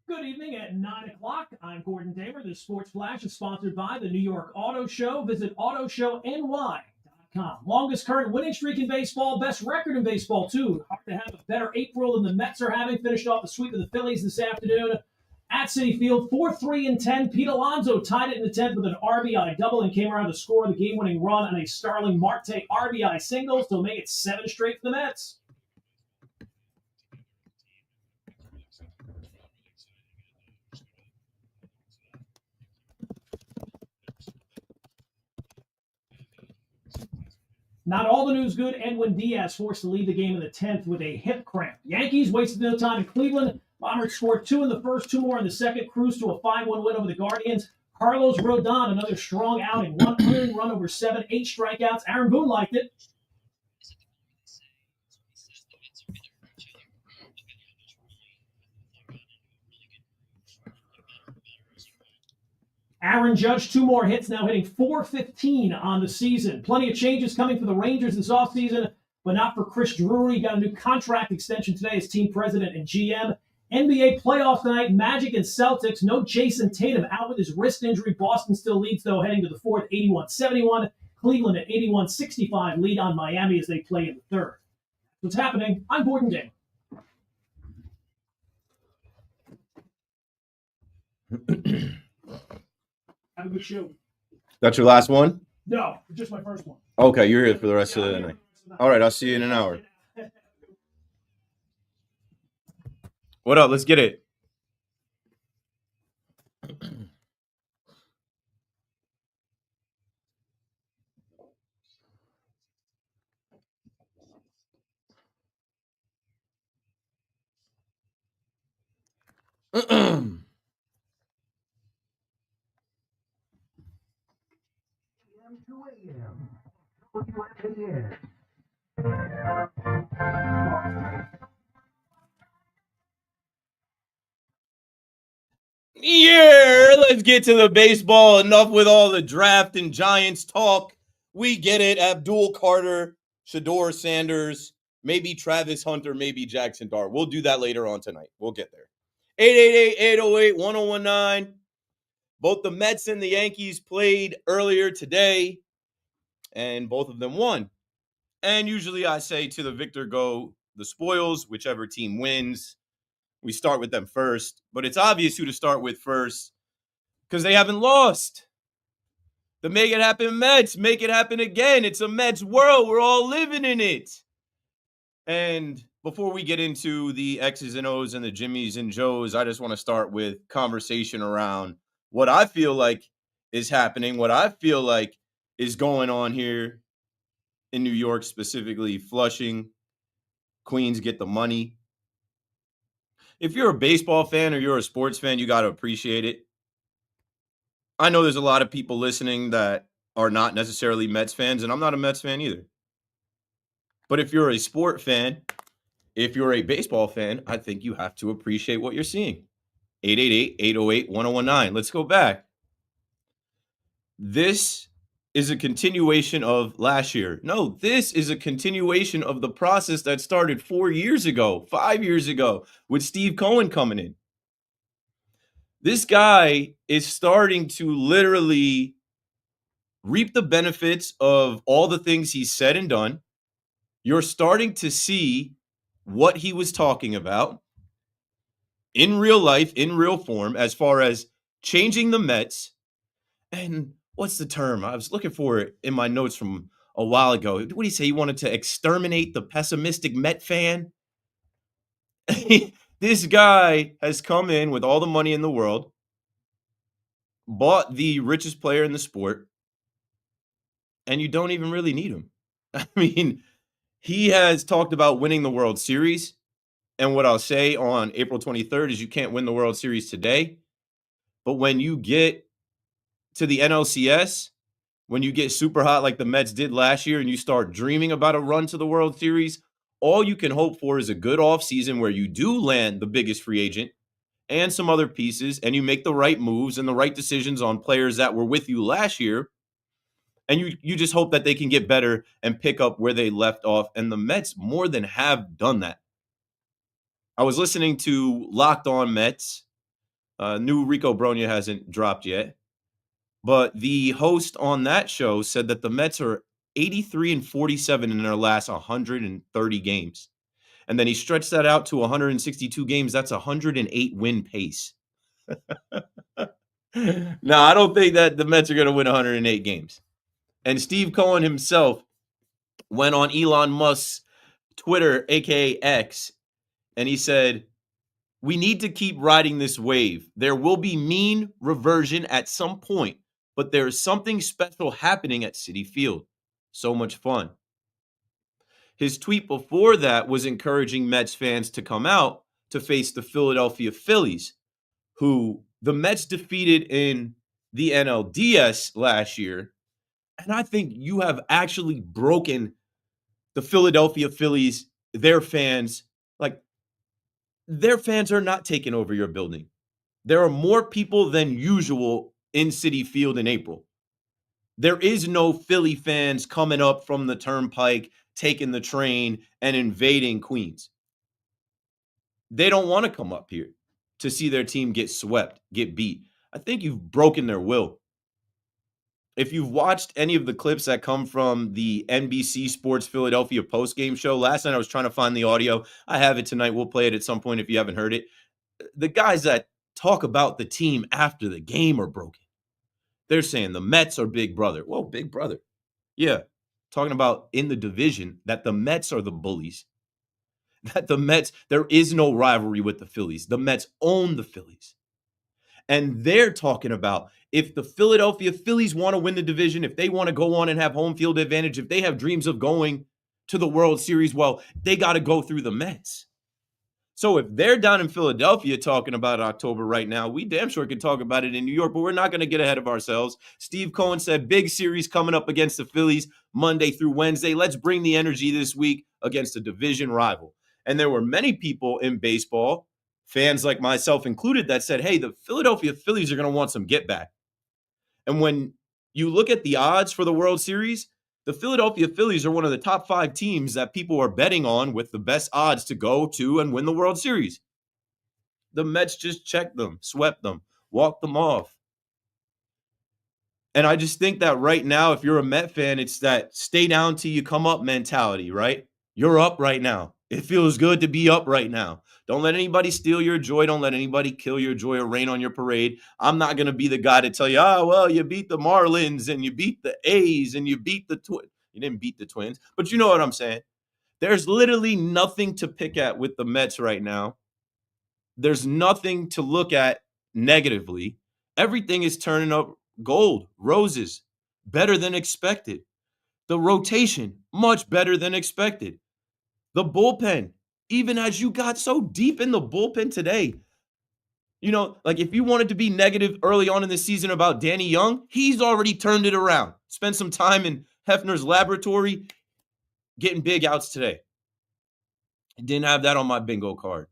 Good evening at 9 o'clock. I'm Gordon Damer. The Sports Flash is sponsored by the New York Auto Show. Visit autoshowny.com. Longest current winning streak in baseball, best record in baseball, too. Hard to have a better April than the Mets are having. Finished off the sweep of the Phillies this afternoon at Citi Field. 4-3-10. Pete Alonso tied it in the 10th with an RBI double and came around to score the game-winning run on a Starling Marte RBI single to make it 7 straight for the Mets. Not all the news good. Edwin Diaz forced to leave the game in the 10th with a hip cramp. Yankees wasted no time in Cleveland. Bombers scored 2 in the first, 2 more in the second. Cruised to a 5-1 win over the Guardians. Carlos Rodon, another strong outing. 1 earned run over 7, 8 strikeouts. Aaron Boone liked it. Aaron Judge, 2 more hits, now hitting .415 on the season. Plenty of changes coming for the Rangers this offseason, but not for Chris Drury. He got a new contract extension today as team president and GM. NBA playoffs tonight, Magic and Celtics. No Jason Tatum out with his wrist injury. Boston still leads, though, heading to the fourth, 81-71. Cleveland at 81-65 lead on Miami as they play in the third. What's happening? I'm Gordon Damer. Have a good show. That's your last one? No, just my first one. Okay, you're here for the rest of the night. All right, I'll see you in an hour. What up? Let's get it. Yeah, let's get to the baseball. Enough with all the draft and Giants talk. We get it. Abdul Carter, Shador Sanders, maybe Travis Hunter, maybe Jackson Dart. We'll do that later on tonight. We'll get there. 888-808-1019. Both the Mets and the Yankees played earlier today, and both of them won. And usually I say to the victor go the spoils, whichever team wins. We start with them first, but it's obvious who to start with first because they haven't lost. The Make It Happen Mets, make it happen again. It's a Mets world. We're all living in it. And before we get into the X's and O's and the Jimmys and Joes, I just want to start with conversation around what I feel like is happening, what I feel like is going on here in New York, specifically Flushing. Queens get the money. If you're a baseball fan or you're a sports fan, you got to appreciate it. I know there's a lot of people listening that are not necessarily Mets fans, and I'm not a Mets fan either. But if you're a sport fan, if you're a baseball fan, I think you have to appreciate what you're seeing. 888-808-1019. Let's go back. This is a continuation of last year. No, this is a continuation of the process that started 4 years ago, 5 years ago, with Steve Cohen coming in. This guy is starting to literally reap the benefits of all the things he's said and done. You're starting to see what he was talking about in real life, in real form, as far as changing the Mets. And what's the term? I was looking for it in my notes from a while ago. What did he say? He wanted to exterminate the pessimistic Met fan. This guy has come in with all the money in the world, bought the richest player in the sport, and you don't even really need him. I mean, he has talked about winning the World Series. And what I'll say on April 23rd is you can't win the World Series today. But when you get to the NLCS, when you get super hot like the Mets did last year and you start dreaming about a run to the World Series, all you can hope for is a good offseason where you do land the biggest free agent and some other pieces, and you make the right moves and the right decisions on players that were with you last year. And you just hope that they can get better and pick up where they left off. And the Mets more than have done that. I was listening to Locked On Mets, New Rico Bronya hasn't dropped yet. But the host on that show said that the Mets are 83-47 in their last 130 games. And then he stretched that out to 162 games. That's a 108 win pace. No, I don't think that the Mets are going to win 108 games. And Steve Cohen himself went on Elon Musk's Twitter, aka X, and he said, "We need to keep riding this wave. There will be mean reversion at some point, but there is something special happening at Citi Field. So much fun." His tweet before that was encouraging Mets fans to come out to face the Philadelphia Phillies, who the Mets defeated in the NLDS last year. And I think you have actually broken the Philadelphia Phillies, their fans. Like, their fans are not taking over your building. There are more people than usual in Citi Field in April. There is no Philly fans coming up from the turnpike, taking the train, and invading Queens. They don't want to come up here to see their team get swept, get beat. I think you've broken their will. If you've watched any of the clips that come from the NBC Sports Philadelphia postgame show, last night I was trying to find the audio. I have it tonight. We'll play it at some point if you haven't heard it. The guys that talk about the team after the game are broken. They're saying the Mets are big brother. Whoa, big brother. Yeah. Talking about in the division that the Mets are the bullies. That the Mets, there is no rivalry with the Phillies. The Mets own the Phillies. And they're talking about if the Philadelphia Phillies want to win the division, if they want to go on and have home field advantage, if they have dreams of going to the World Series, well, they got to go through the Mets. So if they're down in Philadelphia talking about October right now, we damn sure could talk about it in New York, but we're not going to get ahead of ourselves. Steve Cohen said big series coming up against the Phillies Monday through Wednesday. Let's bring the energy this week against a division rival. And there were many people in baseball, fans like myself included, that said, hey, the Philadelphia Phillies are going to want some get back. And when you look at the odds for the World Series, the Philadelphia Phillies are one of the top 5 teams that people are betting on with the best odds to go to and win the World Series. The Mets just checked them, swept them, walked them off. And I just think that right now, if you're a Met fan, it's that stay down till you come up mentality, right? You're up right now. It feels good to be up right now. Don't let anybody steal your joy. Don't let anybody kill your joy or rain on your parade. I'm not going to be the guy to tell you, well, you beat the Marlins and you beat the A's and you beat the Twins. You didn't beat the Twins, but you know what I'm saying. There's literally nothing to pick at with the Mets right now. There's nothing to look at negatively. Everything is turning up gold, roses, better than expected. The rotation, much better than expected. The bullpen, even as you got so deep in the bullpen today, you know, like if you wanted to be negative early on in the season about Danny Young, he's already turned it around. Spent some time in Hefner's laboratory getting big outs today. Didn't have that on my bingo card.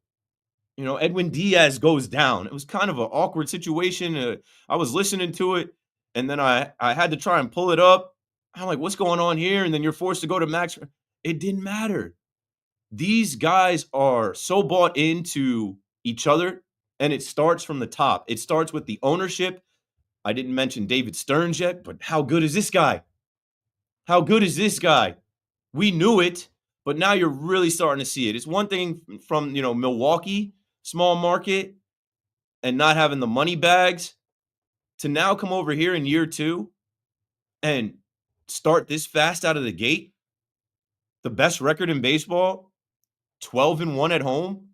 You know, Edwin Diaz goes down. It was kind of an awkward situation. I was listening to it, and then I had to try and pull it up. I'm like, what's going on here? And then you're forced to go to Max. It didn't matter. These guys are so bought into each other, and it starts from the top. It starts with the ownership. I didn't mention David Stearns yet, but how good is this guy? How good is this guy? We knew it, but now you're really starting to see it. It's one thing from, Milwaukee, small market, and not having the money bags, to now come over here in year 2 and start this fast out of the gate. The best record in baseball, 12-1 at home.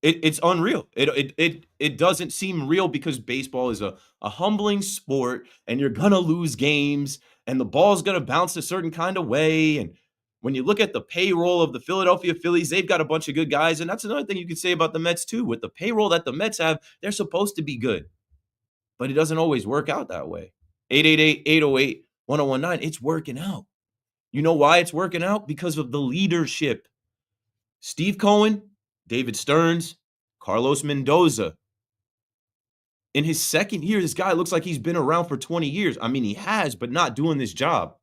It's unreal. It doesn't seem real because baseball is a humbling sport, and you're gonna lose games, and the ball's gonna bounce a certain kind of way. And when you look at the payroll of the Philadelphia Phillies, they've got a bunch of good guys, and that's another thing you could say about the Mets too. With the payroll that the Mets have, they're supposed to be good, but it doesn't always work out that way. 888-808-1019. It's working out. You know why it's working out? Because of the leadership. Steve Cohen, David Stearns, Carlos Mendoza. In his second year, this guy looks like he's been around for 20 years. I mean, he has, but not doing this job.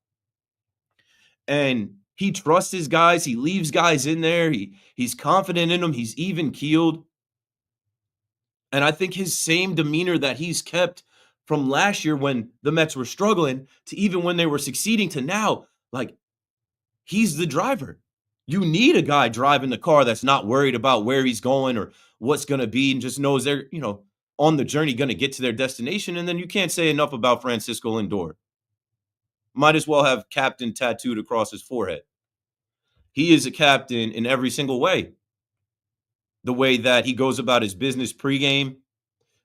And he trusts his guys. He leaves guys in there. He's confident in them. He's even keeled. And I think his same demeanor that he's kept from last year when the Mets were struggling to even when they were succeeding to now, like, he's the driver. You need a guy driving the car that's not worried about where he's going or what's going to be and just knows they're, on the journey going to get to their destination. And then you can't say enough about Francisco Lindor. Might as well have captain tattooed across his forehead. He is a captain in every single way. The way that he goes about his business pregame,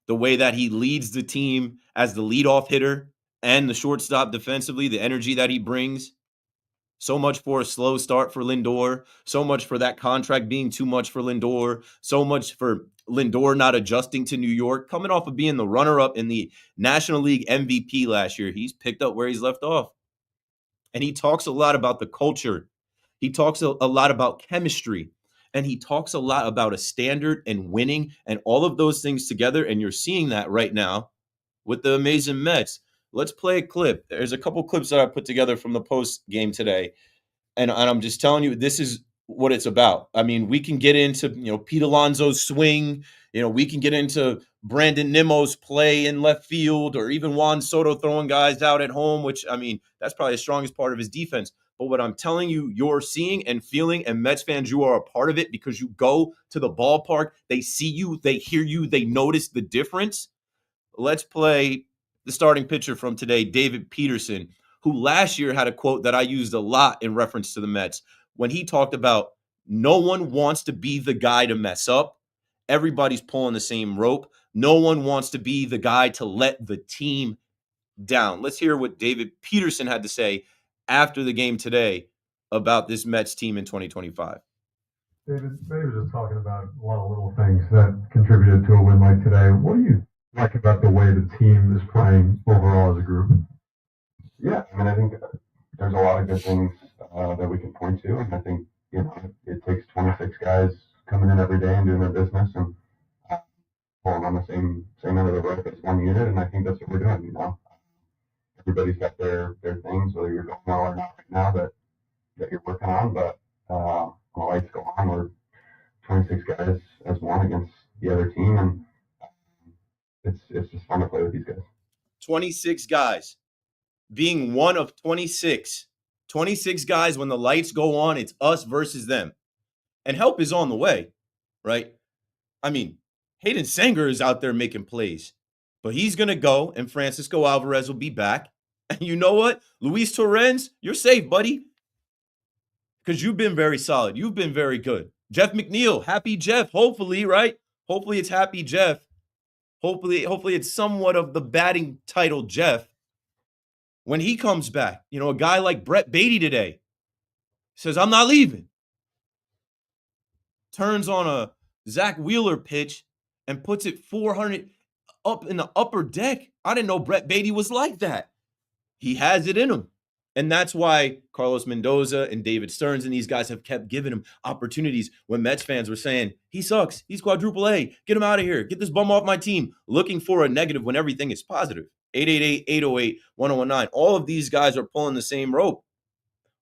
the way that he leads the team as the leadoff hitter and the shortstop defensively, the energy that he brings. So much for a slow start for Lindor. So much for that contract being too much for Lindor. So much for Lindor not adjusting to New York. Coming off of being the runner-up in the National League MVP last year, he's picked up where he's left off. And he talks a lot about the culture. He talks a lot about chemistry. And he talks a lot about a standard and winning and all of those things together. And you're seeing that right now with the amazing Mets. Let's play a clip. There's a couple clips that I put together from the post game today. And I'm just telling you, this is what it's about. I mean, we can get into, Pete Alonso's swing. We can get into Brandon Nimmo's play in left field or even Juan Soto throwing guys out at home, which, I mean, that's probably the strongest part of his defense. But what I'm telling you, you're seeing and feeling, and Mets fans, you are a part of it because you go to the ballpark. They see you, they hear you, they notice the difference. Let's play the starting pitcher from today, David Peterson, who last year had a quote that I used a lot in reference to the Mets when he talked about no one wants to be the guy to mess up. Everybody's pulling the same rope. No one wants to be the guy to let the team down. Let's hear what David Peterson had to say after the game today about this Mets team in 2025. David, maybe just talking about a lot of little things that contributed to a win like today. What do you like about the way the team is playing overall as a group? Yeah, I mean, I think there's a lot of good things that we can point to, and I think it takes 26 guys coming in every day and doing their business and pulling on the same end of the rope as one unit, and I think that's what we're doing. Everybody's got their things, whether you're going well or not right now that you're working on, but when the lights go on, we're 26 guys as one against the other team, and it's just fun to play with these guys. 26 guys. Being one of 26. 26 guys, when the lights go on, it's us versus them. And help is on the way, right? I mean, Hayden Sanger is out there making plays. But he's going to go, and Francisco Alvarez will be back. And you know what? Luis Torrens, you're safe, buddy. Because you've been very solid. You've been very good. Jeff McNeil, happy Jeff, hopefully, right? Hopefully it's happy Jeff. Hopefully it's somewhat of the batting title Jeff. When he comes back, a guy like Brett Beatty today says, I'm not leaving. Turns on a Zach Wheeler pitch and puts it 400 up in the upper deck. I didn't know Brett Beatty was like that. He has it in him. And that's why Carlos Mendoza and David Stearns and these guys have kept giving him opportunities when Mets fans were saying, he sucks. He's quadruple A. Get him out of here. Get this bum off my team. Looking for a negative when everything is positive. 888-808-1019. All of these guys are pulling the same rope.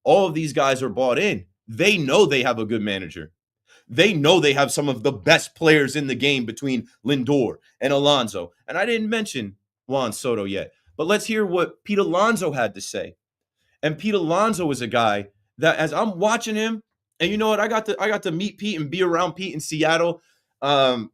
All of these guys are bought in. They know they have a good manager. They know they have some of the best players in the game between Lindor and Alonso. And I didn't mention Juan Soto yet. But let's hear what Pete Alonso had to say. And Pete Alonso is a guy that, as I'm watching him, and you know what, I got to meet Pete and be around Pete in Seattle 2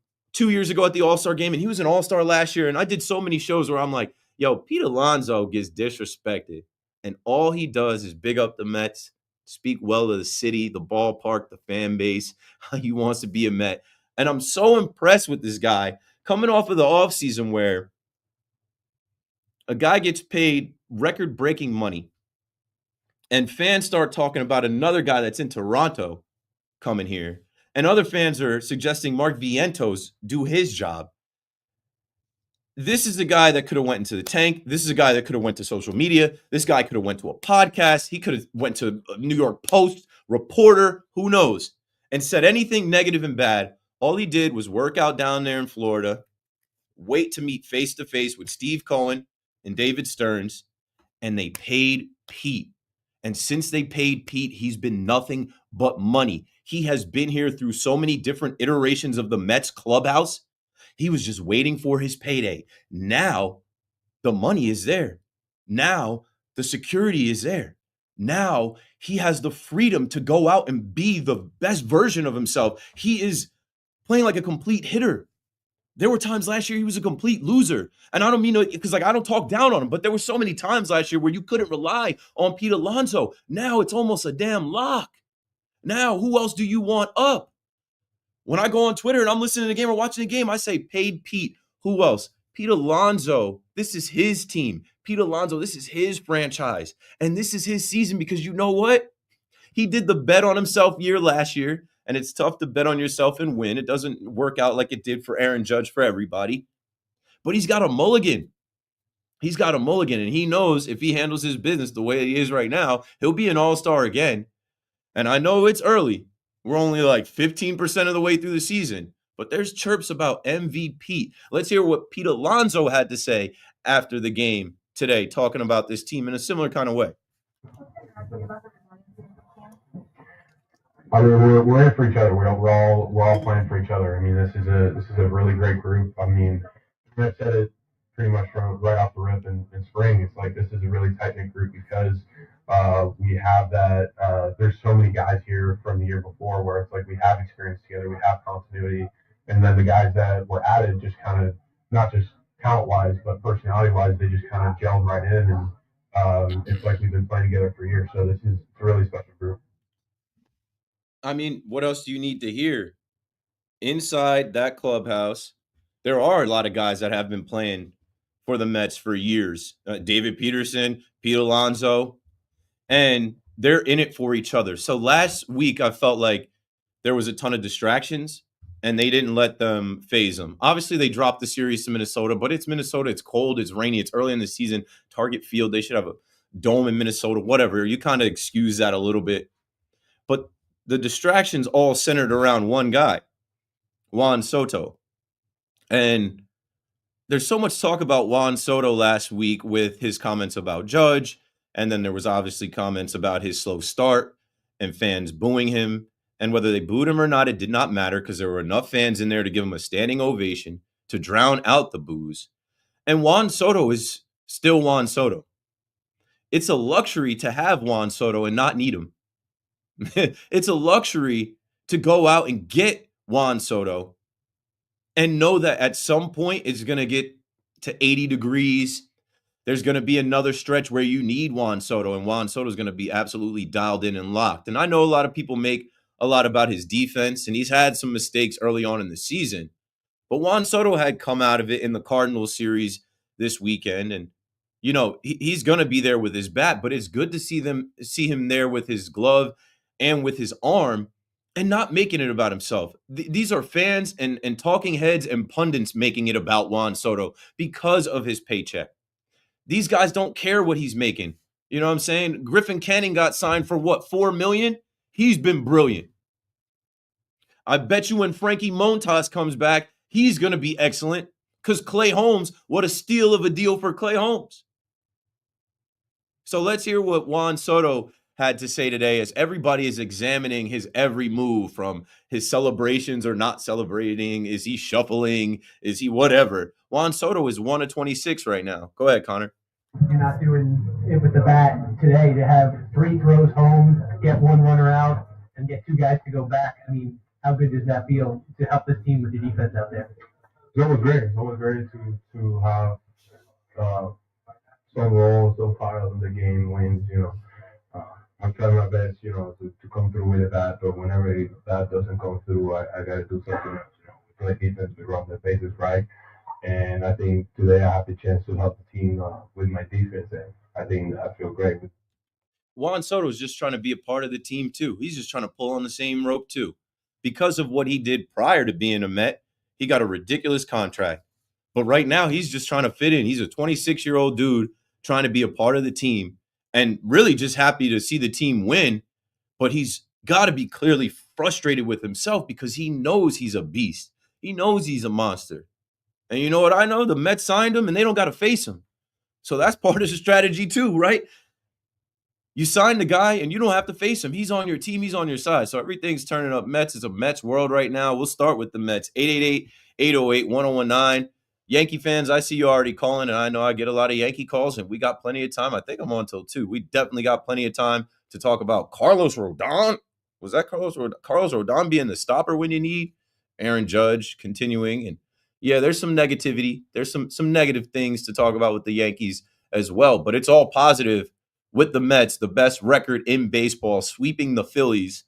years ago at the All-Star game, and he was an All-Star last year. And I did so many shows where I'm like, yo, Pete Alonso gets disrespected, and all he does is big up the Mets, speak well of the city, the ballpark, the fan base, how he wants to be a Met. And I'm so impressed with this guy coming off of the offseason where a guy gets paid record-breaking money. And fans start talking about another guy that's in Toronto coming here. And other fans are suggesting Mark Vientos do his job. This is the guy that could have went into the tank. This is a guy that could have went to social media. This guy could have went to a podcast. He could have went to a New York Post reporter, who knows, and said anything negative and bad. All he did was work out down there in Florida, wait to meet face-to-face with Steve Cohen and David Stearns, and they paid Pete. And since they paid Pete, he's been nothing but money. He has been here through so many different iterations of the Mets clubhouse. He was just waiting for his payday. Now the money is there. Now the security is there. Now he has the freedom to go out and be the best version of himself. He is playing like a complete hitter. There were times last year he was a complete loser. And I don't mean to, because I don't talk down on him, but there were so many times last year where you couldn't rely on Pete Alonso. Now it's almost a damn lock. Now, who else do you want up? When I go on Twitter and I'm listening to the game or watching the game, I say paid Pete. Who else? Pete Alonso. This is his team. Pete Alonso, this is his franchise. And this is his season because you know what? He did the bet on himself year last year. And it's tough to bet on yourself and win. It doesn't work out like it did for Aaron Judge for everybody. But he's got a mulligan. He's got a mulligan. And he knows if he handles his business the way he is right now, he'll be an all-star again. And I know it's early. We're only like 15% of the way through the season. But there's chirps about MVP. Let's hear what Pete Alonso had to say after the game today, talking about this team in a similar kind of way. I mean, we're in for each other. We're all playing for each other. I mean, this is a really great group. I mean, I said it pretty much from right off the rip in spring. It's like this is a really tight knit group because we have that. There's so many guys here from the year before where it's like we have experience together, we have continuity, and then the guys that were added just kind of not just talent wise but personality wise, they just kind of gelled right in, and it's like we've been playing together for years. So this is a really special group. I mean, what else do you need to hear? Inside that clubhouse, there are a lot of guys that have been playing for the Mets for years. David Peterson, Pete Alonso, and they're in it for each other. So last week, I felt like there was a ton of distractions, and they didn't let them phase them. Obviously, they dropped the series to Minnesota, but it's Minnesota. It's cold. It's rainy. It's early in the season. Target Field, they should have a dome in Minnesota, whatever. You kind of excuse that a little bit. But the distractions all centered around one guy, Juan Soto. And there's so much talk about Juan Soto last week with his comments about Judge. And then there was obviously comments about his slow start and fans booing him. And whether they booed him or not, it did not matter because there were enough fans in there to give him a standing ovation to drown out the boos. And Juan Soto is still Juan Soto. It's a luxury to have Juan Soto and not need him. It's a luxury to go out and get Juan Soto and know that at some point it's going to get to 80 degrees. There's going to be another stretch where you need Juan Soto, and Juan Soto is going to be absolutely dialed in and locked. And I know a lot of people make a lot about his defense, and he's had some mistakes early on in the season. But Juan Soto had come out of it in the Cardinals series this weekend, and you know he's going to be there with his bat. But it's good to see him there with his glove and with his arm, and not making it about himself. These are fans and talking heads and pundits making it about Juan Soto because of his paycheck. These guys don't care what he's making. You know what I'm saying? Griffin Canning got signed for what, $4 million? He's been brilliant. I bet you when Frankie Montas comes back, he's going to be excellent because Clay Holmes, what a steal of a deal for Clay Holmes. So let's hear what Juan Soto had to say today as everybody is examining his every move, from his celebrations or not celebrating. Is he shuffling? Is he whatever? Juan Soto is 1 of 26 right now. Go ahead, Connor. You're not doing it with the bat today to have 3 throws home, get 1 runner out, and get 2 guys to go back. I mean, how good does that feel to help this team with the defense out there? It was great. It was great to have some roles, some files in the game wins, you know. I'm trying my best, you know, to come through with that, but whenever that doesn't come through, I got to do something else. You know, we play defense, we run the bases right, and I think today I have the chance to help the team with my defense, and I think I feel great. Juan Soto is just trying to be a part of the team too. He's just trying to pull on the same rope too. Because of what he did prior to being a Met, he got a ridiculous contract. But right now, he's just trying to fit in. He's a 26-year-old dude trying to be a part of the team, and really just happy to see the team win. But he's got to be clearly frustrated with himself because he knows he's a beast. He knows he's a monster. And you know what I know? The Mets signed him, and they don't got to face him. So that's part of the strategy too, right? You sign the guy, and you don't have to face him. He's on your team. He's on your side. So everything's turning up Mets. It's a Mets world right now. We'll start with the Mets. 888-1019. Yankee fans, I see you already calling, and I know I get a lot of Yankee calls, and we got plenty of time. I think I'm on till 2. We definitely got plenty of time to talk about Carlos Rodon. Was that Carlos Rodon being the stopper when you need? Aaron Judge continuing. And yeah, there's some negativity. There's some negative things to talk about with the Yankees as well, but it's all positive with the Mets, the best record in baseball, sweeping the Phillies,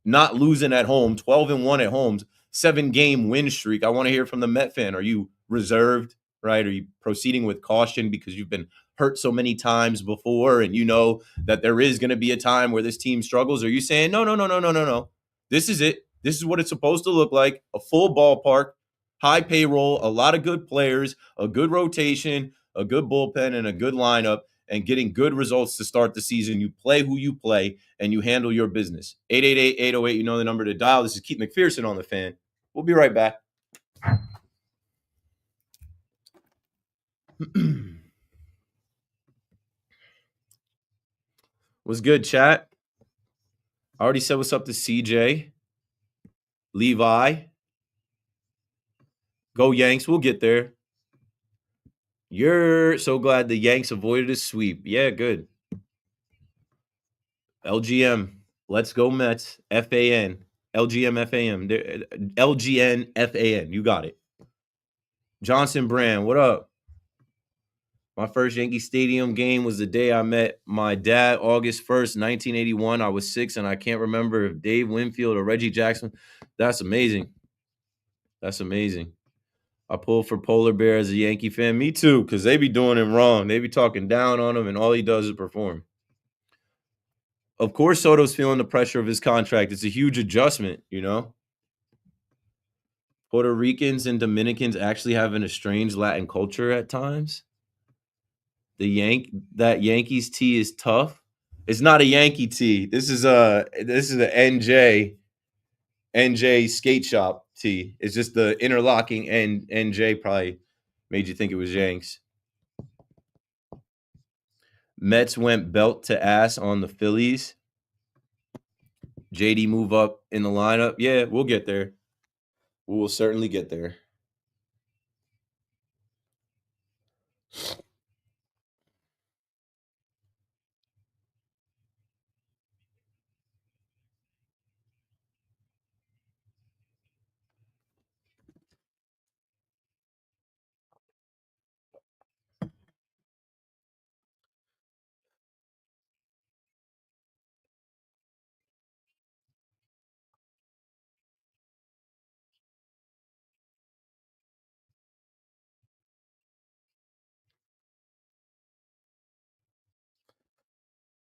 not losing at home, 12-1 at home, 7-game win streak. I want to hear from the Met fan. Are you reserved, right? Are you proceeding with caution because you've been hurt so many times before and you know that there is going to be a time where this team struggles? Are you saying, no. This is it. This is what it's supposed to look like. A full ballpark, high payroll, a lot of good players, a good rotation, a good bullpen, and a good lineup, and getting good results to start the season. You play who you play, and you handle your business. 888-808, you know the number to dial. This is Keith McPherson on The Fan. We'll be right back. What's good, chat? I already said what's up to CJ, Levi. Go Yanks. We'll get there. You're so glad the Yanks avoided a sweep. Yeah, good. LGM. Let's go Mets. FAN. LGM FAM. LGN FAN. You got it. Johnson Brand, what up? My first Yankee Stadium game was the day I met my dad, August 1st, 1981. I was 6, and I can't remember if Dave Winfield or Reggie Jackson. That's amazing. That's amazing. I pull for Polar Bear as a Yankee fan. Me too, because they be doing him wrong. They be talking down on him, and all he does is perform. Of course, Soto's feeling the pressure of his contract. It's a huge adjustment, you know? Puerto Ricans and Dominicans actually have an estranged Latin culture at times. That Yankees tee is tough. It's not a Yankee tee. This is a NJ skate shop tee. It's just the interlocking NJ probably made you think it was Yanks. Mets went belt to ass on the Phillies. JD move up in the lineup. Yeah, we'll get there. We will certainly get there.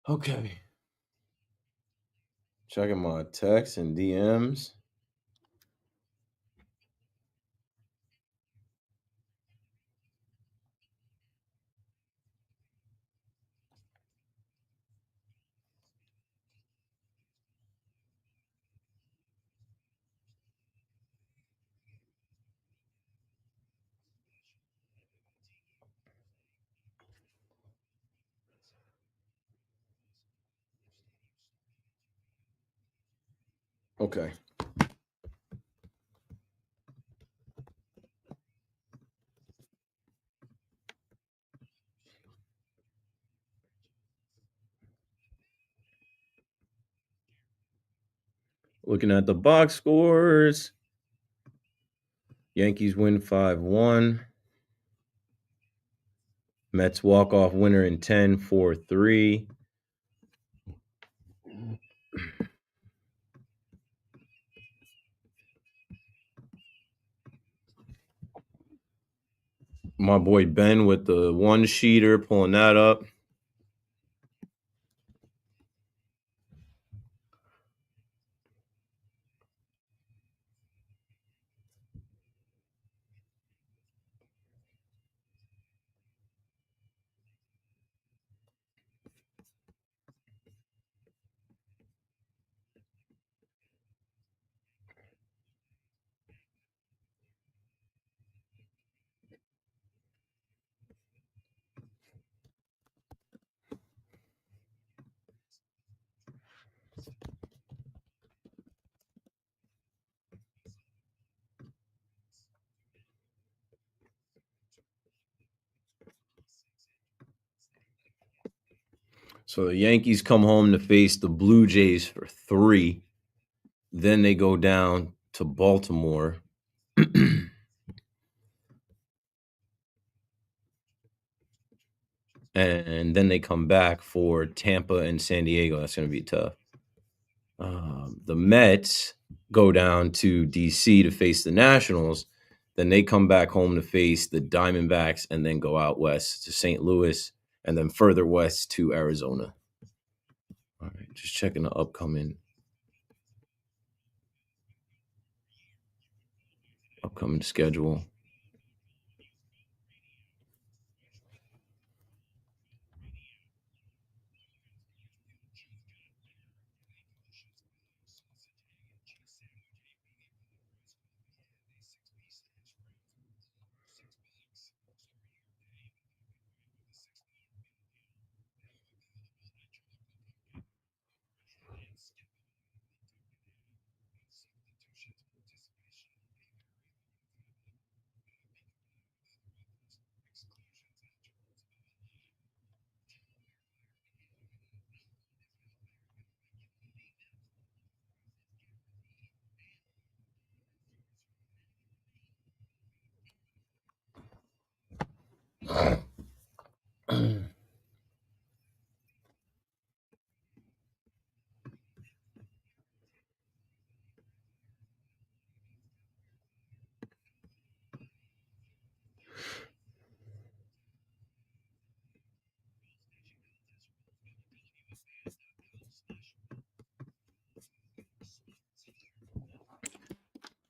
Okay. Checking my texts and DMs. Okay. Looking at the box scores. Yankees win 5-1. Mets walk-off winner in 10, 4-3. My boy Ben with the one-sheeter, pulling that up. So the Yankees come home to face the Blue Jays for 3. Then they go down to Baltimore. And then they come back for Tampa and San Diego. That's going to be tough. The Mets go down to D.C. to face the Nationals. Then they come back home to face the Diamondbacks and then go out west to St. Louis and then further west to Arizona. All right, just checking the upcoming schedule.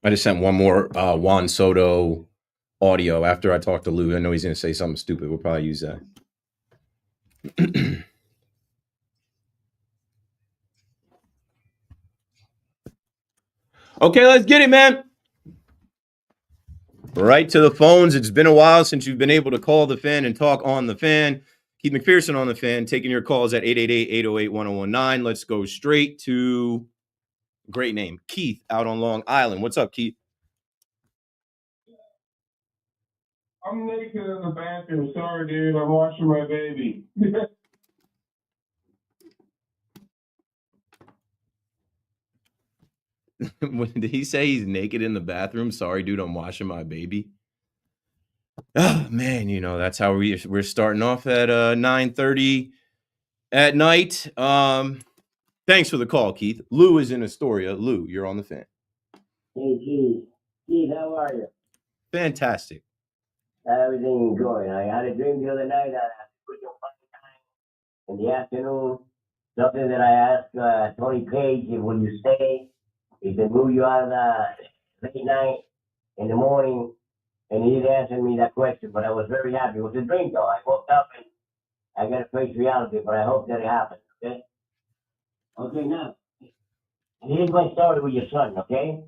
I just sent one more Juan Soto audio after I talked to Lou. I know he's going to say something stupid. We'll probably use that. Okay, let's get it, man. Right to the phones. It's been a while since you've been able to call the Fan and talk on the Fan. Keith McPherson on the Fan, taking your calls at 888-808-1019. Let's go straight to, great name, Keith out on Long Island. What's up, Keith? I'm naked in the bathroom. Sorry, dude. I'm washing my baby. Did he say he's naked in the bathroom? Sorry, dude, I'm washing my baby. Oh, man, you know, that's how we're starting off at 9:30 at night. Thanks for the call, Keith. Lou is in Astoria. Lou, you're on the Fan. Hey, Keith. Keith, how are you? Fantastic. Everything going. I had a dream the other night that I put your time in the afternoon. Something that I asked Tony Page, will you stay? He said, move you out of the late night in the morning. And he didn't answer me that question, but I was very happy. It was a dream, though. I woke up and I got to face reality, but I hope that it happens, okay? Okay, now, here's my story with your son, okay?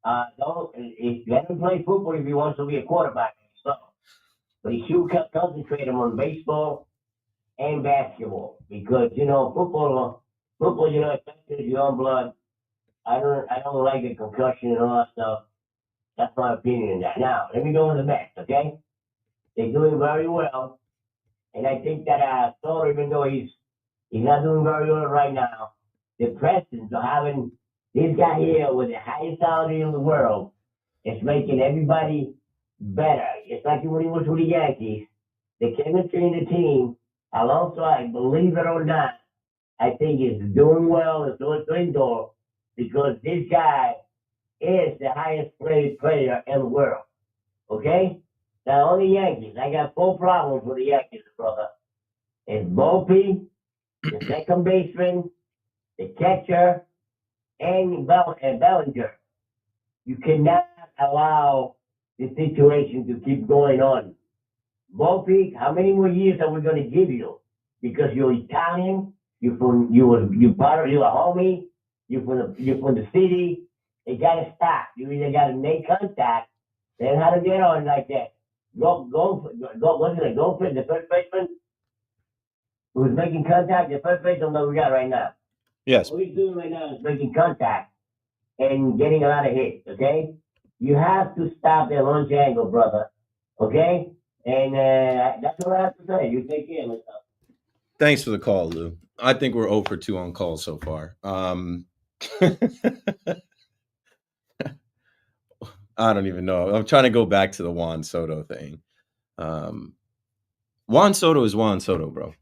Let him play football if he wants to be a quarterback. But he should concentrate him on baseball and basketball because football, affects your own blood. I don't like the concussion and all that stuff. That's my opinion on that. Now let me go on the Mets, okay? They're doing very well, and I think that Soto, even though he's not doing very well right now, the presence of having this guy here with the highest salary in the world is making everybody better. It's like when he was with the Yankees. The chemistry in the team, alongside, believe it or not, I think is doing well as Lindor because this guy is the highest paid player in the world. Okay? Now on the Yankees, I got 4 problems with the Yankees, brother. It's Volpe, the second baseman, the catcher, and Bellinger. You cannot allow the situation to keep going on. Volpe, how many more years are we going to give you? Because you're Italian, you're a homie, you're from the city. It got to stop. You either got to make contact, then how to get on like that. Go. What's it? Go for the first baseman who's making contact. The first baseman that we got right now. Yes. What he's doing right now is making contact and getting a lot of hits. Okay, you have to stop that launch angle, brother. Okay, and that's what I have to say. You take care of yourself. Thanks for the call, Lou. I think we're 0 for 2 on calls so far. I don't even know. I'm trying to go back to the Juan Soto thing. Juan Soto is Juan Soto, bro.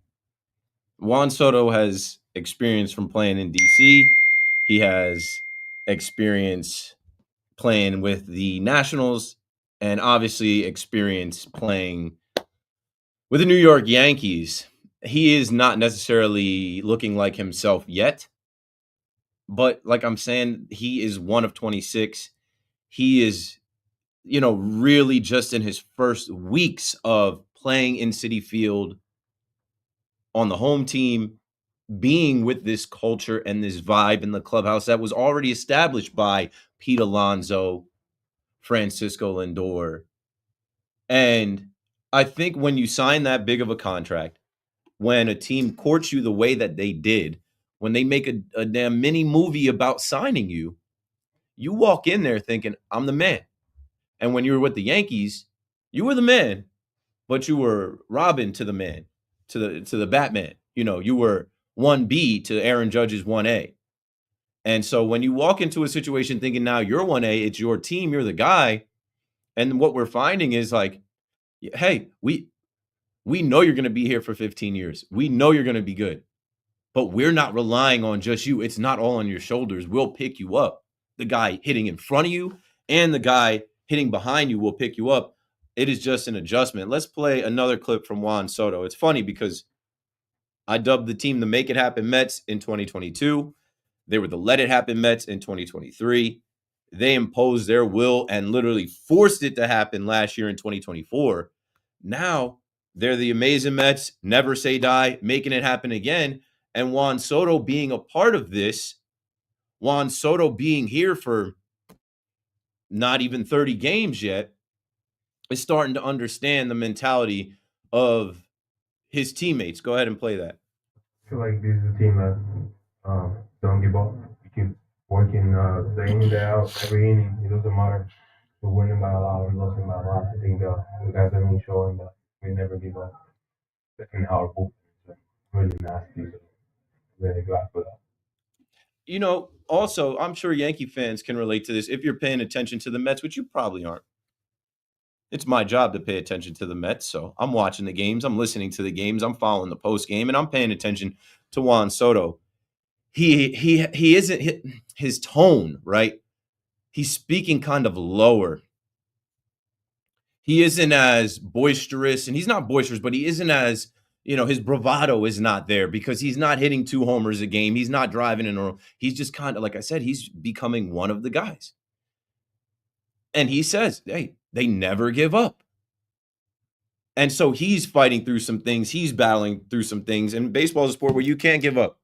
Juan Soto has experience from playing in DC. He has experience playing with the Nationals and obviously experience playing with the New York Yankees. He is not necessarily looking like himself yet, but like I'm saying, he is one of 26. He is, really just in his first weeks of playing in Citi Field on the home team, being with this culture and this vibe in the clubhouse that was already established by Pete Alonso, Francisco Lindor. And I think when you sign that big of a contract, when a team courts you the way that they did, when they make a damn mini movie about signing you, you walk in there thinking, I'm the man. And when you were with the Yankees, you were the man, but you were Robin to the man, to the Batman. You were 1B to Aaron Judge's 1A. And so when you walk into a situation thinking now you're 1A, it's your team, you're the guy. And what we're finding is like, hey, we know you're going to be here for 15 years. We know you're going to be good. But we're not relying on just you. It's not all on your shoulders. We'll pick you up. The guy hitting in front of you and the guy hitting behind you will pick you up. It is just an adjustment. Let's play another clip from Juan Soto. It's funny because I dubbed the team the Make It Happen Mets in 2022. They were the Let It Happen Mets in 2023. They imposed their will and literally forced it to happen last year in 2024. Now they're the amazing Mets, never say die, making it happen again. And Juan Soto being a part of this, Juan Soto being here for not even 30 games yet, is starting to understand the mentality of his teammates. Go ahead and play that. I feel like this is a team that don't give up. We keep working day in, day out, every inning. It doesn't matter if we're winning by a lot or losing by a lot. I think the guys have been showing that we never give up. Especially our bullpen is really nasty. So really glad for that. Also, I'm sure Yankee fans can relate to this if you're paying attention to the Mets, which you probably aren't. It's my job to pay attention to the Mets, so I'm watching the games, I'm listening to the games, I'm following the post game, and I'm paying attention to Juan Soto. He isn't his tone, right? He's speaking kind of lower. He isn't as boisterous, and he's not boisterous, but he isn't as, his bravado is not there because he's not hitting 2 homers a game. He's not driving in a row. He's just kind of, like I said, he's becoming one of the guys. And he says, hey, they never give up. And so he's fighting through some things. He's battling through some things. And baseball is a sport where you can't give up.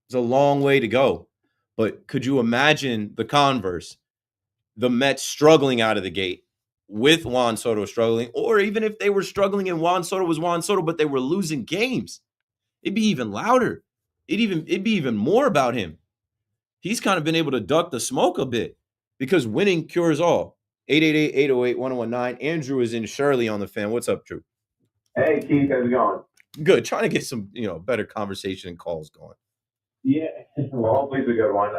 It's a long way to go. But could you imagine the converse? The Mets struggling out of the gate with Juan Soto struggling, or even if they were struggling and Juan Soto was Juan Soto, but they were losing games, it'd be even louder. It'd be even more about him. He's kind of been able to duck the smoke a bit because winning cures all. 888-808-1019. Andrew is in Shirley on the Fan. What's up, Drew? Hey, Keith, how's it going? Good. Trying to get some, better conversation and calls going. Yeah, well, hopefully it's a good one.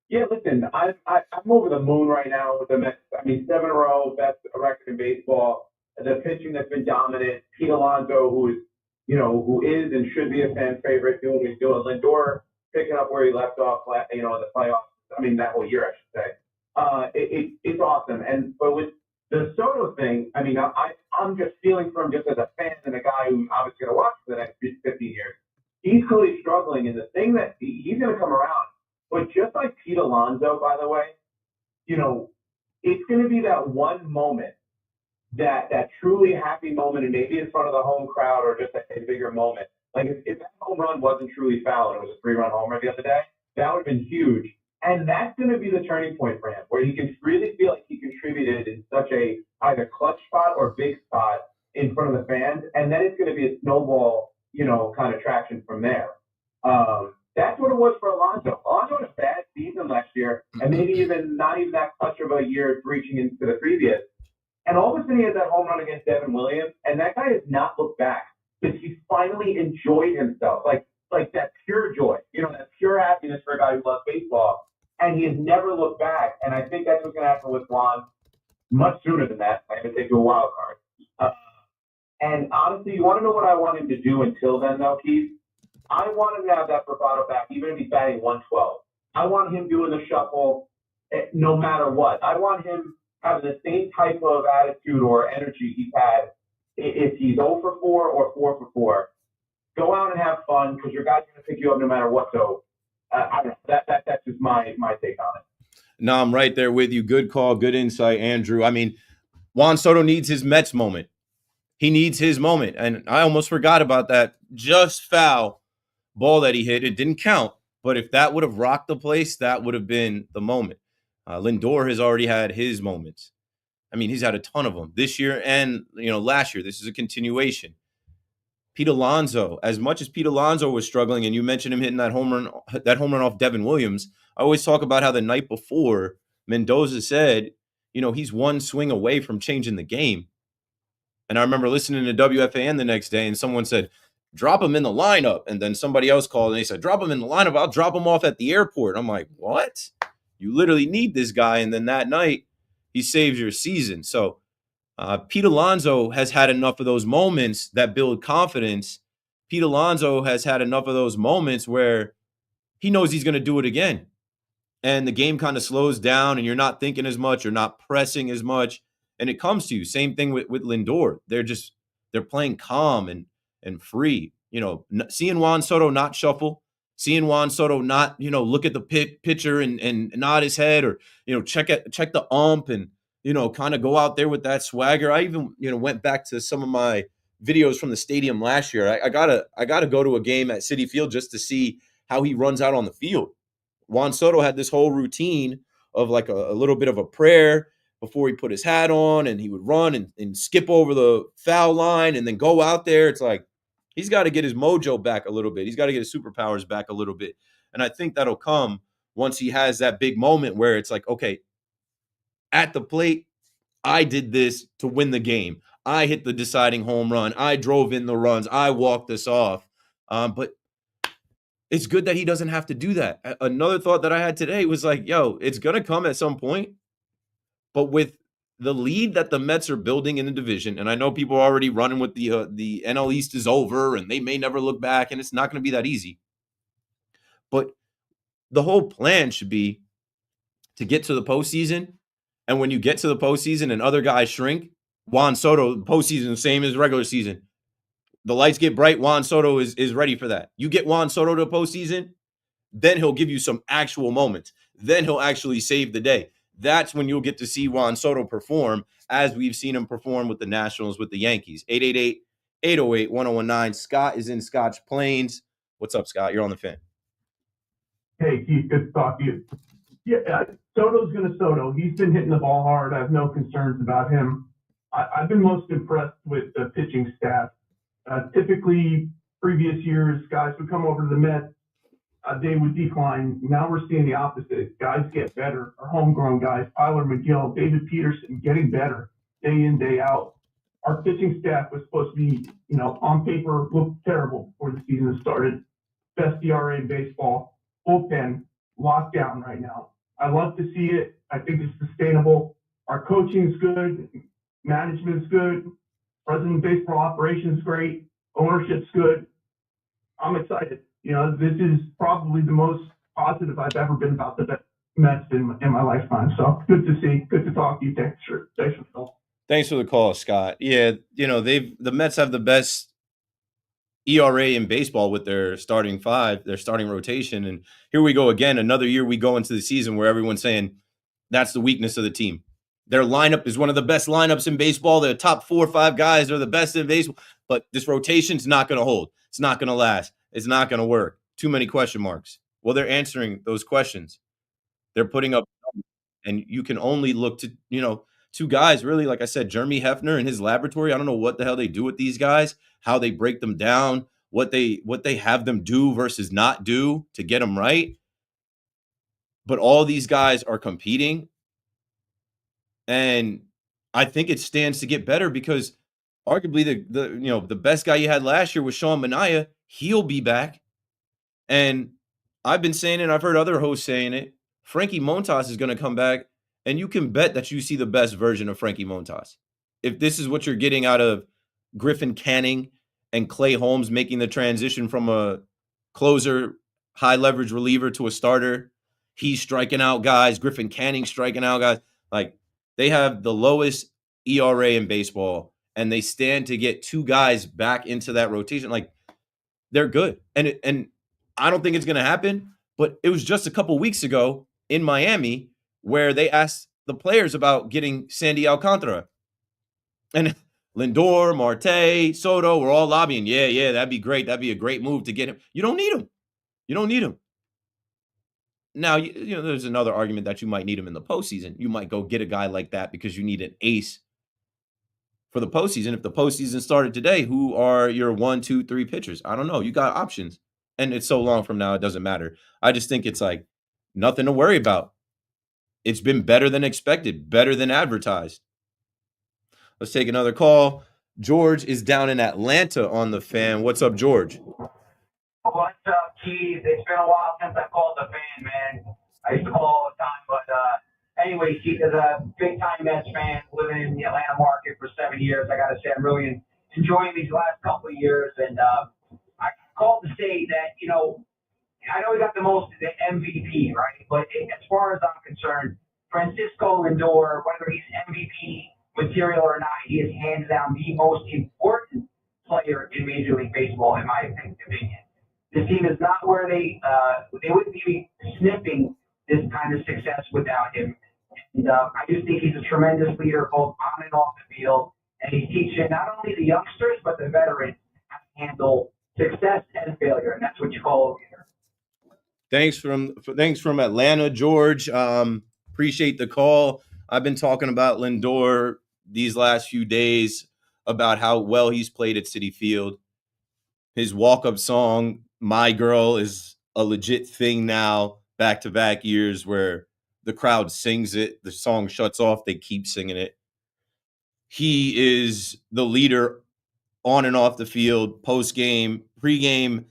Yeah, listen, I'm over the moon right now with the Mets. I mean, 7 in a row, best record in baseball. The pitching that's been dominant. Pete Alonso, who is and should be a fan favorite, doing what he's doing. Lindor picking up where he left off, in the playoffs. I mean, that whole year, I should say. It's awesome. But with the Soto thing, I mean, I'm just feeling from just as a fan and a guy who's obviously going to watch for the next 15 years. He's clearly struggling, and the thing that he's going to come around. But just like Pete Alonso, by the way, it's going to be that one moment, that truly happy moment, and maybe in front of the home crowd or just a bigger moment. Like if that home run wasn't truly foul and it was a 3-run homer the other day, that would have been huge. And that's going to be the turning point for him, where he can really feel like he contributed in such a either clutch spot or big spot in front of the fans. And then it's going to be a snowball, kind of traction from there. That's what it was for Alonso. Alonso had a bad season last year, and maybe even not even that clutch of a year reaching into the previous. And all of a sudden he has that home run against Devin Williams, and that guy has not looked back because he's finally enjoyed himself. Like, like that pure joy, that pure happiness for a guy who loves baseball. And he has never looked back. And I think that's what's going to happen with Juan much sooner than that. I'm going to take you a wild card. And honestly, you want to know what I want him to do until then, though, Keith? I want him to have that bravado back, even if he's batting 112. I want him doing the shuffle no matter what. I want him having the same type of attitude or energy he's had if he's 0 for 4 or 4 for 4. Go out and have fun because your guy's going to pick you up no matter what. So I don't know. That's just my take on it. No, I'm right there with you. Good call, good insight, Andrew. I mean, Juan Soto needs his Mets moment. He needs his moment. And I almost forgot about that just foul ball that he hit. It didn't count. But if that would have rocked the place, that would have been the moment. Lindor has already had his moments. I mean, he's had a ton of them this year and, last year. This is a continuation. Pete Alonso, as much as Pete Alonso was struggling, and you mentioned him hitting that home run off Devin Williams, I always talk about how the night before Mendoza said, he's one swing away from changing the game. And I remember listening to WFAN the next day, and someone said, drop him in the lineup. And then somebody else called, and they said, drop him in the lineup. I'll drop him off at the airport. I'm like, what? You literally need this guy. And then that night, he saves your season. So Pete Alonso has had enough of those moments that build confidence. Pete Alonso has had enough of those moments where he knows he's going to do it again. And the game kind of slows down and you're not thinking as much, you're not pressing as much, and it comes to you. Same thing with Lindor. They're playing calm and free. Seeing Juan Soto not shuffle, seeing Juan Soto not, look at the pitcher and nod his head or, check the ump and, kind of go out there with that swagger. I even, went back to some of my videos from the stadium last year. I gotta go to a game at Citi Field just to see how he runs out on the field. Juan Soto had this whole routine of like a little bit of a prayer before he put his hat on, and he would run and skip over the foul line and then go out there. It's like he's got to get his mojo back a little bit. He's got to get his superpowers back a little bit. And I think that'll come once he has that big moment where it's like, okay, at the plate, I did this to win the game. I hit the deciding home run. I drove in the runs. I walked this off. But it's good that he doesn't have to do that. Another thought that I had today was like, it's going to come at some point. But with the lead that the Mets are building in the division, and I know people are already running with the NL East is over and they may never look back, and it's not going to be that easy. But the whole plan should be to get to the postseason. And when you get to the postseason and other guys shrink, Juan Soto, postseason, same as regular season. The lights get bright, Juan Soto is ready for that. You get Juan Soto to the postseason, then he'll give you some actual moments. Then he'll actually save the day. That's when you'll get to see Juan Soto perform as we've seen him perform with the Nationals, with the Yankees. 888-808-1019. Scott is in Scotch Plains. What's up, Scott? You're on the Fan. Hey, Keith, good to talk to you. Yeah, Soto's going to Soto. He's been hitting the ball hard. I have no concerns about him. I've been most impressed with the pitching staff. Typically, previous years, guys would come over to the Mets. They would decline. Now we're seeing the opposite. Guys get better. Our homegrown guys, Tyler McGill, David Peterson, getting better day in, day out. Our pitching staff was supposed to be, on paper, looked terrible before the season started. Best ERA in baseball. Bullpen, lockdown right now. I love to see it. I think it's sustainable. Our coaching's good. Management's good. President of baseball operations great. Ownership's good. I'm excited. This is probably the most positive I've ever been about the Mets in my lifetime. So good to see. Good to talk to you. Thanks for the call. Thanks for the call, Scott. Yeah, the Mets have the best ERA in baseball with their starting five, their starting rotation. And here we go again. Another year we go into the season where everyone's saying that's the weakness of the team. Their lineup is one of the best lineups in baseball. Their top 4 or 5 guys are the best in baseball. But this rotation's not going to hold. It's not going to last. It's not going to work. Too many question marks. Well, they're answering those questions. They're putting up, and you can only look to, 2 guys, really, like I said, Jeremy Hefner and his laboratory. I don't know what the hell they do with these guys, how they break them down, what they have them do versus not do to get them right. But all these guys are competing. And I think it stands to get better because arguably the best guy you had last year was Sean Manaea. He'll be back. And I've been saying it, I've heard other hosts saying it. Frankie Montas is going to come back, and you can bet that you see the best version of Frankie Montas. If this is what you're getting out of Griffin Canning and Clay Holmes making the transition from a closer, high leverage reliever to a starter, he's striking out guys, Griffin Canning striking out guys. Like, they have the lowest ERA in baseball, and they stand to get two guys back into that rotation. Like, they're good. And I don't think it's going to happen, but it was just a couple weeks ago in Miami where they asked the players about getting Sandy Alcantara. And Lindor, Marte, Soto were all lobbying. Yeah, that'd be great. That'd be a great move to get him. You don't need him. You don't need him. Now, you know, there's another argument that you might need him in the postseason. You might go get a guy like that because you need an ace for the postseason. If the postseason started today, who are your 1, 2, 3 pitchers? I don't know. You got options. And it's so long from now, it doesn't matter. I just think it's like nothing to worry about. It's been better than expected, better than advertised. Let's take another call. George is down in Atlanta on the Fan. What's up, George? What's up, Keith? It's been a while since I called the Fan, man. I used to call all the time, but anyway, Keith, as a big-time Mets fan living in the Atlanta market for 7 years, I got to say I'm really enjoying these last couple of years, and I called to say that, you know, I know he got the most the MVP, right? But as far as I'm concerned, Francisco Lindor, whether he's MVP material or not, he is hands down the most important player in Major League Baseball, in my opinion. The team is not where they wouldn't be sniffing this kind of success without him. And I just think he's a tremendous leader, both on and off the field. And he's teaching not only the youngsters, but the veterans how to handle success and failure. And that's what you call a leader. Thanks from Atlanta, George. Appreciate the call. I've been talking about Lindor these last few days about how well he's played at Citi Field. His walk-up song, My Girl, is a legit thing now, back-to-back years where the crowd sings it. The song shuts off. They keep singing it. He is the leader on and off the field, post-game, pre-game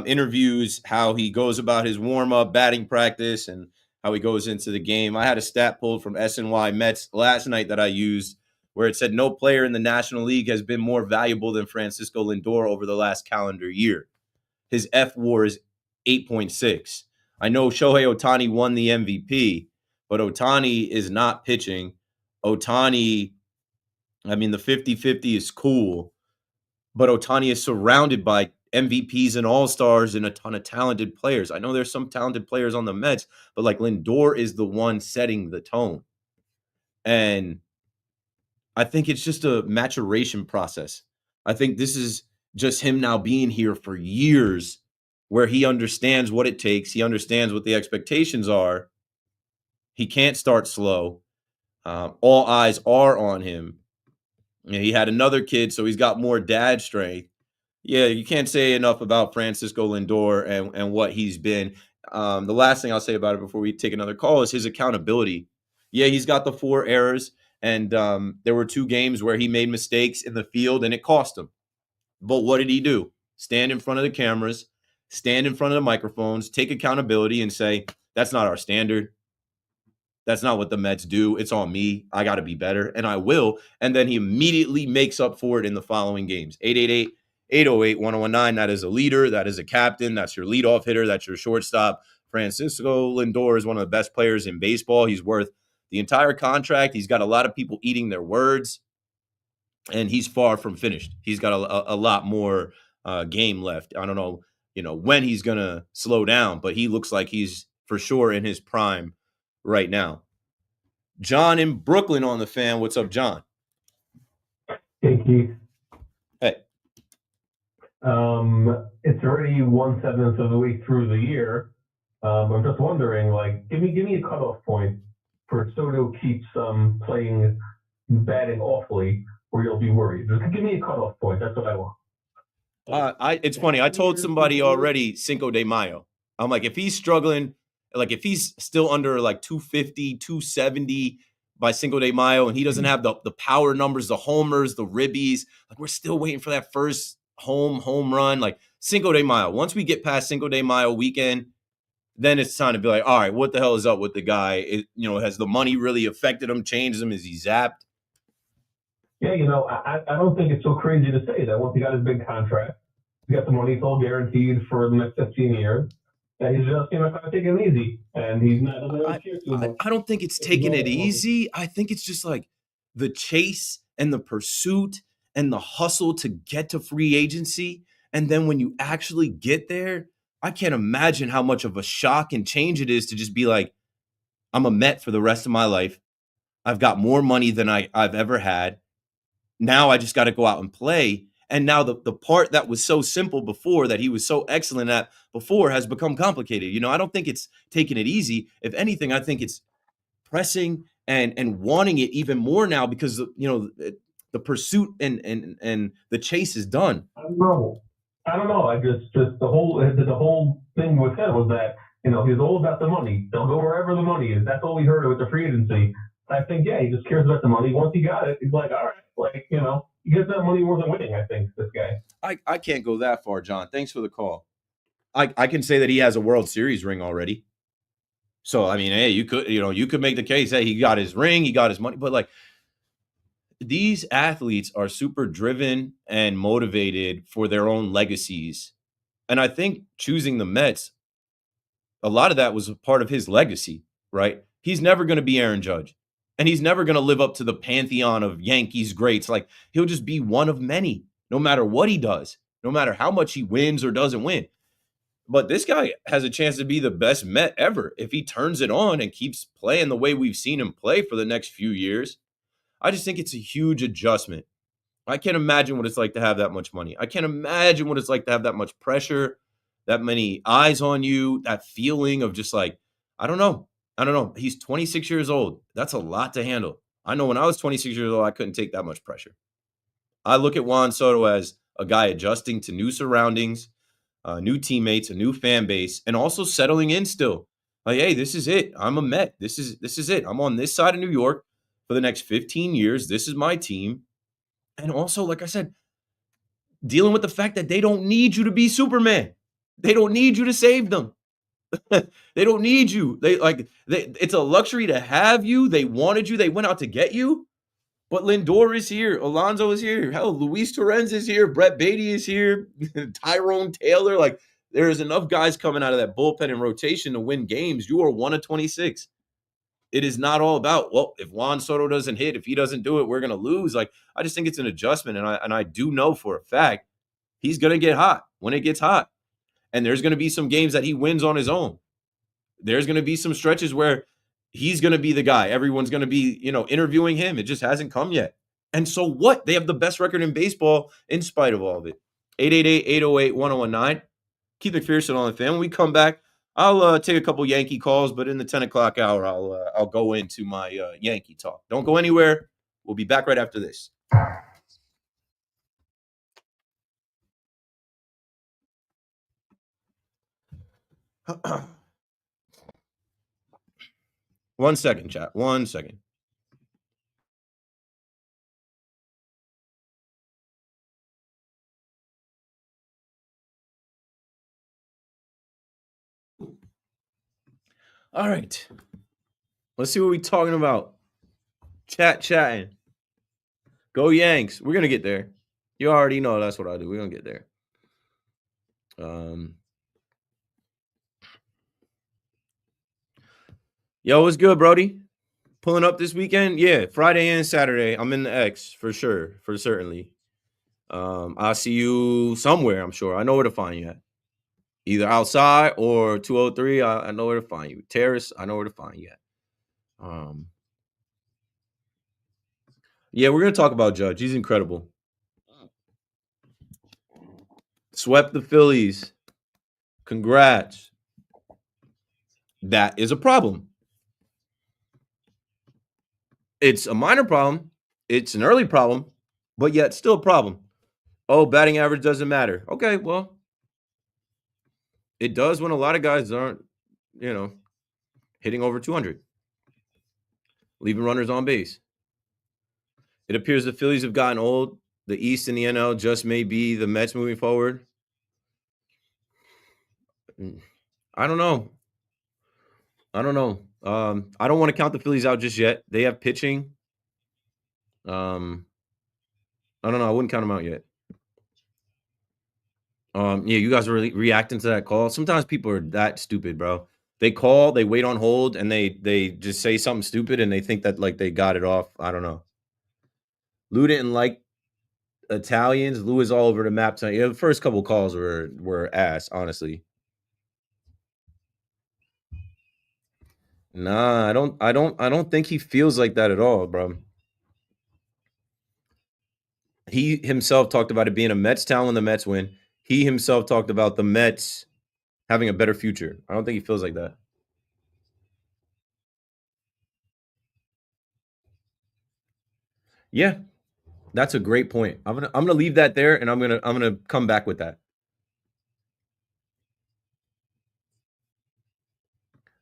interviews, how he goes about his warm-up, batting practice, and how he goes into the game. I had a stat pulled from SNY Mets last night that I used where it said no player in the National League has been more valuable than Francisco Lindor over the last calendar year. His F-WAR is 8.6. I know Shohei Ohtani won the MVP, but Ohtani is not pitching. Ohtani, I mean, the 50-50 is cool, but Ohtani is surrounded by MVPs and all-stars and a ton of talented players. I know there's some talented players on the Mets, but like Lindor is the one setting the tone. And I think it's just a maturation process. I think this is just him now being here for years where he understands what it takes. He understands what the expectations are. He can't start slow. All eyes are on him. He had another kid, so he's got more dad strength. Yeah, you can't say enough about Francisco Lindor and what he's been. The last thing I'll say about it before we take another call is his accountability. Yeah, he's got the 4 errors, and there were 2 games where he made mistakes in the field, and it cost him. But what did he do? Stand in front of the cameras, stand in front of the microphones, take accountability, and say, that's not our standard. That's not what the Mets do. It's on me. I got to be better, and I will. And then he immediately makes up for it in the following games. 888-808-1019. That is a leader. That is a captain. That's your leadoff hitter. That's your shortstop. Francisco Lindor is one of the best players in baseball. He's worth the entire contract. He's got a lot of people eating their words, and he's far from finished. He's got a lot more game left. I don't know, when he's going to slow down, but he looks like he's for sure in his prime right now. John in Brooklyn on the Fan. What's up, John? Hey, Keith. Hey. It's already 1/7 of the week through the year. I'm just wondering, give me a cutoff point for Soto keeps batting awfully, or you'll be worried. Just give me a cutoff point. That's what I want. It's funny. I told somebody already Cinco de Mayo. I'm like, if he's struggling, if he's still under 250, 270 by Cinco de Mayo, and he doesn't have the power numbers, the homers, the ribbies, we're still waiting for that first home run, like Cinco de Mayo. Once we get past Cinco de Mayo weekend, then it's time to be like, all right, what the hell is up with the guy? Has the money really affected him, changed him? Is he zapped? Yeah, I don't think it's so crazy to say that once he got his big contract, he got the money, it's all guaranteed for the next 15 years. And he's just, kind of taking it easy. And he's not I don't think it's taking it easy. I think it's just like the chase and the pursuit and the hustle to get to free agency. And then when you actually get there, I can't imagine how much of a shock and change it is to just be like, I'm a Met for the rest of my life. I've got more money than I've ever had. Now I just got to go out and play. And now the part that was so simple before, that he was so excellent at before, has become complicated. I don't think it's taking it easy. If anything, I think it's pressing and wanting it even more now because the pursuit and the chase is done. I don't know. I just the whole thing with him was that he's all about the money. They'll go wherever the money is. That's all we heard with the free agency. I think he just cares about the money. Once he got it, he's like, all right, he gets that money more than winning. I think this guy. I can't go that far, John. Thanks for the call. I can say that he has a World Series ring already. So I mean, hey, you could make the case, hey, he got his ring, he got his money, but like, these athletes are super driven and motivated for their own legacies. And I think choosing the Mets, a lot of that was a part of his legacy, right? He's never going to be Aaron Judge, and he's never going to live up to the pantheon of Yankees greats. Like, he'll just be one of many, no matter what he does, no matter how much he wins or doesn't win. But this guy has a chance to be the best Met ever if he turns it on and keeps playing the way we've seen him play for the next few years. I just think it's a huge adjustment. I can't imagine what it's like to have that much money. I can't imagine what it's like to have that much pressure, that many eyes on you, that feeling of just like, I don't know. He's 26 years old. That's a lot to handle. I know when I was 26 years old, I couldn't take that much pressure. I look at Juan Soto as a guy adjusting to new surroundings, new teammates, a new fan base, and also settling in still. Like, hey, this is it. I'm a Met. This is it. I'm on this side of New York for the next 15 years. This is my team. And also, like I said, dealing with the fact that they don't need you to be Superman. They don't need you to save them. They don't need you. It's a luxury to have you. They wanted you. They went out to get you. But Lindor is here. Alonso is here. Hell, Luis Torrens is here. Brett Beatty is here. Tyrone Taylor. Like, there is enough guys coming out of that bullpen and rotation to win games. You are 1 of 26. It is not all about, well, if Juan Soto doesn't hit, if he doesn't do it, we're going to lose. Like, I just think it's an adjustment. And I do know for a fact he's going to get hot when it gets hot. And there's going to be some games that he wins on his own. There's going to be some stretches where he's going to be the guy. Everyone's going to be, interviewing him. It just hasn't come yet. And so what? They have the best record in baseball in spite of all of it. 888-808-1019. Keith McPherson on the fan. When we come back, I'll take a couple Yankee calls, but in the 10 o'clock hour, I'll go into my Yankee talk. Don't go anywhere. We'll be back right after this. One second, chat. 1 second. All right. Let's see what we're talking about. Chatting. Go Yanks. We're going to get there. You already know that's what I do. We're going to get there. Yo, what's good, Brody? Pulling up this weekend? Yeah, Friday and Saturday. I'm in the X for sure, for certainly. I'll see you somewhere, I'm sure. I know where to find you at. Either outside or 203, I know where to find you. Terrace, I know where to find you at. Yeah, we're going to talk about Judge. He's incredible. Swept the Phillies. Congrats. That is a problem. It's a minor problem. It's an early problem, but yet still a problem. Oh, batting average doesn't matter. Okay, well, it does when a lot of guys aren't, hitting over 200, leaving runners on base. It appears the Phillies have gotten old. the East and the NL just may be the Mets moving forward. I don't know. I don't want to count the Phillies out just yet. They have pitching. I don't know. I wouldn't count them out yet. Yeah, you guys are really reacting to that call. Sometimes people are that stupid, bro. They call, they wait on hold, and they just say something stupid, and they think that like they got it off. I don't know. Lou didn't like Italians. Lou is all over the map tonight. Yeah, the first couple calls were ass, honestly. Nah, I don't think he feels like that at all, bro. He himself talked about it being a Mets town when the Mets win. He himself talked about the Mets having a better future. I don't think he feels like that. Yeah, that's a great point. I'm gonna leave that there, and I'm gonna come back with that.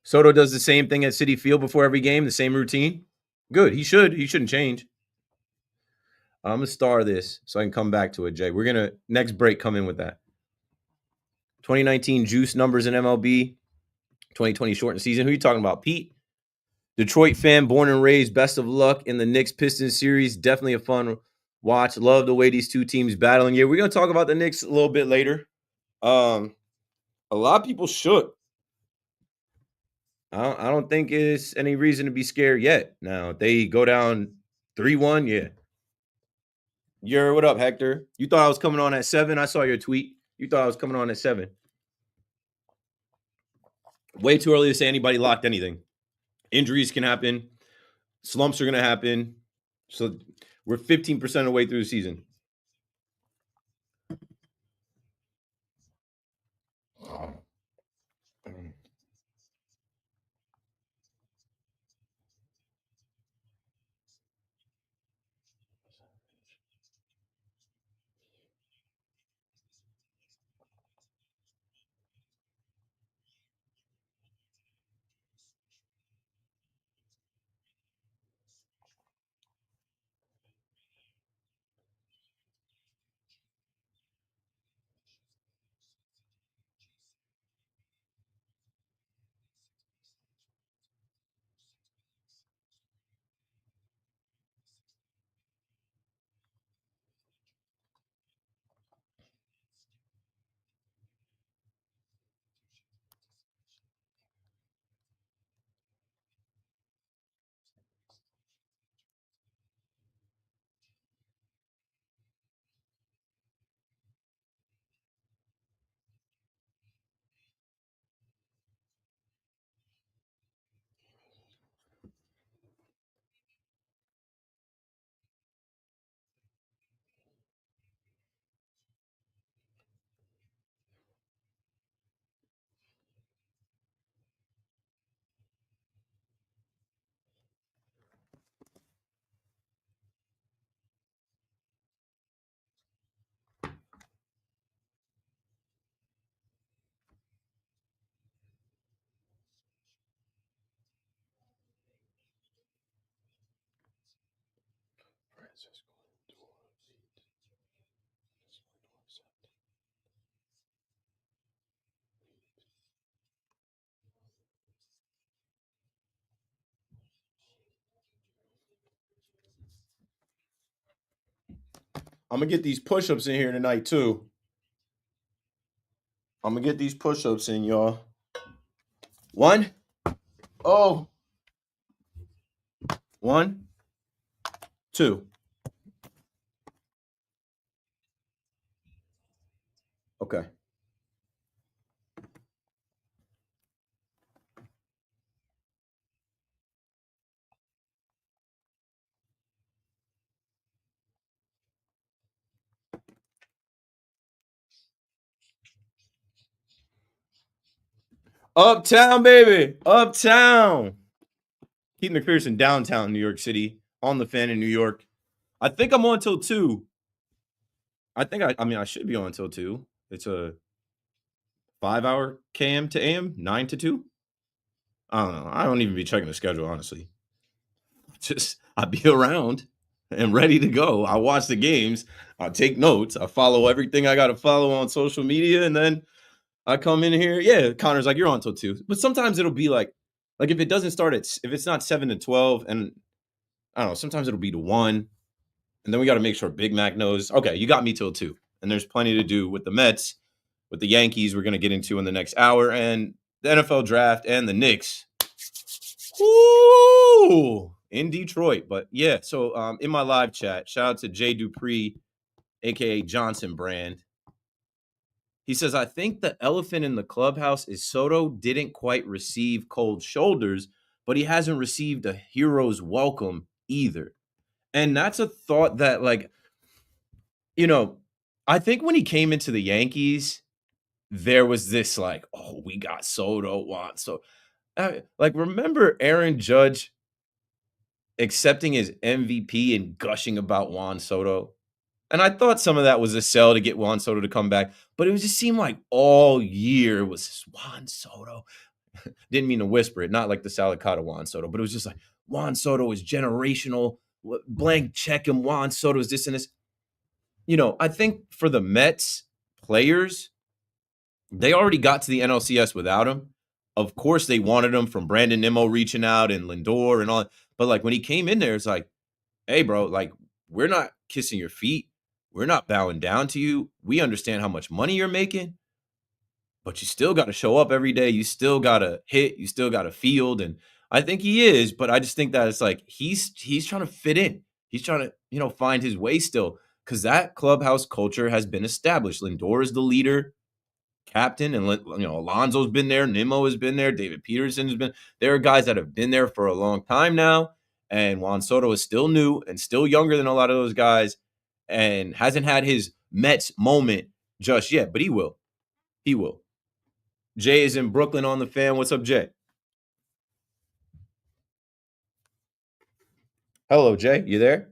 Soto does the same thing at Citi Field before every game, the same routine. Good. He should. He shouldn't change. I'm gonna star this so I can come back to it, Jay. We're gonna next break come in with that. 2019 juice numbers in MLB. 2020 shortened season. Who are you talking about, Pete? Detroit fan, born and raised. Best of luck in the Knicks Pistons series. Definitely a fun watch. Love the way these two teams battling. Yeah, we're gonna talk about the Knicks a little bit later. A lot of people shook. I don't think it's any reason to be scared yet. Now, if they go down 3-1, yeah. What up, Hector? You thought I was coming on at 7? I saw your tweet. You thought I was coming on at 7. Way too early to say anybody locked anything. Injuries can happen. Slumps are going to happen. So we're 15% of the way through the season. I'm going to get these push-ups in here tonight, too. I'm going to get these push-ups in, y'all. 1. Oh. 1. 2. Okay. Uptown, baby. Uptown. Keith McPherson, downtown New York City, on the Fan in New York. I think I'm on till 2. I should be on till 2. It's a 5-hour KM to AM, 9 to 2. I don't know. I don't even be checking the schedule, honestly. I'd be around. and ready to go. I watch the games. I take notes. I follow everything I got to follow on social media, and then I come in here. Yeah, Connor's like, you're on till 2. But sometimes it'll be like if it doesn't start if it's not 7 to 12, and I don't know, sometimes it'll be to 1. And then we got to make sure Big Mac knows, okay, you got me till 2. And there's plenty to do with the Mets, with the Yankees we're going to get into in the next hour, and the NFL draft and the Knicks. Ooh, in Detroit. But yeah, so in my live chat, shout out to Jay Dupree, a.k.a. Johnson Brand. He says, I think the elephant in the clubhouse is Soto didn't quite receive cold shoulders, but he hasn't received a hero's welcome either. And that's a thought that, like, you know, I think when he came into the Yankees, there was this like, oh, we got Soto, so like, remember Aaron Judge accepting his MVP and gushing about Juan Soto? And I thought some of that was a sell to get Juan Soto to come back, but it just seemed like all year was this Juan Soto. Didn't mean to whisper it, not like the Salicata Juan Soto, but it was just like Juan Soto is generational. Blank check him. Juan Soto is this and this. You know, I think for the Mets players, they already got to the NLCS without him. Of course, they wanted him from Brandon Nimmo reaching out and Lindor and all. But like when he came in there, it's like, hey, bro, like we're not kissing your feet. We're not bowing down to you. We understand how much money you're making, but you still got to show up every day. You still got to hit. You still got to field. And I think he is, but I just think that it's like he's trying to fit in. He's trying to, find his way still, because that clubhouse culture has been established. Lindor is the leader, captain, and Alonso's been there. Nimmo has been there. David Peterson has been. There are guys that have been there for a long time now. And Juan Soto is still new and still younger than a lot of those guys, and hasn't had his Mets moment just yet, but he will. He will. Jay is in Brooklyn on the Fan. What's up, Jay? Hello, Jay. You there?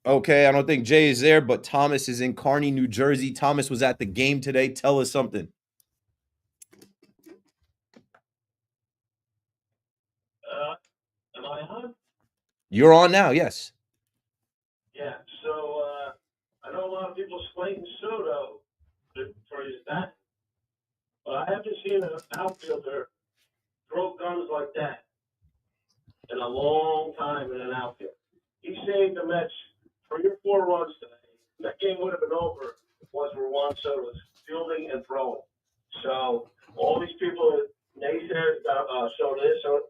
Okay, I don't think Jay is there, but Thomas is in Kearney, New Jersey. Thomas was at the game today. Tell us something. Am I on? You're on now, yes. Yeah, so I know a lot of people slating Soto for his bat, but I haven't seen an outfielder throw guns like that in a long time in an outfield. He saved the Mets 3 or 4 runs today. That game would have been over if it wasn't for Juan Soto's fielding and throwing. So all these people, naysayers about Soto this, so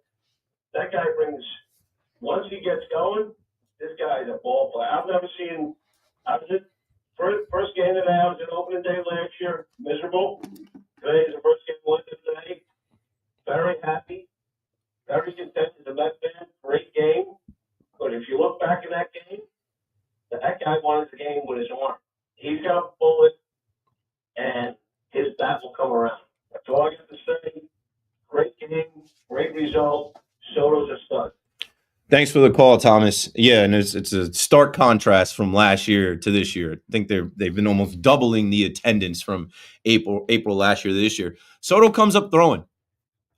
that guy brings. Once he gets going, this guy is a ball player. I've never seen. I was at first game today. I was at opening day last year. Miserable. Today is the first game I went to today. Very happy. Very content as a Met fan. Great game. But if you look back in that game, that guy wanted the game with his arm. He's got a bullet, and his bat will come around. That's all I got to say. Great game. Great result. Soto's a stud. Thanks for the call, Thomas. Yeah, and it's a stark contrast from last year to this year. I think they've been almost doubling the attendance from April last year to this year. Soto comes up throwing.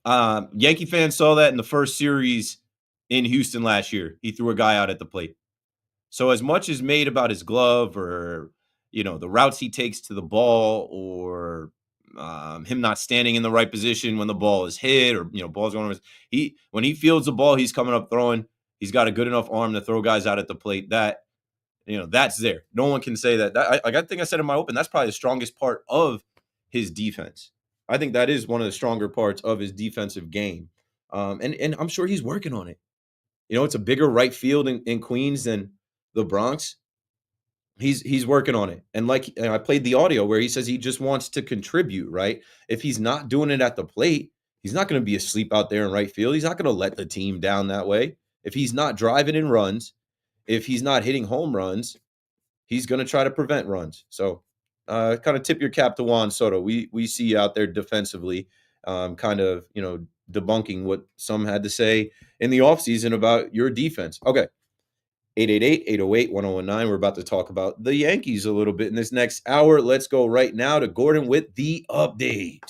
Yankee fans saw that in the first series in Houston last year. He threw a guy out at the plate. So as much as made about his glove or the routes he takes to the ball or him not standing in the right position when the ball is hit or balls going over, when he fields the ball, he's coming up throwing. He's got a good enough arm to throw guys out at the plate. That that's there. No one can say that. I think I said in my open, that's probably the strongest part of his defense. I think that is one of the stronger parts of his defensive game. And I'm sure he's working on it. It's a bigger right field in Queens than the Bronx. He's working on it. And I played the audio where he says he just wants to contribute, right? If he's not doing it at the plate, he's not going to be asleep out there in right field. He's not going to let the team down that way. If he's not driving in runs, if he's not hitting home runs, he's going to try to prevent runs. So kind of tip your cap to Juan Soto. We see you out there defensively, kind of, debunking what some had to say in the offseason about your defense. Okay. 888-808-1019. We're about to talk about the Yankees a little bit in this next hour. Let's go right now to Gordon with the update.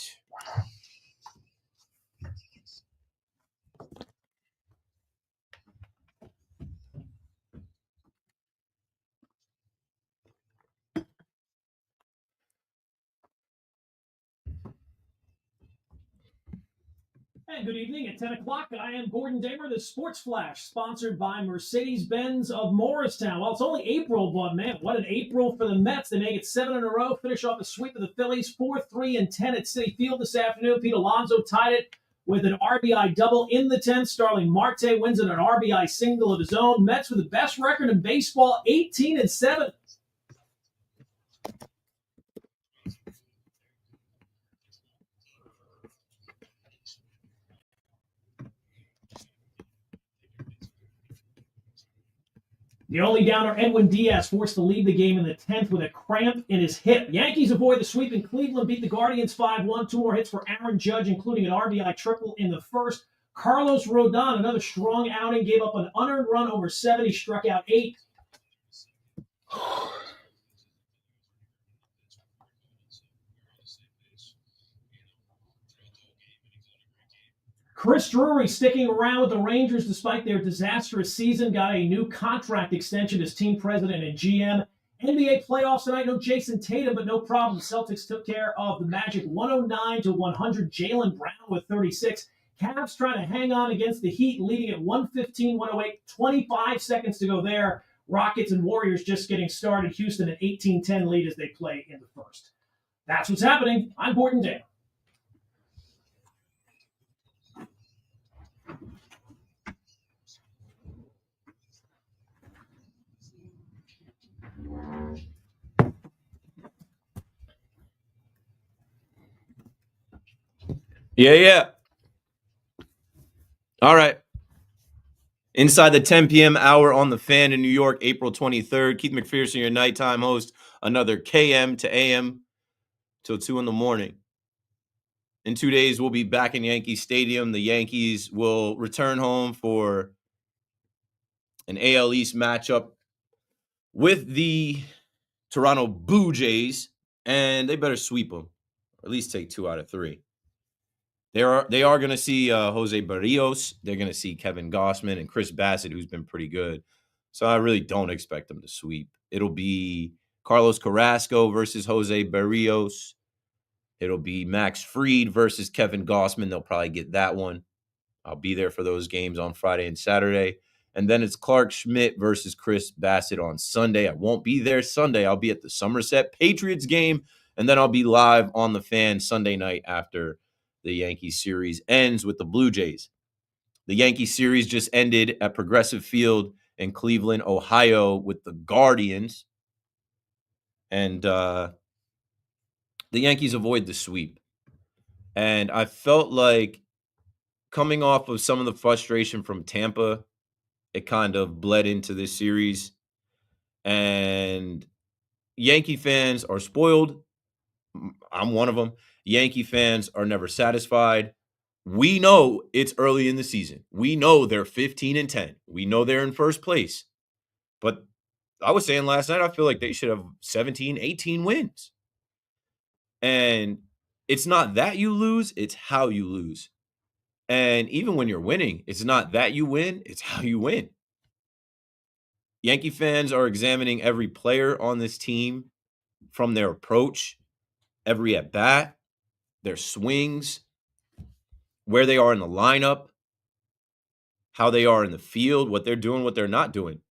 And good evening at 10 o'clock. I am Gordon Damer, the Sports Flash, sponsored by Mercedes-Benz of Morristown. Well, it's only April, but man, what an April for the Mets. They make it 7 in a row, finish off a sweep of the Phillies, 4-3-10 at Citi Field this afternoon. Pete Alonso tied it with an RBI double in the 10th. Starling Marte wins it an RBI single of his own. Mets with the best record in baseball, 18-7. The only downer, Edwin Diaz, forced to leave the game in the 10th with a cramp in his hip. Yankees avoid the sweep in Cleveland, beat the Guardians 5-1. 2 more hits for Aaron Judge, including an RBI triple in the first. Carlos Rodon, another strong outing, gave up an unearned run over 7. He struck out 8. Chris Drury sticking around with the Rangers despite their disastrous season, got a new contract extension as team president and GM. NBA playoffs tonight, no Jason Tatum, but no problem. Celtics took care of the Magic 109-100. Jaylen Brown with 36. Cavs trying to hang on against the Heat, leading at 115-108. 25 seconds to go there. Rockets and Warriors just getting started. Houston an 18-10 lead as they play in the first. That's what's happening. I'm Gordon Dale. Yeah. All right. Inside the 10 p.m. hour on the Fan in New York, April 23rd. Keith McPherson, your nighttime host. Another KM to AM till 2 in the morning. In 2 days, we'll be back in Yankee Stadium. The Yankees will return home for an AL East matchup with the Toronto Blue Jays, and they better sweep them, or at least take 2 out of 3. They are going to see Jose Barrios. They're going to see Kevin Gossman and Chris Bassett, who's been pretty good. So I really don't expect them to sweep. It'll be Carlos Carrasco versus Jose Barrios. It'll be Max Fried versus Kevin Gossman. They'll probably get that one. I'll be there for those games on Friday and Saturday. And then it's Clark Schmidt versus Chris Bassett on Sunday. I won't be there Sunday. I'll be at the Somerset Patriots game, and then I'll be live on the Fan Sunday night after the Yankees series ends with the Blue Jays. The Yankees series just ended at Progressive Field in Cleveland, Ohio with the Guardians. And the Yankees avoid the sweep. And I felt like coming off of some of the frustration from Tampa, it kind of bled into this series. And Yankee fans are spoiled. I'm one of them. Yankee fans are never satisfied. We know it's early in the season. We know they're 15-10. We know they're in first place. But I was saying last night, I feel like they should have 17, 18 wins. And it's not that you lose, it's how you lose. And even when you're winning, it's not that you win, it's how you win. Yankee fans are examining every player on this team from their approach, every at-bat, their swings, where they are in the lineup, how they are in the field, what they're doing, what they're not doing.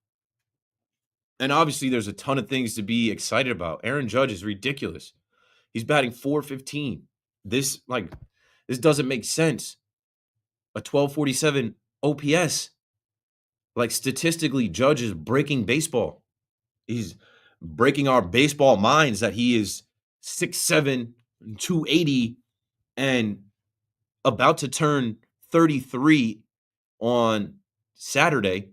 And obviously, there's a ton of things to be excited about. Aaron Judge is ridiculous. He's batting .415. This doesn't make sense. A 1247 OPS. Like, statistically, Judge is breaking baseball. He's breaking our baseball minds that he is 6'7", 280, and about to turn 33 on Saturday.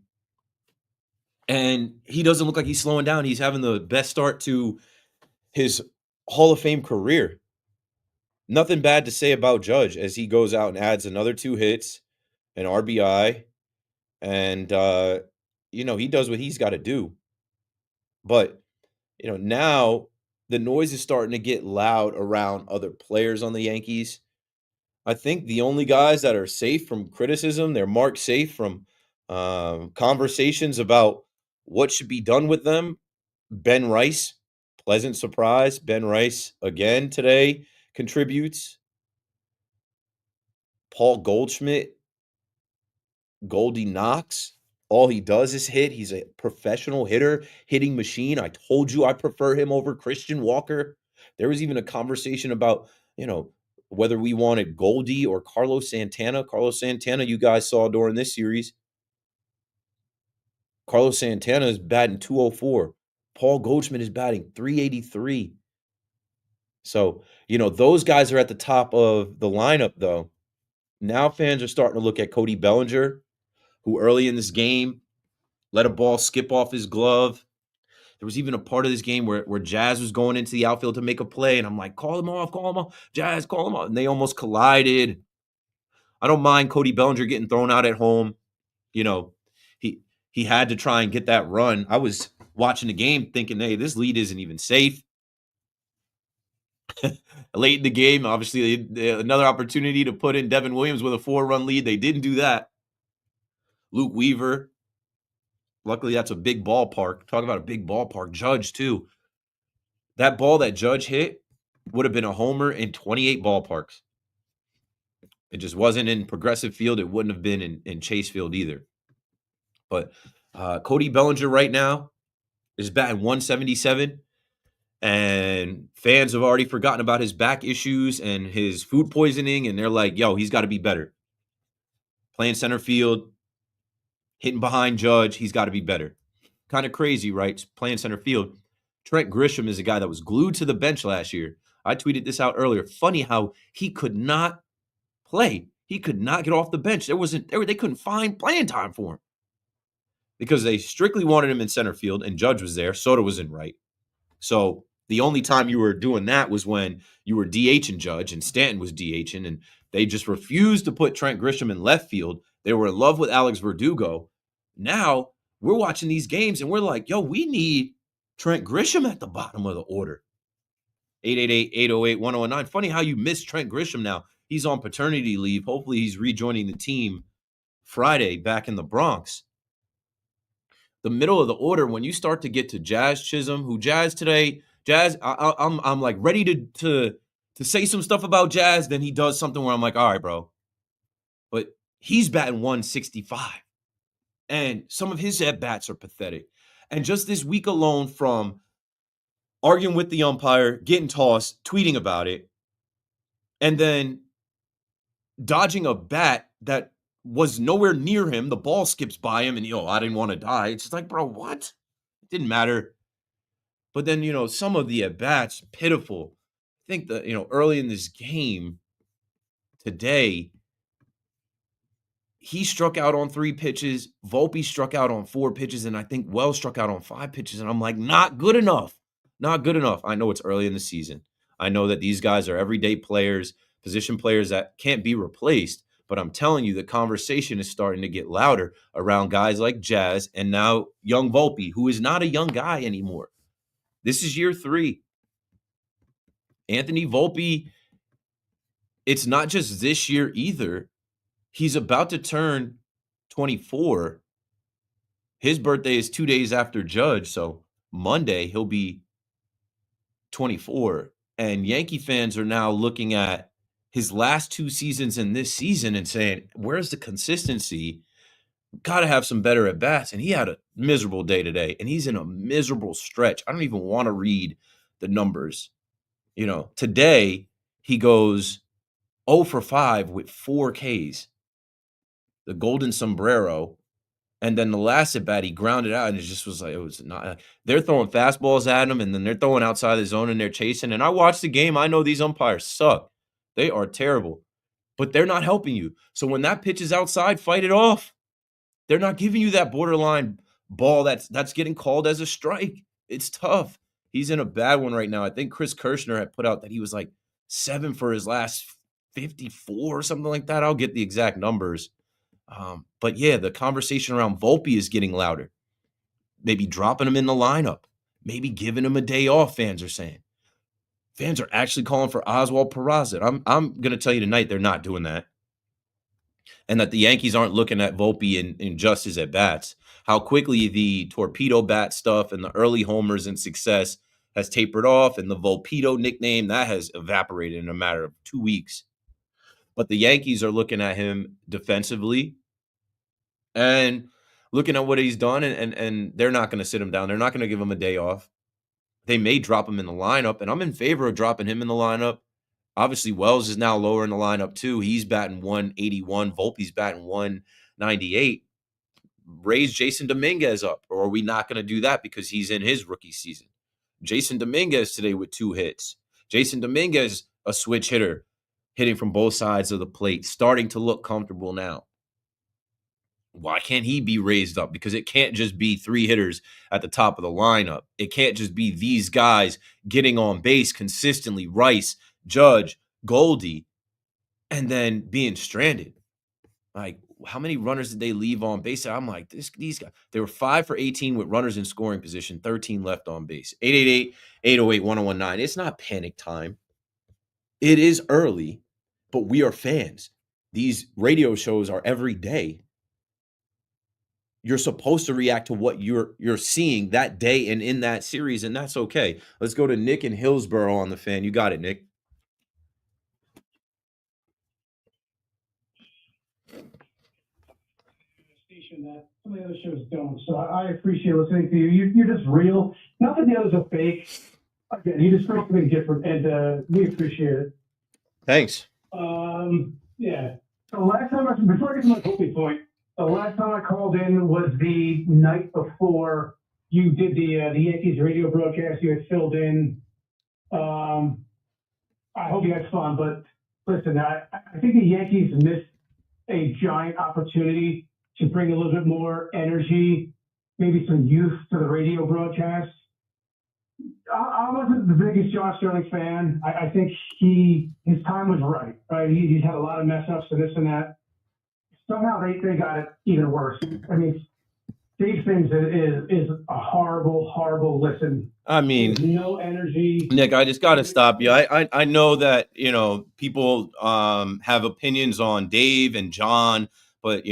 And he doesn't look like he's slowing down. He's having the best start to his Hall of Fame career. Nothing bad to say about Judge as he goes out and adds another 2 hits, an RBI, and, he does what he's got to do. But, now the noise is starting to get loud around other players on the Yankees. I think the only guys that are safe from criticism, they're marked safe from conversations about what should be done with them. Ben Rice, pleasant surprise. Ben Rice again today contributes. Paul Goldschmidt, Goldie Knox, all he does is hit. He's a professional hitter, hitting machine. I told you I prefer him over Christian Walker. There was even a conversation about, whether we wanted Goldie or Carlos Santana. Carlos Santana, you guys saw during this series. Carlos Santana is batting 204. Paul Goldschmidt is batting 383. So, those guys are at the top of the lineup, though. Now fans are starting to look at Cody Bellinger, who early in this game let a ball skip off his glove. There was even a part of this game where Jazz was going into the outfield to make a play, and I'm like, call him off. Jazz, call him off. And they almost collided. I don't mind Cody Bellinger getting thrown out at home. He had to try and get that run. I was watching the game thinking, hey, this lead isn't even safe. Late in the game, obviously, another opportunity to put in Devin Williams with a 4-run lead. They didn't do that. Luke Weaver. Luckily, that's a big ballpark. Talk about a big ballpark. Judge, too. That ball that Judge hit would have been a homer in 28 ballparks. It just wasn't in Progressive Field. It wouldn't have been in Chase Field either. But Cody Bellinger right now is batting 177. And fans have already forgotten about his back issues and his food poisoning. And they're like, yo, he's got to be better. Playing center field, hitting behind Judge, he's got to be better. Kind of crazy, right? Playing center field. Trent Grisham is a guy that was glued to the bench last year. I tweeted this out earlier. Funny how he could not play. He could not get off the bench. They couldn't find playing time for him because they strictly wanted him in center field, and Judge was there. Soto was in right. So the only time you were doing that was when you were DHing Judge and Stanton was DHing, and they just refused to put Trent Grisham in left field. They were in love with Alex Verdugo. Now we're watching these games and we're like, yo, we need Trent Grisham at the bottom of the order. 888-808-1019. Funny how you missed Trent Grisham now. He's on paternity leave. Hopefully he's rejoining the team Friday back in the Bronx. The middle of the order, when you start to get to Jazz Chisholm, who Jazz today, I'm like ready to say some stuff about Jazz. Then he does something where I'm like, all right, bro. But he's batting 165. And some of his at-bats are pathetic. And just this week alone, from arguing with the umpire, getting tossed, tweeting about it, and then dodging a bat that was nowhere near him. The ball skips by him, and, I didn't want to die. It's just like, bro, what? It didn't matter. But then, some of the at-bats, pitiful. I think that, early in this game today, he struck out on 3 pitches. Volpe struck out on 4 pitches, and I think Wells struck out on 5 pitches. And I'm like, not good enough. Not good enough. I know it's early in the season. I know that these guys are everyday players, position players that can't be replaced. But I'm telling you, the conversation is starting to get louder around guys like Jazz and now young Volpe, who is not a young guy anymore. This is year 3. Anthony Volpe, it's not just this year either. He's about to turn 24. His birthday is 2 days after Judge, so Monday he'll be 24. And Yankee fans are now looking at his last 2 seasons and this season and saying, where's the consistency? Got to have some better at-bats. And he had a miserable day today, and he's in a miserable stretch. I don't even want to read the numbers. Today he goes 0 for 5 with 4 Ks. The golden sombrero. And then the last at bat, he grounded out, and it just was like, it was not. They're throwing fastballs at him, and then they're throwing outside the zone, and they're chasing. And I watched the game. I know these umpires suck. They are terrible, but they're not helping you. So when that pitch is outside, fight it off. They're not giving you that borderline ball that's getting called as a strike. It's tough. He's in a bad one right now. I think Chris Kirshner had put out that he was like 7 for his last 54 or something like that. I'll get the exact numbers. But yeah, the conversation around Volpe is getting louder. Maybe dropping him in the lineup. Maybe giving him a day off, fans are saying. Fans are actually calling for Oswald Peraza. I'm going to tell you tonight they're not doing that. And that the Yankees aren't looking at Volpe in just his at-bats. How quickly the torpedo bat stuff and the early homers and success has tapered off, and the Volpedo nickname, that has evaporated in a matter of 2 weeks. But the Yankees are looking at him defensively and looking at what he's done, and they're not going to sit him down. They're not going to give him a day off. They may drop him in the lineup, and I'm in favor of dropping him in the lineup. Obviously, Wells is now lower in the lineup too. He's batting 181. Volpe's batting 198. Raise Jason Dominguez up, or are we not going to do that because he's in his rookie season? Jason Dominguez today with 2 hits. Jason Dominguez, a switch hitter, hitting from both sides of the plate, starting to look comfortable now. Why can't he be raised up? Because it can't just be 3 hitters at the top of the lineup. It can't just be these guys getting on base consistently, Rice, Judge, Goldie, and then being stranded. Like, how many runners did they leave on base? I'm like, these guys, they were 5 for 18 with runners in scoring position, 13 left on base. 888-808-1019. It's not panic time. It is early, but we are fans. These radio shows are every day. You're supposed to react to what you're seeing that day and in that series, and that's okay. Let's go to Nick in Hillsborough on the Fan. You got it, Nick. That some of the other shows don't. So I appreciate listening to you. You're just real. Not that the others are fake. Again, you just bring something different, and we appreciate it. Thanks. Yeah. The last time before I get to my Volpe point, the last time I called in was the night before you did the Yankees radio broadcast. You had filled in. I hope you had fun, but listen, I think the Yankees missed a giant opportunity to bring a little bit more energy, maybe some youth to the radio broadcast. I wasn't the biggest John Sterling fan. I think his time was right? He's had a lot of mess ups and this and that. Somehow they got it even worse. I mean, Dave Sims is a horrible listen. I mean, there's no energy. Nick, I just got to stop you. I know that, people have opinions on Dave and John, but,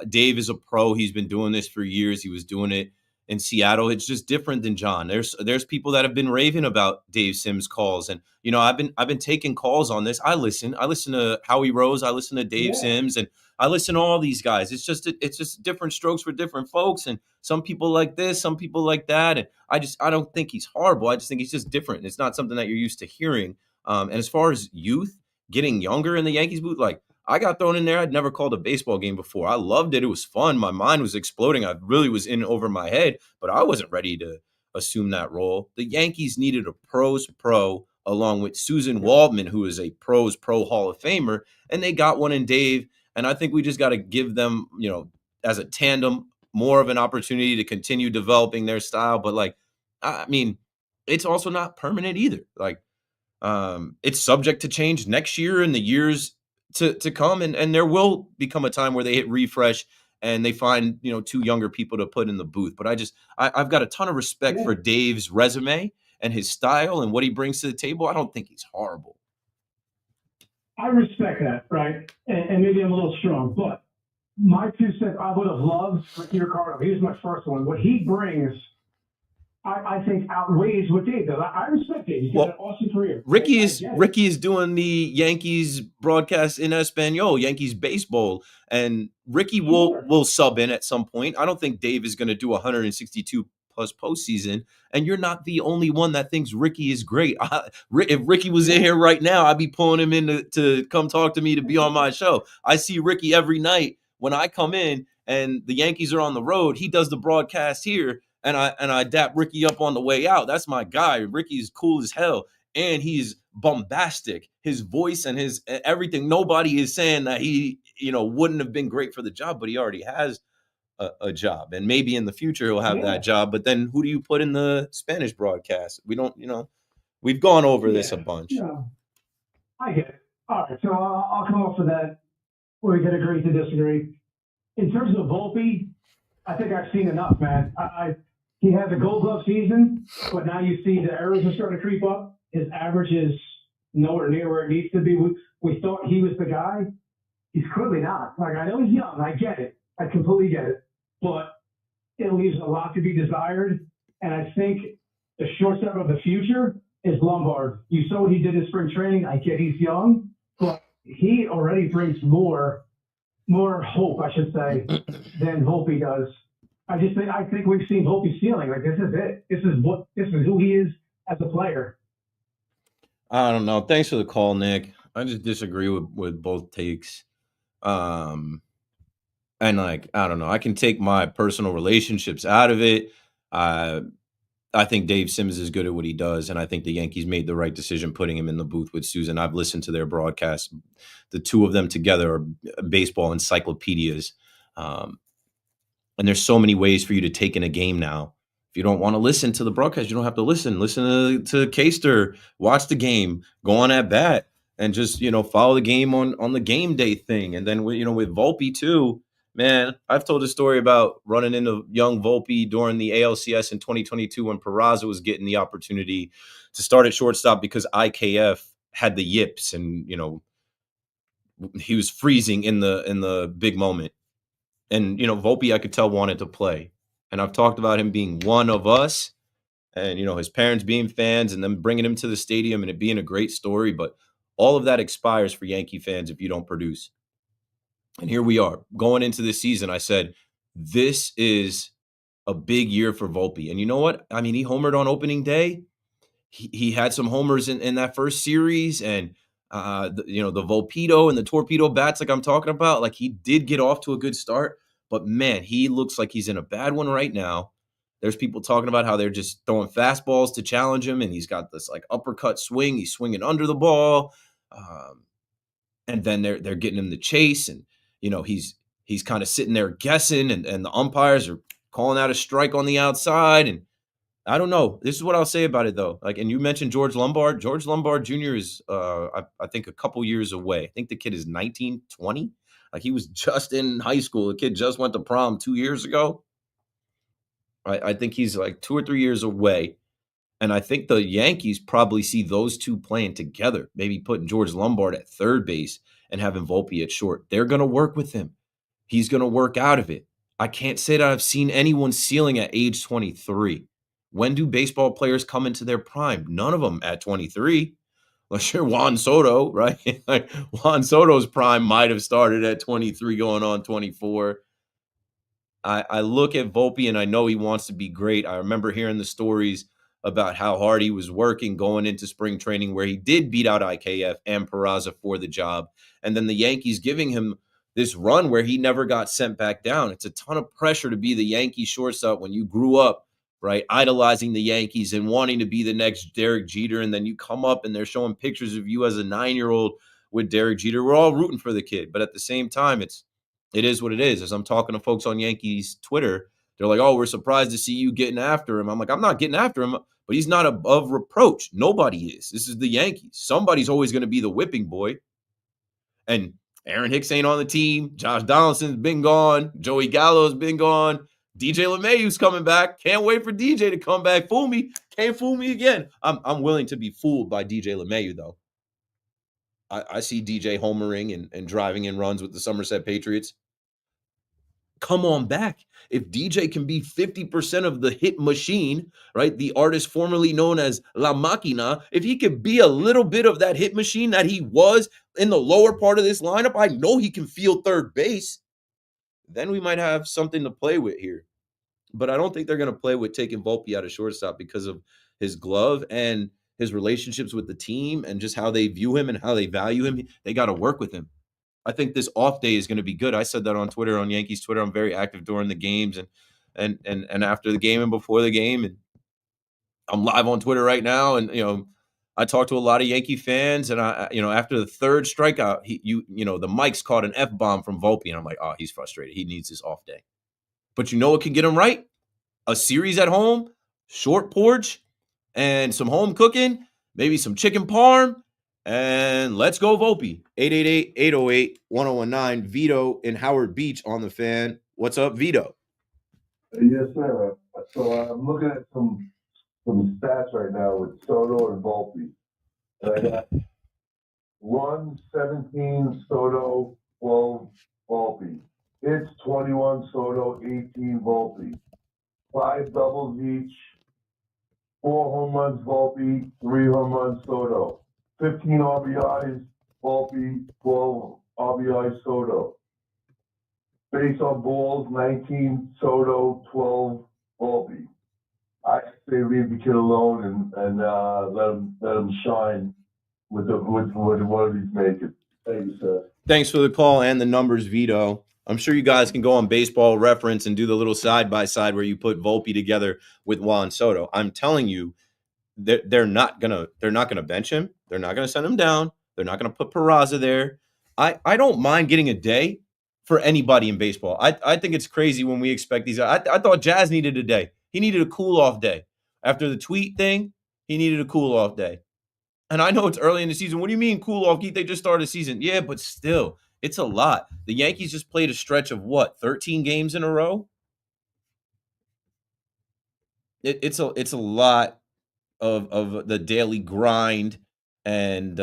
Dave is a pro. He's been doing this for years. He was doing it in Seattle. It's just different than John. There's people that have been raving about Dave Sims calls, and I've been taking calls on this. I listen to Howie Rose. I listen to Dave Sims, and I listen to all these guys. It's just different strokes for different folks, and some people like this, some people like that, and I don't think he's horrible. I just think he's just different. It's not something that you're used to hearing. And as far as youth getting younger in the Yankees booth, like, I got thrown in there. I'd never called a baseball game before. I loved it. It was fun. My mind was exploding. I really was in over my head, but I wasn't ready to assume that role. The Yankees needed a pros pro along with Susan Waldman, who is a pros pro Hall of Famer, and they got one in Dave. And I think we just got to give them, as a tandem, more of an opportunity to continue developing their style. But it's also not permanent either. It's subject to change next year and the years to come, and there will become a time where they hit refresh and they find 2 younger people to put in the booth. But I've got a ton of respect for Dave's resume and his style and what he brings to the table. I don't think he's horrible. I respect that, right? And maybe I'm a little strong, but my 2 cents, I would have loved Ricky Ricardo. He was my first one. What he brings, I think, outweighs what Dave does. I respect Dave. He's got an awesome career. Ricky is doing the Yankees broadcast in Espanol, Yankees baseball, and Ricky will sub in at some point. I don't think Dave is going to do 162 plus postseason, and you're not the only one that thinks Ricky is great. If Ricky was in here right now, I'd be pulling him in to come talk to me to be on my show. I see Ricky every night when I come in and the Yankees are on the road. He does the broadcast here. And I dap Ricky up on the way out. That's my guy. Ricky's cool as hell, and he's bombastic. His voice and his everything. Nobody is saying that he, wouldn't have been great for the job, but he already has a job, and maybe in the future he'll have that job. But then who do you put in the Spanish broadcast? We don't. We've gone over this a bunch. I get it. All right, so I'll come up with that. Where we can agree to disagree. In terms of Volpe, I think I've seen enough, man. He has a Gold Glove season, but now you see the errors are starting to creep up. His average is nowhere near where it needs to be. We thought he was the guy. He's clearly not. I know he's young. I get it. I completely get it. But it leaves a lot to be desired. And I think the shortstop of the future is Lombard. You saw what he did in spring training. I get he's young, but he already brings more hope, I should say, than Volpe does. I think we've seen Volpe's ceiling. Like, this is it. This is who he is as a player. I don't know. Thanks for the call, Nick. I just disagree with both takes. And like, I don't know. I can take my personal relationships out of it. I think Dave Sims is good at what he does, and I think the Yankees made the right decision putting him in the booth with Susan. I've listened to their broadcast. The two of them together are baseball encyclopedias. And there's so many ways for you to take in a game now. If you don't want to listen to the broadcast, you don't have to listen. Listen to Caster, watch the game, go on at bat, and just, follow the game on the game day thing. And then, with Volpe too, man, I've told a story about running into young Volpe during the ALCS in 2022 when Peraza was getting the opportunity to start at shortstop because IKF had the yips and, he was freezing in the big moment. And, Volpe, I could tell, wanted to play. And I've talked about him being one of us and, his parents being fans and them bringing him to the stadium and it being a great story. But all of that expires for Yankee fans if you don't produce. And here we are going into this season. I said, this is a big year for Volpe. And you know what? I mean, he homered on opening day. He had some homers in that first series and, the Volpedo and the torpedo bats like I'm talking about, like he did get off to a good start, but man, he looks like he's in a bad one right now. There's people talking about how they're just throwing fastballs to challenge him, and he's got this like uppercut swing. He's swinging under the ball, and then they're getting him the chase, and he's kind of sitting there guessing, and the umpires are calling out a strike on the outside, and I don't know. This is what I'll say about it, though. Like, and you mentioned George Lombard. George Lombard Jr. is, I think, a couple years away. I think the kid is 19, 20. Like, he was just in high school. The kid just went to prom 2 years ago. I think he's like 2 or 3 years away. And I think the Yankees probably see those two playing together, maybe putting George Lombard at third base and having Volpe at short. They're going to work with him. He's going to work out of it. I can't say that I've seen anyone ceiling at age 23. When do baseball players come into their prime? None of them at 23. Unless you're Juan Soto, right? Like Juan Soto's prime might have started at 23 going on 24. I look at Volpe and I know he wants to be great. I remember hearing the stories about how hard he was working going into spring training where he did beat out IKF and Peraza for the job. And then the Yankees giving him this run where he never got sent back down. It's a ton of pressure to be the Yankee shortstop when you grew up, right, idolizing the Yankees and wanting to be the next Derek Jeter. And then you come up and they're showing pictures of you as a 9-year-old with Derek Jeter. We're all rooting for the kid. But at the same time, it is what it is. As I'm talking to folks on Yankees Twitter, they're like, oh, we're surprised to see you getting after him. I'm like, I'm not getting after him, but he's not above reproach. Nobody is. This is the Yankees. Somebody's always going to be the whipping boy. And Aaron Hicks ain't on the team. Josh Donaldson's been gone. Joey Gallo's been gone. DJ LeMahieu's coming back. Can't wait for DJ to come back. Fool me. Can't fool me again. I'm willing to be fooled by DJ LeMahieu, though. I see DJ homering and driving in runs with the Somerset Patriots. Come on back. If DJ can be 50% of the hit machine, right, the artist formerly known as La Máquina, if he could be a little bit of that hit machine that he was in the lower part of this lineup, I know he can field third base. Then we might have something to play with here. But I don't think they're going to play with taking Volpe out of shortstop because of his glove and his relationships with the team and just how they view him and how they value him. They got to work with him. I think this off day is going to be good. I said that on Twitter, on Yankees Twitter. I'm very active during the games and after the game and before the game. And I'm live on Twitter right now. And, I talk to a lot of Yankee fans. And, after the third strikeout, the Mike's caught an F-bomb from Volpe. And I'm like, oh, he's frustrated. He needs this off day. But you know what can get him right? A series at home, short porch, and some home cooking, maybe some chicken parm. And let's go Volpe. 888-808-1019. Vito in Howard Beach on the Fan. What's up, Vito? Yes, sir. So I'm looking at some stats right now with Soto and Volpe. And I got 117 Soto, 12 Volpe. It's 21 Soto, 18 Volpe. 5 doubles each. 4 home runs Volpe, 3 home runs Soto. 15 RBIs, Volpe, 12, RBI, Soto. Base on balls, 19, Soto, 12, Volpe. I say leave the kid alone and let him shine with what he's making. Thank you, sir. Thanks for the call and the numbers, Vito. I'm sure you guys can go on Baseball Reference and do the little side by side where you put Volpe together with Juan Soto. I'm telling you, they're not gonna bench him. They're not gonna send him down. They're not gonna put Peraza there. I don't mind getting a day for anybody in baseball. I think it's crazy when we expect these. I thought Jazz needed a day. He needed a cool off day after the tweet thing. He needed a cool off day. And I know it's early in the season. What do you mean cool off, Keith? They just started the season. Yeah, but still, it's a lot. The Yankees just played a stretch of what, 13 games in a row? It's a lot of the daily grind. And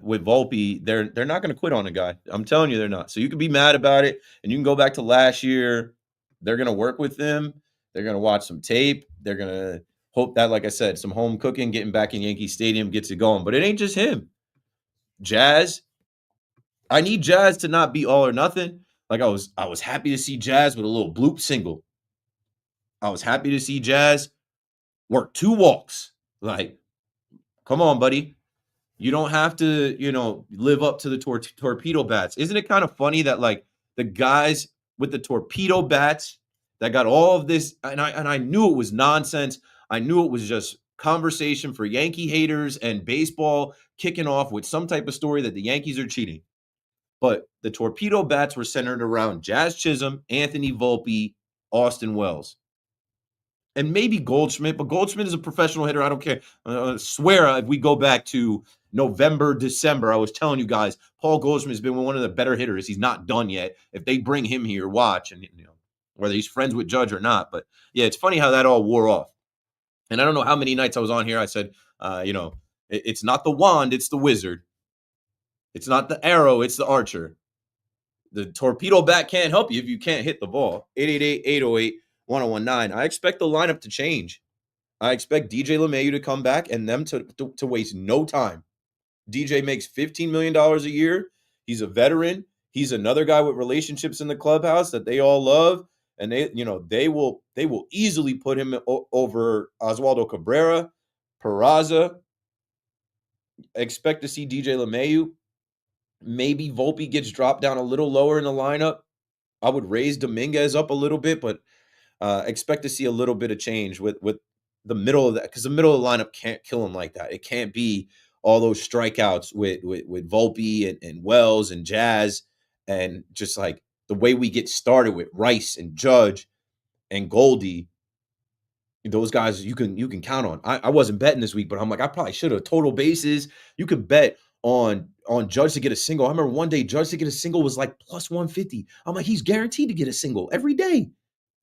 with Volpe, they're not going to quit on a guy. I'm telling you, they're not. So you can be mad about it, and you can go back to last year. They're going to work with them. They're going to watch some tape. They're going to hope that, like I said, some home cooking, getting back in Yankee Stadium gets it going. But it ain't just him. Jazz, I need Jazz to not be all or nothing. Like I was happy to see Jazz with a little bloop single. I was happy to see Jazz work 2 walks. Like, come on, buddy. You don't have to, live up to the torpedo bats. Isn't it kind of funny that like the guys with the torpedo bats that got all of this, and I knew it was nonsense. I knew it was just conversation for Yankee haters and baseball kicking off with some type of story that the Yankees are cheating. But the torpedo bats were centered around Jazz Chisholm, Anthony Volpe, Austin Wells, and maybe Goldschmidt. But Goldschmidt is a professional hitter. I don't care. Swear if we go back to November, December, I was telling you guys, Paul Goldschmidt has been one of the better hitters. He's not done yet. If they bring him here, watch, and whether he's friends with Judge or not. But yeah, it's funny how that all wore off. And I don't know how many nights I was on here. I said, it's not the wand, it's the wizard. It's not the arrow, it's the archer. The torpedo bat can't help you if you can't hit the ball. 888-808-1019. I expect the lineup to change. I expect DJ LeMahieu to come back and them to waste no time. DJ makes $15 million a year. He's a veteran. He's another guy with relationships in the clubhouse that they all love. And they will easily put him over Oswaldo Cabrera, Peraza. Expect to see DJ LeMahieu. Maybe Volpe gets dropped down a little lower in the lineup. I would raise Dominguez up a little bit, but expect to see a little bit of change with the middle of that, because the middle of the lineup can't kill him like that. It can't be all those strikeouts with Volpe and Wells and Jazz, and just like the way we get started with Rice and Judge and Goldie. Those guys you can count on. I wasn't betting this week, but I'm like, I probably should have. Total bases, you could bet on Judge to get a single. I remember one day Judge to get a single was like plus 150. I'm like, he's guaranteed to get a single every day.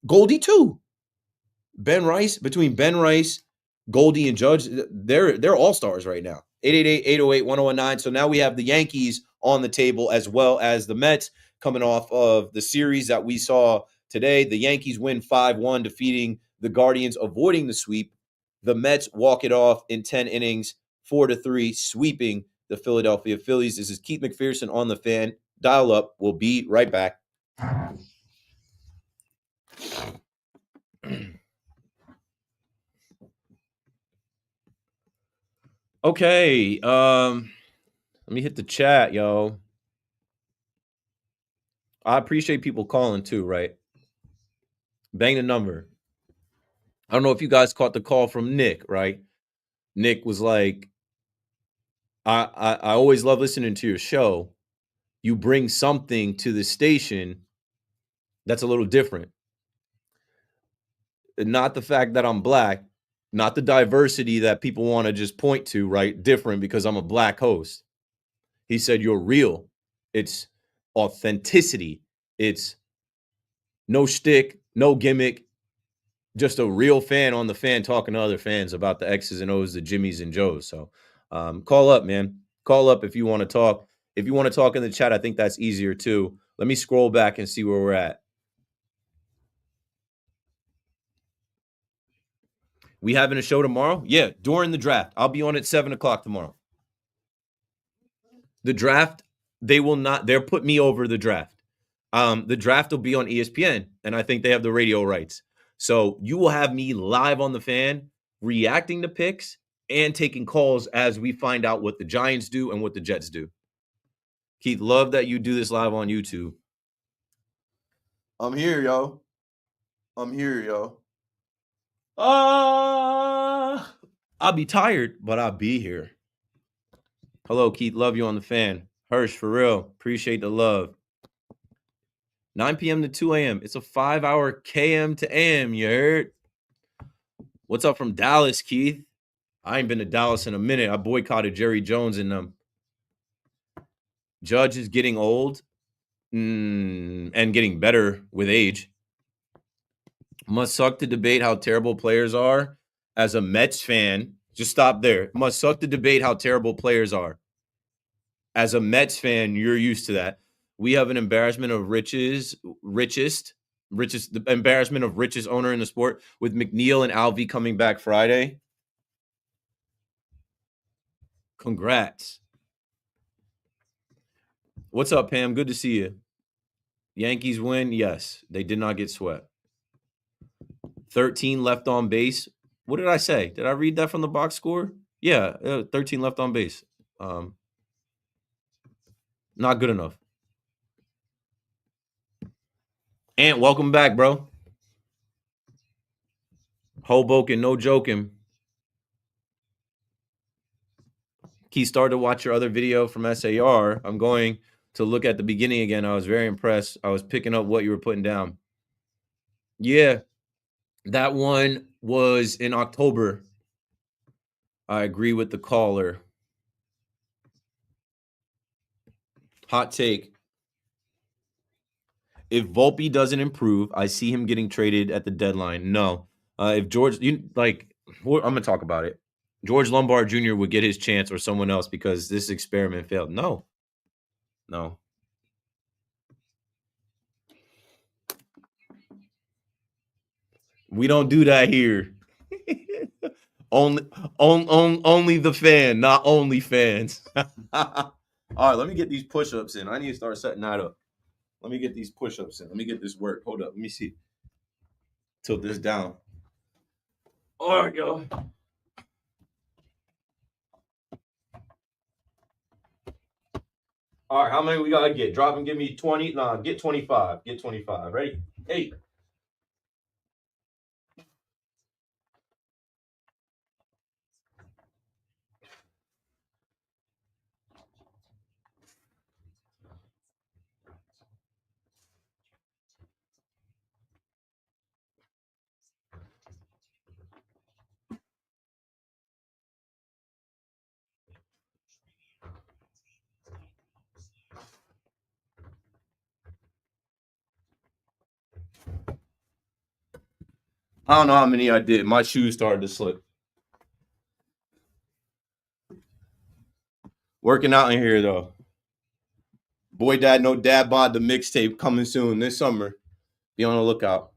Goldie too. Between Ben Rice, Goldie, and Judge, they're all-stars right now. 888-808-1019. So now we have the Yankees on the table as well as the Mets coming off of the series that we saw today. The Yankees win 5-1, defeating the Guardians, avoiding the sweep. The Mets walk it off in 10 innings, 4-3, sweeping the Philadelphia Phillies. This is Keith McPherson on the Fan. Dial up. We'll be right back. Okay, let me hit the chat, yo. I appreciate people calling too, right? Bang the number. I don't know if you guys caught the call from Nick, right? Nick was like, I always love listening to your show. You bring something to the station that's a little different. Not the fact that I'm black, not the diversity that people want to just point to, right? Different because I'm a black host. He said, you're real. It's authenticity. It's no shtick, no gimmick, just a real fan on the Fan talking to other fans about the X's and O's, the Jimmys and Joes. So call up, man. Call up if you want to talk. If you want to talk in the chat, I think that's easier too. Let me scroll back and see where we're at. We having a show tomorrow? Yeah, during the draft. I'll be on at 7 o'clock tomorrow. The draft, they will not. They'll put me over the draft. The draft will be on ESPN, and I think they have the radio rights. So you will have me live on the Fan, reacting to picks and taking calls as we find out what the Giants do and what the Jets do. Keith, love that you do this live on YouTube. I'm here, yo. I'm here, yo. I'll be tired, but I'll be here. Hello, Keith. Love you on the Fan. Hirsch, for real. Appreciate the love. 9 p.m. to 2 a.m. It's a 5-hour KM to AM, you heard? What's up from Dallas, Keith? I ain't been to Dallas in a minute. I boycotted Jerry Jones and them. Judge is getting old and getting better with age. Must suck to debate how terrible players are. As a Mets fan, just stop there. Must suck to debate how terrible players are. As a Mets fan, you're used to that. We have an embarrassment of richest, the embarrassment of richest owner in the sport with McNeil and Alvey coming back Friday. Congrats. What's up, Pam? Good to see you. Yankees win? Yes. They did not get swept. 13 left on base. What did I say? Did I read that from the box score? Yeah, 13 left on base. Not good enough. Ant, welcome back, bro. Hoboken, no joking. Key started to watch your other video from SAR. I'm going to look at the beginning again. I was very impressed. I was picking up what you were putting down. Yeah, that one was in October. I agree with the caller. Hot take. If Volpe doesn't improve, I see him getting traded at the deadline. No. If George, I'm going to talk about it. George Lombard Jr. would get his chance or someone else because this experiment failed. No. We don't do that here. only the Fan, not only fans. All right, let me get these push-ups in. I need to start setting that up. Let me get these push-ups in. Let me get this work. Hold up. Let me see. Tilt this down. All right, yo. All right, how many we gotta get? Drop and give me 20. Nah, get 25. Get 25. Ready? 8. I don't know how many I did. My shoes started to slip. Working out in here though. Boy Dad No Dad Bod, the mixtape coming soon this summer. Be on the lookout.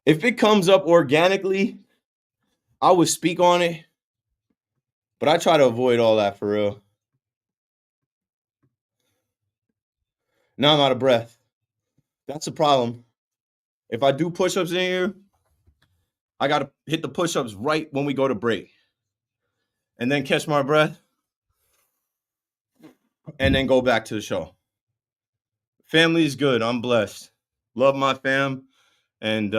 If it comes up organically, I would speak on it. But I try to avoid all that for real. Now I'm out of breath. That's the problem. If I do push-ups in here, I got to hit the push-ups right when we go to break. And then catch my breath. And then go back to the show. Family is good. I'm blessed. Love my fam. And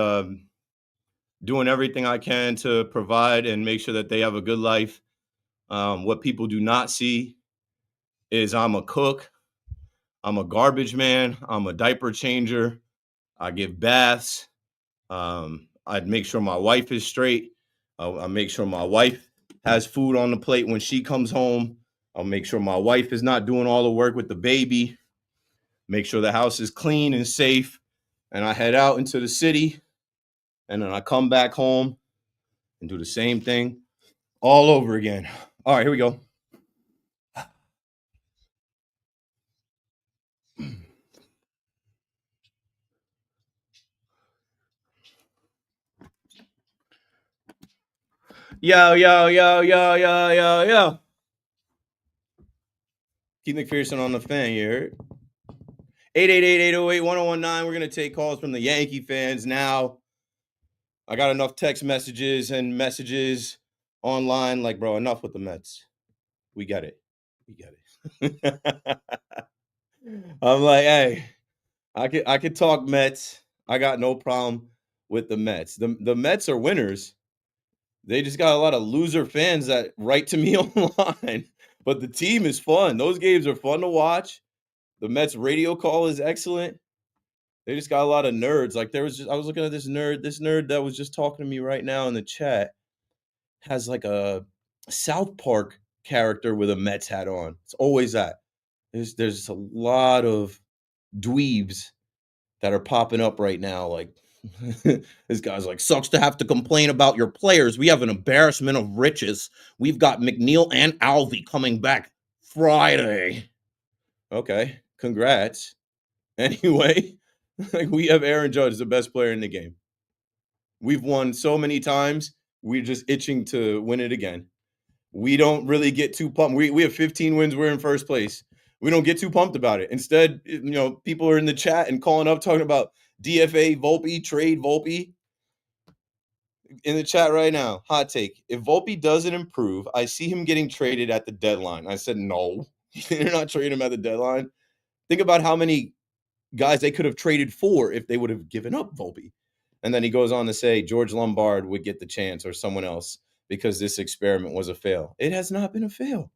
doing everything I can to provide and make sure that they have a good life. What people do not see is I'm a cook. I'm a garbage man. I'm a diaper changer. I give baths. I'd make sure my wife is straight. I make sure my wife has food on the plate when she comes home. I'll make sure my wife is not doing all the work with the baby. Make sure the house is clean and safe. And I head out into the city. And then I come back home and do the same thing all over again. All right, here we go. Yo, yo, yo, yo, yo, yo, yo. Keith McPherson on the fan, you heard? 888-808-1019. We're going to take calls from the Yankee fans now. I got enough text messages and messages online. Like, bro, enough with the Mets. We get it. We get it. I'm like, hey, I could talk Mets. I got no problem with the Mets. The Mets are winners. They just got a lot of loser fans that write to me online. But the team is fun. Those games are fun to watch. The Mets radio call is excellent. They just got a lot of nerds. Like I was looking at this nerd that was just talking to me right now in the chat has like a South Park character with a Mets hat on. It's always that. There's a lot of dweebs that are popping up right now. Like this guy's like, sucks to have to complain about your players. We have an embarrassment of riches. We've got McNeil and Alvey coming back Friday. Okay, congrats. Anyway, like we have Aaron Judge, the best player in the game. We've won so many times. We're just itching to win it again. We don't really get too pumped. We have 15 wins. We're in first place. We don't get too pumped about it. Instead, people are in the chat and calling up talking about DFA Volpe, trade Volpe. In the chat right now, hot take. If Volpe doesn't improve, I see him getting traded at the deadline. I said, no, you're not trading him at the deadline. Think about how many guys they could have traded for if they would have given up Volpe. And then he goes on to say George Lombard would get the chance or someone else because this experiment was a fail. It has not been a fail.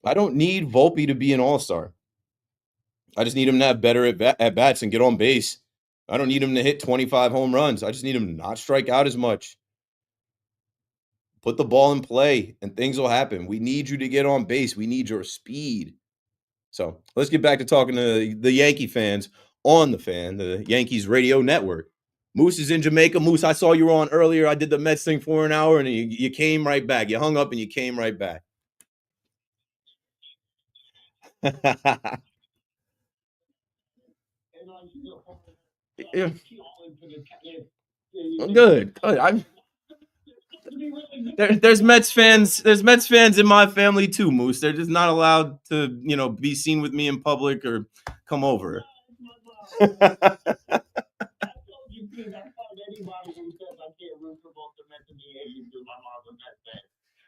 I don't need Volpe to be an all-star. I just need him to have better at-bats and get on base. I don't need him to hit 25 home runs. I just need him to not strike out as much. Put the ball in play and things will happen. We need you to get on base. We need your speed. So let's get back to talking to the Yankee fans on the Fan, the Yankees radio network. Moose is in Jamaica. Moose, I saw you were on earlier. I did the Mets thing for an hour, and you came right back. You hung up, and you came right back. Yeah. Good. There's Mets fans. There's Mets fans in my family too, Moose. They're just not allowed to, be seen with me in public or come over.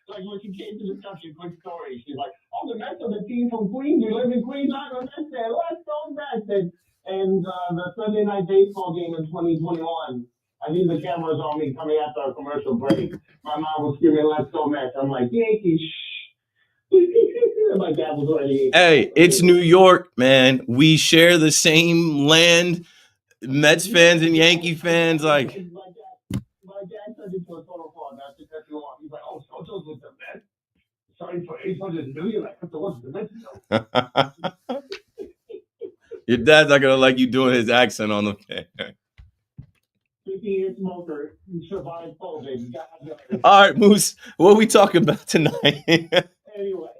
Like when she came to the country, quick story. She's like, "Oh, the Mets are the team from Queens. We live in Queens. I'm a Mets fan. Let's go Mets!" And the Sunday night baseball game in 2021. I need the cameras on me coming after our commercial break. My mom was screaming, "Let's go Mets!" I'm like, "Yankees." My dad was already. Hey, it's New York, man. We share the same land. Mets fans and Yankee fans, like. My dad turned into a total fraud. Not to cut you off. He's like, "Oh, Soto's with the Mets. Sorry for $800 million. I have to watch the Mets though." Your dad's not gonna like you doing his accent on the fan. 50-year smoker, survived COVID. All right, Moose. What are we talking about tonight? Anyway,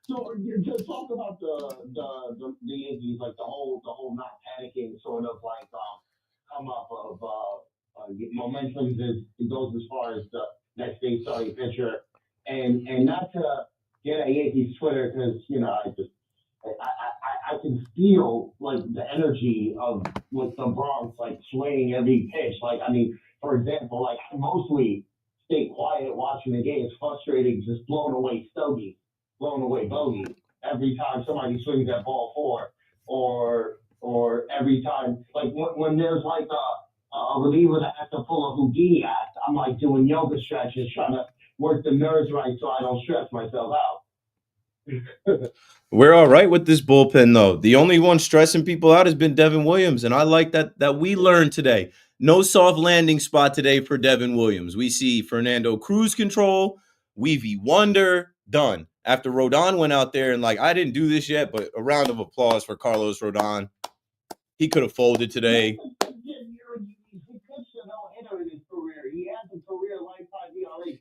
so to talk about the Yankees, like the whole not panicking sort of like come up of momentum it goes as far as the next day starting pitcher, and not to get at Yankees Twitter because I can feel like the energy of with the Bronx like swaying every pitch. Like I mean, for example, like I mostly stay quiet watching the game. It's frustrating, just blowing away Stogie, blowing away Bogey every time somebody swings that ball four, or every time like when there's like a reliever that has to pull a Houdini act, I'm like doing yoga stretches, trying to work the nerves right so I don't stress myself out. We're all right with this bullpen, though. The only one stressing people out has been Devin Williams, and I like that we learned today. No soft landing spot today for Devin Williams. We see Fernando cruise control, Weavy Wonder, done. After Rodon went out there and I didn't do this yet, but a round of applause for Carlos Rodon. He could have folded today.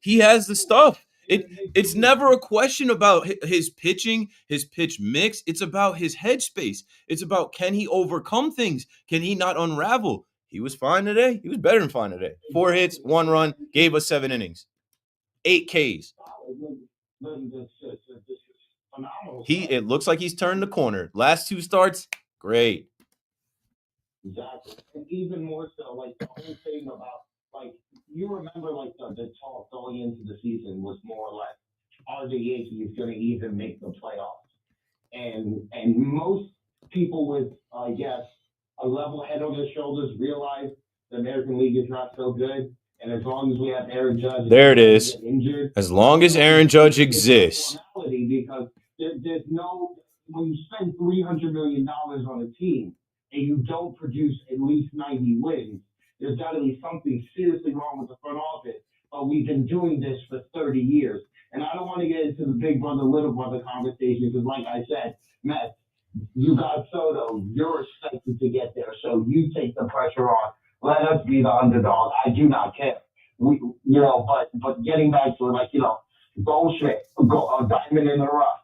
He has the stuff. It's never a question about his pitching, his pitch mix. It's about his headspace. It's about, can he overcome things? Can he not unravel? He was fine today. He was better than fine today. 4 hits, 1 run, gave us 7 innings, 8 Ks. It looks like he's turned the corner. Last 2 starts, great. Exactly. And even more so, like the whole thing about, like, you remember, like, the talk going into the season was more or less, are the Yankees going to even make the playoffs? And most people with, I guess, a level head on their shoulders realize the American League is not so good. And as long as we have Aaron Judge, there it is. Injured, as long as Aaron Judge exists. Because there's no, when you spend $300 million on a team and you don't produce at least 90 wins, there's got to be something seriously wrong with the front office. But we've been doing this for 30 years. And I don't want to get into the big brother, little brother conversation because, like I said, Matt, you got Soto. You're expected to get there, so you take the pressure on. Let us be the underdog. I do not care. But getting back to it, like, Goldschmidt, a diamond in the rough.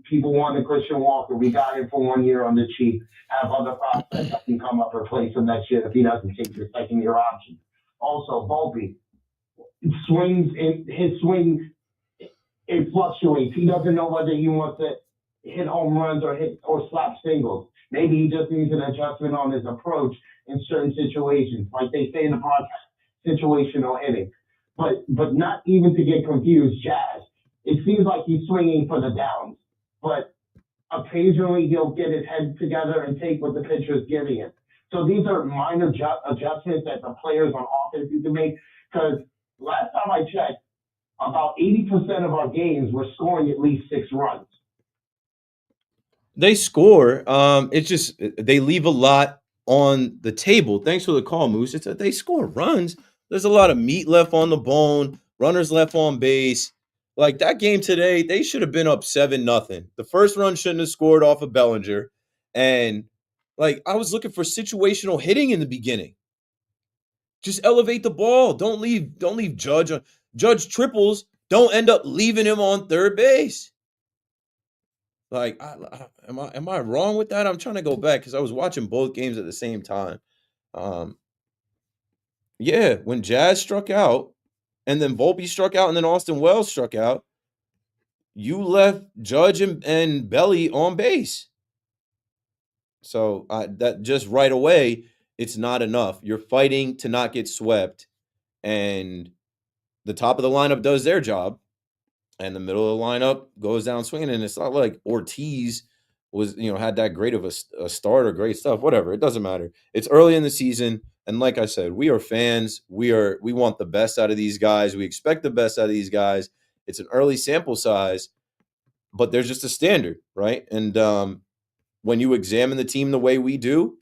People wanted Christian Walker. We got him for 1 year on the cheap. Have other prospects that can come up and replace him next year if he doesn't take your second-year option. Also, Volpe, his swing, it fluctuates. He doesn't know whether he wants to hit home runs or slap singles. Maybe he just needs an adjustment on his approach in certain situations, like they say in the podcast, situational hitting. But not even to get confused, Jazz. It seems like he's swinging for the downs, but occasionally he'll get his head together and take what the pitcher is giving him. So these are minor adjustments that the players on offense need to make. Because last time I checked, about 80% of our games were scoring at least 6 runs. They score. It's just they leave a lot on the table. Thanks for the call, Moose. It's they score runs. There's a lot of meat left on the bone, runners left on base. Like that game today, they should have been up 7-0. The first run shouldn't have scored off of Bellinger. And like I was looking for situational hitting in the beginning. Just elevate the ball. Don't leave Judge on. Judge triples. Don't end up leaving him on third base. Like, am I wrong with that? I'm trying to go back because I was watching both games at the same time. Yeah, when Jazz struck out, and then Volpe struck out, and then Austin Wells struck out, you left Judge and Belly on base. So that just right away, it's not enough. You're fighting to not get swept, and the top of the lineup does their job, and the middle of the lineup goes down swinging. And it's not like Ortiz was, had that great of a start or great stuff. Whatever, it doesn't matter. It's early in the season, and like I said, we are fans. We want the best out of these guys. We expect the best out of these guys. It's an early sample size, but there's just a standard, right? And when you examine the team the way we do,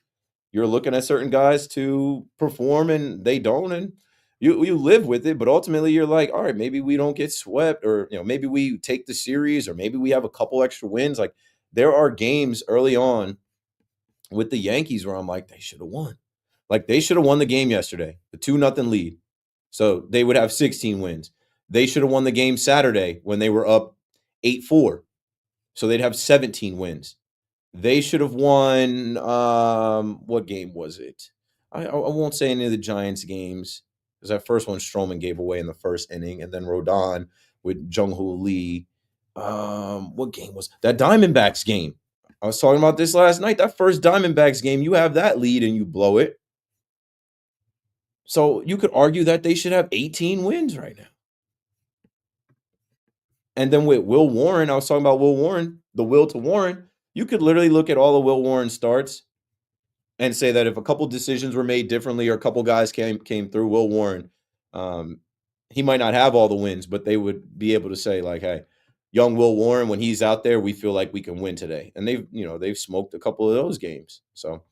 you're looking at certain guys to perform, and they don't, and you live with it. But ultimately, you're like, all right, maybe we don't get swept, or maybe we take the series, or maybe we have a couple extra wins. Like there are games early on with the Yankees where I'm like, they should have won. Like they should have won the game yesterday, the 2-0 lead, so they would have 16 wins. They should have won the game Saturday when they were up 8-4, so they'd have 17 wins. They should have won. What game was it? I won't say any of the Giants games because that first one Stroman gave away in the first inning, and then Rodon with Jung-Hoo Lee. What game was that? Diamondbacks game. I was talking about this last night. That first Diamondbacks game, you have that lead and you blow it. So you could argue that they should have 18 wins right now. And then with Will Warren, I was talking about Will Warren, the will to Warren. You could literally look at all the Will Warren starts and say that if a couple decisions were made differently or a couple guys came through, Will Warren, he might not have all the wins, but they would be able to say like, hey, young Will Warren, when he's out there, we feel like we can win today. And they've smoked a couple of those games. So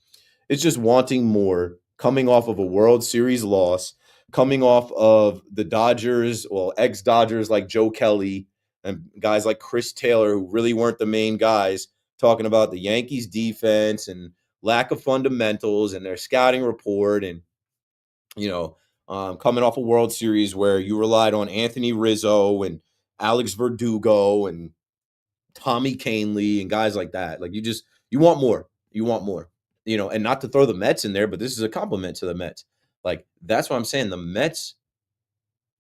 it's just wanting more, coming off of a World Series loss, coming off of the Dodgers, well, ex-Dodgers like Joe Kelly and guys like Chris Taylor, who really weren't the main guys, talking about the Yankees defense and lack of fundamentals and their scouting report. And, coming off a World Series where you relied on Anthony Rizzo and Alex Verdugo and Tommy Kahnle and guys like that. Like you want more. You want more. and not to throw the Mets in there, but this is a compliment to the Mets. Like, that's what I'm saying. The Mets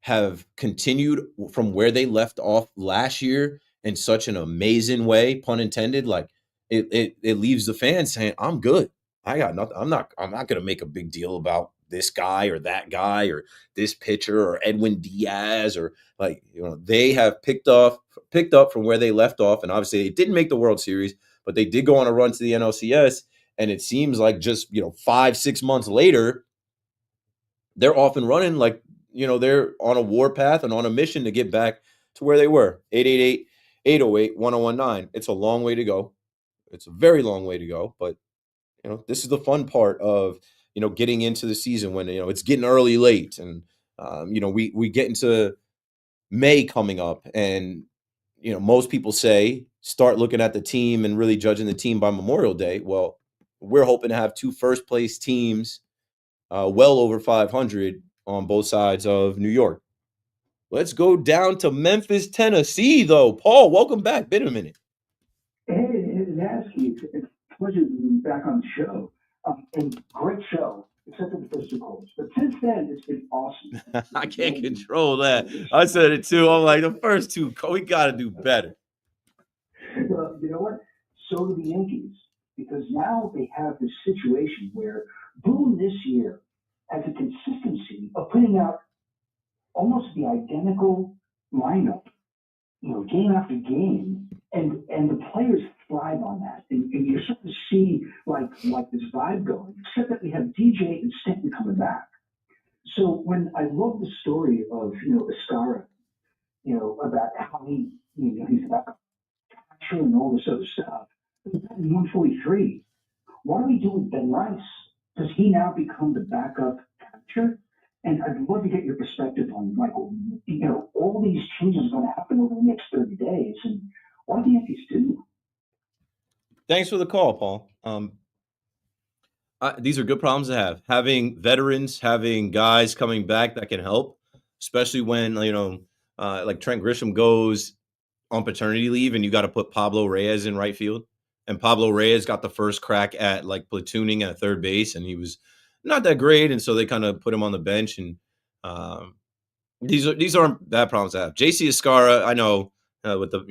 have continued from where they left off last year in such an amazing way, pun intended. Like, it leaves the fans saying, I'm good. I got nothing. I'm not going to make a big deal about this guy or that guy or this pitcher or Edwin Diaz, or like, they have picked up from where they left off. And obviously they didn't make the World Series, but they did go on a run to the NLCS. And it seems like just, 5-6 months later, they're off and running. Like, they're on a warpath and on a mission to get back to where they were. 888-808-1019. It's a long way to go. It's a very long way to go, but this is the fun part of, getting into the season when, it's getting early late, and, we get into May coming up, and, most people say start looking at the team and really judging the team by Memorial Day. Well, we're hoping to have 2 first place teams well over 500 on both sides of New York. Let's go down to Memphis, Tennessee, though. Paul, welcome back. Been a minute. Hey, Nasky, it's a pleasure to be back on the show. And great show, except for the first 2 calls. But since then, it's been awesome. I can't control that. I said it too. I'm like, the first 2, we got to do better. Well, you know what? So do the Yankees, because now they have this situation where Boone this year has a consistency of putting out almost the identical lineup, game after game, and the players thrive on that, and you're starting to see like this vibe going. Except that we have DJ and Stanton coming back. So when I love the story of Escara, about how he's about catcher and all this other stuff, in 143. What do we do with Ben Rice? Does he now become the backup catcher? And I'd love to get your perspective on, all these changes are going to happen over the next 30 days. And what do the Yankees do? Thanks for the call, Paul. These are good problems to have. Having veterans, having guys coming back that can help, especially when, like Trent Grisham goes on paternity leave and you got to put Pablo Reyes in right field. And Pablo Reyes got the first crack at like platooning at third base, and he was not that great. And so they kind of put him on the bench. And these aren't bad problems to have. JC Escara, I know with the,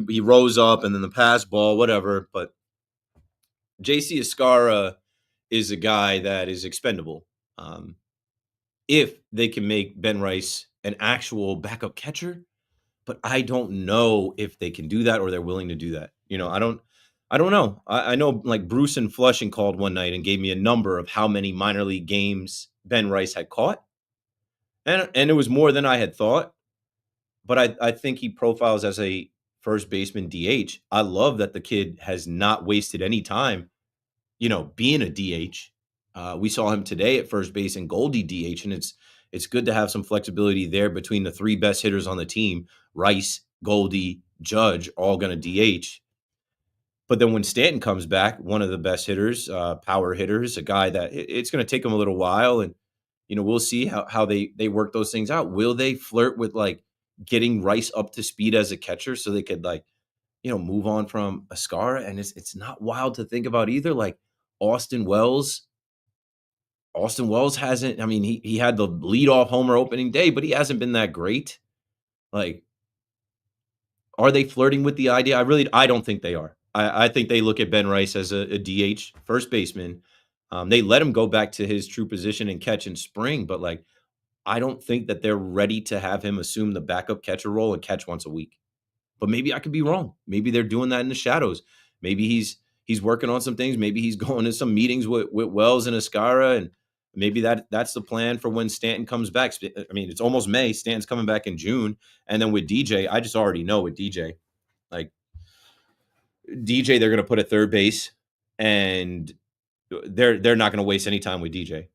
he rose up and then the pass ball, whatever. But JC Escara is a guy that is expendable. If they can make Ben Rice an actual backup catcher, but I don't know if they can do that or they're willing to do that. I don't know. I know like Bruce and Flushing called one night and gave me a number of how many minor league games Ben Rice had caught. And it was more than I had thought. But I think he profiles as a first baseman DH. I love that the kid has not wasted any time, being a DH. We saw him today at first base and Goldie DH, and it's good to have some flexibility there between the 3 best hitters on the team. Rice, Goldie, Judge, all going to DH. But then when Stanton comes back, one of the best hitters, power hitters, a guy that it's going to take him a little while. And, we'll see how they work those things out. Will they flirt with like getting Rice up to speed as a catcher so they could like, move on from Escara? And it's not wild to think about either. Like Austin Wells hasn't, he had the leadoff homer opening day, but he hasn't been that great. Like, are they flirting with the idea? I don't think they are. I think they look at Ben Rice as a DH first baseman. They let him go back to his true position and catch in spring, but like, I don't think that they're ready to have him assume the backup catcher role and catch once a week. But maybe I could be wrong. Maybe they're doing that in the shadows. Maybe he's working on some things. Maybe he's going to some meetings with Wells and Escara, and maybe that's the plan for when Stanton comes back. It's almost May. Stanton's coming back in June. And then with DJ, I just already know with DJ, like DJ, they're going to put at third base, and they're not going to waste any time with DJ.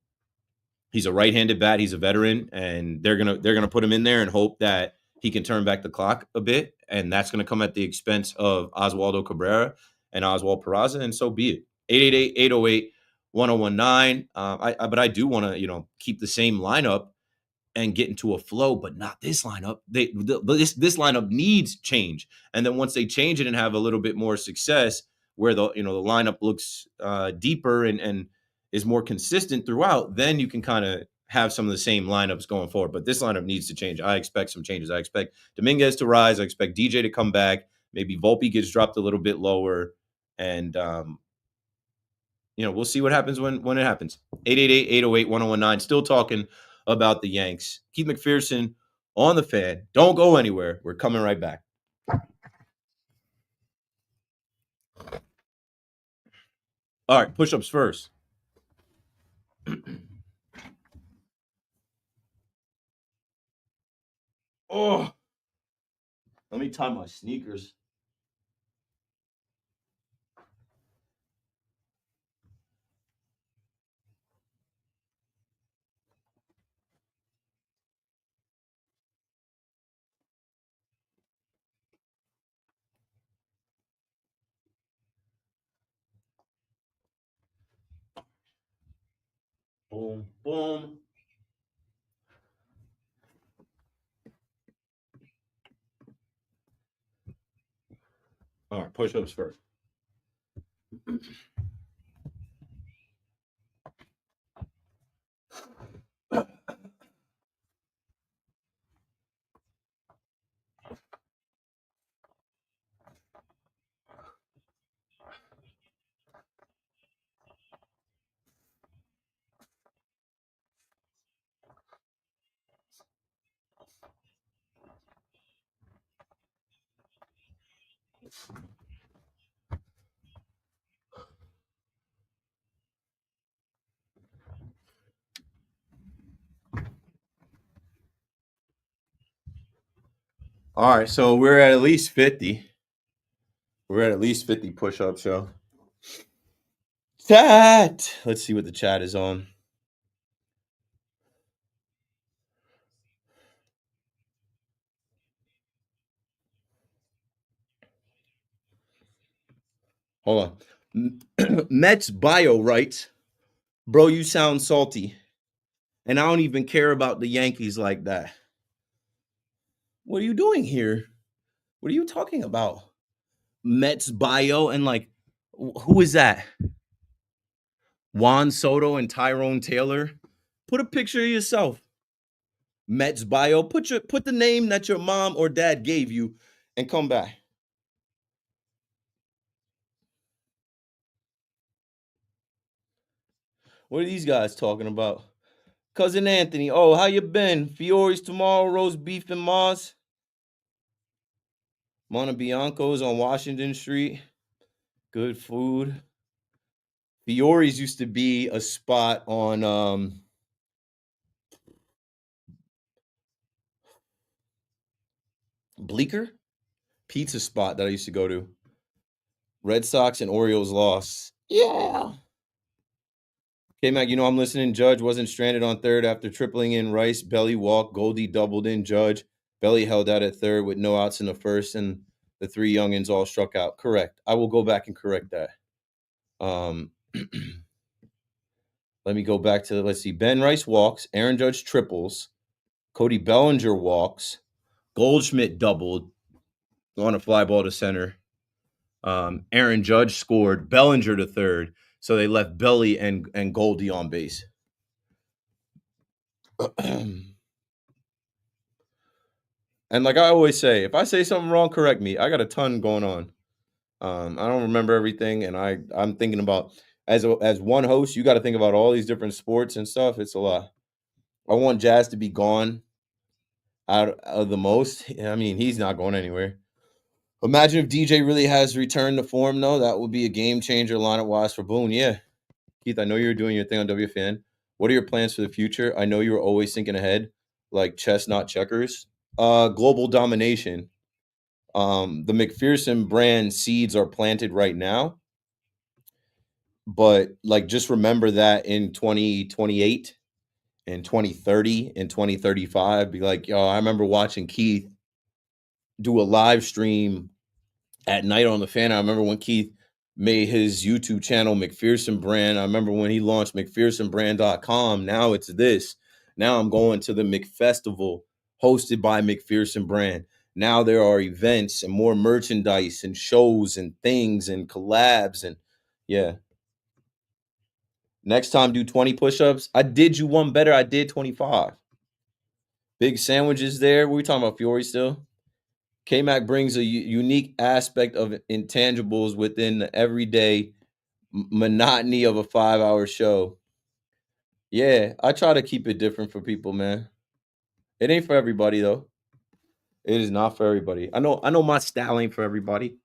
He's a right-handed bat. He's a veteran, and they're gonna put him in there and hope that he can turn back the clock a bit, and that's going to come at the expense of Oswaldo Cabrera and Oswald Peraza, and so be it. 888-808-1019. But I do want to keep the same lineup and get into a flow, but not this lineup. This lineup needs change, and then once they change it and have a little bit more success, where the lineup looks deeper and is more consistent throughout, then you can kind of have some of the same lineups going forward. But this lineup needs to change. I expect some changes. I expect Dominguez to rise. I expect DJ to come back. Maybe Volpe gets dropped a little bit lower. And, we'll see what happens when it happens. 888-808-1019. Still talking about the Yanks. Keith McPherson on the Fan. Don't go anywhere. We're coming right back. All right, push-ups first. Oh, let me tie my sneakers. Boom, boom. All right, push-ups first. All right, so we're at least 50. We're at least 50 push-ups, yo. Chat. Let's see what the chat is on. Hold on. Mets bio writes, bro, you sound salty. And I don't even care about the Yankees like that. What are you doing here? What are you talking about? Mets bio and who is that? Juan Soto and Tyrone Taylor? Put a picture of yourself. Mets bio. Put the name that your mom or dad gave you and come back. What are these guys talking about? Cousin Anthony. Oh, how you been? Fiore's tomorrow, roast beef and Mars. Montebianco's on Washington Street. Good food. Fiore's used to be a spot on Bleecker pizza spot that I used to go to. Red Sox and Orioles lost. Yeah. K-Mac, I'm listening. Judge wasn't stranded on third after tripling in Rice. Belly walked. Goldie doubled in. Judge. Belly held out at third with no outs in the first, and the three youngins all struck out. Correct. I will go back and correct that. Let me go back to, let's see. Ben Rice walks. Aaron Judge triples. Cody Bellinger walks. Goldschmidt doubled on a fly ball to center. Aaron Judge scored. Bellinger to third. So they left Belly and Goldie on base. And like I always say, if I say something wrong, correct me. I got a ton going on. I don't remember everything, and I'm thinking about as one host, you got to think about all these different sports and stuff. It's a lot. I want Jazz to be gone out of the most. I mean, he's not going anywhere. Imagine if DJ really has returned to form, though. That would be a game changer lineup-wise for Boone. Yeah. Keith, I know you're doing your thing on WFN. What are your plans for the future? I know you were always thinking ahead, like chess, not checkers. Global domination. The McPherson brand seeds are planted right now. But just remember that in 2028 and 2030 and 2035, be like, yo, I remember watching Keith do a live stream at night on the Fan. I remember when Keith made his YouTube channel, McPherson Brand. I remember when he launched McPhersonBrand.com. Now it's this. Now I'm going to the McFestival hosted by McPherson Brand. now there are events and more merchandise and shows and things and collabs and yeah. Next time, do 20 push-ups. I did you one better. I did 25. Big sandwiches there. What are we talking about, Fiore still? K-Mac brings a unique aspect of intangibles within the everyday monotony of a 5-hour show. Yeah, I try to keep it different for people, man. It ain't for everybody though. It is not for everybody. I know my style ain't for everybody.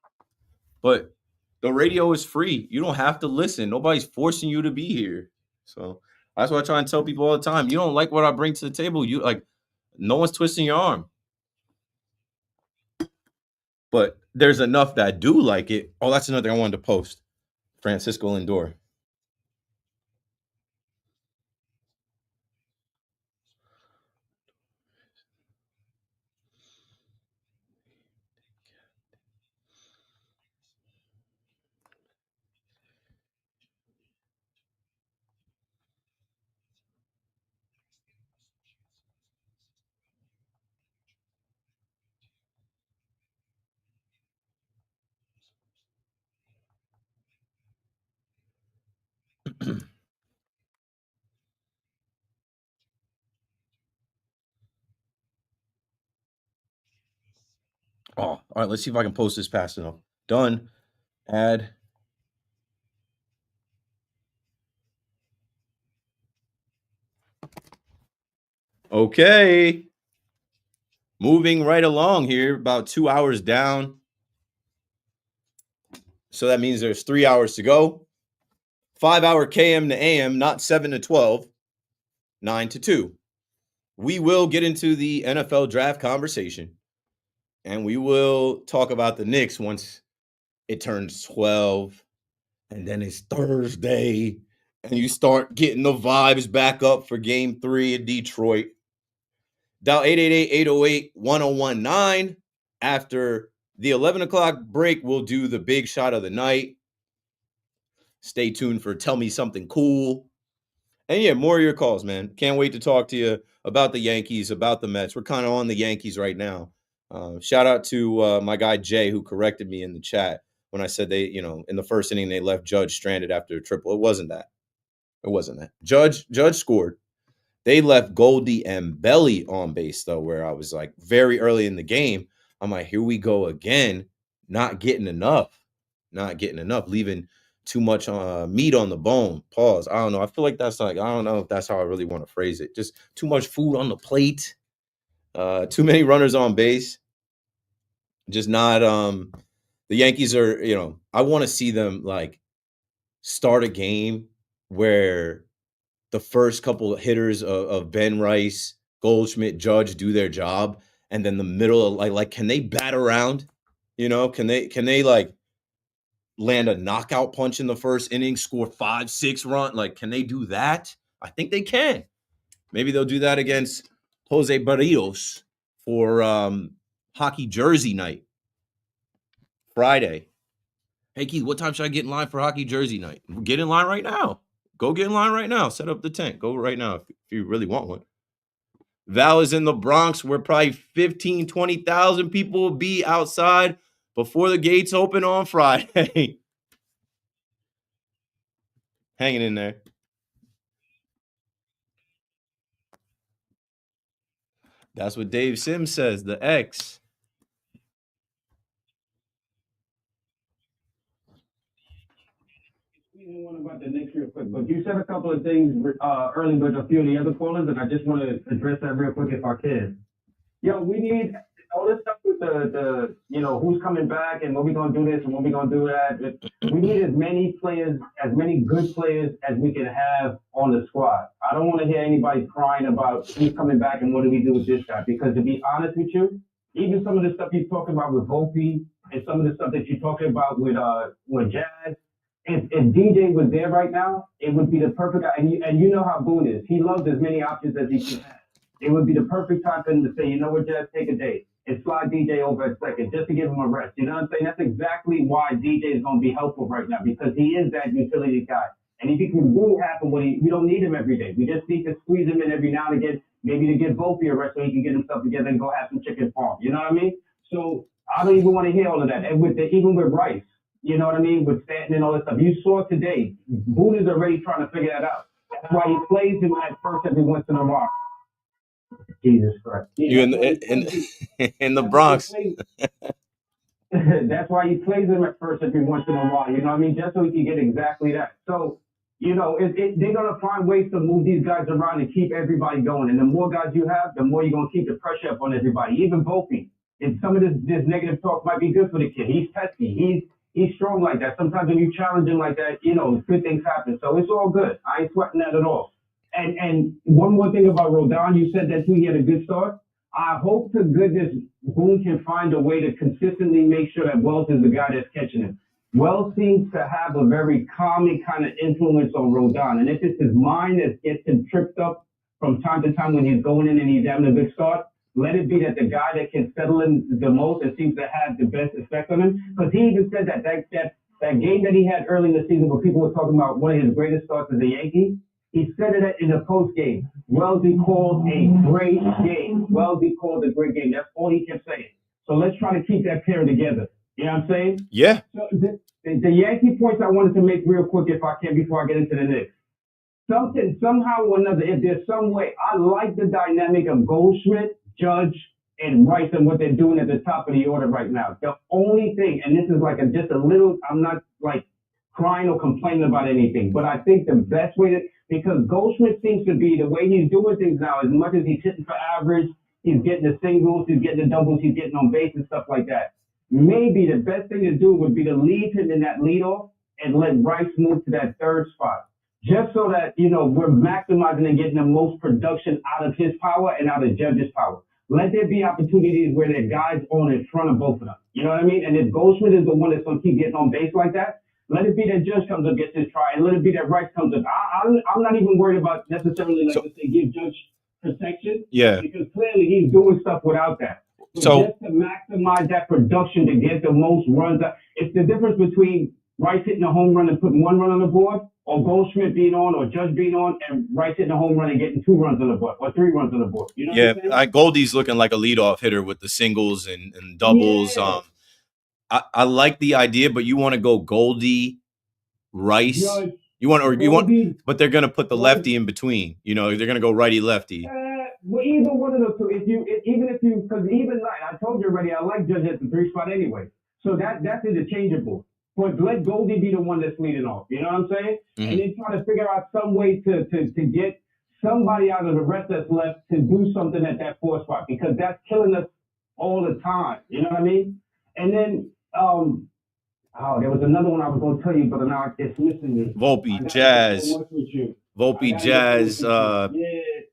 But the radio is free. You don't have to listen. Nobody's forcing you to be here. So that's what I try and tell people all the time. You don't like what I bring to the table. You like no one's twisting your arm. But there's enough that do like it. Oh, that's another thing I wanted to post. Francisco Lindor. Oh, all right. Let's see if I can post this fast enough. Done. Add. Okay. Moving right along here, about 2 hours down. So that means there's 3 hours to go. 5-hour KM to AM, not 7 to 12, 9 to 2. We will get into the NFL draft conversation. And we will talk about the Knicks once it turns 12. And then it's Thursday. And you start getting the vibes back up for game 3 in Detroit. Dial 888-808-1019. After the 11 o'clock break, we'll do the big shot of the night. Stay tuned for Tell Me Something Cool. And yeah, more of your calls, man. Can't wait to talk to you about the Yankees, about the Mets. We're kind of on the Yankees right now. Shout out to my guy Jay, who corrected me in the chat when I said they, in the first inning they left Judge stranded after a triple. It wasn't that. It wasn't that. Judge scored. They left Goldie and Belly on base though, where I was like very early in the game. I'm like, here we go again. Not getting enough, leaving too much meat on the bone. Pause. I don't know. I feel like that's like, I don't know if that's how I really want to phrase it. Just too much food on the plate. Too many runners on base. Just not the Yankees are, I want to see them like start a game where the first couple of hitters of Ben Rice, Goldschmidt, Judge do their job, and then the middle of like can they bat around? Can they like land a knockout punch in the first inning, score 5-6 run? Like, can they do that? I think they can. Maybe they'll do that against Jose Barrios for hockey jersey night Friday. Hey Keith, what time should I get in line for hockey jersey night? Get in line right now. Go get in line right now. Set up the tent. Go right now if you really want one. Val is in the Bronx where probably 15, 20,000 people will be outside before the gates open on Friday. Hanging in there. That's what Dave Sims says, the X. One about the Knicks real quick, but you said a couple of things early with a few of the other callers, and I just want to address that real quick if I can. Yo, we need all this stuff with the who's coming back and when we gonna do this and when we gonna do that. We need as many players, as many good players as we can have on the squad. I don't want to hear anybody crying about who's coming back and what do we do with this guy. Because to be honest with you, even some of the stuff you're talking about with Volpe and some of the stuff that you're talking about with Jazz. If DJ was there right now, it would be the perfect guy. And you know how Boone is. He loves as many options as he can have. It would be the perfect time for him to say, you know what, Jazz, take a day and slide DJ over at second just to give him a rest. You know what I'm saying? That's exactly why DJ is going to be helpful right now because he is that utility guy. And if he can do half of what we don't need him every day. We just need to squeeze him in every now and again, maybe to give Volpe a rest so he can get himself together and go have some chicken farm. You know what I mean? So I don't even want to hear all of that. And even with Rice, you know what I mean, with Stanton and all that stuff. You saw today, Boone is already trying to figure that out. That's why he plays him at first every once in a while. Jesus Christ. You Yeah, in the that's why he Bronx. plays. That's why he plays him at first every once in a while. You know what I mean? Just so he can get exactly that. So, you know, they're gonna find ways to move these guys around and keep everybody going. And the more guys you have, the more you're gonna keep the pressure up on everybody. Even Volpe. And some of this negative talk might be good for the kid. He's testy. He's strong like that. Sometimes when you challenge him like that, you know, good things happen. So it's all good. I ain't sweating that at all. And one more thing about Rodon, you said that too. He had a good start. I hope to goodness Boone can find a way to consistently make sure that Wells is the guy that's catching him. Wells seems to have a very calming kind of influence on Rodon. And if it's his mind that gets him tripped up from time to time when he's going in and he's having a good start, let it be that the guy that can settle him the most and seems to have the best effect on him. Because he even said that game that he had early in the season where people were talking about one of his greatest starts as a Yankee, he said it in the post game. Wellesley called a great game. Wellesley called a great game. That's all he kept saying. So let's try to keep that pair together. You know what I'm saying? Yeah. So the Yankee points I wanted to make real quick, if I can, before I get into the Knicks. Somehow or another, if there's some way, I like the dynamic of Goldschmidt, Judge, and Rice and what they're doing at the top of the order right now. The only thing, and this is like just a little, I'm not like crying or complaining about anything, but I think the best way to, because Goldschmidt seems to be the way he's doing things now, as much as he's hitting for average, he's getting the singles, he's getting the doubles, he's getting on base and stuff like that. Maybe the best thing to do would be to leave him in that leadoff and let Rice move to that third spot. Just so that, you know, we're maximizing and getting the most production out of his power and out of Judge's power. Let there be opportunities where there are guys on in front of both of them. You know what I mean? And if Goldschmidt is the one that's going to keep getting on base like that, let it be that Judge comes up, gets his try, and let it be that Rice comes up. I'm not even worried about necessarily, like to say, give Judge protection. Yeah. Because clearly he's doing stuff without that. So just to maximize that production to get the most runs. It's the difference between Rice hitting a home run and putting 1 run on the board, or Goldschmidt being on, or Judge being on, and Rice hitting a home run and getting 2 runs on the board, or 3 runs on the board. You know what I'm saying? Goldie's looking like a leadoff hitter with the singles and doubles. Yeah. I like the idea, but you want to go Goldie, Rice. But they're gonna put the lefty in between. You know, they're gonna go righty lefty. Well, either one of those two. Because even like I told you already, I like Judge at the 3 spot anyway. So that's interchangeable. But let Goldie be the one that's leading off. You know what I'm saying? Mm-hmm. And then try to figure out some way to get somebody out of the rest that's left to do something at that 4 spot, because that's killing us all the time. You know what I mean? And then there was another one I was going to tell you, but now it's missing me. Volpe, Jazz. Volpe, Jazz,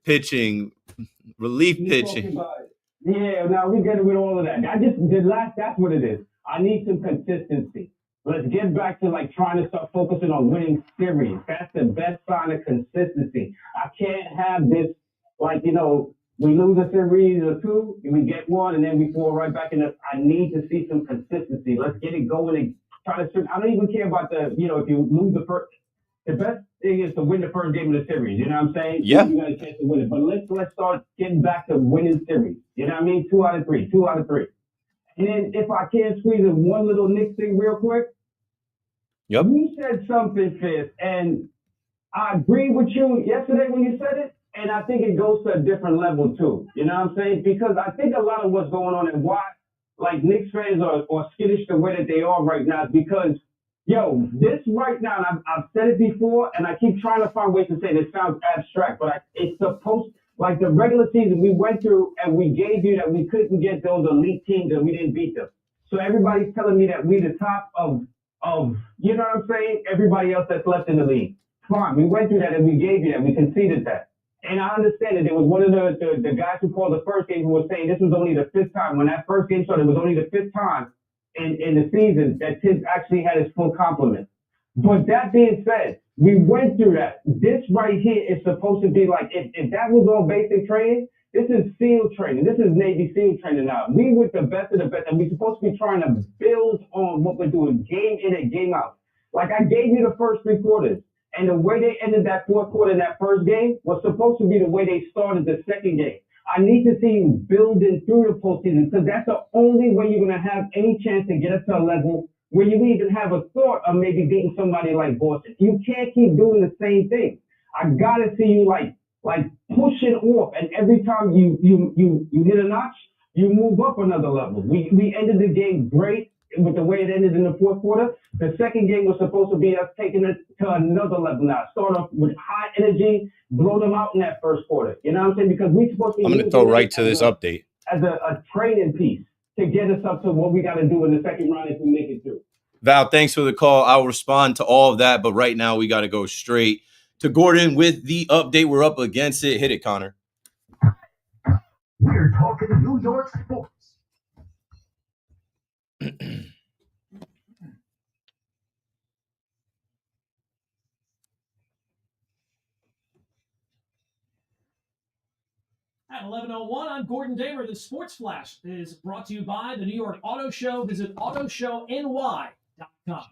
pitching, relief pitching. Yeah, now we get with all of that. That's what it is. I need some consistency. Let's get back to like trying to start focusing on winning series. That's the best sign of consistency. I can't have this, like, you know, we lose a series or 2, and we get 1, and then we fall right back in the. I need to see some consistency. Let's get it going and try to. I don't even care about if you lose the first. The best thing is to win the first game of the series. You know what I'm saying? Yeah. You got a chance to win it. But let's start getting back to winning series. You know what I mean? 2 out of 3. 2 out of 3. And then if I can squeeze in one little Knicks thing real quick. Yep. You said something, Fizz, and I agree with you yesterday when you said it, and I think it goes to a different level too. You know what I'm saying? Because I think a lot of what's going on and why, like, Knicks fans are skittish the way that they are right now is because, this right now, and I've said it before, and I keep trying to find ways to say this sounds abstract, but it's supposed, like the regular season we went through and we gave you that we couldn't get those elite teams and we didn't beat them. So everybody's telling me that we the top of you know what I'm saying? Everybody else that's left in the league. Fine, we went through that and we gave you that. We conceded that. And I understand that there was one of the guys who called the first game who was saying this was only the 5th time. When that first game started, it was only the 5th time in the season that Tibbs actually had his full complement. But that being said, we went through that. This right here is supposed to be like, if that was all basic training, this is SEAL training. This is Navy SEAL training now. We with the best of the best, and we're supposed to be trying to build on what we're doing game in and game out. Like I gave you the first 3 quarters, and the way they ended that 4th quarter in that first game was supposed to be the way they started the second game. I need to see you building through the postseason because that's the only way you're going to have any chance to get up to a level where you even have a thought of maybe beating somebody like Boston. You can't keep doing the same thing. I got to see you like pushing off, and every time you hit a notch, you move up another level. We ended the game great with the way it ended in the fourth quarter. The second game was supposed to be us taking it to another level now. Start off with high energy, blow them out in that first quarter. You know what I'm saying? Because we're supposed to be I'm going to throw right to this update. As a training piece to get us up to what we got to do in the second round if we make it through. Val, thanks for the call. I'll respond to all of that, but right now we got to go straight to Gordon with the update. We're up against it. Hit it, Connor. We're talking New York sports. At 11:01, I'm Gordon Damer. The Sports Flash is brought to you by the New York Auto Show. Visit autoshowny.com.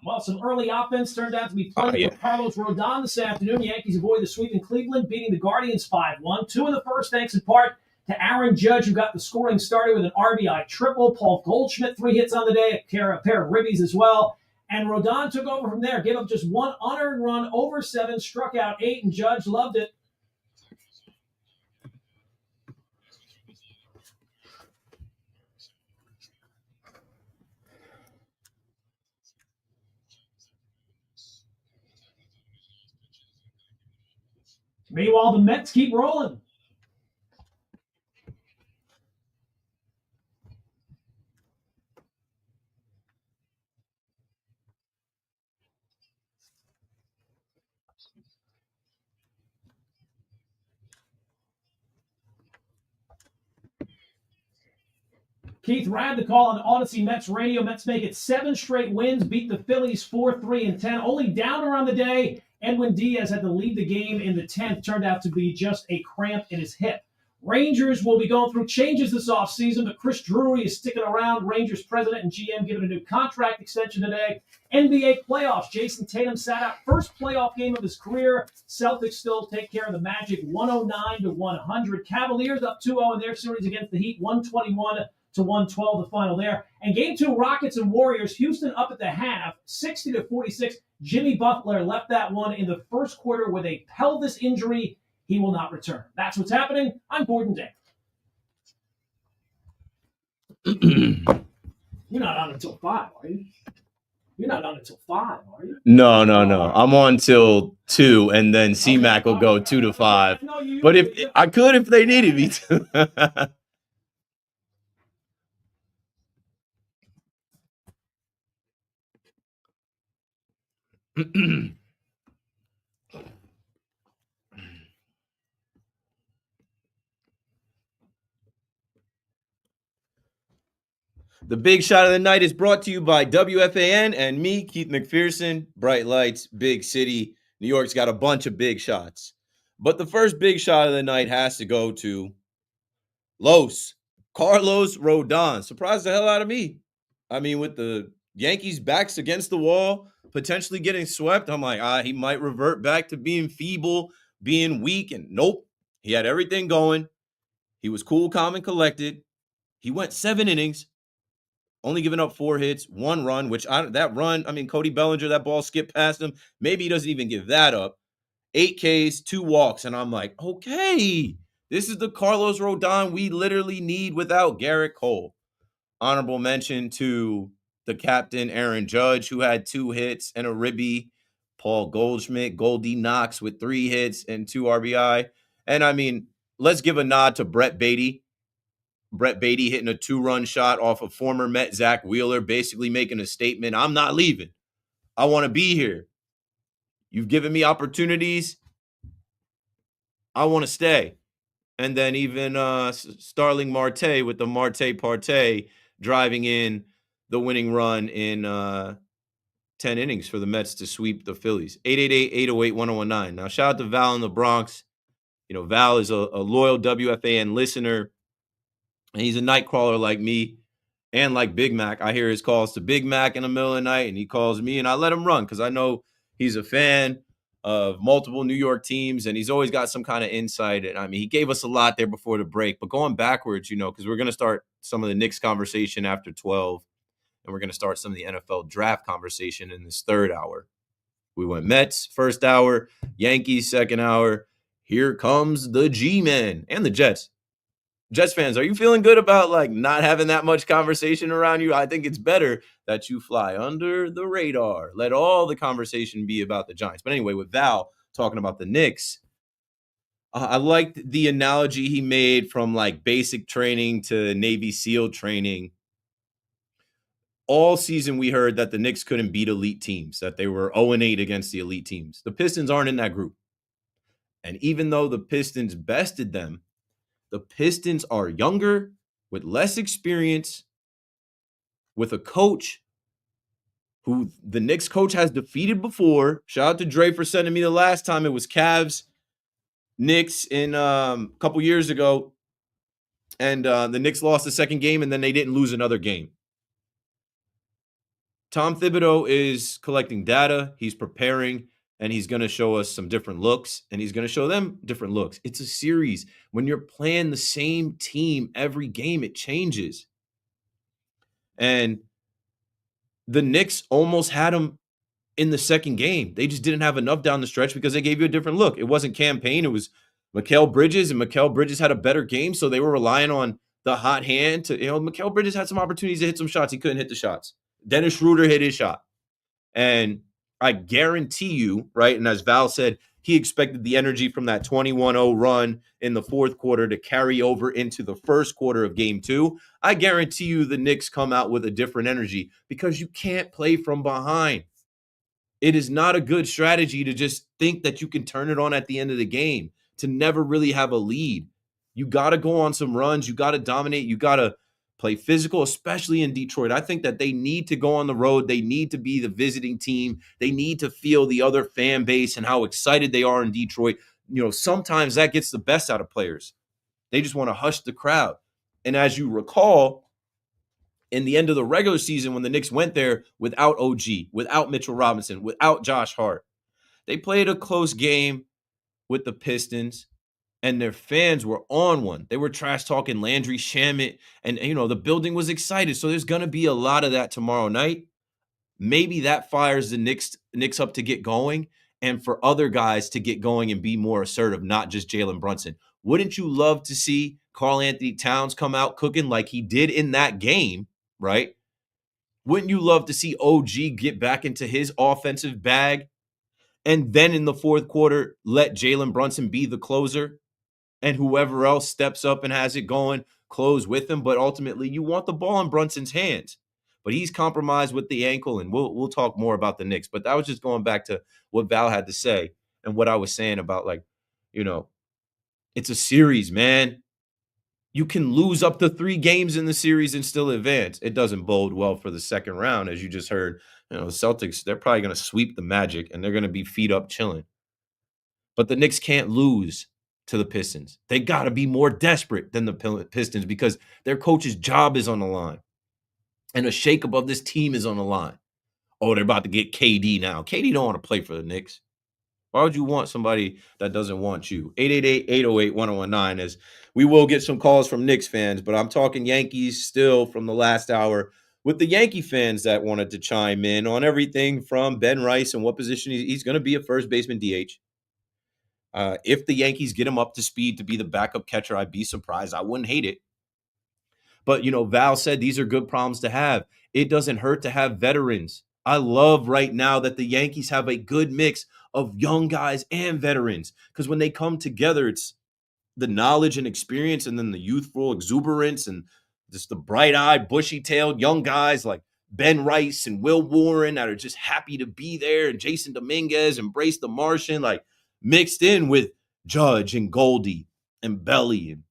Well, some early offense turned out to be plenty for Carlos Rodon this afternoon. The Yankees avoided the sweep in Cleveland, beating the Guardians 5-1. Two in the first, thanks in part to Aaron Judge, who got the scoring started with an RBI triple. Paul Goldschmidt, 3 hits on the day, a pair of ribbies as well. And Rodon took over from there, gave up just one unearned run, over 7, struck out 8, and Judge loved it. Meanwhile, the Mets keep rolling. Keith Rad, the call on Odyssey Mets radio. Mets make it 7 straight wins, beat the Phillies 4-3-10. Only down around the day, Edwin Diaz had to lead the game in the 10th. Turned out to be just a cramp in his hip. Rangers will be going through changes this offseason, but Chris Drury is sticking around. Rangers president and GM given a new contract extension today. NBA playoffs. Jason Tatum sat out first playoff game of his career. Celtics still take care of the Magic 109-100. Cavaliers up 2-0 in their series against the Heat, 121-112 the final there. And game 2, Rockets and Warriors. Houston up at the half, 60-46. Jimmy Butler left that one in the first quarter with a pelvis injury. He will not return. That's what's happening. I'm Gordon Day. You're not on until 5, are you? You're not on until 5, are you? No. I'm on till 2, and then C-Mac will go 2 to 5. But if I could, if they needed me to. The big shot of the night is brought to you by WFAN and me, Keith McPherson. Bright lights, big city. New York's got a bunch of big shots. But the first big shot of the night has to go to Carlos Rodon. Surprised the hell out of me. I mean, with the Yankees' backs against the wall, potentially getting swept, I'm like, he might revert back to being feeble, being weak. And nope, he had everything going. He was cool, calm, and collected. He went 7 innings. Only giving up 4 hits, 1 run, Cody Bellinger, that ball skipped past him. Maybe he doesn't even give that up. 8 Ks, 2 walks, and I'm like, okay, this is the Carlos Rodon we literally need without Garrett Cole. Honorable mention to the captain, Aaron Judge, who had 2 hits and a ribby. Paul Goldschmidt, Goldie Knox with 3 hits and 2 RBI. And I mean, let's give a nod to Brett Beatty. Brett Beatty hitting a 2-run shot off of former Met Zach Wheeler, basically making a statement. I'm not leaving. I want to be here. You've given me opportunities. I want to stay. And then even Starling Marte with the Marte Parte driving in the winning run in 10 innings for the Mets to sweep the Phillies. 888-808-1019. Now, shout out to Val in the Bronx. You know, Val is a loyal WFAN listener. And he's a night crawler like me and like Big Mac. I hear his calls to Big Mac in the middle of the night, and he calls me, and I let him run because I know he's a fan of multiple New York teams, and he's always got some kind of insight. And I mean, he gave us a lot there before the break, but going backwards, because we're going to start some of the Knicks conversation after 12, and we're going to start some of the NFL draft conversation in this third hour. We went Mets first hour, Yankees second hour. Here comes the G-Men and the Jets. Jets fans, are you feeling good about not having that much conversation around you? I think it's better that you fly under the radar. Let all the conversation be about the Giants. But anyway, with Val talking about the Knicks, I liked the analogy he made from basic training to Navy SEAL training. All season we heard that the Knicks couldn't beat elite teams, that they were 0-8 against the elite teams. The Pistons aren't in that group. And even though the Pistons bested them, the Pistons are younger, with less experience, with a coach who the Knicks coach has defeated before. Shout out to Dre for sending me the last time. It was Cavs, Knicks in a couple years ago. And the Knicks lost the second game, and then they didn't lose another game. Tom Thibodeau is collecting data. He's preparing, and he's going to show us some different looks, and he's going to show them different looks. It's a series. When you're playing the same team every game, it changes. And the Knicks almost had them in the second game. They just didn't have enough down the stretch because they gave you a different look. It wasn't Campaign. It was Mikal Bridges, and Mikal Bridges had a better game, so they were relying on the hot hand to, Mikal Bridges had some opportunities to hit some shots. He couldn't hit the shots. Dennis Schroeder hit his shot. And I guarantee you, right, and as Val said, he expected the energy from that 21-0 run in the fourth quarter to carry over into the first quarter of game 2. I guarantee you the Knicks come out with a different energy because you can't play from behind. It is not a good strategy to just think that you can turn it on at the end of the game, to never really have a lead. You got to go on some runs. You got to dominate. You got to play physical, especially in Detroit. I think that they need to go on the road. They need to be the visiting team. They need to feel the other fan base and how excited they are in Detroit. Sometimes that gets the best out of players. They just want to hush the crowd. And as you recall, in the end of the regular season, when the Knicks went there without OG, without Mitchell Robinson, without Josh Hart, they played a close game with the Pistons, and their fans were on one. They were trash talking Landry Shamet, and the building was excited. So there's going to be a lot of that tomorrow night. Maybe that fires the Knicks up to get going, and for other guys to get going and be more assertive, not just Jalen Brunson. Wouldn't you love to see Karl Anthony Towns come out cooking like he did in that game, right? Wouldn't you love to see OG get back into his offensive bag, and then in the fourth quarter, let Jalen Brunson be the closer? And whoever else steps up and has it going, close with him. But ultimately, you want the ball in Brunson's hands. But he's compromised with the ankle, and we'll talk more about the Knicks. But that was just going back to what Val had to say and what I was saying about, it's a series, man. You can lose up to 3 games in the series and still advance. It doesn't bode well for the second round, as you just heard. The Celtics, they're probably going to sweep the Magic, and they're going to be feet up chilling. But the Knicks can't lose to the Pistons. They got to be more desperate than the Pistons because their coach's job is on the line. And a shakeup of this team is on the line. Oh, they're about to get KD now. KD don't want to play for the Knicks. Why would you want somebody that doesn't want you? 888-808-1019, as we will get some calls from Knicks fans, but I'm talking Yankees still from the last hour with the Yankee fans that wanted to chime in on everything from Ben Rice and what position he's going to be a first baseman DH. If the Yankees get him up to speed to be the backup catcher, I'd be surprised. I wouldn't hate it. But, Val said these are good problems to have. It doesn't hurt to have veterans. I love right now that the Yankees have a good mix of young guys and veterans, because when they come together, it's the knowledge and experience and then the youthful exuberance and just the bright-eyed, bushy-tailed young guys like Ben Rice and Will Warren that are just happy to be there, and Jason Dominguez and Brace the Martian, mixed in with Judge and Goldie and Belly. And,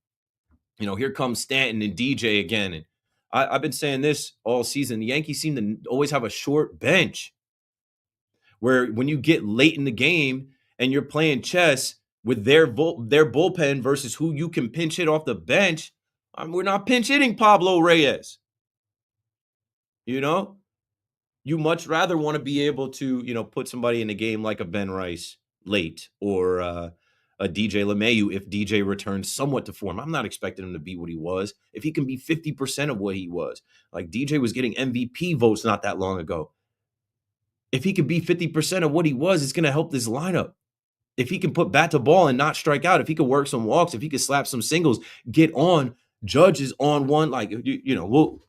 here comes Stanton and DJ again. And I've been saying this all season. The Yankees seem to always have a short bench where when you get late in the game and you're playing chess with their bullpen versus who you can pinch hit off the bench, we're not pinch hitting Pablo Reyes. You much rather want to be able to, put somebody in a game like a Ben Rice late, or a DJ LeMayu if DJ returns somewhat to form. I'm not expecting him to be what he was. If he can be 50% of what he was, like DJ was getting MVP votes not that long ago. If he could be 50% of what he was, it's going to help this lineup. If he can put bat to ball and not strike out, if he could work some walks, if he could slap some singles, get on Judges on one, like, you know,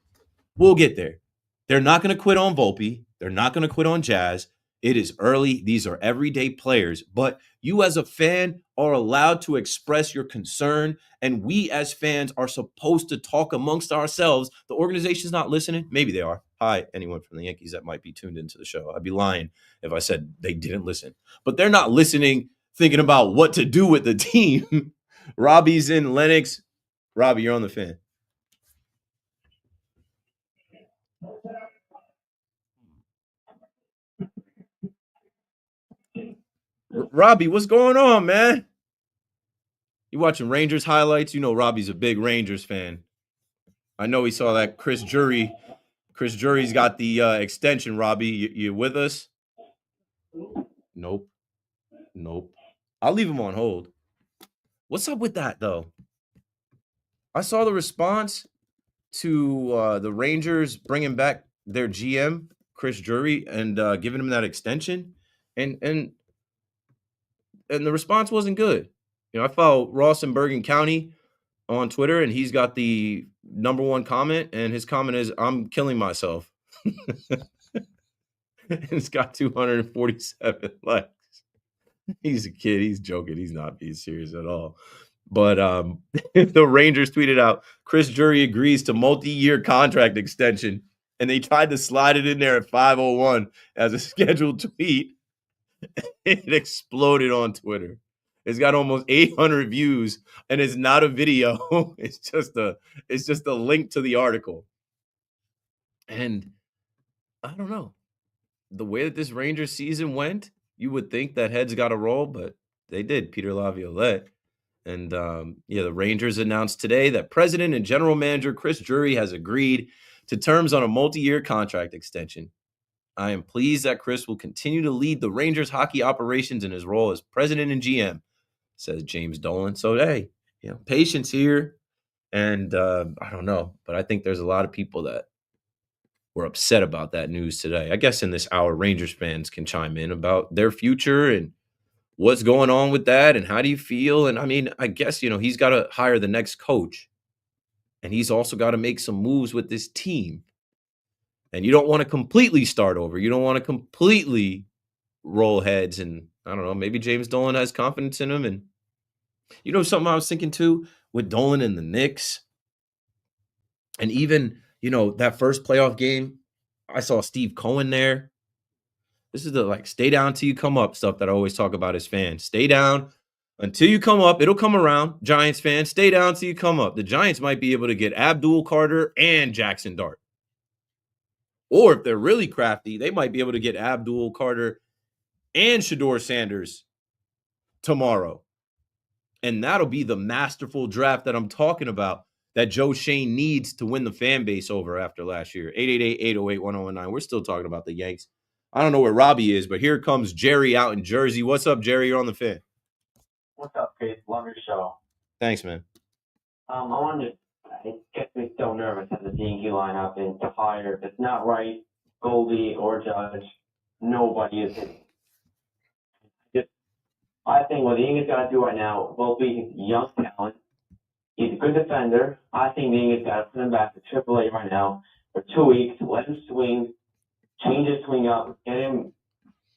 we'll get there. They're not going to quit on Volpe. They're not going to quit on Jazz. It is early. These are everyday players. But you as a fan are allowed to express your concern, and we as fans are supposed to talk amongst ourselves. The organization's not listening. Maybe they are. Hi, anyone from the Yankees that might be tuned into the show. I'd be lying if I said they didn't listen. But they're not listening, thinking about what to do with the team. Robbie's in Lennox. Robbie, you're on the fan. Robbie, what's going on, man? You watching Rangers highlights? You know Robbie's a big Rangers fan. I know he saw that Chris Jury's got the extension, Robbie. You with us? Nope. I'll leave him on hold. What's up with that, though? I saw the response to the Rangers bringing back their GM, Chris Jury, and giving him that extension. And the response wasn't good. You know, I follow Ross in Bergen County on Twitter, and he's got the #1 comment, and his comment is, "I'm killing myself." And it's got 247 likes. He's a kid. He's joking. He's not being serious at all. But the Rangers tweeted out, Chris Jury agrees to multi-year contract extension, and they tried to slide it in there at 5:01 as a scheduled tweet. It exploded on Twitter. It's got almost 800 views, and it's not a video. It's just a link to the article. And I don't know. The way that this Rangers season went, you would think that heads got to roll, but they did. Peter Laviolette. And the Rangers announced today that President and General Manager Chris Jury has agreed to terms on a multi-year contract extension. I am pleased that Chris will continue to lead the Rangers hockey operations in his role as president and GM, says James Dolan. So, hey, patience here. And I don't know, but I think there's a lot of people that were upset about that news today. I guess in this hour, Rangers fans can chime in about their future and what's going on with that and how do you feel? And I mean, I guess, he's got to hire the next coach, and he's also got to make some moves with this team. And you don't want to completely start over. You don't want to completely roll heads. And I don't know, maybe James Dolan has confidence in him. And something I was thinking too with Dolan and the Knicks, and even, that first playoff game, I saw Steve Cohen there. This is the stay down till you come up stuff that I always talk about as fans. Stay down until you come up. It'll come around. Giants fans, stay down till you come up. The Giants might be able to get Abdul Carter and Jackson Dart. Or if they're really crafty, they might be able to get Abdul Carter and Shedeur Sanders tomorrow. And that'll be the masterful draft that I'm talking about, that Joe Shane needs to win the fan base over after last year. 888-808-1019. We're still talking about the Yanks. I don't know where Robbie is, but here comes Jerry out in Jersey. What's up, Jerry? You're on the fan. What's up, Pete? Love your show. Thanks, man. I wanted to, it gets me so nervous as a Yankee lineup and to hire. If it's not right, Goldie or Judge, nobody is it. I think what the Yankees got to do right now, Volpe, young talent. He's a good defender. I think the Yankees got to put him back to AAA right now for 2 weeks, let him swing, change his swing up, get him,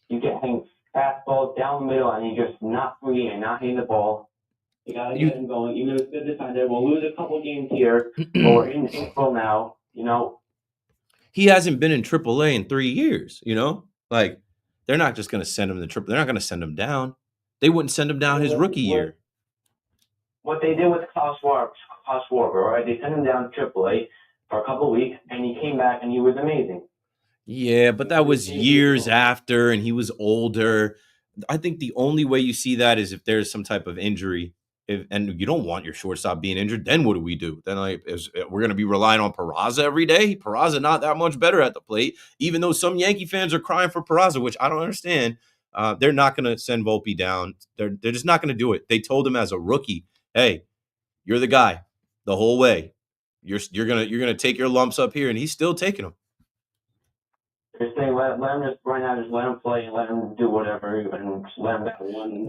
you get him fastballs down the middle, and he just not swinging and not hitting the ball. You got to get him going. Even if it's a good defender, we'll lose a couple games here, but we're in April now, He hasn't been in AAA in 3 years, They're not just going to send him to AAA. They're not going to send him down. They wouldn't send him down his rookie year. What they did with Klaus Schwarber, right? They sent him down to AAA for a couple of weeks, and he came back, and he was amazing. Yeah, but that was years after, and he was older. I think the only way you see that is if there's some type of injury, and you don't want your shortstop being injured. Then what do we do? Then we're going to be relying on Peraza every day. Peraza not that much better at the plate, even though some Yankee fans are crying for Peraza, which I don't understand. They're not going to send Volpe down. They're just not going to do it. They told him as a rookie, hey, you're the guy the whole way. You're gonna take your lumps up here, and he's still taking them. They're saying let him just right now, just let him play and let him do whatever, and just let him get one.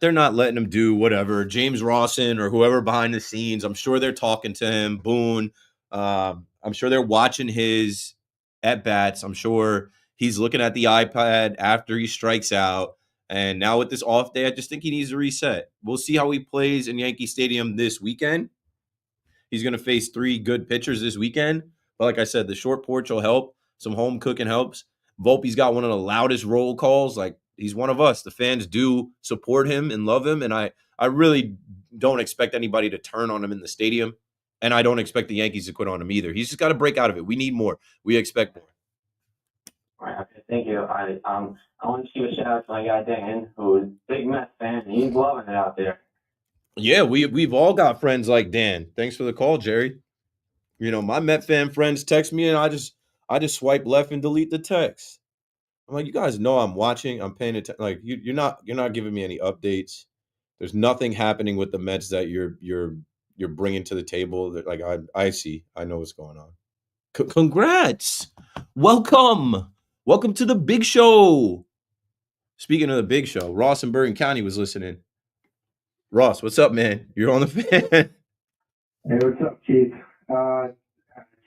They're not letting him do whatever. James Rawson or whoever behind the scenes, I'm sure they're talking to him. Boone, I'm sure they're watching his at bats. I'm sure he's looking at the iPad after he strikes out. And now with this off day, I just think he needs to reset. We'll see how he plays in Yankee Stadium this weekend. He's going to face 3 good pitchers this weekend. But like I said, the short porch will help. Some home cooking helps. Volpe's got one of the loudest roll calls. Like, he's one of us. The fans do support him and love him. And I really don't expect anybody to turn on him in the stadium. And I don't expect the Yankees to quit on him either. He's just got to break out of it. We need more. We expect more. All right, okay, thank you. I want to give a shout out to my guy Dan, who is a big Mets fan, and he's loving it out there. Yeah, we've all got friends like Dan. Thanks for the call, Jerry. You know, my Met fan friends text me, and I just swipe left and delete the text. I'm like, you guys know I'm watching. I'm paying attention. Like, you're not giving me any updates. There's nothing happening with the Mets that you're bringing to the table. That, like, I see. I know what's going on. Congrats. Welcome to the big show. Speaking of the big show, Ross in Bergen County was listening. Ross, what's up, man? You're on the fan. Hey, what's up, Keith?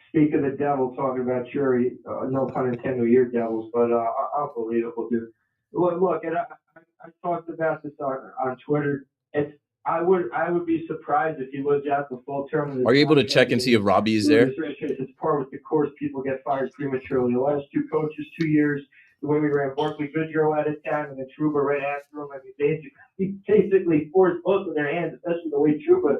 Speak of the devil, talking about Shuri, no pun intended, your devils, but unbelievable, dude. Look, and I talked about this on Twitter. I would be surprised if he lives out the full term. Are you able to check and see if Robbie is there? It's part with the course. People get fired prematurely. The last 2 coaches, 2 years, the way we ran Barkley Goodrow out of town and then Trouba right after him. I mean, he basically forced both of their hands, especially the way Trouba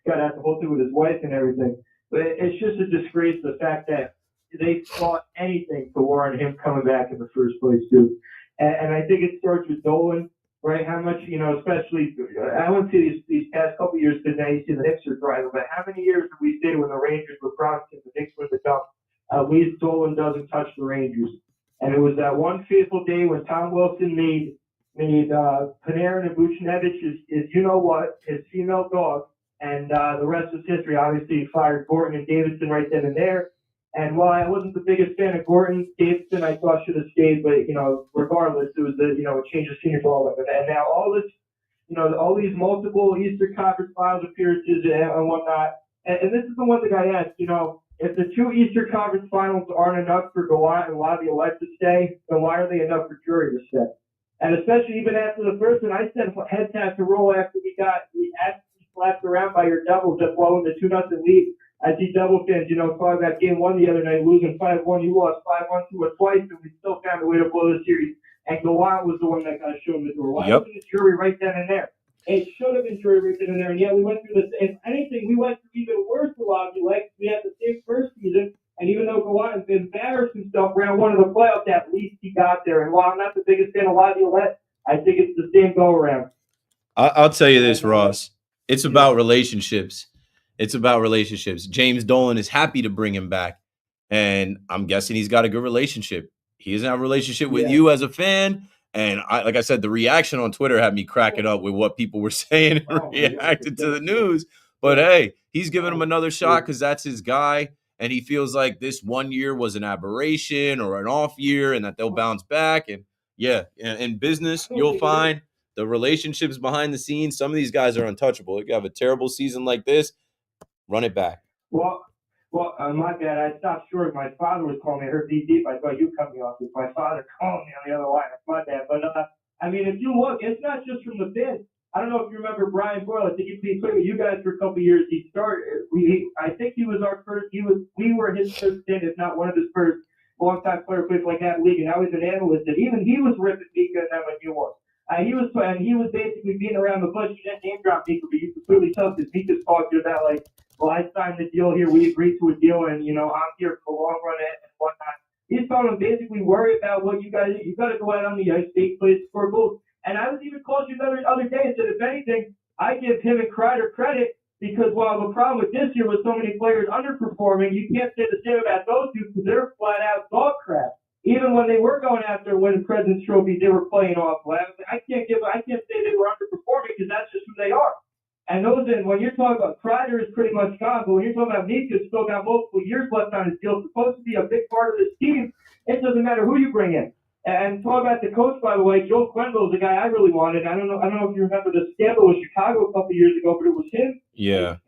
got out the whole thing with his wife and everything. But it's just a disgrace, the fact that they fought anything to warrant him coming back in the first place, too. And I think it starts with Dolan, right? How much, especially, I wouldn't say these past couple of years because now you see the Knicks are driving, but how many years did we say when the Rangers were promising the Knicks were the dump? At least Dolan doesn't touch the Rangers. And it was that one fateful day when Tom Wilson made Panarin and Vucinovic his you-know-what, his female dog, and the rest is history. Obviously, he fired Gorton and Davidson right then and there. And while I wasn't the biggest fan of Gorton, Davidson I thought should have stayed, but, regardless, it was a change of scenery for all of it. And now all this, all these multiple Eastern Conference Finals appearances and whatnot. And this is the one thing I asked, if the 2 Eastern Conference Finals aren't enough for Gallant and Laviolette to stay, then why are they enough for Drury to stay? And especially even after the first one, I said heads have to roll after we slapped around by your Devils that blowing the 2-0 lead. I see Devil fans, talking about game 1 the other night, losing 5-1. You lost 5-1 to us twice, and we still found a way to blow the series. And Gallant was the one that got shown the door. Why wasn't it Drury right then and there? It should have been Drury right then and there. And yeah, we went through this. If anything, we went through even worse to Laviolette. We had the same first season. And even though Gallant has embarrassed himself round 1 of the playoffs, at least he got there. And while I'm not the biggest fan of Laviolette, I think it's the same go-around. I'll tell you this, Ross. It's about relationships. It's about relationships. James Dolan is happy to bring him back. And I'm guessing he's got a good relationship. He doesn't have a relationship with you as a fan. And like I said, the reaction on Twitter had me cracking up with what people were saying and reacting to the news. But hey, he's giving him another shot because that's his guy. And he feels like this 1 year was an aberration or an off year and that they'll bounce back. And yeah, in business, you'll find the relationships behind the scenes. Some of these guys are untouchable. If you have a terrible season like this, run it back. Well, my bad. I stopped short. My father was calling me. I heard deep. I thought you cut me off. My father called me on the other line. That's my bad. But, if you look, it's not just from the fans. I don't know if you remember Brian Boyle. I think he played with you guys for a couple of years. He started. I think he was our first. We were his first stint, if not one of his first longtime player played for like that league. And now he's an analyst. And even he was ripping Mika and them when you was. He was basically beating around the bush. He didn't name drop Mika, but you could clearly tell because Mika's talking about like, well, I signed the deal here. We agreed to a deal, and I'm here for the long run and whatnot. He's telling him basically worry about what you got to go out on the ice, stay place, score goals. And I was even called you the other day and said, if anything, I give him and Kreider credit because while the problem with this year was so many players underperforming, you can't say the same about those two because they're flat out dog crap. even when they were going after winning President's Trophy, they were playing awful. I can't say they were underperforming because that's just who they are. And when you're talking about Kreider is pretty much gone, but when you're talking about Mika's still got multiple years left on his deal, supposed to be a big part of this team, it doesn't matter who you bring in. And talk about the coach, by the way, Joe Quenneville is the guy I really wanted. I don't know if you remember the scandal with Chicago a couple of years ago, but it was him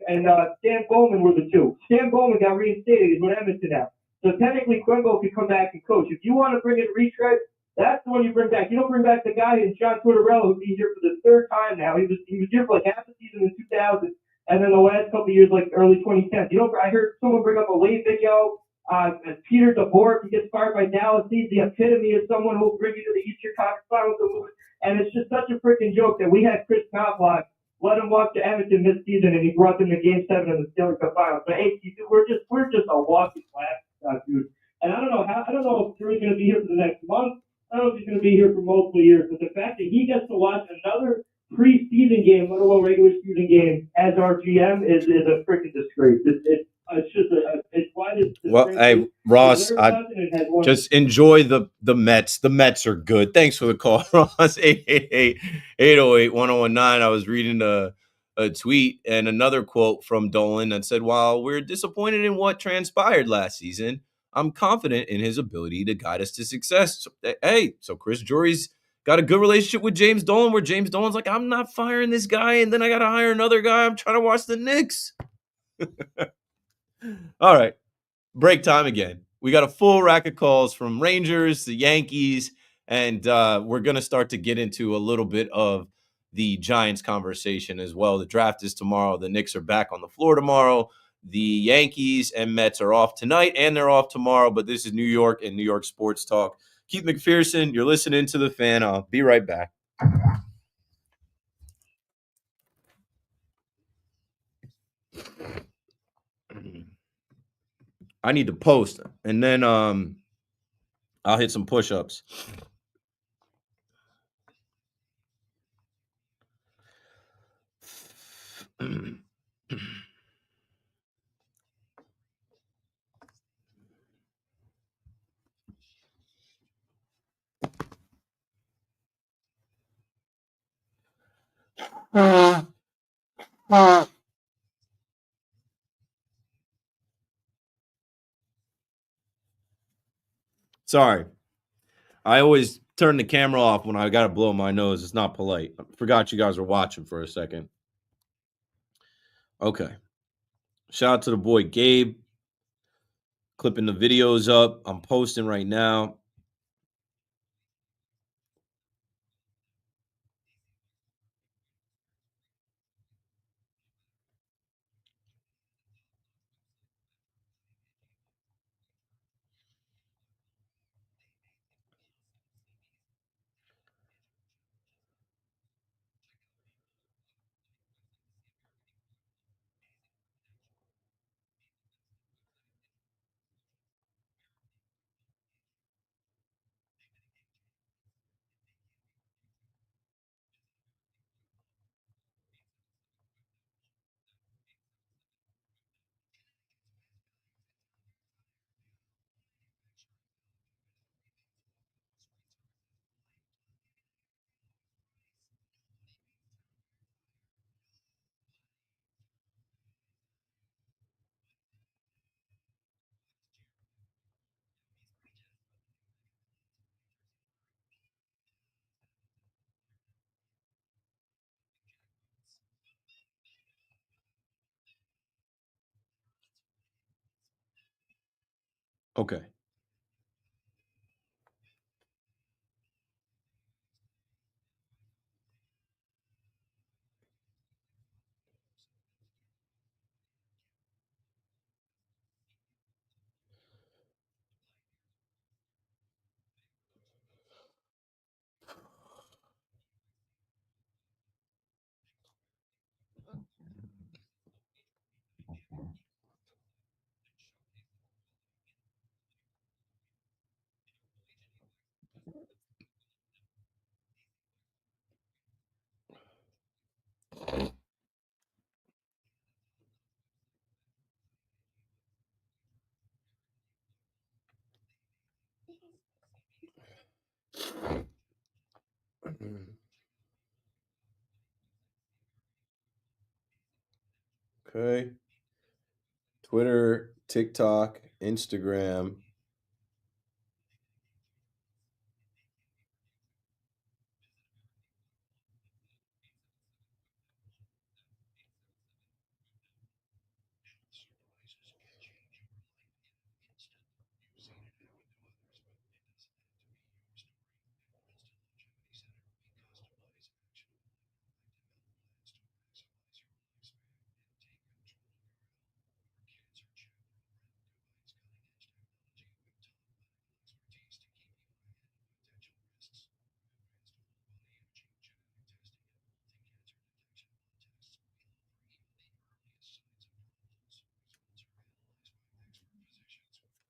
and Stan Bowman were the two. Stan Bowman got reinstated. He's with Edmonton now. So technically, Quenneville could come back and coach. If you want to bring in retread, that's the one you bring back. You don't bring back the guy in John Tortorella who'll be here for the third time now. He was here for like half the season in 2000, and then the last couple of years, like early 2010s. I heard someone bring up a late video. Peter DeBoer, he gets fired by Dallas. He's the epitome of someone who will bring you to the Eastern Conference Finals. And it's just such a freaking joke that we had Chris Knobloch let him walk to Edmonton this season, and he brought them to Game 7 of the Stanley Cup Finals. But hey, we're just a walking laugh, dude. And I don't know if Drew's going to be here for the next month. I don't know if he's going to be here for multiple years. But the fact that he gets to watch another preseason game, let alone regular season game, as our GM is a freaking disgrace. It's just it's why this. Well, hey, Ross, just enjoy the Mets. The Mets are good. Thanks for the call, Ross. 888-808-1019. I was reading a tweet and another quote from Dolan that said, while we're disappointed in what transpired last season, I'm confident in his ability to guide us to success. So Chris Drury's got a good relationship with James Dolan, where James Dolan's like, I'm not firing this guy, and then I got to hire another guy. I'm trying to watch the Knicks. All right. Break time again. We got a full rack of calls from Rangers, the Yankees, and we're going to start to get into a little bit of the Giants conversation as well. The draft is tomorrow. The Knicks are back on the floor tomorrow. The Yankees and Mets are off tonight, and they're off tomorrow, but this is New York and New York Sports Talk. Keith McPherson, you're listening to The Fan. I'll be right back. I need to post, and then I'll hit some push-ups. Sorry. I always turn the camera off when I got to blow my nose. It's not polite. I forgot you guys were watching for a second. Okay. Shout out to the boy Gabe. Clipping the videos up. I'm posting right now. Okay. Okay. Twitter, TikTok, Instagram.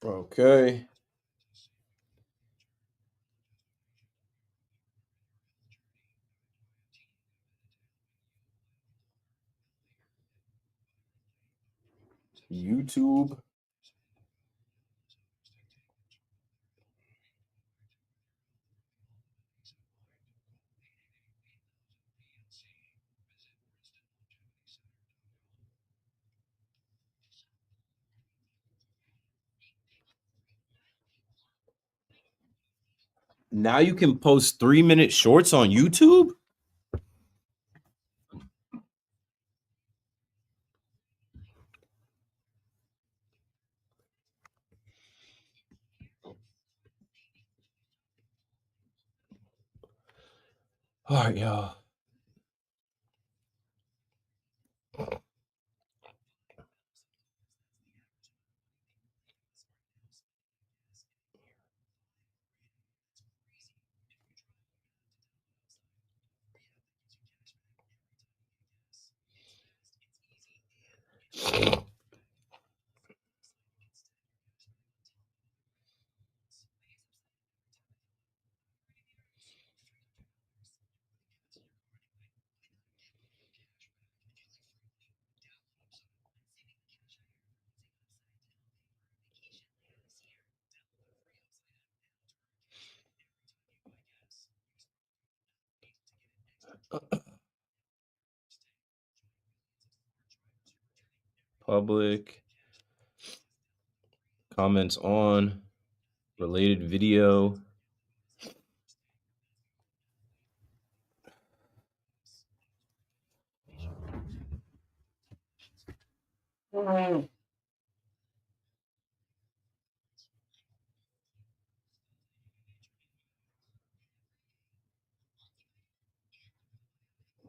Okay. YouTube. Now you can post 3-minute shorts on YouTube? All right, y'all. Public. Comments on. Related video.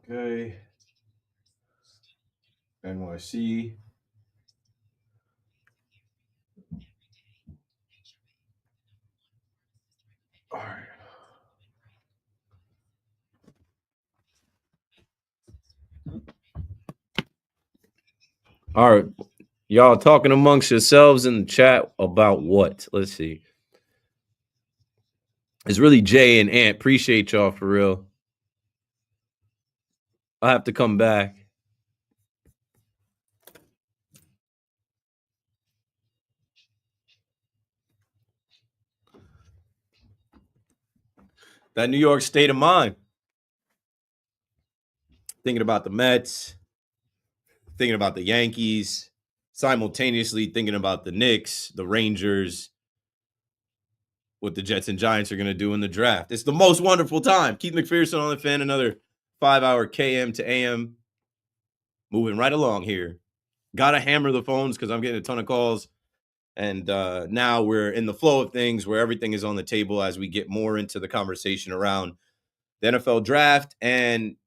Okay. NYC. All right. All right. Y'all talking amongst yourselves in the chat about what? Let's see. It's really Jay and Ant. Appreciate y'all for real. I have to come back. That New York state of mind. Thinking about the Mets, thinking about the Yankees, simultaneously thinking about the Knicks, the Rangers, what the Jets and Giants are going to do in the draft. It's the most wonderful time. Keith McPherson on the Fan, another 5-hour KM to AM. Moving right along here. Got to hammer the phones because I'm getting a ton of calls. And now we're in the flow of things where everything is on the table as we get more into the conversation around the NFL draft and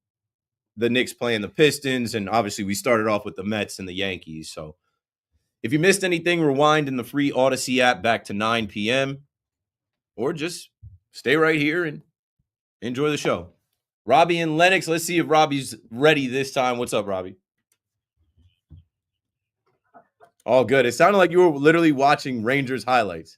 the Knicks playing the Pistons. And obviously we started off with the Mets and the Yankees. So if you missed anything, rewind in the free Odyssey app back to 9 p.m. or just stay right here and enjoy the show. Robbie and Lennox, let's see if Robbie's ready this time. What's up, Robbie? All good. It sounded like you were literally watching Rangers highlights.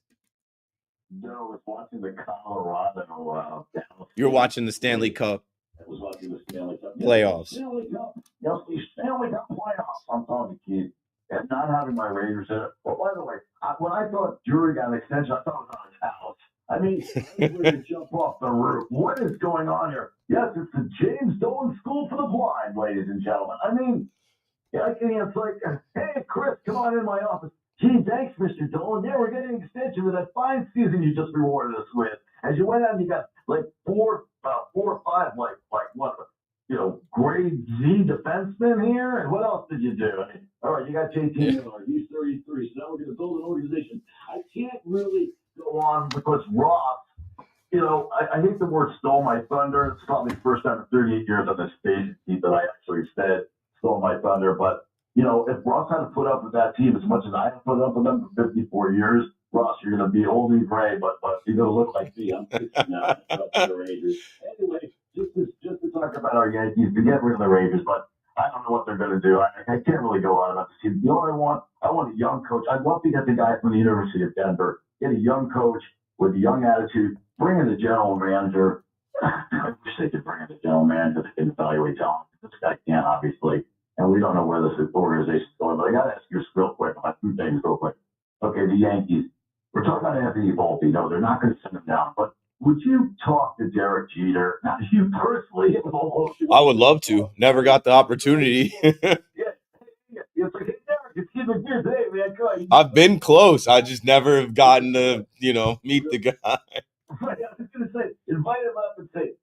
No, I was watching the Colorado. You're watching the Stanley Cup I was watching the Stanley Cup playoffs. Stanley Cup. Yes, the Stanley Cup playoffs. I'm talking to Keith. And not having my Rangers in it. But by the way, when I thought Drury got an extension, I thought it was on his house. I mean, I'm ready to jump off the roof. What is going on here? Yes, it's the James Dolan School for the Blind, ladies and gentlemen. I mean, it's like, hey, Chris, come on in my office. Gee, thanks, Mr. Dolan. Yeah, we're getting an extension of that fine season you just rewarded us with. As you went out, you got like four or five, like what, grade Z defensemen here. And what else did you do? I mean, all right, you got JT Miller. He's 33. So now we're going to build an organization. I can't really go on because Ross, I hate the word stole my thunder. It's probably the first time in 38 years on this stage that I actually said stole my thunder. But, if Ross had to put up with that team as much as I have put up with them for 54 years, Ross, you're going to be old and gray, but you're going to look like me. I'm 60 now. The Rangers. Anyway, just to talk about our Yankees, to get rid of the Rangers, but I don't know what they're going to do. I can't really go on about this team. You know what I want? I want a young coach. I'd love to get the guy from the University of Denver, get a young coach with a young attitude, bring in the general manager. I wish they could bring in the general manager that can evaluate talent. This guy can't, obviously. And we don't know where this organization's going. But I got to ask you just real quick about two things real quick. Okay, the Yankees. We're talking about Anthony Volpe. No, they're not going to send him down. But would you talk to Derek Jeter? Not you personally. I would love to. Never got the opportunity. It's like, hey, Derek, it's giving your day, man. Come on. I've been close. I just never have gotten to, meet the guy. Right, I was going to say, invite him up and say,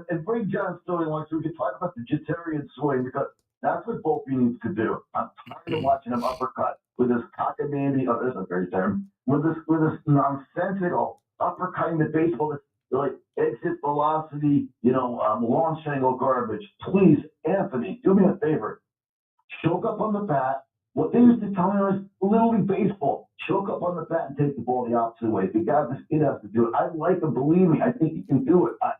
and bring John Story along so we can talk about the Jeterian swing, because that's what Volpe needs to do. I'm tired of watching him uppercut with his cockamamie, there's a great term, with this nonsensical uppercutting the baseball that's like exit velocity, launch angle garbage. Please, Anthony, do me a favor. Choke up on the bat. What they used to tell me was Little League Baseball. Choke up on the bat and take the ball the opposite way. If you got this kid has to do it. I like him. Believe me, I think he can do it. I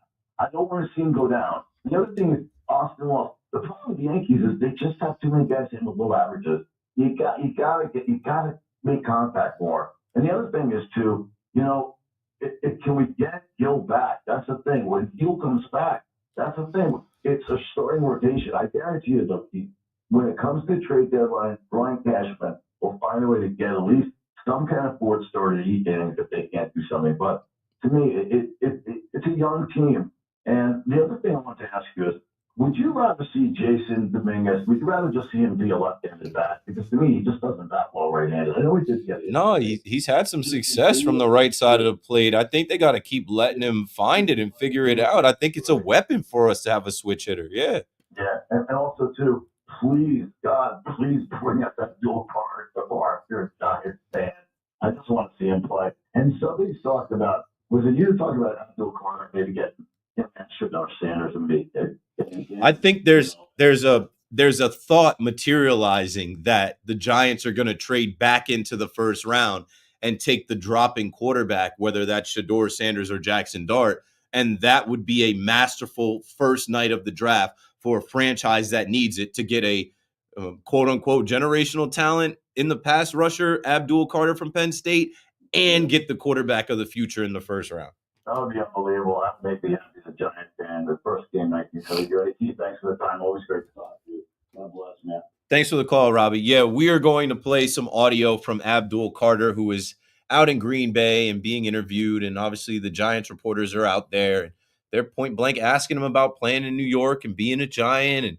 don't want to see him go down. The other thing is Austin Wells. The problem with the Yankees is they just have too many guys hitting with low averages. You gotta make contact more. And the other thing is too, can we get Gil back? That's the thing. When Gil comes back, that's the thing. It's a starting rotation. I guarantee you, though, when it comes to trade deadline, Brian Cashman will find a way to get at least some kind of fourth starter to eat innings if they can't do something. But to me, it's a young team. And the other thing I want to ask you is, would you rather see Jason Dominguez? Would you rather just see him be a left-handed bat? Because to me, he just doesn't bat well right-handed. I know he did get it. No, he's had some success from the right side of the plate. I think they got to keep letting him find it and figure it out. I think it's a weapon for us to have a switch hitter. Yeah. Yeah, and also, too, please, God, please bring up that dual card to bar if you're a Giants fan. I just want to see him play. And somebody's talked about, was it you talking about Abdul Carter maybe getting Shadar Sanders and me? I think there's a thought materializing that the Giants are going to trade back into the first round and take the dropping quarterback, whether that's Shador Sanders or Jackson Dart, and that would be a masterful first night of the draft for a franchise that needs it to get a quote-unquote generational talent in the pass rusher, Abdul Carter from Penn State, and get the quarterback of the future in the first round. That would be unbelievable. That would make me happy as a Giant fan. The first game, 1973. Thanks for the time. Always great to talk to you. God bless, man. Thanks for the call, Robbie. Yeah, we are going to play some audio from Abdul Carter, who is out in Green Bay and being interviewed. And obviously the Giants reporters are out there and they're point blank asking him about playing in New York and being a Giant and,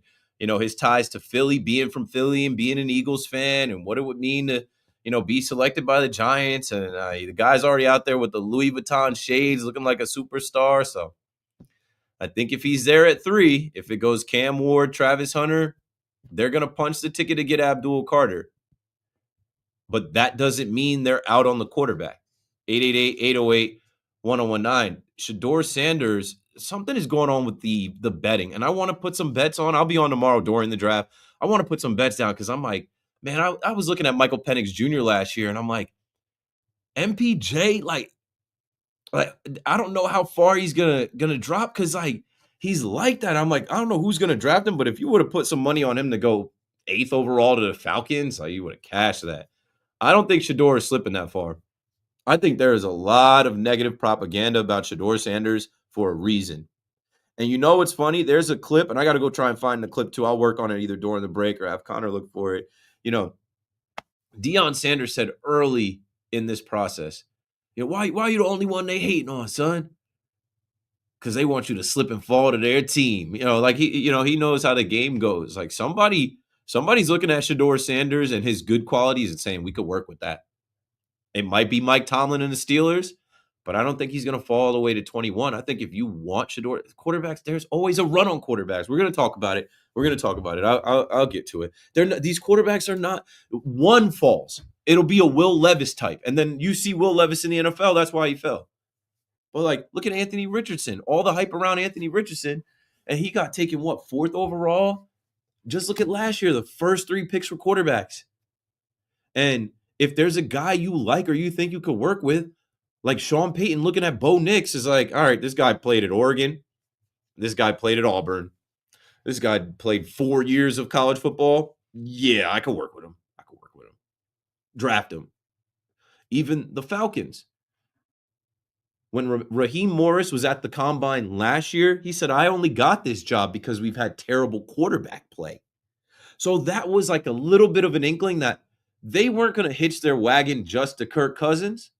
his ties to Philly, being from Philly and being an Eagles fan and what it would mean to, be selected by the Giants. And the guy's already out there with the Louis Vuitton shades looking like a superstar. So I think if he's there at 3, if it goes Cam Ward, Travis Hunter, they're going to punch the ticket to get Abdul Carter. But that doesn't mean they're out on the quarterback. 888-808-1019. Shador Sanders, something is going on with the betting. And I want to put some bets on. I'll be on tomorrow during the draft. I want to put some bets down because I'm like, man, I was looking at Michael Penix Jr. last year, and I'm like, MPJ, like I don't know how far he's gonna drop because he's like that. I'm like, I don't know who's gonna draft him, but if you would have put some money on him to go 8th overall to the Falcons, you would have cashed that. I don't think Shador is slipping that far. I think there is a lot of negative propaganda about Shador Sanders for a reason. And it's funny? There's a clip, and I got to go try and find the clip too. I'll work on it either during the break or have Connor look for it. Deion Sanders said early in this process, why are you the only one they hating on, son? Because they want you to slip and fall to their team. Like he knows how the game goes. Like somebody's looking at Shedeur Sanders and his good qualities and saying we could work with that. It might be Mike Tomlin and the Steelers, but I don't think he's going to fall all the way to 21. I think if you want Shedeur, quarterbacks, there's always a run on quarterbacks. We're going to talk about it. I'll get to it. These quarterbacks are not, one falls. It'll be a Will Levis type. And then you see Will Levis in the NFL. That's why he fell. But like, look at Anthony Richardson. All the hype around Anthony Richardson, and he got taken, 4th overall? Just look at last year, the first 3 picks were quarterbacks. And if there's a guy you like or you think you could work with, like Sean Payton looking at Bo Nix is like, all right, this guy played at Oregon. This guy played at Auburn. This guy played 4 years of college football. Yeah, I could work with him. Draft him. Even the Falcons. When Raheem Morris was at the Combine last year, he said, I only got this job because we've had terrible quarterback play. So that was like a little bit of an inkling that they weren't going to hitch their wagon just to Kirk Cousins.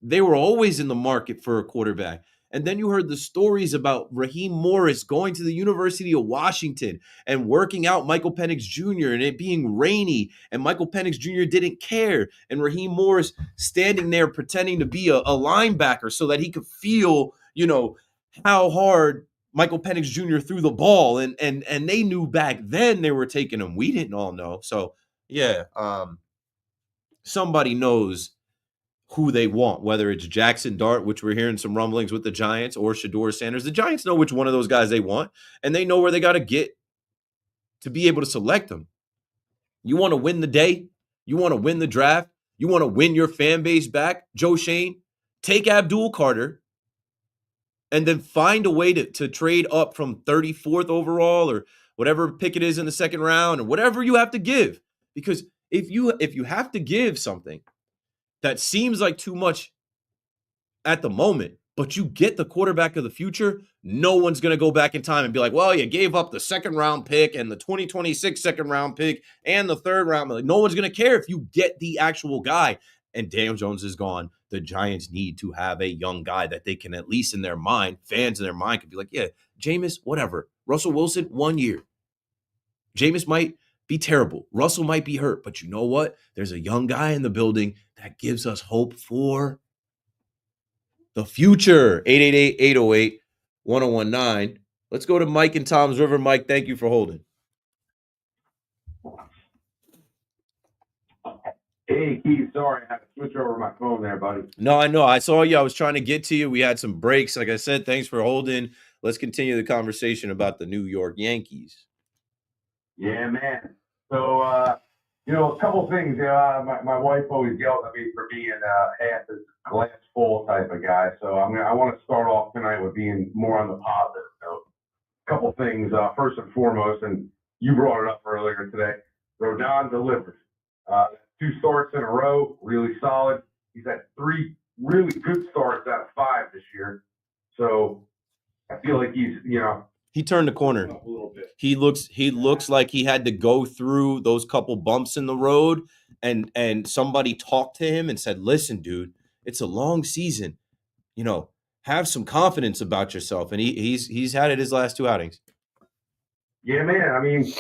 They were always in the market for a quarterback. And then you heard the stories about Raheem Morris going to the University of Washington and working out Michael Penix Jr. and it being rainy. And Michael Penix Jr. didn't care. And Raheem Morris standing there pretending to be a linebacker so that he could feel, how hard Michael Penix Jr. threw the ball. And they knew back then they were taking him. We didn't all know. So, yeah, somebody knows who they want, whether it's Jackson Dart, which we're hearing some rumblings with the Giants, or Shedeur Sanders. The Giants know which one of those guys they want, and they know where they got to get to be able to select them. You want to win the day? You want to win the draft? You want to win your fan base back? Joe Shane, take Abdul Carter and then find a way to trade up from 34th overall or whatever pick it is in the second round or whatever you have to give. Because if you have to give something that seems like too much at the moment, but you get the quarterback of the future, no one's going to go back in time and be like, well, you gave up the 2nd round pick and the 2026 2nd round pick and the 3rd round. Like, no one's going to care if you get the actual guy. And Daniel Jones is gone. The Giants need to have a young guy that they can, at least in their mind, fans in their mind could be like, yeah, Jameis, whatever. Russell Wilson, 1 year. Jameis might be terrible. Russell might be hurt, but you know what? There's a young guy in the building that gives us hope for the future. 888-808-1019. Let's go to Mike in Tom's River. Mike, thank you for holding. Hey, Keith, sorry, I had to switch over my phone there, buddy. No, I know. I saw you. I was trying to get to you. We had some breaks. Like I said, thanks for holding. Let's continue the conversation about the New York Yankees. Yeah, man. So, a couple things. My wife always yells at me for being half as glass full type of guy. So I want to start off tonight with being more on the positive note. A couple things. First and foremost, and you brought it up earlier today, Rodon delivered. 2 starts in a row, really solid. He's had 3 really good starts out of 5 this year. So I feel like he's, he turned the corner. A little bit. He looks like he had to go through those couple bumps in the road and somebody talked to him and said, listen, dude, it's a long season. Have some confidence about yourself. And he's had it his last 2 outings. Yeah, man. I mean, he's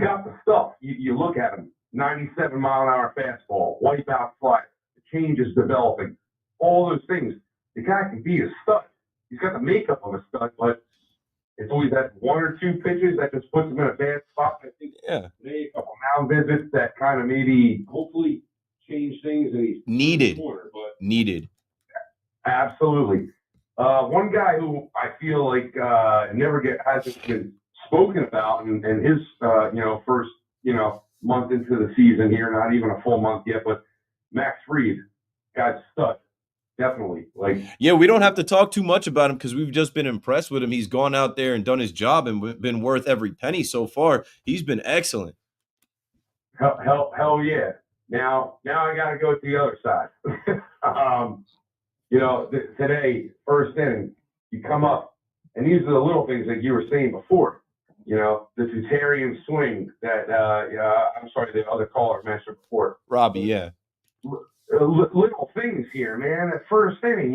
got the stuff. You look at him, 97-mile-an-hour fastball, wipeout slider, the change is developing, all those things. The guy can be a stud. He's got the makeup of a stud, but it's always that 1 or 2 pitches that just puts him in a bad spot. I think today, a couple mound visits that kind of maybe hopefully change things. And he's needed. Needed. Absolutely. One guy who I feel like hasn't been spoken about in his first month into the season here, not even a full month yet, but Max Fried, guy's stud. Definitely. Yeah, we don't have to talk too much about him because we've just been impressed with him. He's gone out there and done his job and been worth every penny so far. He's been excellent. Hell yeah. Now I got to go to the other side. Today, first inning, you come up, and these are the little things that you were saying before. The Tutarian swing that the other caller mentioned before. Robbie, yeah. little things here, man. At first inning,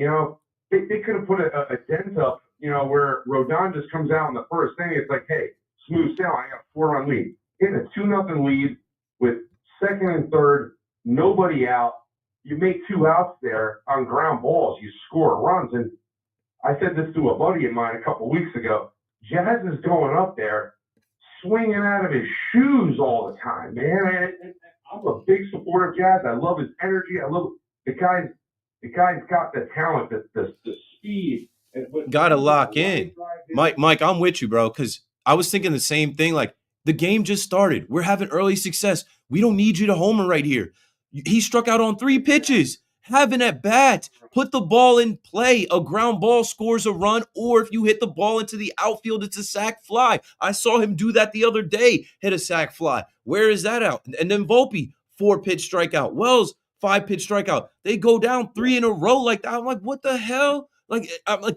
they could have put a dent up, where Rodon just comes out in the first inning. It's like, hey, smooth sailing. I got a 4-run lead. Getting a 2-0 lead with second and third, nobody out. You make 2 outs there on ground balls. You score runs. And I said this to a buddy of mine a couple weeks ago. Jazz is going up there, swinging out of his shoes all the time, man. I'm a big supporter of Jazz. I love his energy. I love the guy's got the talent, the speed. Gotta lock in. Mike, I'm with you, bro, because I was thinking the same thing. Like, the game just started. We're having early success. We don't need you to homer right here. He struck out on 3 pitches. Have an at bat. Put the ball in play. A ground ball scores a run, or if you hit the ball into the outfield, it's a sac fly. I saw him do that the other day, hit a sac fly. Where is that out? And then Volpe, 4-pitch strikeout. Wells, 5-pitch strikeout. They go down 3 in a row like that. I'm like, what the hell? Like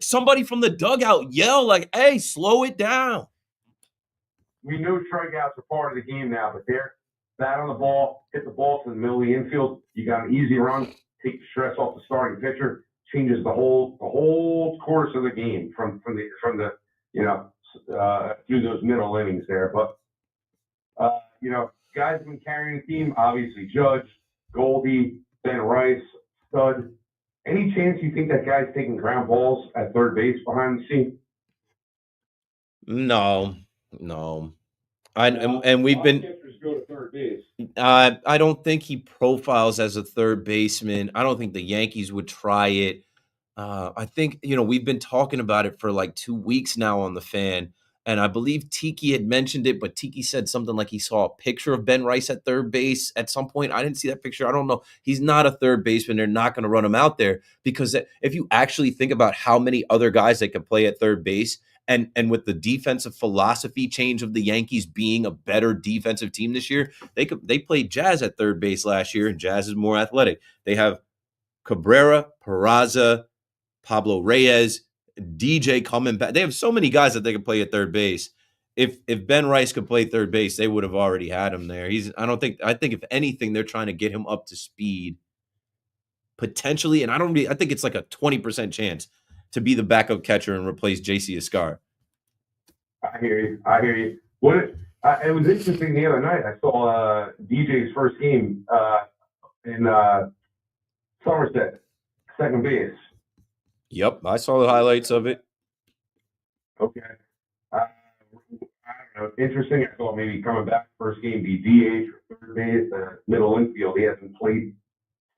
somebody from the dugout yell, like, hey, slow it down. We know strikeouts are part of the game now, but they're bat on the ball, hit the ball to the middle of the infield. You got an easy run, take the stress off the starting pitcher, changes the whole course of the game from the through those middle innings there. But guys have been carrying the team. Obviously, Judge, Goldie, Ben Rice, Stud. Any chance you think that guy's taking ground balls at third base behind the scene? No. And we've been. Go to third base. I don't think he profiles as a third baseman. I don't think the Yankees would try it. I think we've been talking about it for like 2 weeks now on the Fan, and I believe Tiki had mentioned it, but Tiki said something like he saw a picture of Ben Rice at third base at some point. I didn't see that picture. I don't know. He's not a third baseman. They're not going to run him out there because if you actually think about how many other guys that can play at third base. And with the defensive philosophy change of the Yankees being a better defensive team this year, they played Jazz at third base last year, and Jazz is more athletic. They have Cabrera, Peraza, Pablo Reyes, DJ coming back. They have so many guys that they can play at third base. If Ben Rice could play third base, they would have already had him there. I think if anything, they're trying to get him up to speed potentially, and I think it's like a 20% chance to be the backup catcher and replace JC Escar. I hear you. It was interesting the other night. I saw DJ's first game in Somerset, second base. Yep, I saw the highlights of it. Okay. I don't know. Interesting. I thought maybe coming back first game be DH or third base, middle infield. He hasn't played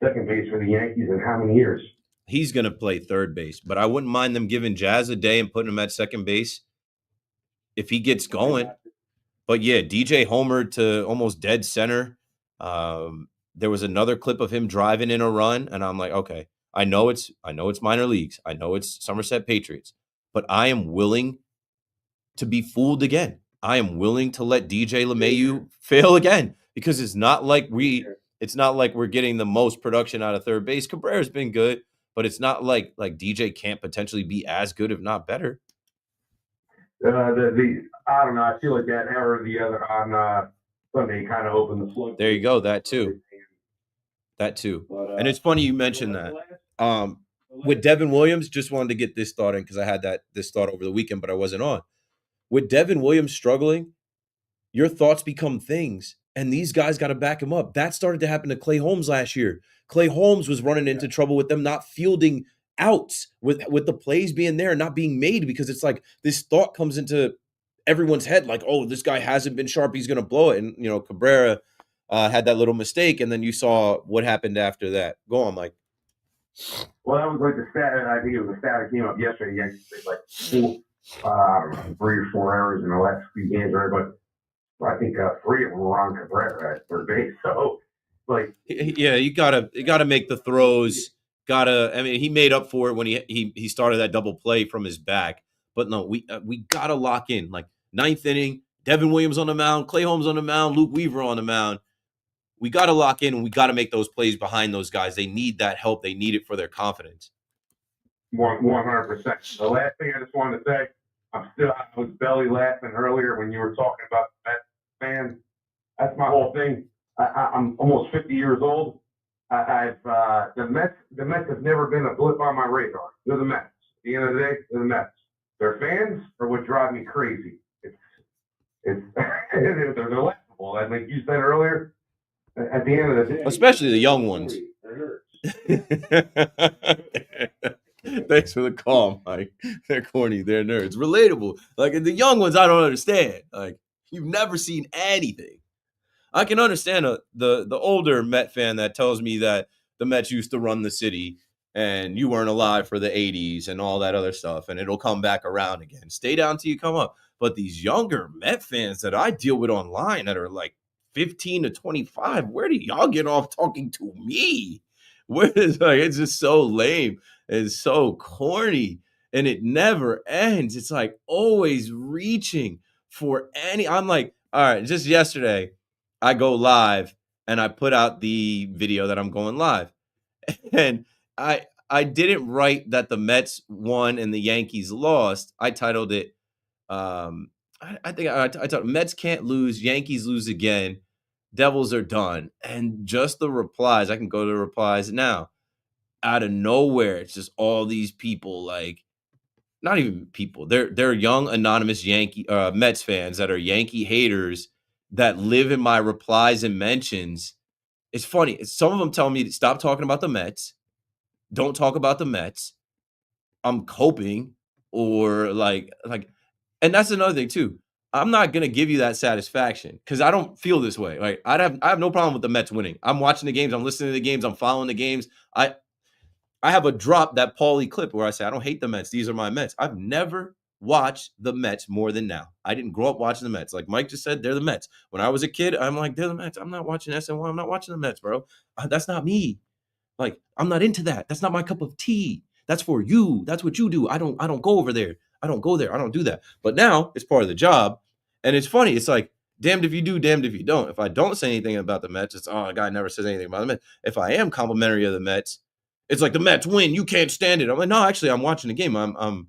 second base for the Yankees in how many years? He's going to play third base, but I wouldn't mind them giving Jazz a day and putting him at second base if he gets going. But yeah, DJ homered to almost dead center. There was another clip of him driving in a run, and I'm like, okay, I know it's minor leagues. I know it's Somerset Patriots, but I am willing to be fooled again. I am willing to let DJ LeMahieu fail again because it's not like we're getting the most production out of third base. Cabrera's been good. But it's not like DJ can't potentially be as good, if not better. I don't know. I feel like that error the other on Sunday kind of opened the floodgates. There you go. That too. And it's funny you mentioned that. With Devin Williams, just wanted to get this thought in because I had this thought over the weekend, but I wasn't on. With Devin Williams struggling, your thoughts become things, and these guys got to back him up. That started to happen to Clay Holmes last year. Clay Holmes was running into trouble with them not fielding outs, with the plays being there and not being made because it's like this thought comes into everyone's head like, oh, this guy hasn't been sharp. He's going to blow it. And, Cabrera had that little mistake, and then you saw what happened after that. Go on, Mike. Well, that was like the stat. I think it was the stat that came up yesterday. Yankees played like 3 or 4 errors in the last few games, right? But I think 3 of them were on Cabrera at third base. So, yeah, you gotta make the throws. He made up for it when he started that double play from his back. But no, we gotta lock in. Like 9th inning, Devin Williams on the mound, Clay Holmes on the mound, Luke Weaver on the mound. We gotta lock in and we gotta make those plays behind those guys. They need that help. They need it for their confidence. 100%. The last thing I just wanted to say, I was belly laughing earlier when you were talking about the Mets fans. That's my whole thing. I'm almost 50 years old. The Mets have never been a blip on my radar. They're the Mets. At the end of the day, they're the Mets. Their fans are what drive me crazy. It's they're laughable. Like you said earlier, at the end of the day, especially the young ones. Thanks for the call, Mike. They're corny. They're nerds. Relatable. Like the young ones, I don't understand. Like you've never seen anything. I can understand the older Met fan that tells me that the Mets used to run the city and you weren't alive for the 80s and all that other stuff, and it'll come back around again. Stay down till you come up. But these younger Met fans that I deal with online that are like 15 to 25, where do y'all get off talking to me? Where is like it's just so lame. It's so corny. And it never ends. It's like always reaching for I'm like, all right, just yesterday, I go live and I put out the video that I'm going live. And I didn't write that the Mets won and the Yankees lost. I titled it I think I titled Mets can't lose, Yankees lose again. Devils are done. And just the replies, I can go to the replies now. Out of nowhere, it's just all these people like not even people. They're young anonymous Mets fans that are Yankee haters that live in my replies and mentions. It's funny. Some of them tell me to stop talking about the Mets. Don't talk about the Mets. I'm coping or like, and that's another thing too. I'm not gonna give you that satisfaction because I don't feel this way. Like I have no problem with the Mets winning. I'm watching the games. I'm listening to the games. I'm following the games. I have a drop that Paulie clip where I say I don't hate the Mets. These are my Mets. I've never watched the Mets more than now. I didn't grow up watching the Mets. Like Mike just said, they're the Mets. When I was a kid, I'm like, they're the Mets. I'm not watching SNY. I'm not watching the Mets, bro. That's not me. Like I'm not into that. That's not my cup of tea. That's for you. That's what you do. I don't go over there. I don't go there. I don't do that. But now it's part of the job. And it's funny. It's like, damned if you do, damned if you don't. If I don't say anything about the Mets, it's, a guy never says anything about the Mets. If I am complimentary of the Mets, it's like the Mets win. You can't stand it. I'm like, no, actually, I'm watching the game. I'm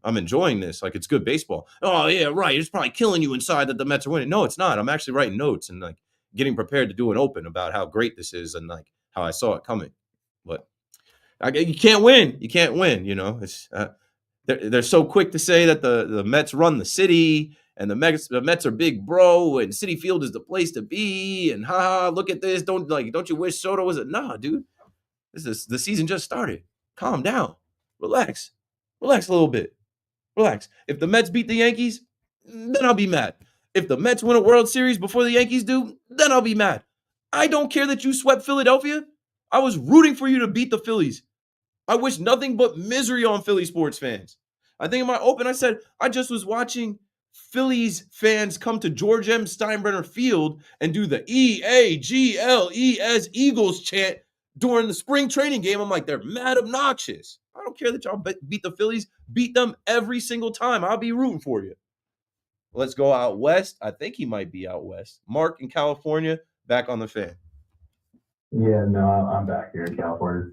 enjoying this. Like, it's good baseball. Oh, yeah, right. It's probably killing you inside that the Mets are winning. No, it's not. I'm actually writing notes and, like, getting prepared to do an open about how great this is and, like, how I saw it coming. But you can't win. You can't win, you know. It's they're so quick to say that the Mets run the city and the Mets are big bro and Citi Field is the place to be and look at this. Don't you wish Soto was nah, dude. The season just started. Calm down. Relax a little bit. Relax. If the Mets beat the Yankees, then I'll be mad. If the Mets win a World Series before the Yankees do, then I'll be mad. I don't care that you swept Philadelphia. I was rooting for you to beat the Phillies. I wish nothing but misery on Philly sports fans. I think in my open, I said, I just was watching Phillies fans come to George M. Steinbrenner Field and do the EAGLES Eagles chant during the spring training game. I'm like, they're mad obnoxious. I don't care that y'all beat the Phillies. Beat them every single time. I'll be rooting for you. Let's go out west. I think he might be out west. Mark in California, back on the fan. Yeah, no, I'm back here in California.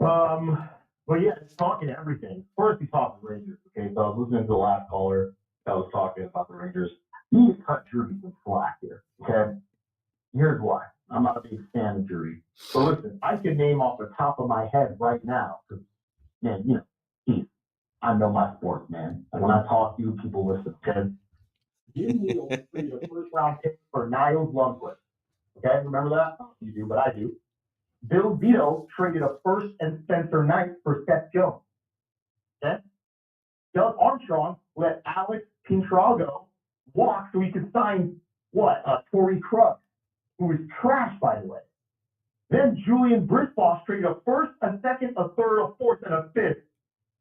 But yeah, it's talking everything. First, we talked the Rangers. Okay, so I was listening to the last caller that was talking about the Rangers. You need to cut Drury some slack here. Okay, here's why. I'm not a big fan of Drury. But listen, I can name off the top of my head right now because, man, you know, I know my sports, man. And when I talk to you, people listen. Okay, you need a first round pick for Niles Lundqvist. Okay, remember that? You do, but I do. Bill Vito traded a first and Spencer Knight for Seth Jones. Okay? Doug Armstrong let Alex Pietrangelo walk so he could sign Torrey Krug, who was trash, by the way. Then Julian Brisbois traded a first, a second, a third, a fourth, and a fifth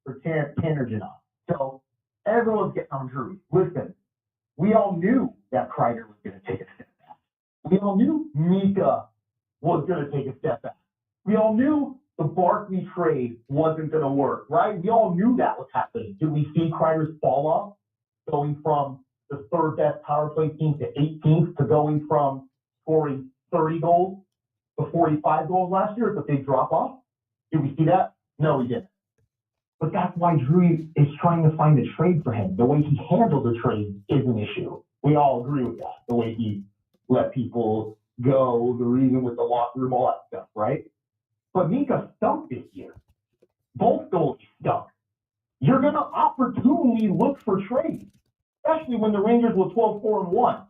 for Tanner Janot. So everyone's getting on Drury. Listen, we all knew that Kreider was going to take a step back. We all knew Mika was going to take a step back. We all knew the Barkley trade wasn't going to work, right? We all knew that was happening. Did we see Kreider's fall off, going from the third best power play team to 18th to going from scoring 30 goals to 45 goals last year? It's a big drop off. Did we see that? No, we didn't. But that's why Drury is trying to find a trade for him. The way he handled the trade is an issue. We all agree with that. The way he let people go, the reason with the locker room, all that stuff, right? But Mika stunk this year. Both goalies stunk. You're going to opportunely look for trades, especially when the Rangers were 12-4-1,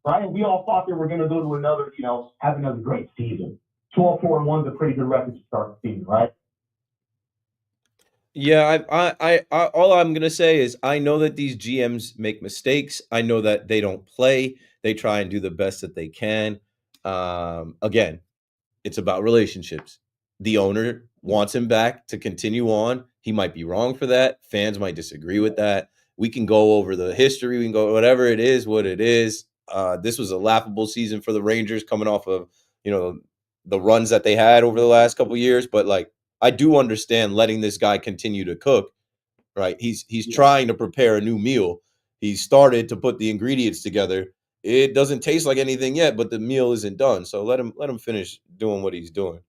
right? And we all thought they were going to go to another, have another great season. 12-4-1 is a pretty good record to start the season, right? Yeah, I all I'm gonna say is I know that these GMs make mistakes. I know that they don't play. They try and do the best that they can. Again, it's about relationships. The owner wants him back to continue on. He might be wrong for that. Fans might disagree with that. We can go over the history. We can go whatever it is, what it is. This was a laughable season for the Rangers coming off of, the runs that they had over the last couple of years. But like, I do understand letting this guy continue to cook, right? He's trying to prepare a new meal. He started to put the ingredients together. It doesn't taste like anything yet, but the meal isn't done. So let him finish doing what he's doing.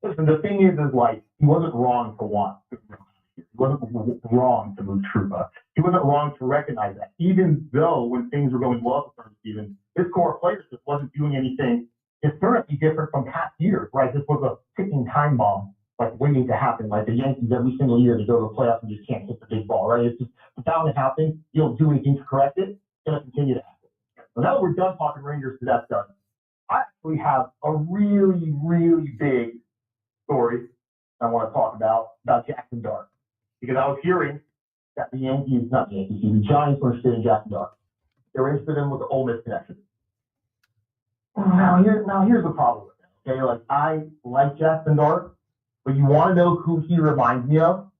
Listen, the thing is like, he wasn't wrong to want. He wasn't wrong to move Trouba. He wasn't wrong to recognize that. Even though when things were going well for season, his core players just wasn't doing anything historically different from past years, right? This was a ticking time bomb, like waiting to happen. Like the Yankees every single year, they go to the playoffs and just can't hit the big ball, right? It's just bound to happen. You don't do anything to correct it. It's going to continue to happen. So now that we're done talking Rangers, because that's done, I actually have a really, really big story I want to talk about Jackson Dart. Because I was hearing that the Giants were interested in Jackson Dart. They were interested in with the Ole Miss connection. Now here's the problem with it. Okay, like I like Jackson Dart, but you want to know who he reminds me of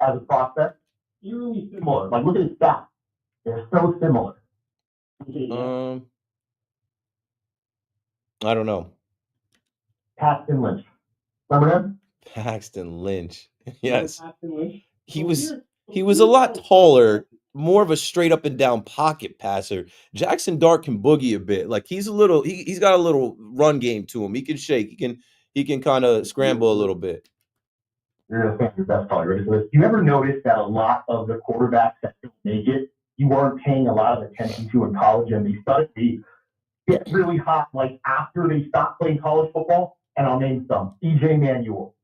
as a prospect? Eerily similar. Like look at his stats; they're so similar. I don't know. Paxton Lynch. Remember him? Paxton Lynch. Yes. Paxton Lynch. He was a lot taller, more of a straight up and down pocket passer. Jackson Dart can boogie a bit. Like he's got a little run game to him. He can shake. He can kind of scramble a little bit. You're going to think your best probably ready for this. You ever notice that a lot of the quarterbacks that don't make it, you weren't paying a lot of attention to in college, and they suddenly get really hot like after they stop playing college football? And I'll name some: EJ Manuel,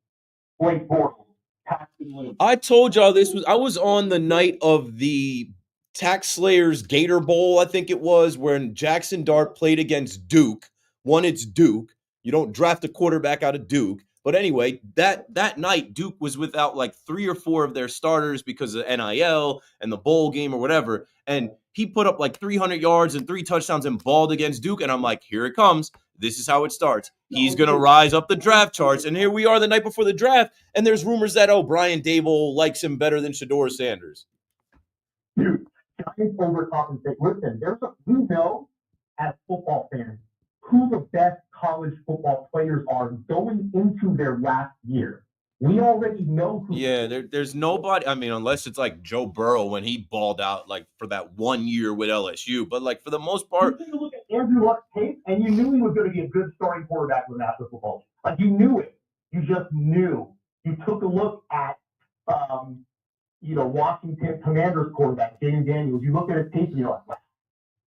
Blake Bortles, Paxton Lynch. I told y'all I was on the night of the Tax Slayers Gator Bowl, I think it was, when Jackson Dart played against Duke. It's Duke. You don't draft a quarterback out of Duke. But anyway, that night, Duke was without like 3 or 4 of their starters because of NIL and the bowl game or whatever. And he put up like 300 yards and 3 touchdowns and balled against Duke. And I'm like, here it comes. This is how it starts. He's going to rise up the draft charts. And here we are the night before the draft. And there's rumors that, Brian Dable likes him better than Shedeur Sanders. Dude, Giants overcompensate. Listen, we know as football fans who the best college football players are going into their last year. We already know who. Yeah, there's nobody. I mean, unless it's like Joe Burrow when he balled out like for that 1 year with LSU. But like for the most part, you take a look at Andrew Luck's tape, and you knew he was going to be a good starting quarterback in the National Football League. Like you knew it. You just knew. You took a look at, Washington Commanders quarterback Jaden Daniels. You look at his tape, and you're like, wow,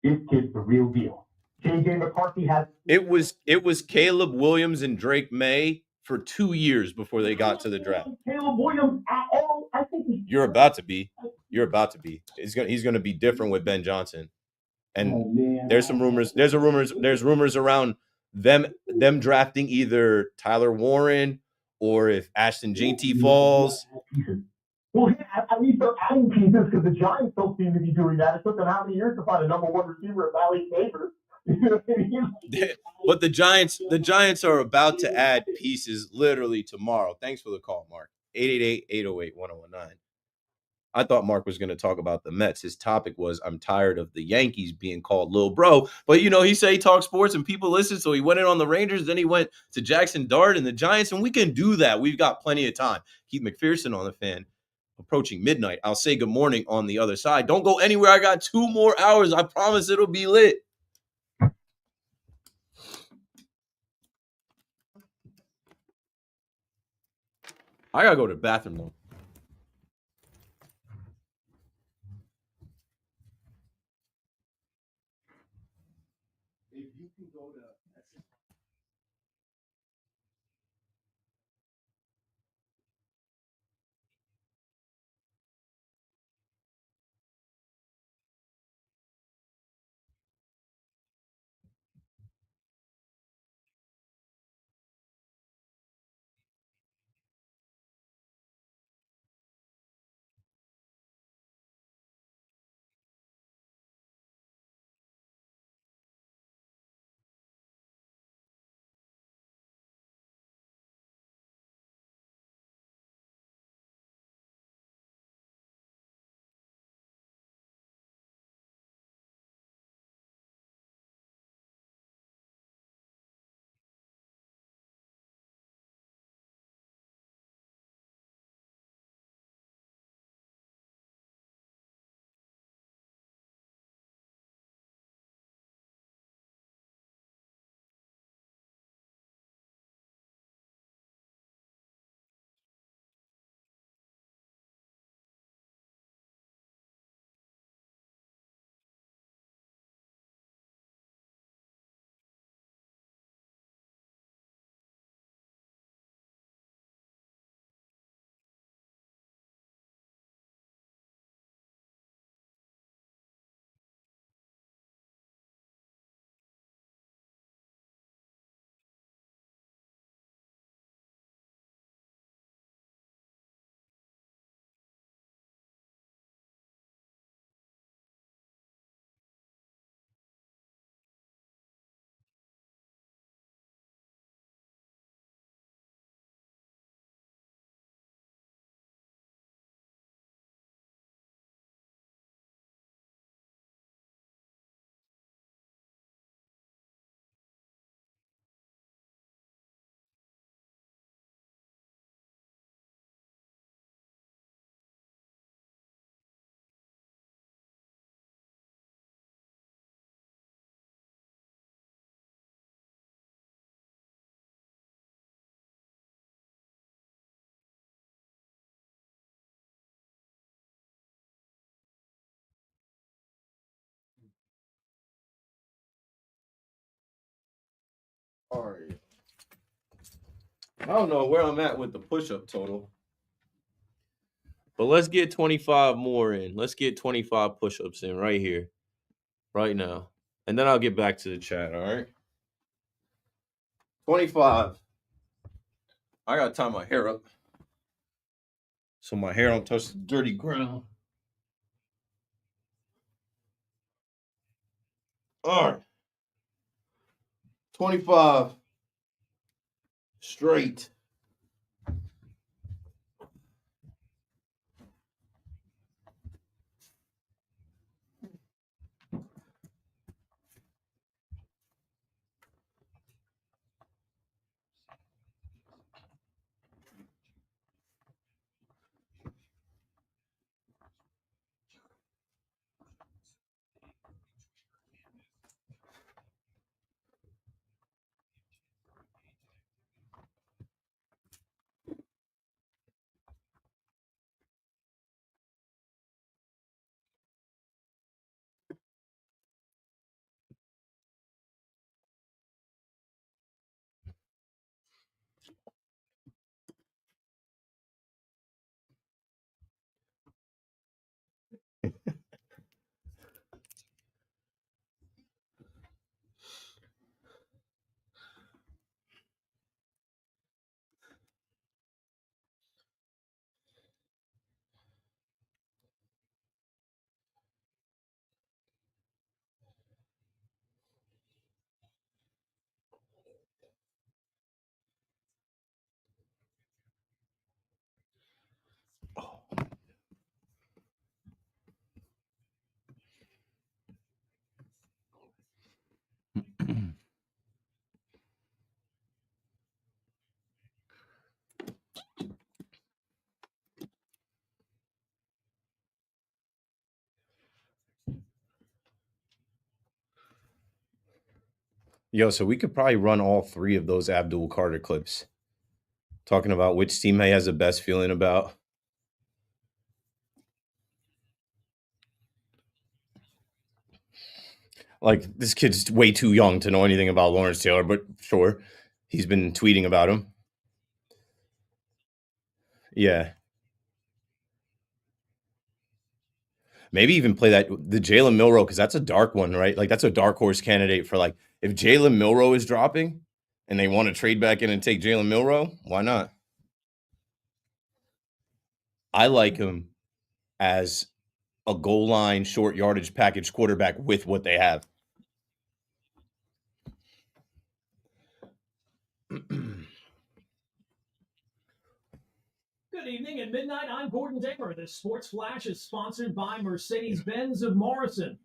this kid's the real deal. J.J. McCarthy has. It was Caleb Williams and Drake May for 2 years before they got to the draft. Caleb Williams at all. I think You're about to be. He's gonna be different with Ben Johnson. And there's some rumors. There's rumors around them drafting either Tyler Warren or if Ashton Jeanty falls. Well, yeah, I mean, they're adding pieces because the Giants don't seem to be doing that. It took them how many years to find a number 1 receiver at Valley Neighbors? You know what I mean? But the Giants are about to add pieces literally tomorrow. Thanks for the call, Mark. 888-808-1019. I thought Mark was going to talk about the Mets. His topic was, I'm tired of the Yankees being called Lil Bro. But, he said he talks sports and people listen. So he went in on the Rangers. Then he went to Jackson Dart and the Giants. And we can do that. We've got plenty of time. Keith McPherson on the Fan. Approaching midnight. I'll say good morning on the other side. Don't go anywhere. I got 2 more hours. I promise it'll be lit. I got to go to the bathroom, though. If you All right. I don't know where I'm at with the push-up total. But let's get 25 more in. Let's get 25 push-ups in right here, right now. And then I'll get back to the chat, all right? 25. I got to tie my hair up so my hair don't touch the dirty ground. All right. 25 straight. Yo, so we could probably run all 3 of those Abdul Carter clips, talking about which team he has the best feeling about. Like, this kid's way too young to know anything about Lawrence Taylor, but sure, he's been tweeting about him. Yeah. Maybe even play the Jalen Milroe, because that's a dark one, right? Like, that's a dark horse candidate for, like, if Jalen Milroe is dropping and they want to trade back in and take Jalen Milroe, why not? I like him as a goal line, short yardage package quarterback with what they have. Good evening. At midnight, I'm Gordon Damer. This Sports Flash is sponsored by Mercedes-Benz of Morrison.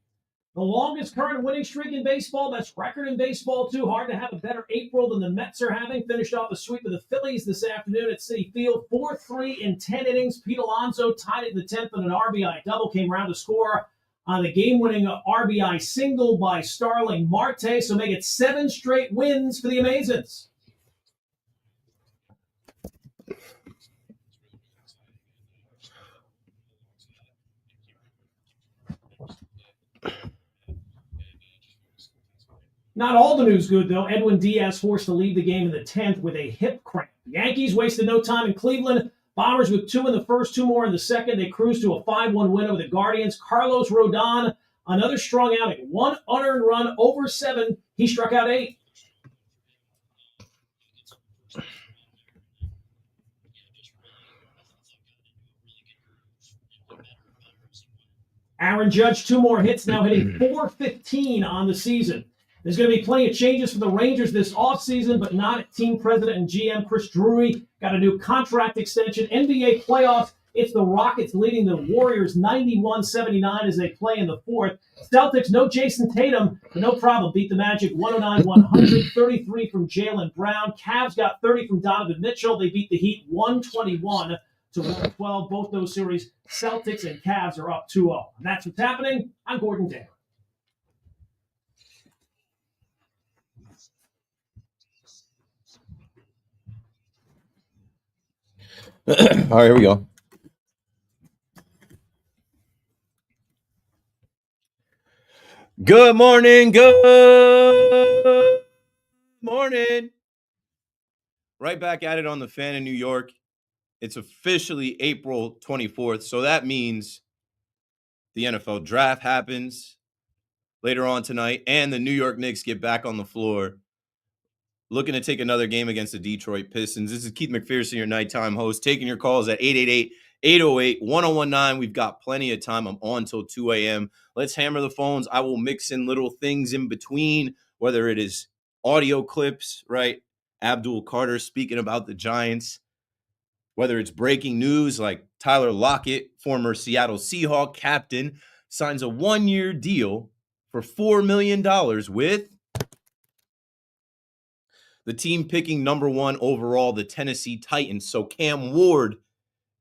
The longest current winning streak in baseball, best record in baseball, too. Hard to have a better April than the Mets are having. Finished off a sweep of the Phillies this afternoon at Citi Field. 4-3 in 10 innings. Pete Alonso tied it in the 10th on an RBI double. Came around to score on the game-winning RBI single by Starling Marte. So make it 7 straight wins for the Amazons. Not all the news good, though. Edwin Diaz forced to leave the game in the 10th with a hip cramp. The Yankees wasted no time in Cleveland. Bombers with 2 in the first, 2 more in the second. They cruised to a 5-1 win over the Guardians. Carlos Rodon, another strong outing. 1 unearned run over 7. He struck out 8. Aaron Judge, 2 more hits, now hitting .415 on the season. There's going to be plenty of changes for the Rangers this offseason, but not team president and GM Chris Drury. Got a new contract extension. NBA playoffs, it's the Rockets leading the Warriors 91-79 as they play in the 4th. Celtics, no Jason Tatum, but no problem. Beat the Magic 109-100, 33 from Jaylen Brown. Cavs got 30 from Donovan Mitchell. They beat the Heat 121-112. Both those series, Celtics and Cavs are up 2-0. And that's what's happening. I'm Gordon Damer. All right, here we go. Good morning, good Morning. Right back at it on the Fan in New York. It's officially April 24th, so that means the NFL draft happens later on tonight, and the New York Knicks get back on the floor looking to take another game against the Detroit Pistons. This is Keith McPherson, your nighttime host, taking your calls at 888-808-1019. We've got plenty of time. I'm on till 2 a.m. Let's hammer the phones. I will mix in little things in between, whether it is audio clips, right? Abdul Carter speaking about the Giants, whether it's breaking news like Tyler Lockett, former Seattle Seahawk captain, signs a 1-year deal for $4 million with the team picking number 1 overall, the Tennessee Titans. So Cam Ward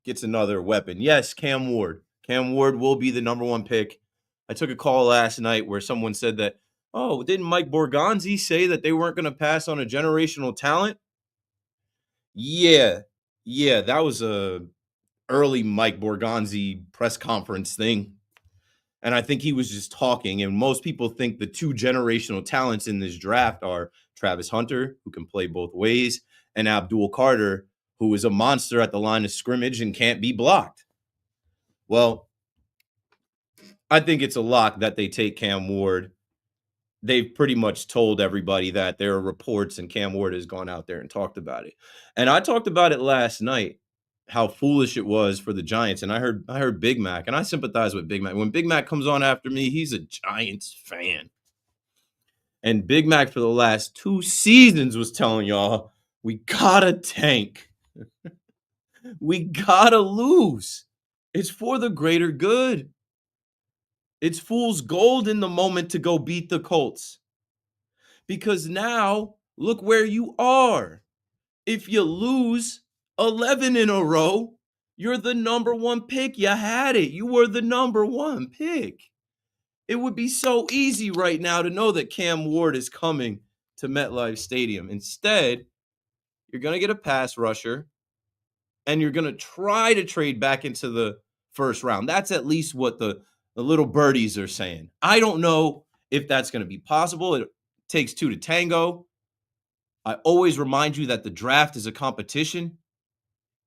gets another weapon. Yes, Cam Ward. Cam Ward will be the number 1 pick. I took a call last night where someone said that, oh, didn't Mike Borgonzi say that they weren't going to pass on a generational talent? Yeah, that was a early Mike Borgonzi press conference thing. And I think he was just talking. And most people think the 2 generational talents in this draft are Travis Hunter, who can play both ways, and Abdul Carter, who is a monster at the line of scrimmage and can't be blocked. Well, I think it's a lock that they take Cam Ward. They've pretty much told everybody that there are reports, and Cam Ward has gone out there and talked about it. And I talked about it last night, how foolish it was for the Giants. And I heard Big Mac, and I sympathize with Big Mac. When Big Mac comes on after me, he's a Giants fan. And Big Mac for the last 2 seasons was telling y'all, we gotta tank. We gotta lose. It's for the greater good. It's fool's gold in the moment to go beat the Colts. Because now, look where you are. If you lose 11 in a row, you're the number 1 pick. You had it. You were the number 1 pick. It would be so easy right now to know that Cam Ward is coming to MetLife Stadium. Instead, you're going to get a pass rusher, and you're going to try to trade back into the first round. That's at least what the little birdies are saying. I don't know if that's going to be possible. It takes 2 to tango. I always remind you that the draft is a competition,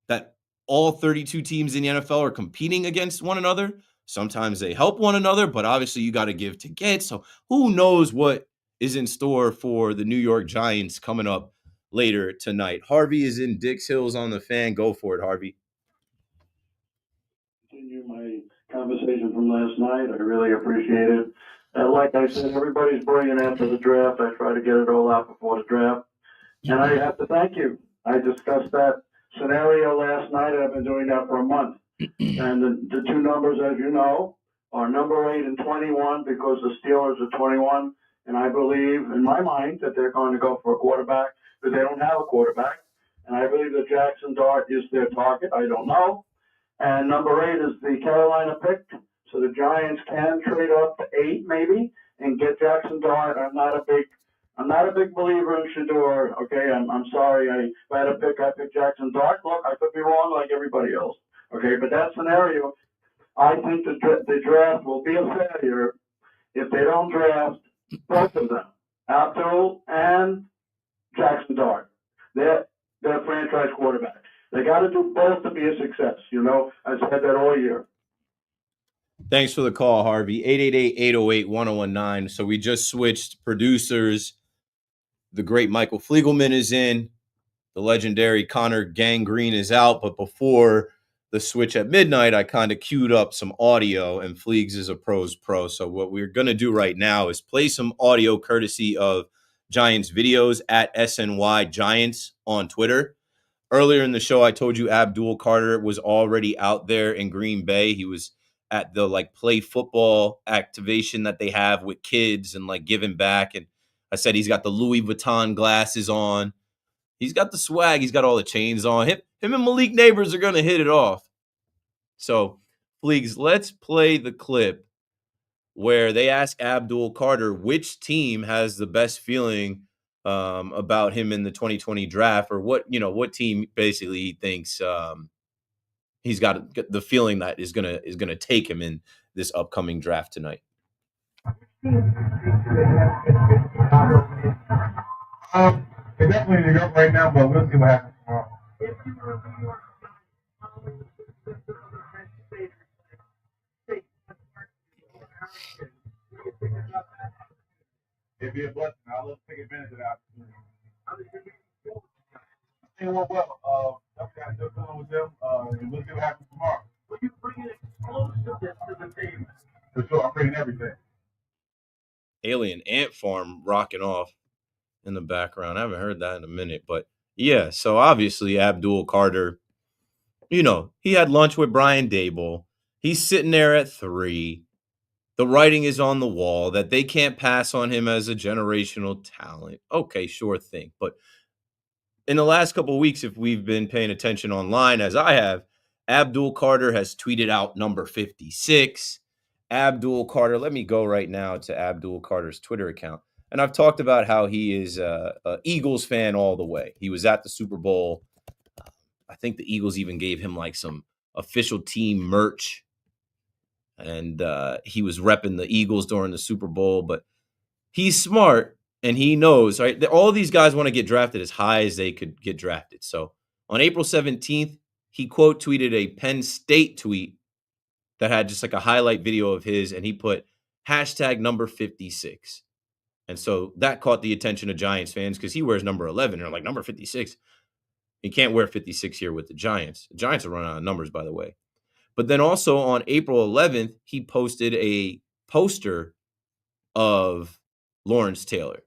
that all 32 teams in the NFL are competing against one another. Sometimes they help one another, but obviously you got to give to get. So who knows what is in store for the New York Giants coming up later tonight. Harvey is in Dix Hills on the Fan. Go for it, Harvey. Continue my conversation from last night. I really appreciate it. Like I said, everybody's bringing after the draft. I try to get it all out before the draft. And I have to thank you. I discussed that scenario last night. I've been doing that for a month. And the 2 numbers, as you know, are number 8 and 21 because the Steelers are 21. And I believe, in my mind, that they're going to go for a quarterback because they don't have a quarterback. And I believe that Jackson Dart is their target. I don't know. And number 8 is the Carolina pick. So the Giants can trade up to 8 maybe and get Jackson Dart. I'm not a big believer in Shador. Okay, I'm sorry. If I had a pick, I picked Jackson Dart. Look, I could be wrong like everybody else. Okay, but that scenario, I think the draft will be a failure if they don't draft both of them, Abdul and Jackson Dart. They're franchise quarterbacks. They got to do both to be a success. You know, I've said that all year. Thanks for the call, Harvey. 888-808-1019. So we just switched producers. The great Michael Fliegelman is in. The legendary Connor Gangrene is out. But before the switch at midnight, I kind of queued up some audio, and Fleegs is a pro's pro. So what we're going to do right now is play some audio courtesy of Giants videos at SNY Giants on Twitter. Earlier in the show, I told you Abdul Carter was already out there in Green Bay. He was at the play football activation that they have with kids and giving back. And I said he's got the Louis Vuitton glasses on. He's got the swag. He's got all the chains on. Him and Malik Neighbors are going to hit it off. So, Fleegs, let's play the clip where they ask Abdul Carter which team has the best feeling about him in the 2020 draft, or what team basically he thinks he's got the feeling that is gonna take him in this upcoming draft tonight. They're definitely in New York right now, but we'll see what happens tomorrow. It'd be a blessing. I'll love to take advantage of that opportunity. They went well. I've got to deal with them, and we'll see what happens tomorrow. Will you bring an explosiveness to the team? For sure, I'm bringing everything. Alien Ant Farm rocking off in the background. I haven't heard that in a minute, but yeah. So obviously Abdul Carter, you know, he had lunch with Brian Dable. He's sitting there at 3. The writing is on the wall that they can't pass on him as a generational talent. Okay, sure thing. But in the last couple of weeks, if we've been paying attention online, as I have, Abdul Carter has tweeted out number 56. Abdul Carter, let me go right now to Abdul Carter's Twitter account. And I've talked about how he is a Eagles fan all the way. He was at the Super Bowl. I think the Eagles even gave him like some official team merch. And he was repping the Eagles during the Super Bowl. But he's smart. And he knows, right? All of these guys want to get drafted as high as they could get drafted. So on April 17th, he quote tweeted a Penn State tweet that had just like a highlight video of his, and he put hashtag number 56. And so that caught the attention of Giants fans because he wears number 11. They're like, number 56? He can't wear 56 here with the Giants. The Giants are running out of numbers, by the way. But then also on April 11th, he posted a poster of Lawrence Taylor.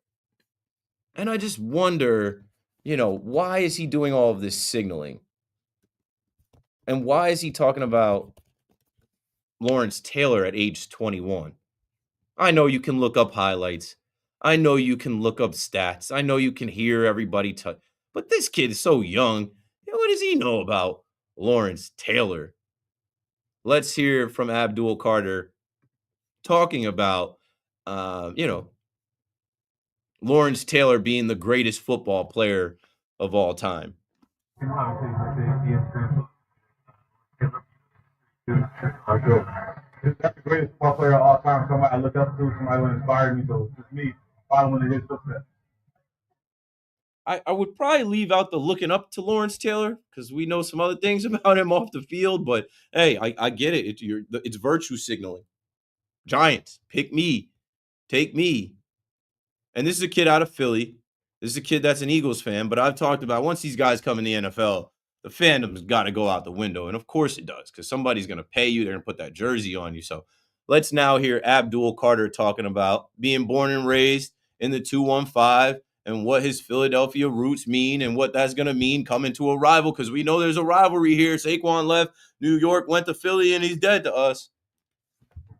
And I just wonder, you know, why is he doing all of this signaling? And why is he talking about Lawrence Taylor at age 21? I know you can look up highlights. I know you can look up stats. I know you can hear everybody but this kid is so young. What does he know about Lawrence Taylor? Let's hear from Abdul Carter talking about, you know, Lawrence Taylor being the greatest football player of all time. He's not the greatest football player of all time. Somebody I look up to, somebody who inspired me. So it's me following in his footsteps. I would probably leave out the looking up to Lawrence Taylor because we know some other things about him off the field. But hey, I get it. It's virtue signaling. Giants, pick me, take me. And this is a kid out of Philly. This is a kid that's an Eagles fan. But I've talked about once these guys come in the NFL, the fandom's got to go out the window. And of course it does because somebody's going to pay you. They're going to put that jersey on you. So let's now hear Abdul Carter talking about being born and raised in the 215 and what his Philadelphia roots mean and what that's going to mean coming to a rival because we know there's a rivalry here. Saquon left New York, went to Philly, and he's dead to us.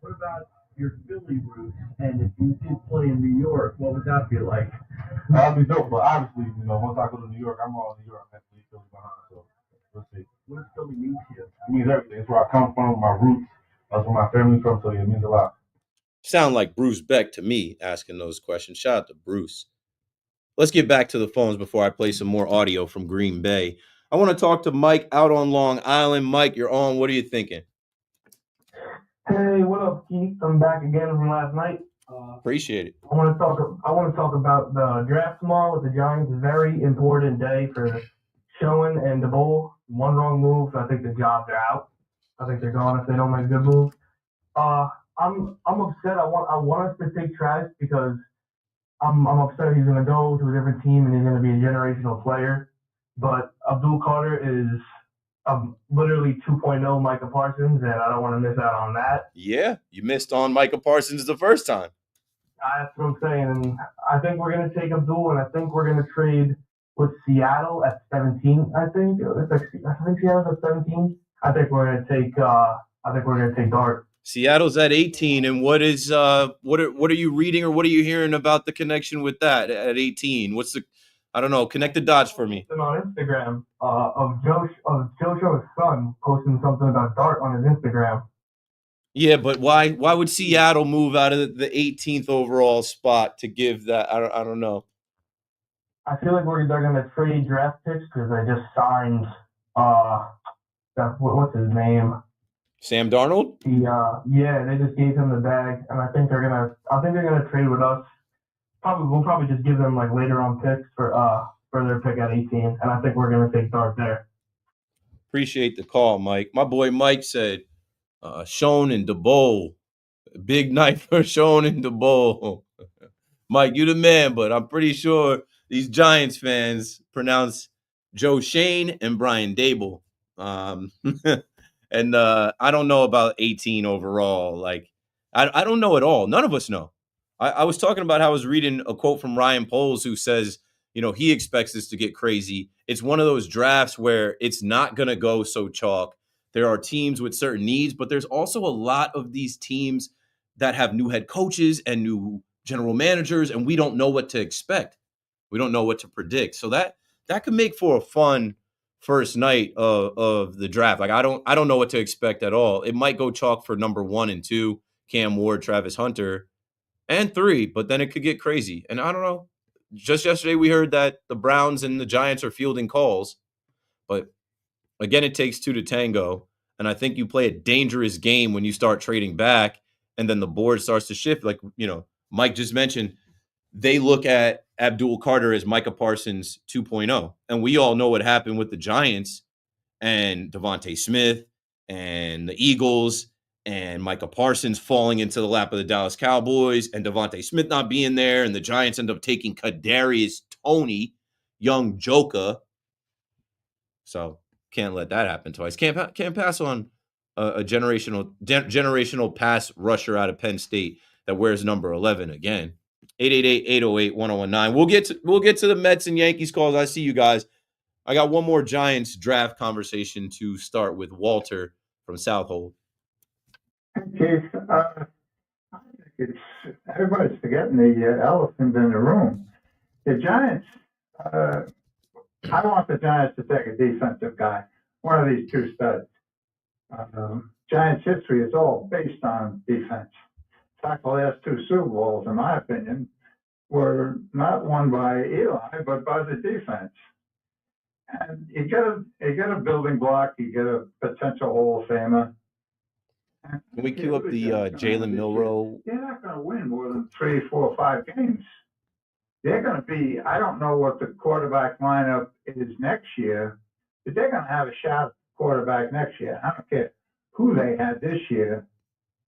What about your Philly roots? And if you did play in New York, what would that be like? That'd be dope, but obviously, you know, once I go to New York, I'm all New York. I have to leave Philly behind, so we'll see. What does Philly mean to you? It means everything. It's where I come from, my roots. That's where my family's from, so it means a lot. Sound like Bruce Beck to me asking those questions. Shout out to Bruce. Let's get back to the phones before I play some more audio from Green Bay. I want to talk to Mike out on Long Island. Mike, you're on. What are you thinking? Hey, what up, Keith? I'm back again from last night. Appreciate it. I want to talk about the draft tomorrow with the Giants. Very important day for Schoen and the Bowl. One wrong move, I think the jobs are out. I think they're gone if they don't make a good move. I'm upset. I want us to take Travis because I'm upset he's going to go to a different team and he's going to be a generational player. But Abdul Carter is literally 2.0 Micah Parsons, and I don't want to miss out on that. Yeah, you missed on Micah Parsons the first time. That's what I'm saying. And I think we're going to take Abdul, and I think we're going to trade with Seattle at 17. I think Seattle's at 17. I think we're going to take Dart. Seattle's at 18, and what are you reading or what are you hearing about the connection with that at 18? I don't know. Connect the dots for me. On Instagram of Joshua's son posting something about Dart on his Instagram. Yeah, but why would Seattle move out of the 18th overall spot to give that? I don't know. I feel like they're going to trade draft picks because they just signed what's his name? Sam Darnold? Yeah, they just gave him the bag, and I think they're gonna trade with us. we'll probably just give them like later on picks for their pick at 18, and I think we're gonna take Dart there. Appreciate the call, Mike. My boy Mike said, Sean and DeBowl. Big night for Sean and DeBowl. Mike, you the man, but I'm pretty sure these Giants fans pronounce Joe Shane and Brian Dable. And I don't know about 18 overall. Like, I don't know at all. None of us know. I was talking about how I was reading a quote from Ryan Poles who says, he expects this to get crazy. It's one of those drafts where it's not going to go so chalk. There are teams with certain needs, but there's also a lot of these teams that have new head coaches and new general managers, and we don't know what to expect. We don't know what to predict. So that could make for a fun first night of the draft. Like I don't know what to expect at all. It might go chalk for number 1 and 2, Cam Ward, Travis Hunter, and 3, but then it could get crazy. And I don't know. Just yesterday we heard that the Browns and the Giants are fielding calls, but again, it takes 2 to tango. And I think you play a dangerous game when you start trading back and then the board starts to shift. Like, Mike just mentioned, they look at Abdul Carter as Micah Parsons 2.0. And we all know what happened with the Giants and Devontae Smith and the Eagles and Micah Parsons falling into the lap of the Dallas Cowboys and Devontae Smith not being there. And the Giants end up taking Kadarius Toney, young Joka. So can't let that happen twice. Can't pass on a generational pass rusher out of Penn State that wears number 11 again. 888-808-1019. We'll get to the Mets and Yankees calls. I see you guys. I got one more Giants draft conversation to start with Walter from Southold. Keith, I think everybody's forgetting the elephant in the room. The Giants, I want the Giants to take a defensive guy, one of these 2 studs. Giants history is all based on defense. In fact, the last 2 Super Bowls, in my opinion, were not won by Eli, but by the defense. And you get a building block, you get a potential Hall of Famer. Can we cue up the Jalen Milroe? They're not going to win more than 3, 4, 5 games. They're going to be, I don't know what the quarterback lineup is next year, but they're going to have a shot at quarterback next year. I don't care who they had this year.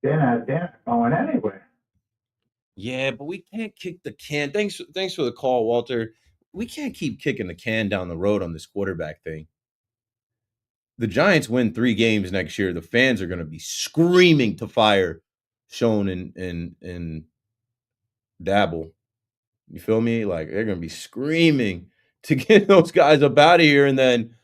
They're not going anywhere. Yeah, but we can't kick the can. Thanks for the call, Walter. We can't keep kicking the can down the road on this quarterback thing. The Giants win 3 games next year. The fans are going to be screaming to fire Sean and Dabble. You feel me? Like, they're going to be screaming to get those guys up out of here. And then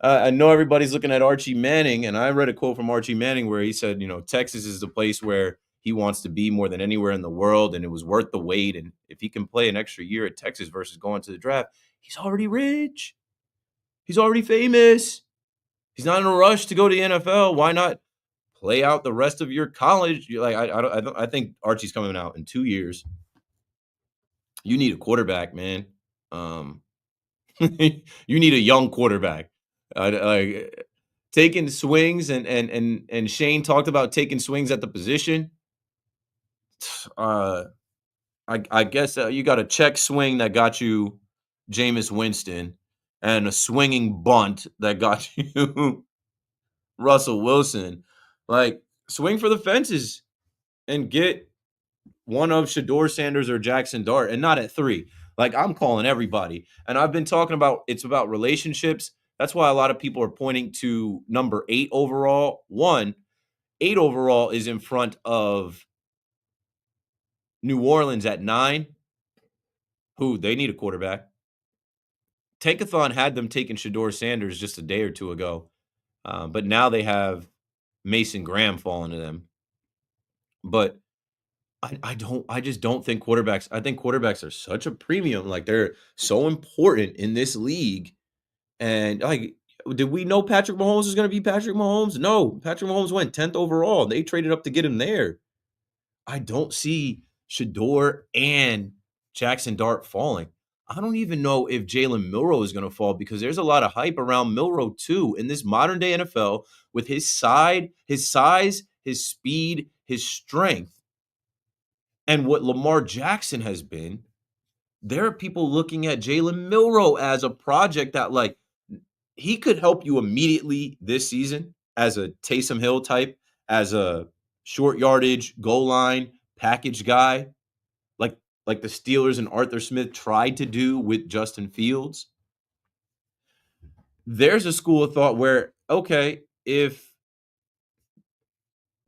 I know everybody's looking at Archie Manning, and I read a quote from Archie Manning where he said, Texas is the place where he wants to be more than anywhere in the world, and it was worth the wait. And if he can play an extra year at Texas versus going to the draft, he's already rich. He's already famous. He's not in a rush to go to the NFL. Why not play out the rest of your college? I think Archie's coming out in 2 years. You need a quarterback, man. You need a young quarterback. Taking swings, and Shane talked about taking swings at the position. I guess you got a check swing that got you Jameis Winston, and a swinging bunt that got you Russell Wilson. Like, swing for the fences and get one of Shador Sanders or Jackson Dart, and not at 3. Like, I'm calling everybody. And I've been talking about it's about relationships. That's why a lot of people are pointing to number 8 overall. 8 overall is in front of New Orleans at 9. Who, they need a quarterback. Tankathon had them taking Shador Sanders just a day or 2 ago. But now they have Mason Graham falling to them. But I just don't think quarterbacks. I think quarterbacks are such a premium. Like, they're so important in this league. And like, did we know Patrick Mahomes was going to be Patrick Mahomes? No, Patrick Mahomes went 10th overall. They traded up to get him there. I don't see Shador and Jackson Dart falling. I don't even know if Jalen Milroe is going to fall, because there's a lot of hype around Milroe too in this modern day NFL with his size, his speed, his strength, and what Lamar Jackson has been. there are people looking at Jalen Milroe as a project that, like, he could help you immediately this season as a Taysom Hill type, as a short yardage, goal line, package guy, like the Steelers and Arthur Smith tried to do with Justin Fields. There's a school of thought where, okay, if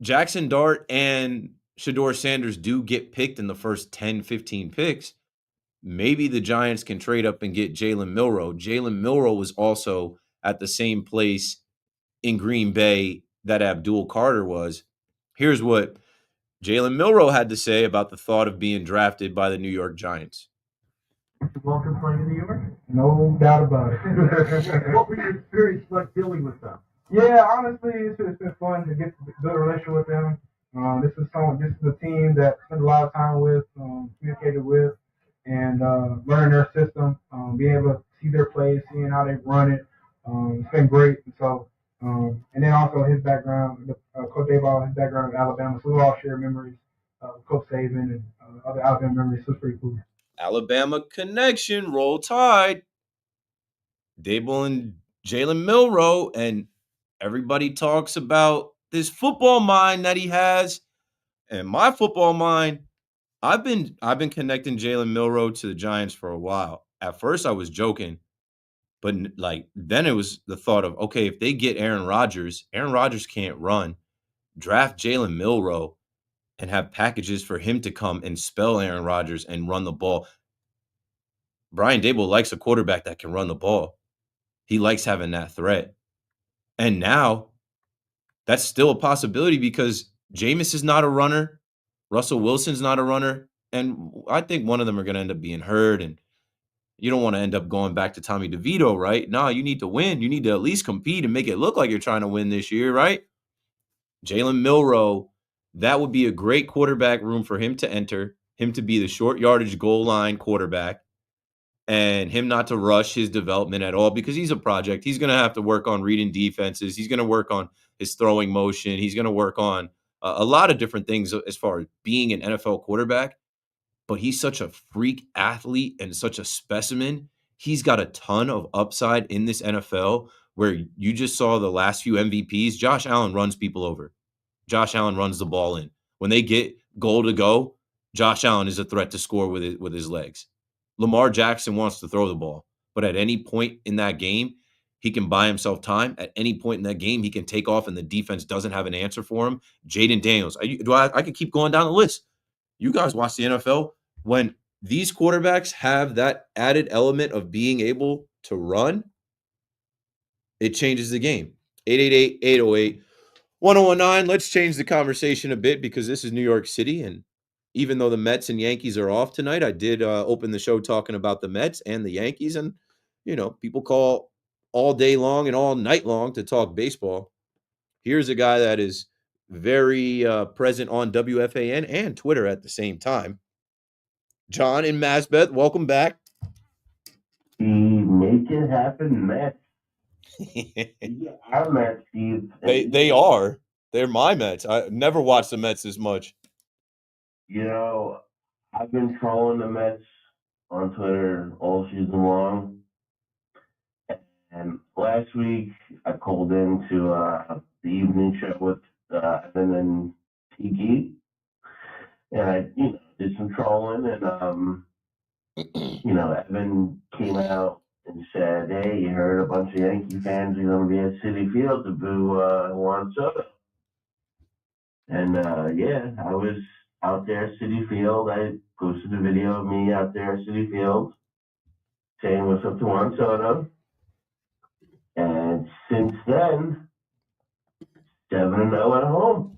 Jackson Dart and Shador Sanders do get picked in the first 10, 15 picks, maybe the Giants can trade up and get Jalen Milroe. Jalen Milroe was also at the same place in Green Bay that Abdul Carter was. Here's what Jalen Milroe had to say about the thought of being drafted by the New York Giants. Welcome playing in New York. No doubt about it. What were your experience like dealing with them? Yeah, honestly, it's been fun to get to build a relationship with them. This is a team that I spent a lot of time with, communicated with, and learning their system, being able to see their plays, seeing how they run it. It's been great. And so, and then also his background, Coach Dayball, his background in Alabama. So we all share memories of Coach Saban and other Alabama memories. So it's pretty cool. Alabama connection, roll tide. Dable and Jalen Milroe, and everybody talks about this football mind that he has. And my football mind, I've been connecting Jalen Milroe to the Giants for a while. At first I was joking, but like then it was the thought of, okay, if they get Aaron Rodgers can't run. Draft Jalen Milroe and have packages for him to come and spell Aaron Rodgers and run the ball. Brian Dable likes a quarterback that can run the ball. He likes having that threat. And now that's still a possibility because Jameis is not a runner. Russell Wilson's not a runner. And I think one of them are going to end up being hurt. And you don't want to end up going back to Tommy DeVito, right? No, you need to win. You need to at least compete and make it look like you're trying to win this year, right? Jalen Milroe, that would be a great quarterback room for him to enter, him to be the short yardage goal line quarterback, and him not to rush his development at all because he's a project. He's going to have to work on reading defenses. He's going to work on his throwing motion. He's going to work on a lot of different things as far as being an NFL quarterback. But he's such a freak athlete and such a specimen. He's got a ton of upside in this NFL where you just saw the last few MVPs. Josh Allen runs people over. Josh Allen runs the ball in. When they get goal to go, Josh Allen is a threat to score with his legs. Lamar Jackson wants to throw the ball, but at any point in that game, he can buy himself time. At any point in that game, he can take off and the defense doesn't have an answer for him. Jaden Daniels. I could keep going down the list. You guys watch the NFL. When these quarterbacks have that added element of being able to run, it changes the game. 888-808-1019. Let's change the conversation a bit because this is New York City, and even though the Mets and Yankees are off tonight, I did open the show talking about the Mets and the Yankees. And, people call all day long and all night long to talk baseball. Here's a guy that is very present on WFAN and Twitter at the same time. John in Masbeth, welcome back. Make it happen, Mets. Our Mets, Steve. They are. They're my Mets. I never watched the Mets this much. I've been trolling the Mets on Twitter all season long. And last week, I called into the evening show with Evan and Tiki. And I, did some trolling. And, Evan came out and said, hey, you heard a bunch of Yankee fans are going to be at Citi Field to boo Juan Soto. And, I was out there at Citi Field. I posted a video of me out there at Citi Field saying what's up to Juan Soto. And since then, 7-0 at home.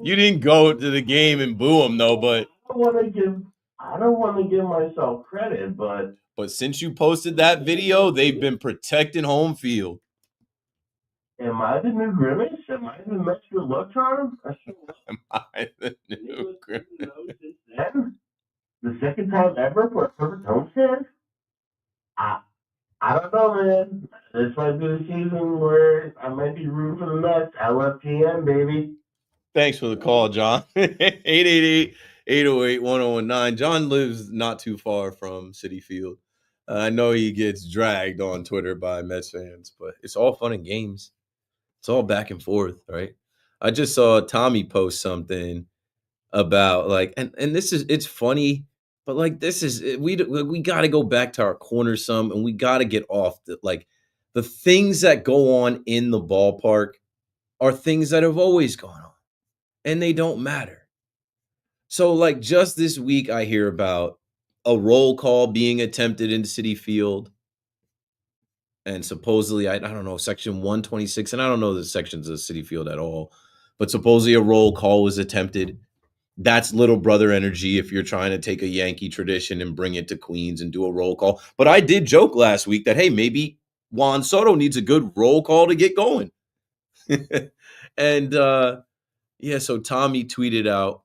You didn't go to the game and boo him, though, but I don't want to give myself credit, but since you posted that video, they've been protecting home field. Am I the new Grimace? Am I the Mr. Luxon? Am I the new Grimace? Then, the second time ever for a perfect homestand? I don't know, man. This might be the season where I might be rooting for the Mets. LFGM, baby. Thanks for the call, John. 808-1019. John lives not too far from Citi Field. I know he gets dragged on Twitter by Mets fans, but it's all fun and games. It's all back and forth, right? I just saw Tommy post something about and this is it's funny, but this is we got to go back to our corner some, and we got to get off the things that go on in the ballpark are things that have always gone on, and they don't matter. So just this week I hear about a roll call being attempted in Citi Field, and supposedly I don't know, section 126, and I don't know the sections of Citi Field at all, but supposedly a roll call was attempted. That's little brother energy if you're trying to take a Yankee tradition and bring it to Queens and do a roll call. But I did joke last week that, hey, maybe Juan Soto needs a good roll call to get going. And yeah, so Tommy tweeted out,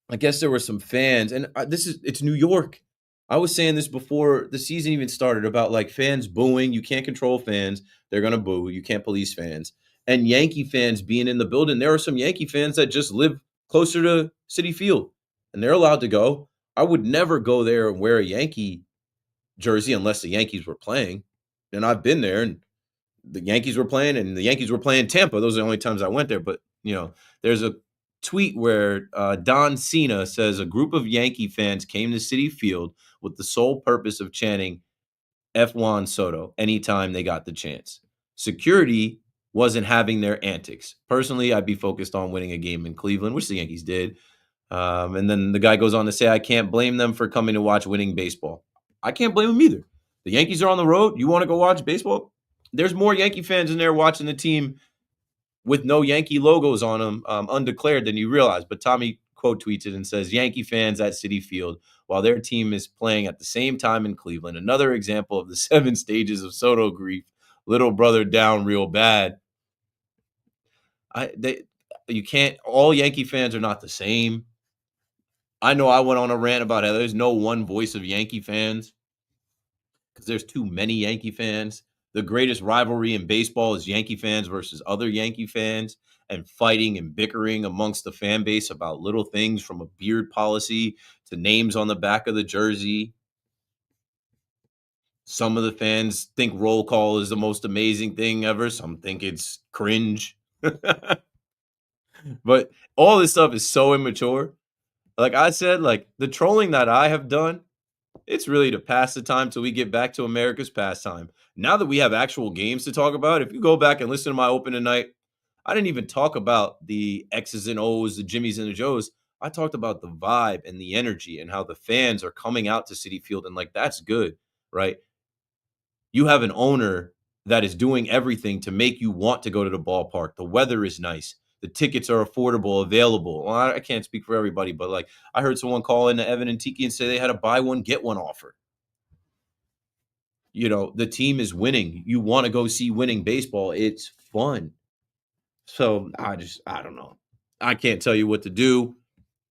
I guess there were some fans, and it's New York. I was saying this before the season even started about fans booing. You can't control fans. They're going to boo. You can't police fans. And Yankee fans being in the building, there are some Yankee fans that just live closer to Citi Field, and they're allowed to go. I would never go there and wear a Yankee jersey unless the Yankees were playing. And I've been there, and the Yankees were playing, and the Yankees were playing Tampa. Those are the only times I went there. But, there's a tweet where Don Cena says a group of Yankee fans came to Citi Field with the sole purpose of chanting F. Juan Soto anytime they got the chance. Security wasn't having their antics. Personally, I'd be focused on winning a game in Cleveland, which the Yankees did. And then the guy goes on to say, I can't blame them for coming to watch winning baseball. I can't blame them either. The Yankees are on the road. You want to go watch baseball? There's more Yankee fans in there watching the team with no Yankee logos on them, undeclared, than you realize. But Tommy quote tweets it and says, Yankee fans at Citi Field while their team is playing at the same time in Cleveland. Another example of the 7 stages of Soto grief. Little brother down real bad. You can't, all Yankee fans are not the same. I know I went on a rant about how there's no one voice of Yankee fans because there's too many Yankee fans. The greatest rivalry in baseball is Yankee fans versus other Yankee fans, and fighting and bickering amongst the fan base about little things from a beard policy to names on the back of the jersey. Some of the fans think roll call is the most amazing thing ever. Some think it's cringe. But all this stuff is so immature. Like I said, the trolling that I have done, it's really to pass the time till we get back to America's pastime. Now that we have actual games to talk about, if you go back and listen to my open tonight, I didn't even talk about the X's and O's, the Jimmies and the Joes. I talked about the vibe and the energy and how the fans are coming out to Citi Field, and that's good, right? You have an owner that is doing everything to make you want to go to the ballpark. The weather is nice. The tickets are affordable, available. Well, I can't speak for everybody, but I heard someone call into Evan and Tiki and say they had a buy one, get one offer. The team is winning. You want to go see winning baseball. It's fun. So I don't know. I can't tell you what to do.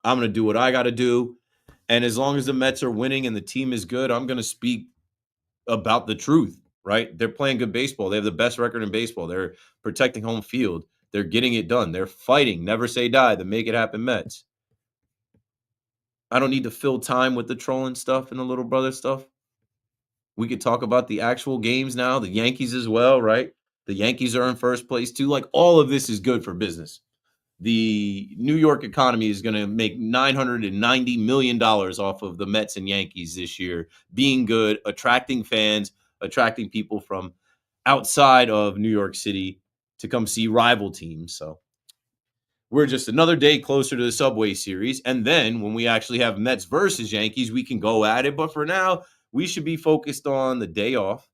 I'm going to do what I got to do. And as long as the Mets are winning and the team is good, I'm going to speak about the truth, right? They're playing good baseball. They have the best record in baseball. They're protecting home field. They're getting it done. They're fighting, never say die, the make it happen Mets. I don't need to fill time with the trolling stuff and the little brother stuff. We could talk about the actual games now, the Yankees as well, right? The Yankees are in first place too. All of this is good for business. The New York economy is going to make $990 million off of the Mets and Yankees this year, being good, attracting fans, attracting people from outside of New York City to come see rival teams. So we're just another day closer to the Subway Series. And then when we actually have Mets versus Yankees, we can go at it. But for now, we should be focused on the day off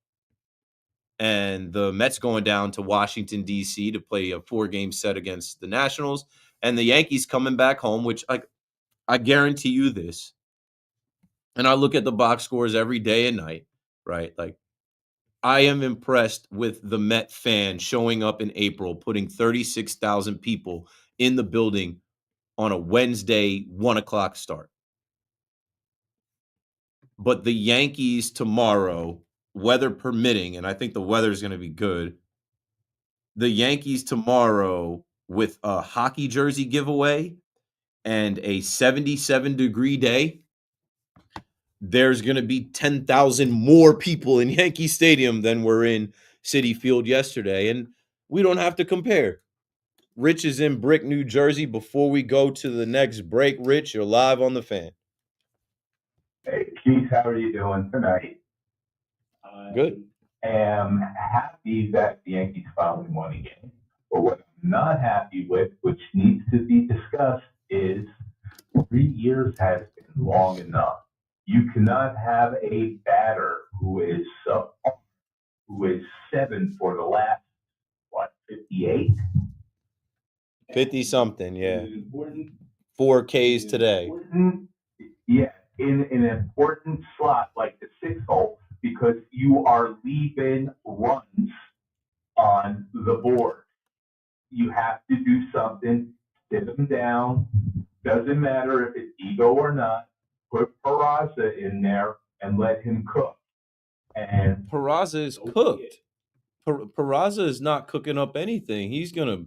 and the Mets going down to Washington, D.C. to play a 4-game set against the Nationals, and the Yankees coming back home, which I guarantee you this. And I look at the box scores every day and night, right? I am impressed with the Met fan showing up in April, putting 36,000 people in the building on a Wednesday 1:00 start. But the Yankees tomorrow, weather permitting, and I think the weather is going to be good. The Yankees tomorrow with a hockey jersey giveaway and a 77-degree day, there's going to be 10,000 more people in Yankee Stadium than were in Citi Field yesterday. And we don't have to compare. Rich is in Brick, New Jersey. Before we go to the next break, Rich, you're live on the Fan. Hey, Keith, how are you doing tonight? Good. I am happy that the Yankees finally won again. But what I'm not happy with, which needs to be discussed, is 3 years has been long enough. You cannot have a batter who is 7 for the last, 58? 50-something, yeah. 4 Ks today. Yeah, in an important slot like the 6th hole, because you are leaving runs on the board. You have to do something, sit them down. Doesn't matter if it's ego or not. Put Peraza in there and let him cook. And Peraza is cooked. Peraza is not cooking up anything. He's gonna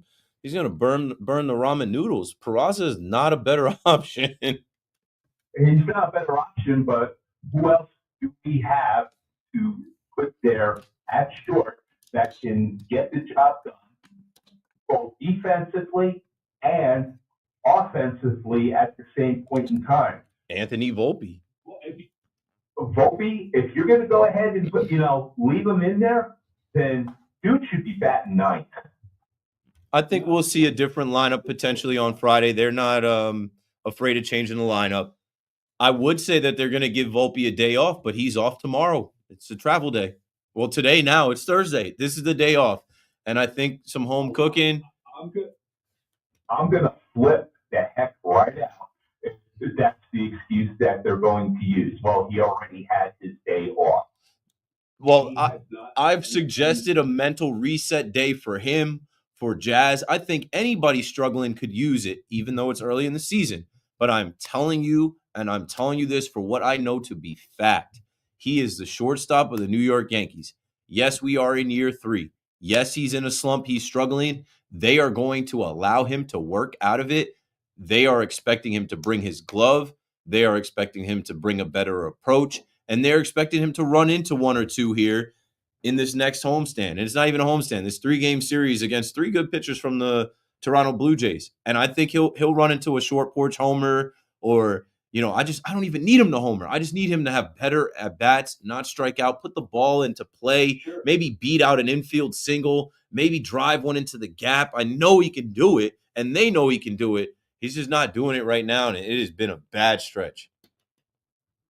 burn the ramen noodles. Peraza is not a better option. He's not a better option, but who else do we have to put there at short that can get the job done, both defensively and offensively at the same point in time? Anthony Volpe. Volpe, if you're going to go ahead and put, leave him in there, then dude should be batting ninth. I think we'll see a different lineup potentially on Friday. They're not afraid of changing the lineup. I would say that they're going to give Volpe a day off, but he's off tomorrow. It's a travel day. Well, today now, it's Thursday. This is the day off. And I think some home cooking. I'm going to flip the heck right out if that's the excuse that they're going to use. Well, he already had his day off. Well, I've suggested a mental reset day for him, for Jazz. I think anybody struggling could use it, even though it's early in the season. But I'm telling you, and I'm telling you this for what I know to be fact. He is the shortstop of the New York Yankees. Yes, we are in year 3. Yes, he's in a slump. He's struggling. They are going to allow him to work out of it. They are expecting him to bring his glove. They are expecting him to bring a better approach. And they're expecting him to run into 1 or 2 here in this next homestand. And it's not even a homestand. This 3-game series against 3 good pitchers from the Toronto Blue Jays. And I think he'll run into a short porch homer, or, I don't even need him to homer. I just need him to have better at-bats, not strike out, put the ball into play, maybe beat out an infield single, maybe drive one into the gap. I know he can do it, and they know he can do it. He's just not doing it right now, and it has been a bad stretch.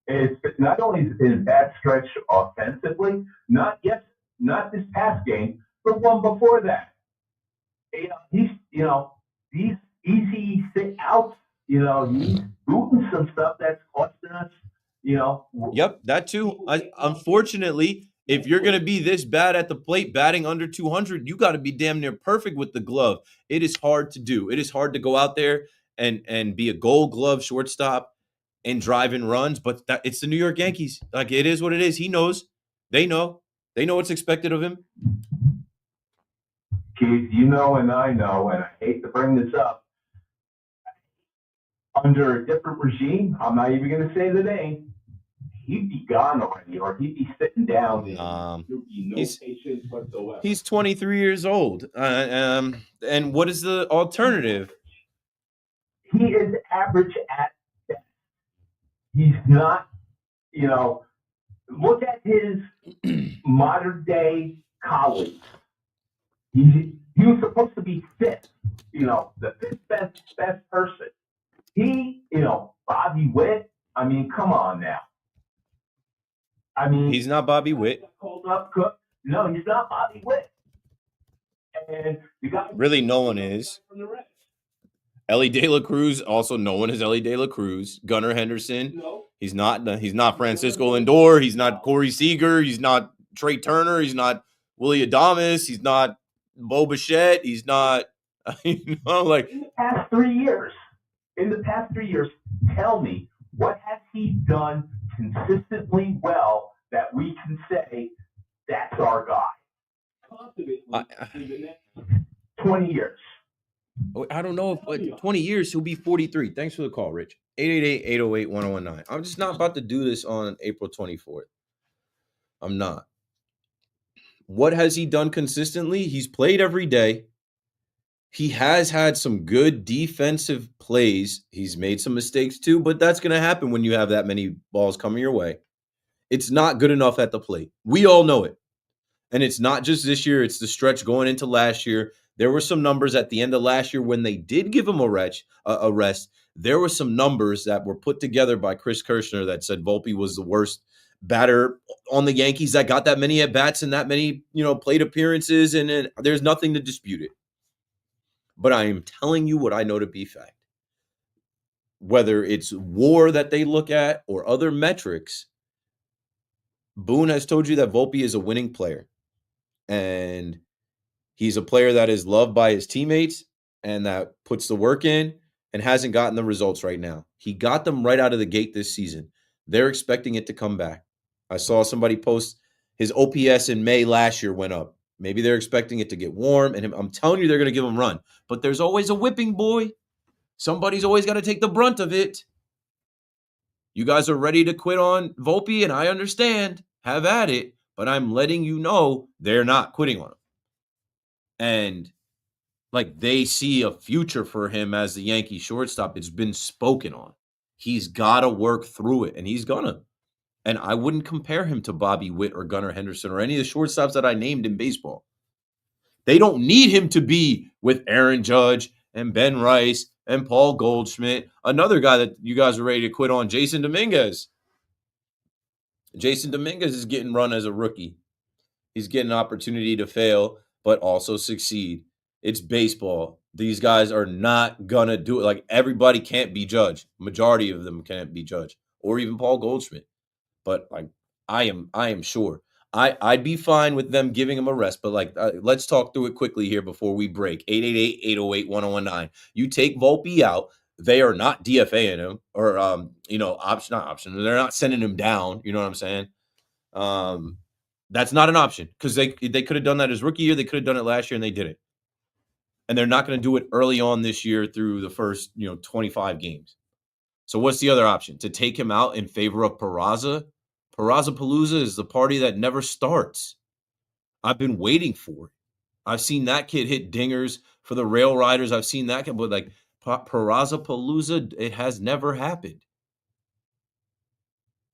It's not only has it been a bad stretch offensively, not this past game, but one before that. He's easy sit outs. He's booting some stuff that's costing us. Yep, that too. Unfortunately, if you're going to be this bad at the plate, batting under 200, you got to be damn near perfect with the glove. It is hard to do. It is hard to go out there and be a Gold Glove shortstop and drive in runs, but it's the New York Yankees. Like, it is what it is. He knows. They know. They know what's expected of him. Keith, and I know, and I hate to bring this up, under a different regime, I'm not even going to say the name, he'd be gone already, or he'd be sitting down. There'd be no patience whatsoever. He's 23 years old. And what is the alternative? He is average at best. He's not, look at his modern day colleagues. He was supposed to be fifth, the fifth best person. He, Bobby Witt, I mean, come on now. I mean, he's not Bobby Witt. Called up Cook. No, he's not Bobby Witt. And the guy really, no one is. Ellie De La Cruz, also no one is Ellie De La Cruz. Gunnar Henderson, no. He's not Francisco Lindor. He's not Corey Seager. He's not Trey Turner. He's not Willie Adames. He's not Bo Bichette. He's not, in the past 3 years, tell me, what has he done consistently well that we can say that's our guy? In the next 20 years. I don't know if 20 years he'll be 43. Thanks for the call, Rich. 888-808-1019. I'm just not about to do this on April 24th. I'm not. What has he done consistently? He's played every day. He has had some good defensive plays. He's made some mistakes too, but that's going to happen when you have that many balls coming your way. It's not good enough at the plate. We all know it. And it's not just this year, it's the stretch going into last year. There were some numbers at the end of last year when they did give him a rest. There were some numbers that were put together by Chris Kirshner that said Volpe was the worst batter on the Yankees that got that many at-bats and that many, plate appearances, and there's nothing to dispute it. But I am telling you what I know to be fact. Whether it's WAR that they look at or other metrics, Boone has told you that Volpe is a winning player. And he's a player that is loved by his teammates and that puts the work in and hasn't gotten the results right now. He got them right out of the gate this season. They're expecting it to come back. I saw somebody post his OPS in May last year went up. Maybe they're expecting it to get warm, and I'm telling you they're going to give him a run. But there's always a whipping boy. Somebody's always got to take the brunt of it. You guys are ready to quit on Volpe, and I understand. Have at it. But I'm letting you know they're not quitting on him. And they see a future for him as the Yankee shortstop. It's been spoken on. He's got to work through it, and he's gonna. And I wouldn't compare him to Bobby Witt or Gunnar Henderson or any of the shortstops that I named in baseball. They don't need him to be with Aaron Judge and Ben Rice and Paul Goldschmidt. Another guy that you guys are ready to quit on, Jason Dominguez. Jason Dominguez is getting run as a rookie. He's getting an opportunity to fail, but also succeed. It's baseball. These guys are not going to do it. Everybody can't be judged. Majority of them can't be judged, or even Paul Goldschmidt. But I am sure. I'd be fine with them giving him a rest, but let's talk through it quickly here before we break. 888-808-1019. You take Volpe out, they are not DFAing him or not option. They're not sending him down. You know what I'm saying? That's not an option because they could have done that his rookie year. They could have done it last year, and they didn't. And they're not going to do it early on this year through the first 25 games. So what's the other option? To take him out in favor of Peraza? Peraza-Palooza is the party that never starts. I've been waiting for it. I've seen that kid hit dingers for the Rail Riders. I've seen that kid, but Peraza-Palooza, it has never happened.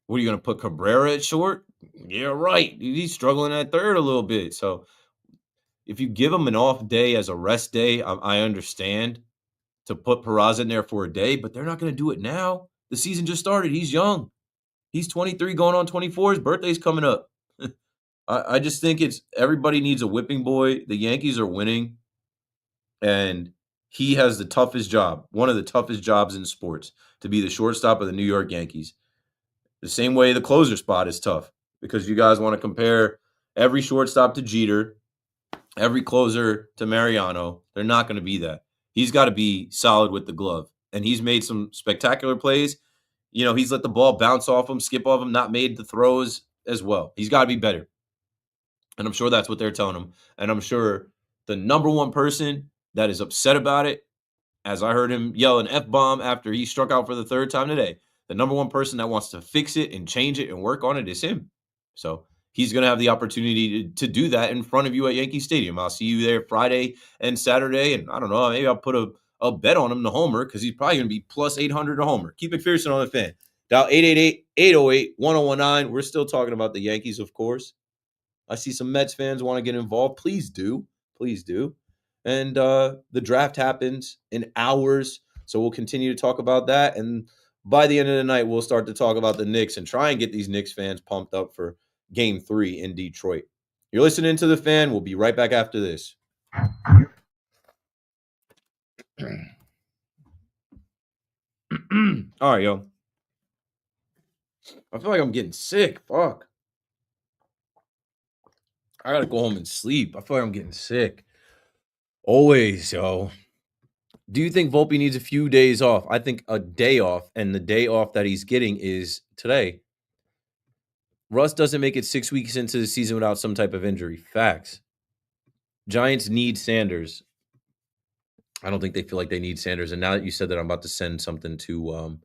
What are you going to put Cabrera at short? Yeah, right. He's struggling at third a little bit. So if you give him an off day as a rest day, I understand to put Peraza in there for a day, but they're not going to do it now. The season just started. He's young. He's 23 going on 24. His birthday's coming up. I just think everybody needs a whipping boy. The Yankees are winning, and he has the toughest job, one of the toughest jobs in sports, to be the shortstop of the New York Yankees. The same way the closer spot is tough because you guys want to compare every shortstop to Jeter, every closer to Mariano. They're not going to be that. He's got to be solid with the glove, and he's made some spectacular plays. He's let the ball bounce off him, skip off him, not made the throws as well. He's got to be better. And I'm sure that's what they're telling him. And I'm sure the number one person that is upset about it, as I heard him yell an F-bomb after he struck out for the third time today, the number one person that wants to fix it and change it and work on it is him. So he's going to have the opportunity to do that in front of you at Yankee Stadium. I'll see you there Friday and Saturday. And I don't know, maybe I'll put a bet on him to homer because he's probably going to be plus 800 to homer. Keep McPherson on the fan. Dial 888-808-1019. We're still talking about the Yankees, of course. I see some Mets fans want to get involved. Please do. Please do. And the draft happens in hours. So we'll continue to talk about that. And by the end of the night, we'll start to talk about the Knicks and try and get these Knicks fans pumped up for Game 3 in Detroit. You're listening to The Fan. We'll be right back after this. All right, yo. I feel like I'm getting sick. Fuck. I gotta go home and sleep. I feel like I'm getting sick. Always, yo. Do you think Volpe needs a few days off? I think a day off, and the day off that he's getting is today. Russ doesn't make it 6 weeks into the season without some type of injury. Facts. Giants need Sanders. I don't think they feel like they need Sanders. And now that you said that, I'm about to send something to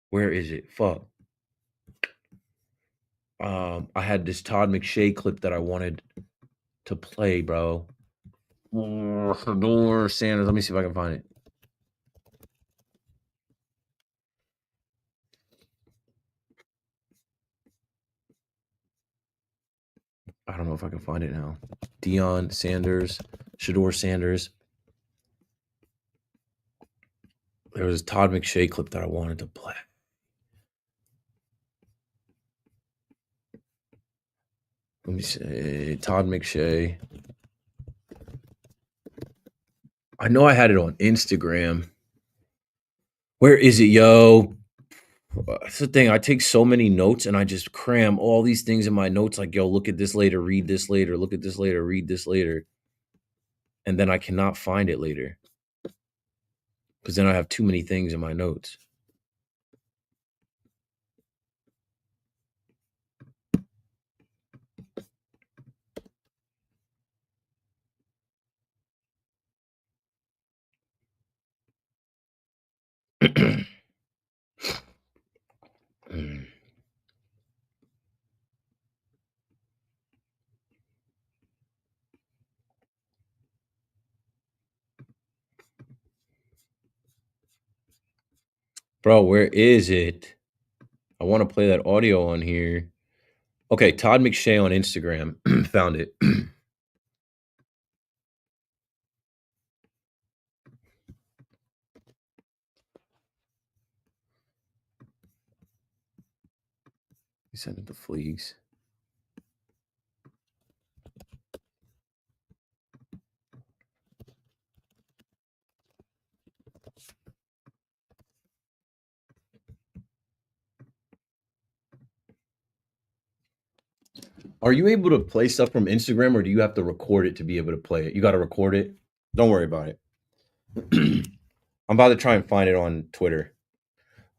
where is it? Fuck. I had this Todd McShay clip that I wanted to play, bro. Fedor Sanders. Let me see if I can find it. I don't know if I can find it now. Deion Sanders, Shedeur Sanders. There was a Todd McShay clip that I wanted to play. Let me see. Todd McShay. I know I had it on Instagram. Where is it, yo? That's the thing. I take so many notes and I just cram all these things in my notes. Like, yo, look at this later, read this later, look at this later, read this later. And then I cannot find it later. Because then I have too many things in my notes. Bro, where is it? I want to play that audio on here. Okay, Todd McShay on Instagram. Found it. He sent it to Fleeks. Are you able to play stuff from Instagram or do you have to record it to be able to play it? You got to record it? Don't worry about it. I'm about to try and find it on Twitter.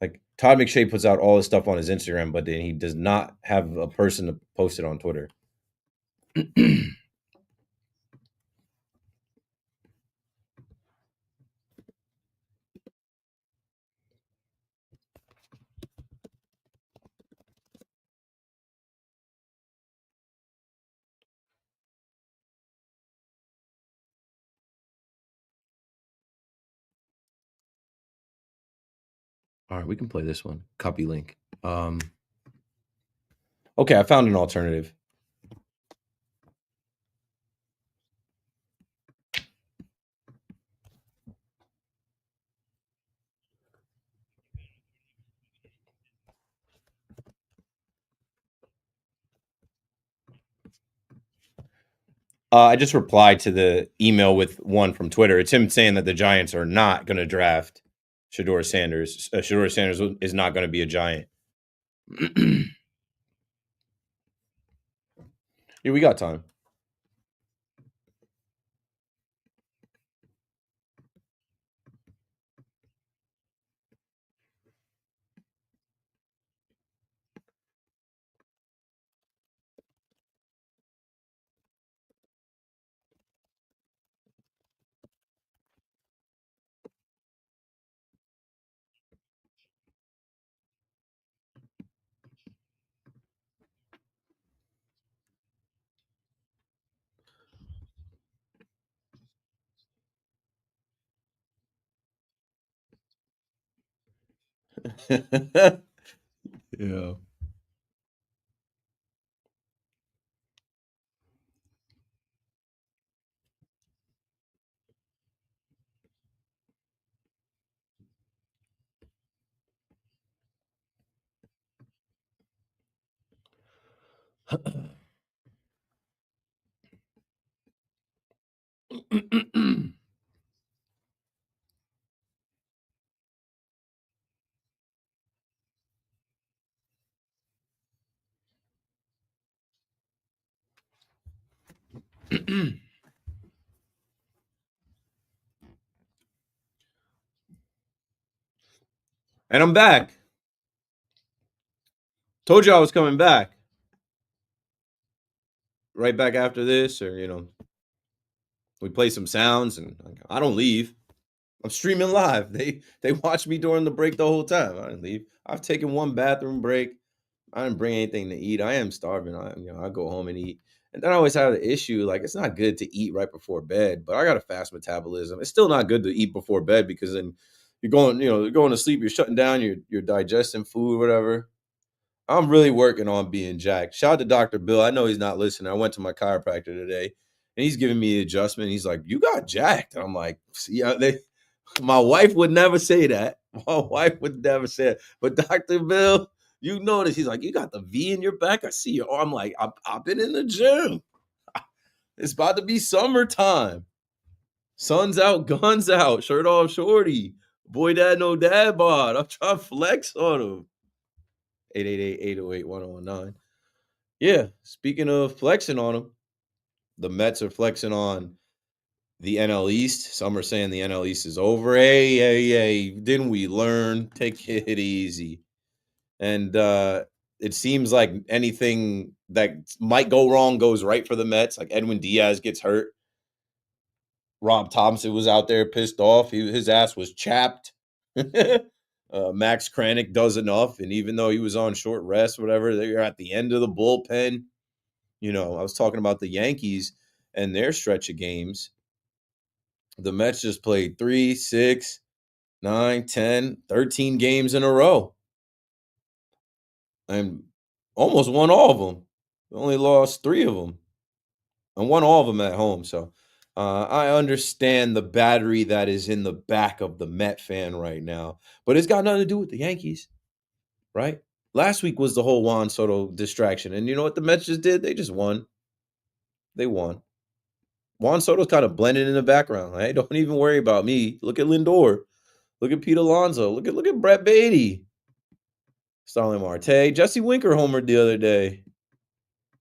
Like Todd McShay puts out all his stuff on his Instagram, but then he does not have a person to post it on Twitter. All right, we can play this one. Copy link. Okay, I found an alternative. I just replied to the email with one from Twitter. It's him saying that the Giants are not going to draft Shedeur Sanders. Shedeur Sanders is not going to be a Giant. Yeah, we got time. Yeah. And I'm back. Told you I was coming back. right back after this, or we play some sounds, and I don't leave. I'm streaming live. They watch me during the break the whole time. I didn't leave. I've taken one bathroom break. I didn't bring anything to eat. I am starving. I go home and eat. And then I always have the issue, like, it's not good to eat right before bed, but I got a fast metabolism. It's still not good to eat before bed because then you're going to sleep, you're shutting down, you're digesting food, whatever. I'm really working on being jacked. Shout out to Dr. Bill. I know he's not listening. I went to my chiropractor today and he's giving me an adjustment. He's like, "You got jacked." And I'm like, "Yeah, my wife would never say that. My wife would never say it. But Dr. Bill, you notice, he's like, "You got the V in your back. I see your arm." I'm like, I've been in the gym. It's about to be summertime. Sun's out, guns out, shirt off, shorty. Boy, dad, no dad bod. I'm trying to flex on him. 888-808-1019. Yeah, speaking of flexing on them, the Mets are flexing on the NL East. Some are saying the NL East is over. Hey, didn't we learn? Take it easy. And it seems like anything that might go wrong goes right for the Mets. Like Edwin Diaz gets hurt. Rob Thompson was out there pissed off. His ass was chapped. Max Kranick does enough. And even though he was on short rest, whatever, they're at the end of the bullpen. I was talking about the Yankees and their stretch of games. The Mets just played 3, 6, 9, 10, 13 games in a row. And almost won all of them. Only lost 3 of them. And won all of them at home. So I understand the battery that is in the back of the Met fan right now. But it's got nothing to do with the Yankees, right? Last week was the whole Juan Soto distraction. And you know what the Mets just did? They just won. They won. Juan Soto's kind of blended in the background. Right? Don't even worry about me. Look at Lindor. Look at Pete Alonso. Look at Brett Beatty. Starling Marte. Jesse Winker homered the other day.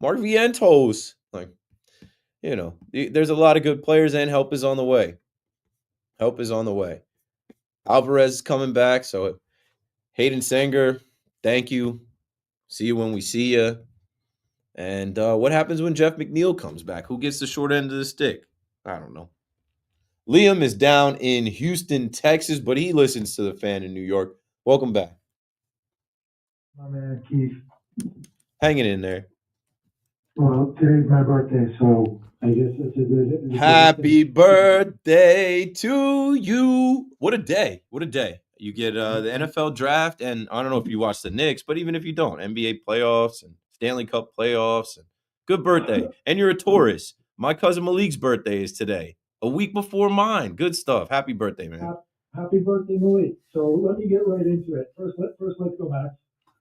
Mark Vientos. There's a lot of good players and help is on the way. Help is on the way. Alvarez is coming back. So Hayden Sanger, thank you. See you when we see you. And what happens when Jeff McNeil comes back? Who gets the short end of the stick? I don't know. Liam is down in Houston, Texas, but he listens to the fan in New York. Welcome back. My man, Keith. Hanging in there. Well, today's my birthday, so I guess it's a good. Happy birthday to you. What a day. What a day. You get the NFL draft, and I don't know if you watch the Knicks, but even if you don't, NBA playoffs and Stanley Cup playoffs. And good birthday. And you're a Taurus. My cousin Malik's birthday is today, a week before mine. Good stuff. Happy birthday, man. Happy birthday, Malik. So let me get right into it. First, let's go back.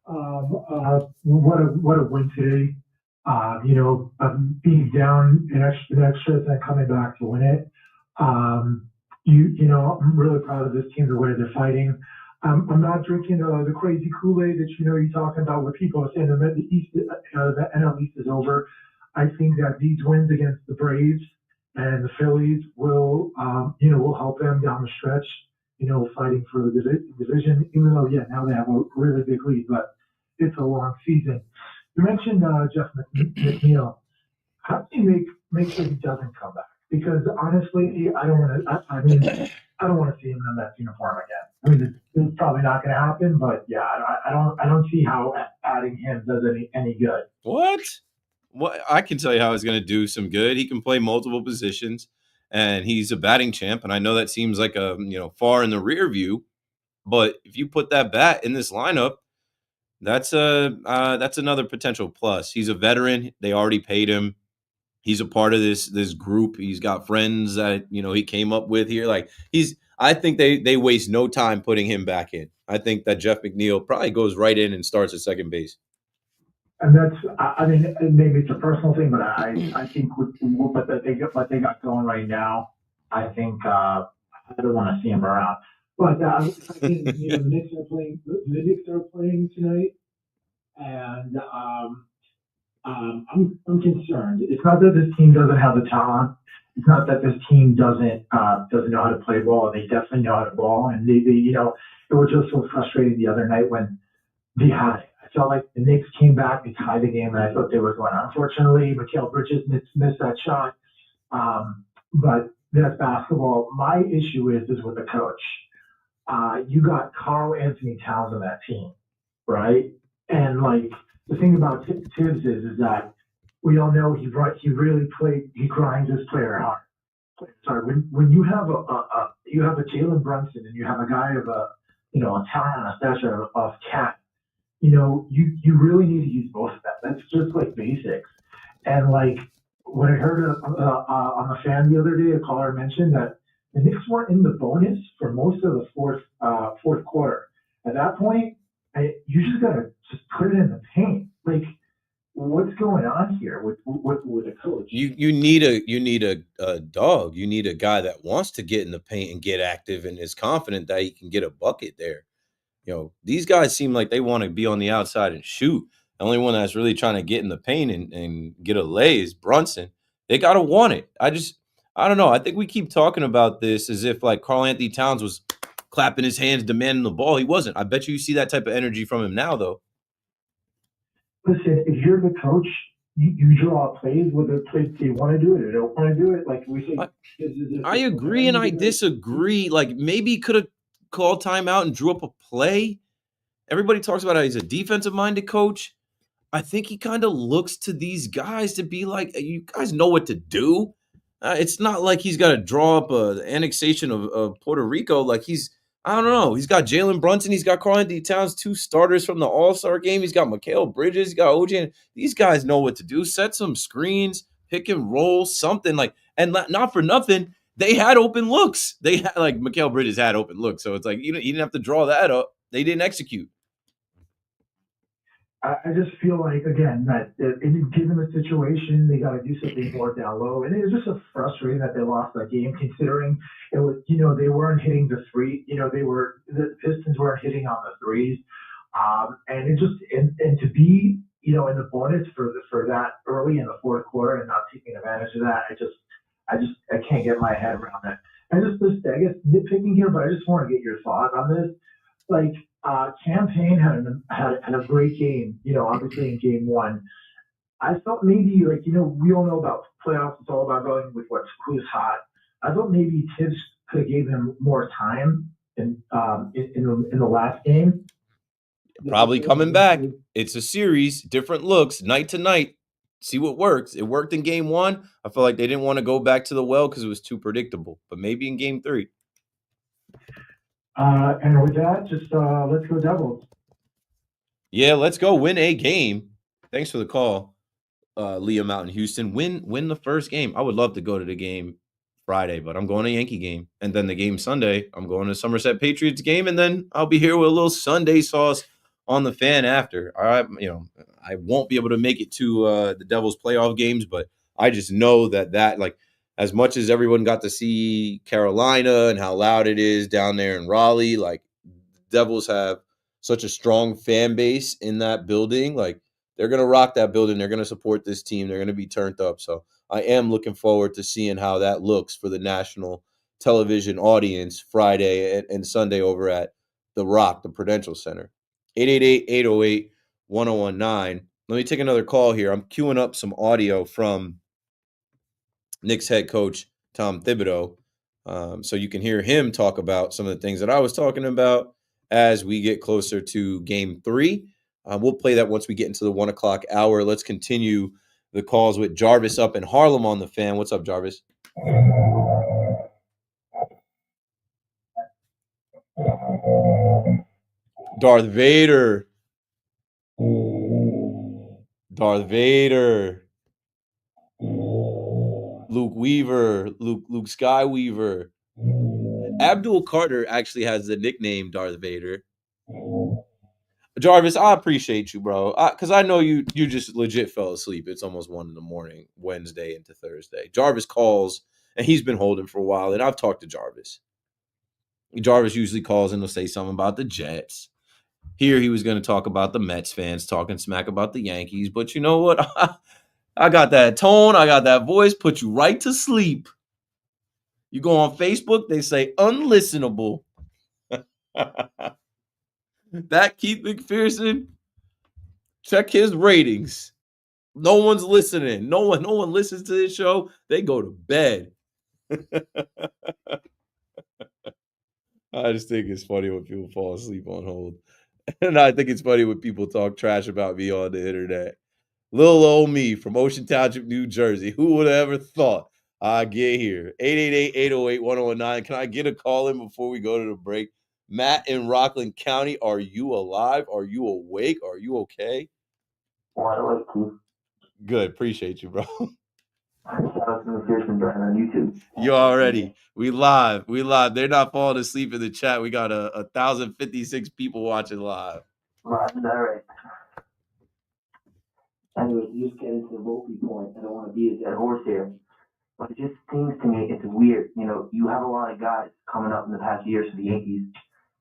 What a win today. Being down an extra and coming back to win it. I'm really proud of this team, the way they're fighting. I'm not drinking the crazy Kool-Aid that you're talking about, where people are saying the East, the NL East is over. I think that these wins against the Braves and the Phillies will help them down the stretch. Fighting for the division, even though now they have a really big lead, but it's a long season. You mentioned Jeff McNeil. How do you make sure he doesn't come back? Because honestly, I don't want to. I don't want to see him in that uniform again. It's probably not going to happen. But I don't see how adding him does any good. What? I can tell you how he's going to do some good. He can play multiple positions, and he's a batting champ. And I know that seems like a far in the rear view, but if you put that bat in this lineup, that's another potential plus. He's a veteran. They already paid him. He's a part of this group. He's got friends that he came up with here. I think they waste no time putting him back in. I think that Jeff McNeil probably goes right in and starts at second base. And maybe it's a personal thing, but I think with what they got going right now, I think I don't want to see him around. But I think the Knicks are playing. The Knicks are playing tonight, and I'm concerned. It's not that this team doesn't have the talent. It's not that this team doesn't know how to play ball. They definitely know how to ball, and they it was just so frustrating the other night when they had it. I felt like the Knicks came back and tied the game, and I thought they were going. Unfortunately, Mikal Bridges missed that shot. But that's basketball. My issue is with the coach. You got Carl Anthony Towns on that team, right? And like the thing about Tibbs is that we all know he really grinds his player hard. Sorry, when you have a Jalen Brunson and you have a guy of a talent and a stature of Cat, you really need to use both of them. That's just like basics. And like when I heard on the fan the other day, a caller mentioned that the Knicks weren't in the bonus for most of the fourth quarter. At that point, you just gotta just put it in the paint. Like, what's going on here with a coach? You need a dog. You need a guy that wants to get in the paint and get active and is confident that he can get a bucket there. These guys seem like they want to be on the outside and shoot. The only one that's really trying to get in the paint and get a lay is Brunson. They gotta want it. I don't know. I think we keep talking about this as if like Karl Anthony Towns was clapping his hands, demanding the ball. He wasn't. I bet you see that type of energy from him now, though. Listen, if you're the coach, you draw plays whether they want to do it or don't want to do it. Like we say, I agree and I disagree. Like maybe he could have called timeout and drew up a play. Everybody talks about how he's a defensive-minded coach. I think he kind of looks to these guys to be like, you guys know what to do. It's not like he's got to draw up an annexation of Puerto Rico. Like I don't know. He's got Jalen Brunson. He's got Karl Anthony Towns, 2 starters from the All-Star game. He's got Mikal Bridges. He's got OJ. These guys know what to do. Set some screens, pick and roll, something like. And not for nothing, they had open looks. They had like Mikal Bridges had open looks. So it's like you didn't have to draw that up. They didn't execute. I just feel like, again, that given the situation, they got to do something more down low. And it was just so frustrating that they lost that game, considering it was, they weren't hitting the three. The Pistons weren't hitting on the threes. And it just, and to be, in the bonus for that early in the fourth quarter and not taking advantage of that, I can't get my head around that. And I guess nitpicking here, but I just want to get your thoughts on this. Like, Campaign had a great game, obviously in game 1. I thought maybe, we all know about playoffs. It's all about going with who's hot. I thought maybe Tibbs could have gave him more time in the last game. Probably coming back. It's a series, different looks, night to night. See what works. It worked in game 1. I feel like they didn't want to go back to the well because it was too predictable. But maybe in game 3. And with that, just let's go Devils. Yeah, let's go win a game. Thanks for the call, Liam out in Houston. Win the first game. I would love to go to the game Friday, but I'm going to Yankee game. And then the game Sunday, I'm going to Somerset Patriots game. And then I'll be here with a little Sunday sauce on the fan after. I won't be able to make it to the Devils playoff games, but I just know that like, as much as everyone got to see Carolina and how loud it is down there in Raleigh, like Devils have such a strong fan base in that building. Like they're going to rock that building. They're going to support this team. They're going to be turned up. So I am looking forward to seeing how that looks for the national television audience Friday and Sunday over at The Rock, the Prudential Center. 888-808-1019. Let me take another call here. I'm queuing up some audio from Knicks head coach Tom Thibodeau, so you can hear him talk about some of the things that I was talking about as we get closer to game 3. We'll play that once we get into the 1 o'clock hour. Let's continue the calls with Jarvis up in Harlem on the fan. What's up, Jarvis? Darth Vader. Darth Vader. Luke Weaver, Luke Skyweaver. Abdul Carter actually has the nickname Darth Vader. Jarvis, I appreciate you, bro, because I know you just legit fell asleep. It's almost 1 a.m, Wednesday into Thursday. Jarvis calls, and he's been holding for a while, and I've talked to Jarvis. Jarvis usually calls and he'll say something about the Jets. Here he was going to talk about the Mets fans, talking smack about the Yankees, but you know what? I got that tone. I got that voice. Put you right to sleep. You go on Facebook, they say unlistenable. That Keith McPherson, Check his ratings. No one's listening. No one listens to this show. They go to bed. I just think it's funny when people fall asleep on hold. And I think it's funny when people talk trash about me on the internet. Little old me from Ocean Township, New Jersey. Who would have ever thought I'd get here? 888-808-1019. Can I get a call in before we go to the break? Matt in Rockland County, are you alive? Are you awake? Are you okay? Wide awake, Keith. Good. Appreciate you, bro. Shout out to the Pearson Brand on YouTube. You already. We live. They're not falling asleep in the chat. We got 1,056 people watching live. Right, all right. Anyway, to just get into the Volpe point, I don't want to be a dead horse here, but it just seems to me it's weird. You know, you have a lot of guys coming up in the past years for the Yankees.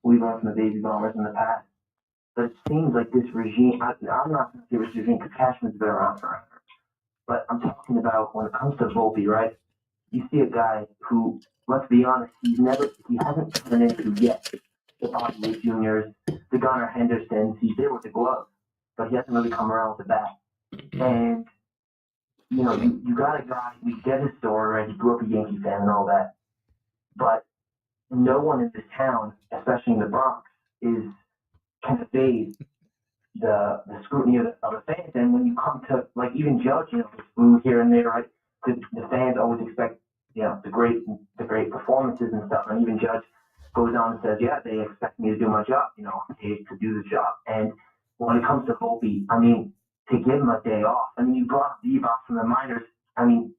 We've learned from the Baby Bombers in the past. But it seems like this regime, I'm not going to say this regime because Cashman's been around forever. But I'm talking about when it comes to Volpe, right? You see a guy who, let's be honest, he hasn't turned into yet the Bobby Witt Juniors, the Gunnar Hendersons. He's there with the glove, but he hasn't really come around with the bat. And, you know, you got a guy, we get his story, right? He grew up a Yankee fan and all that. But no one in this town, especially in the Bronx, can evade the scrutiny of the fans. And when you come to, like, even Judge, you know, move here and there, right? The fans always expect, you know, the great performances and stuff. And even Judge goes on and says, yeah, they expect me to do my job, you know, to do the job. And when it comes to Volpe, I mean, to give him a day off. I mean, you brought Vivas from the minors. I mean,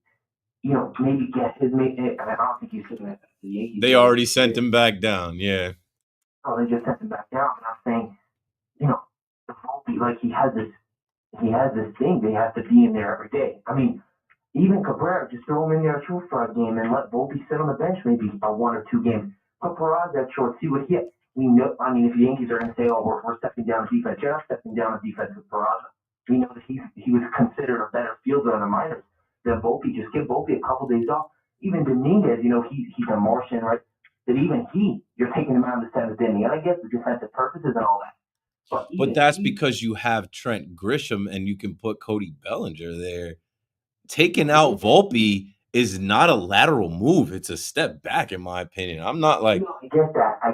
you know, maybe get his mate. I don't think he's sitting at the Yankees. They already sent him back down. Yeah. Oh, they just sent him back down. And I'm saying, you know, the Volpe, like he has this thing. They have to be in there every day. I mean, even Cabrera, just throw him in there for a game and let Volpe sit on the bench maybe a 1 or 2 games. Put Peraza at short, see what he has. We know. I mean, if the Yankees are going to say, "Oh, we're stepping down the defense," you're not stepping down the defense with Peraza. We know that he was considered a better fielder in the minors than Volpe. Just give Volpe a couple days off. Even Dominguez, you know, he's a Martian, right? That even you're taking him out of the 7th inning. And I guess the defensive purposes and all that. But that's because you have Trent Grisham and you can put Cody Bellinger there. Taking out Volpe is not a lateral move. It's a step back, in my opinion. I'm not like... No, I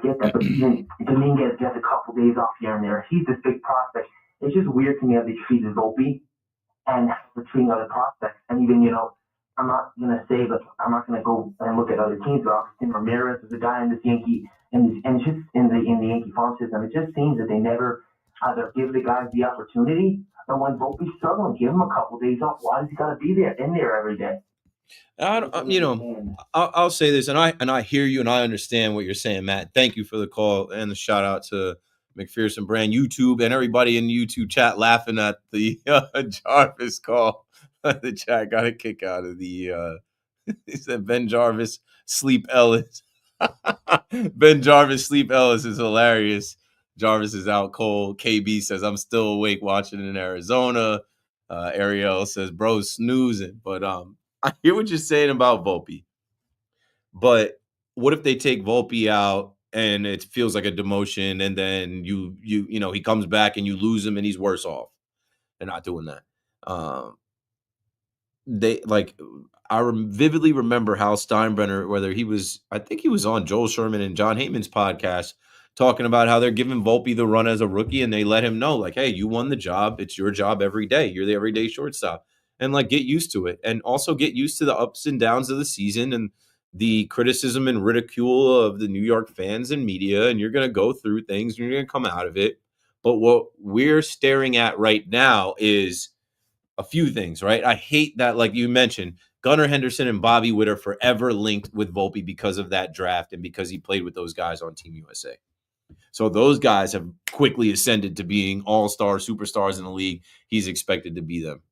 get that. But even Dominguez gets a couple days off here and there. He's this big prospect. It's just weird to me how they treated Volpe and how they're treating other prospects. And even, you know, I'm not going to say, but I'm not going to go and look at other teams. But Austin Ramirez is a guy in this Yankee, and it's just in the Yankee farm system. It just seems that they never either give the guys the opportunity, or when Volpe's struggling, give him a couple days off. Why does he got to be in there every day? I'll say this, and I hear you, and I understand what you're saying, Matt. Thank you for the call and the shout out to McPherson Brand YouTube and everybody in the YouTube chat laughing at the Jarvis call. The chat got a kick out of the. He said Ben Jarvis sleep Ellis. Ben Jarvis sleep Ellis is hilarious. Jarvis is out cold. KB says I'm still awake watching in Arizona. Ariel says bro's snoozing, but I hear what you're saying about Volpe. But what if they take Volpe out and it feels like a demotion, and then you know he comes back and you lose him and he's worse off? They're not doing that. I vividly remember Hal Steinbrenner, I think he was on Joel Sherman and John Heyman's podcast, talking about how they're giving Volpe the run as a rookie, and they let him know, like, hey, you won the job. It's your job every day. You're the everyday shortstop. And, like, get used to it. And also get used to the ups and downs of the season and the criticism and ridicule of the New York fans and media. And you're going to go through things, and you're going to come out of it. But what we're staring at right now is a few things, right? I hate that, like you mentioned, Gunnar Henderson and Bobby Witt are forever linked with Volpe because of that draft and because he played with those guys on Team USA. So those guys have quickly ascended to being all-star superstars in the league. He's expected to be them.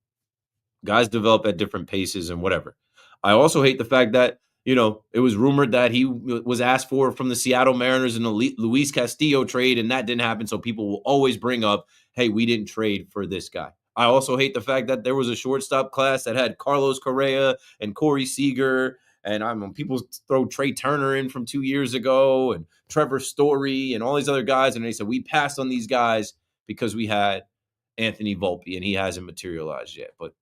Guys develop at different paces and whatever. I also hate the fact that, you know, it was rumored that he was asked for from the Seattle Mariners in the Luis Castillo trade, and that didn't happen. So people will always bring up, hey, we didn't trade for this guy. I also hate the fact that there was a shortstop class that had Carlos Correa and Corey Seager, and people throw Trey Turner in from 2 years ago and Trevor Story and all these other guys, and they said we passed on these guys because we had Anthony Volpe, and he hasn't materialized yet. But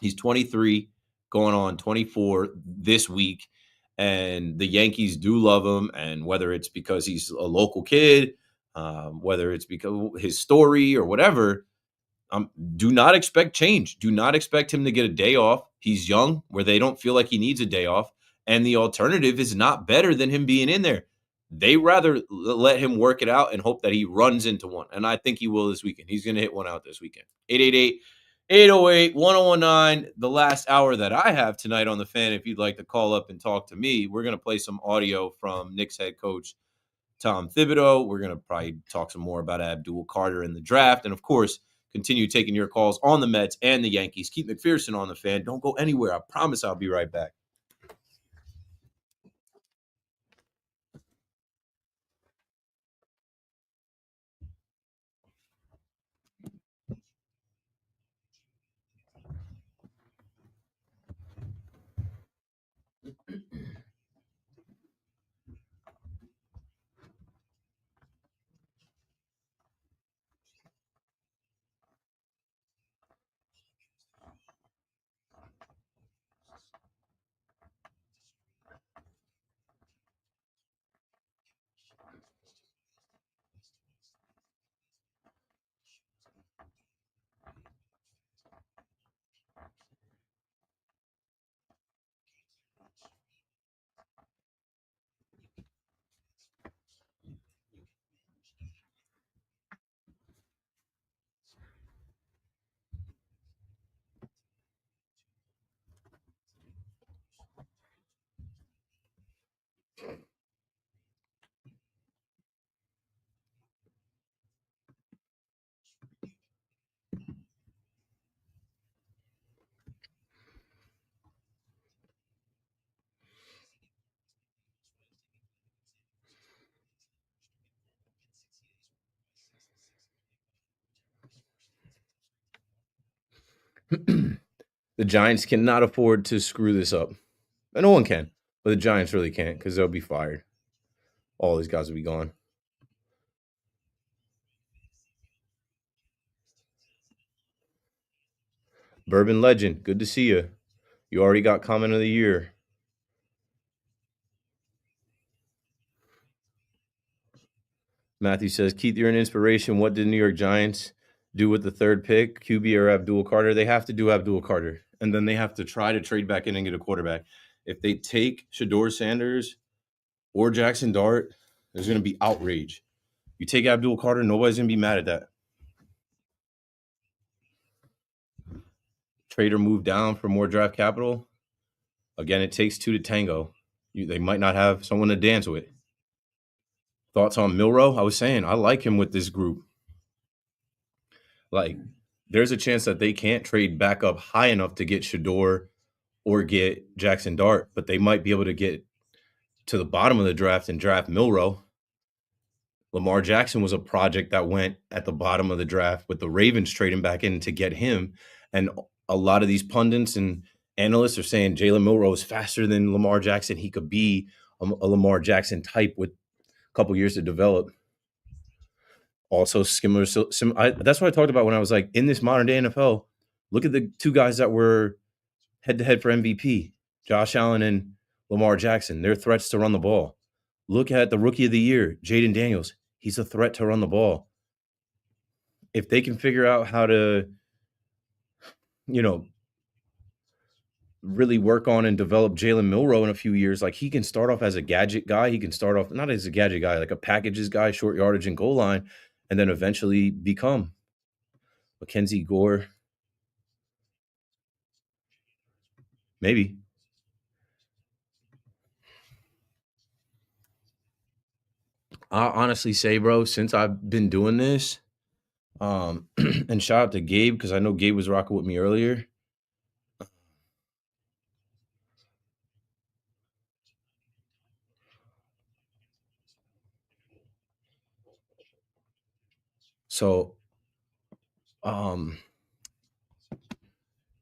he's 23, going on 24 this week, and the Yankees do love him. And whether it's because he's a local kid, whether it's because of his story or whatever, do not expect change. Do not expect him to get a day off. He's young, where they don't feel like he needs a day off. And the alternative is not better than him being in there. They rather let him work it out and hope that he runs into one. And I think he will this weekend. He's going to hit one out this weekend. 888-808-1019. The last hour that I have tonight on the Fan, if you'd like to call up and talk to me, we're going to play some audio from Knicks head coach Tom Thibodeau. We're going to probably talk some more about Abdul Carter in the draft. And, of course, continue taking your calls on the Mets and the Yankees. Keep McPherson on the Fan. Don't go anywhere. I promise I'll be right back. The Giants cannot afford to screw this up. And no one can. But the Giants really can't, because they'll be fired. All these guys will be gone. Bourbon Legend, good to see you. You already got comment of the year. Matthew says, Keith, you're an inspiration. What did New York Giants do with the third pick? QB or Abdul Carter? They have to do Abdul Carter. And then they have to try to trade back in and get a quarterback. If they take Shedeur Sanders or Jackson Dart, there's going to be outrage. You take Abdul Carter, nobody's going to be mad at that. Trade or move down for more draft capital. Again, it takes two to tango. They might not have someone to dance with. Thoughts on Milroe? I was saying, I like him with this group. Like, there's a chance that they can't trade back up high enough to get Shedeur or get Jackson Dart, but they might be able to get to the bottom of the draft and draft Milroe. Lamar Jackson was a project that went at the bottom of the draft with the Ravens trading back in to get him. And a lot of these pundits and analysts are saying Jalen Milroe is faster than Lamar Jackson. He could be a Lamar Jackson type with a couple years to develop. Also, similar. That's what I talked about when I was like, in this modern day NFL, look at the two guys that were head-to-head for MVP, Josh Allen and Lamar Jackson. They're threats to run the ball. Look at the rookie of the year, Jaden Daniels. He's a threat to run the ball. If they can figure out how to, really work on and develop Jalen Milroe in a few years, like he can start off as a gadget guy. He can start off not as a gadget guy, like a packages guy, short yardage and goal line, and then eventually become Mackenzie Gore. Maybe. I'll honestly say, bro, since I've been doing this, and shout out to Gabe, because I know Gabe was rocking with me earlier. So,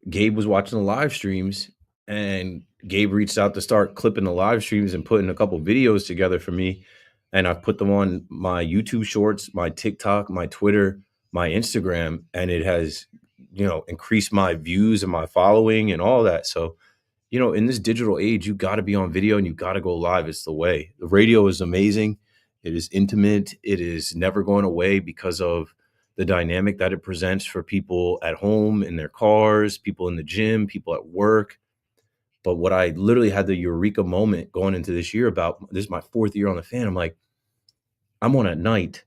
Gabe was watching the live streams, and Gabe reached out to start clipping the live streams and putting a couple videos together for me. And I've put them on my YouTube shorts, my TikTok, my Twitter, my Instagram, and it has, increased my views and my following and all that. So, in this digital age, you got to be on video and you got to go live. It's the way. The radio is amazing. It is intimate. It is never going away because of the dynamic that it presents for people at home, in their cars, people in the gym, people at work. But what I literally had the eureka moment going into this year about, this is my 4th year on the fan. I'm like, I'm on at night.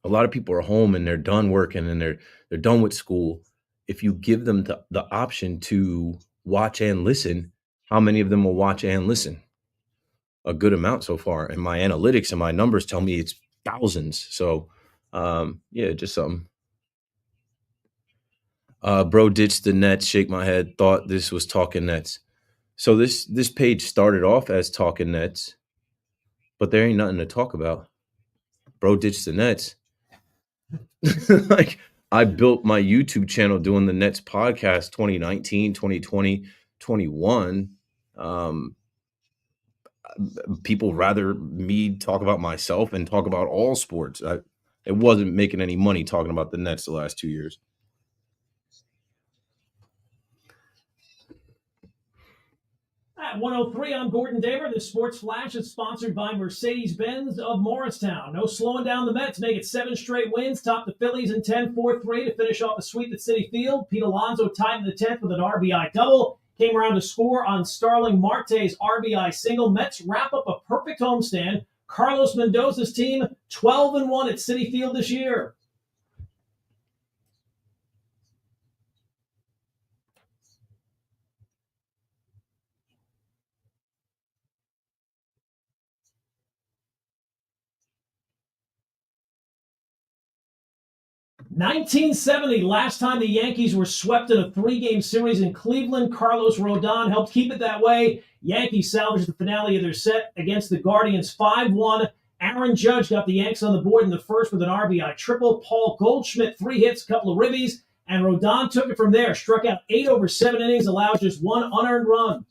A lot of people are home and they're done working and they're done with school. If you give them the option to watch and listen, how many of them will watch and listen? A good amount so far. And my analytics and my numbers tell me it's thousands. So, just something. Bro ditched the Nets, shake my head, thought this was Talking Nets. So this page started off as Talking Nets, but there ain't nothing to talk about. Bro ditched the Nets. Like, I built my YouTube channel doing the Nets podcast 2019, 2020, 21. People rather me talk about myself and talk about all sports. It wasn't making any money talking about the Nets the last 2 years. At 103, I'm Gordon Damer. The Sports Flash is sponsored by Mercedes-Benz of Morristown. No slowing down the Mets. Make it 7 straight wins. Top the Phillies in 10, 4-3 to finish off a sweep at Citi Field. Pete Alonso tied in the 10th with an RBI double. Came around to score on Starling Marte's RBI single. Mets wrap up a perfect homestand. Carlos Mendoza's team 12-1 at Citi Field this year. "1970, last time the Yankees were swept in a 3-game series in Cleveland. Carlos Rodon helped keep it that way. Yankees salvaged the finale of their set against the Guardians 5-1. Aaron Judge got the Yanks on the board in the first with an RBI triple. Paul Goldschmidt, 3 hits, a couple of ribbies, and Rodon took it from there. Struck out 8 over 7 innings, allowed just 1 unearned run.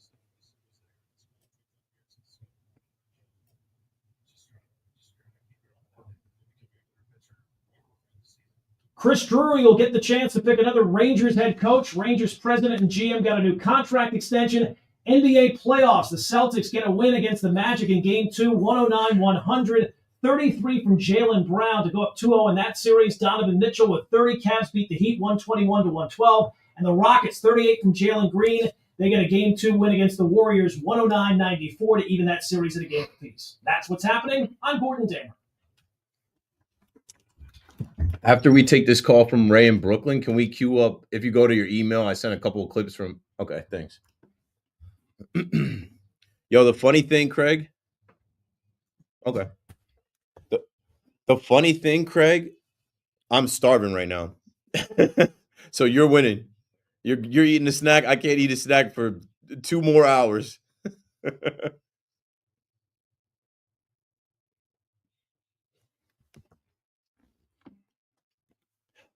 Chris Drury will get the chance to pick another Rangers head coach. Rangers president and GM got a new contract extension. NBA playoffs. The Celtics get a win against the Magic in Game 2, 109-100. 33 from Jaylen Brown to go up 2-0 in that series. Donovan Mitchell with 30. Cavs beat the Heat 121-112. And the Rockets, 38 from Jalen Green. They get a Game 2 win against the Warriors, 109-94 to even that series at a game apiece. That's what's happening. I'm Gordon Damer. After we take this call from Ray in Brooklyn, can we queue up? If you go to your email, I sent a couple of clips from. Okay, thanks. Yo, the funny thing, Craig. Okay. The funny thing, Craig, I'm starving right now. So you're winning. You're eating a snack. I can't eat a snack for 2 more hours.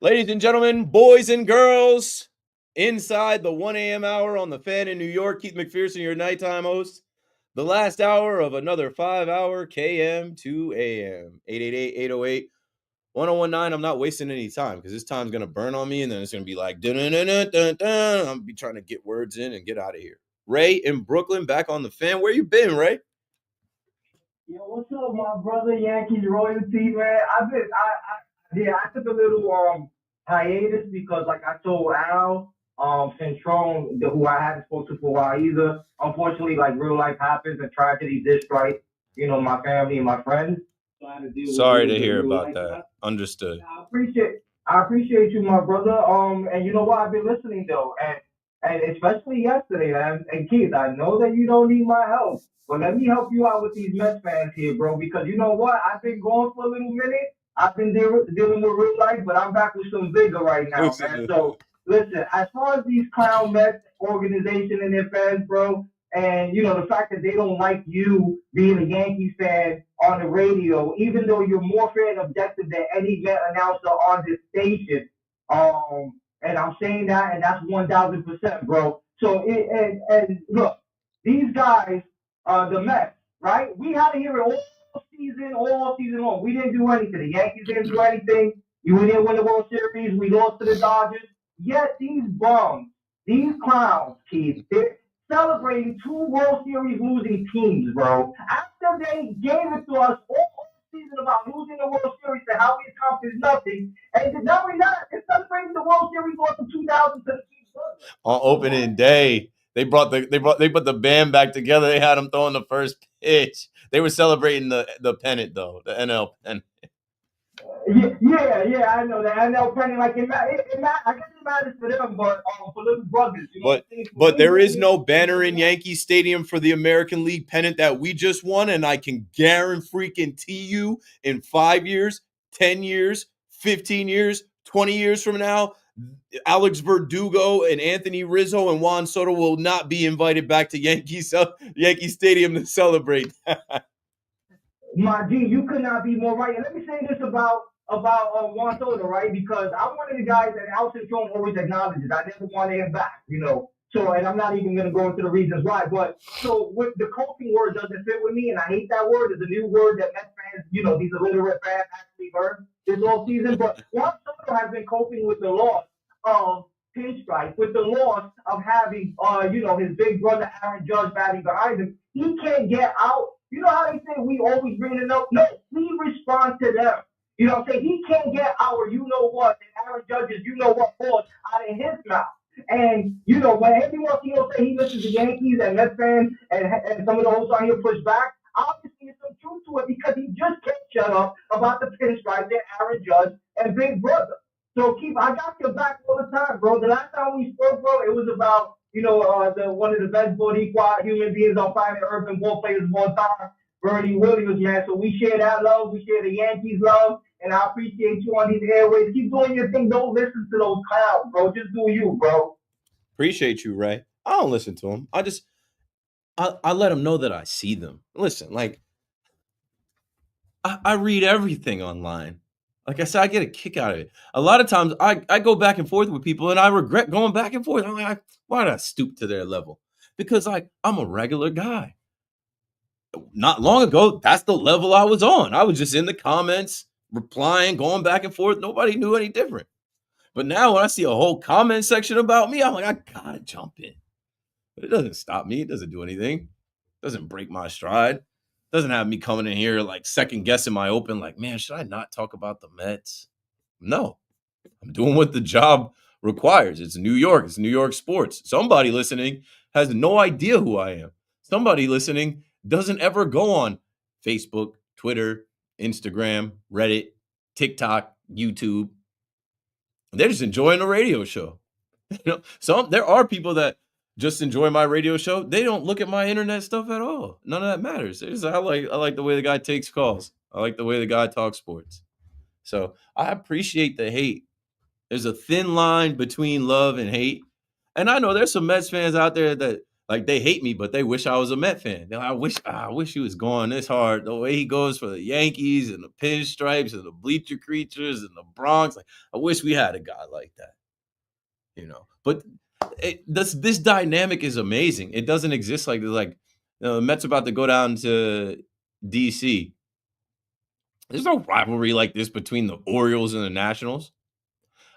Ladies and gentlemen, boys and girls, inside the 1 a.m. hour on the Fan in New York, Keith McPherson, your nighttime host. The last hour of another 5-hour KM to AM. 888-808-1019. I'm not wasting any time because this time's going to burn on me, and then it's going to be like, dun, dun, dun, dun, dun, dun. I'm going to be trying to get words in and get out of here. Ray in Brooklyn, back on the Fan. Where you been, Ray? Yo, what's up, my brother? Yankees royalty, man. I took a little hiatus because, like I told Al, Centrone, who I hadn't spoken to for a while either. Unfortunately, like real life happens and tragedy did strike, my family and my friends. So I had to deal Sorry with to hear real about life that. stuff. Understood. I appreciate you, my brother. And you know what? I've been listening though, and especially yesterday, and Keith, I know that you don't need my help, but let me help you out with these Mets fans here, bro. Because you know what? I've been gone for a little minute. I've been dealing with real life, but I'm back with some vigor right now, man. So listen, as far as these clown Mets organization and their fans, bro, and the fact that they don't like you being a Yankees fan on the radio, even though you're more fair and objective than any Met announcer on this station. And I'm saying that, and that's 1,000%, bro. So and look, these guys, the Mets, right? We had to hear it all season long. We didn't do anything. The Yankees didn't do anything. We didn't win the World Series. We lost to the Dodgers. Yet these bums, these clowns, Keith, they're celebrating 2 World Series losing teams, bro. After they gave it to us all season about losing the World Series and how we accomplished nothing, and not only that, they're celebrating the World Series loss in 2000 to the Chiefs. On opening day, they put the band back together. They had them throwing the first pitch. They were celebrating the pennant though, the NL pennant. Yeah, I know that. I know pennant, like I guess it matters for them, but for little brothers, you know. But there is no banner in Yankee Stadium for the American League pennant that we just won, and I can guarantee you in 5 years, 10 years, 15 years, 20 years from now, Alex Verdugo and Anthony Rizzo and Juan Soto will not be invited back to Yankee Stadium to celebrate. My G, you could not be more right. And let me say this about Juan Soto, right? Because I'm one of the guys that Alton Tone always acknowledges. I never wanted him back, you know. So, and I'm not even going to go into the reasons why. But so with the coaching word doesn't fit with me, and I hate that word. It's a new word that Mets fans, you know, these illiterate fans actually heard this whole season. But Juan Soto has been coping with the loss of pinstripe, with the loss of having, you know, his big brother Aaron Judge batting behind him. He can't get out. You know how they say we always bring it up? No, we respond to them. You know what I'm saying? He can't get our you know what and Aaron Judge's you know what voice out of his mouth. And, you know, when everyone say he listens to Yankees and Mets fans and some of the hosts on here push back, obviously there's some truth to it because he just can't shut up about the pinstripe that Aaron Judge and Big Brother. So, Keith, I got your back all the time, bro. The last time we spoke, bro, it was about, you know, one of the best Boricua human beings on planet Earth and ball players of all time, Bernie Williams, man. So we share that love. We share the Yankees love. And I appreciate you on these airways. Keep doing your thing. Don't listen to those clowns, bro. Just do you, bro. Appreciate you, Ray. I don't listen to them. I let them know that I see them. Listen, like, I read everything online. Like I said, I get a kick out of it. A lot of times I go back and forth with people and I regret going back and forth. I'm like, why did I stoop to their level? Because like I'm a regular guy. Not long ago, that's the level I was on. I was just in the comments, replying, going back and forth. Nobody knew any different. But now when I see a whole comment section about me, I'm like, I gotta jump in. But it doesn't stop me. It doesn't do anything. It doesn't break my stride. It doesn't have me coming in here like second guessing my open, like, man, should I not talk about the Mets? No. I'm doing what the job requires. It's New York. It's New York sports. Somebody listening has no idea who I am. Somebody listening doesn't ever go on Facebook, Twitter, Instagram, Reddit, TikTok, YouTube. They're just enjoying the radio show. You know, there are people that just enjoy my radio show. They don't look at my internet stuff at all. None of that matters. I like the way the guy takes calls. I like the way the guy talks sports. So I appreciate the hate. There's a thin line between love and hate. And I know there's some Mets fans out there that like they hate me, but they wish I was a Met fan. They're like, I wish he was going this hard. The way he goes for the Yankees and the pinstripes and the bleacher creatures and the Bronx. Like, I wish we had a guy like that. You know, but this dynamic is amazing. It doesn't exist like this. Like, you know, the Mets about to go down to DC. There's no rivalry like this between the Orioles and the Nationals.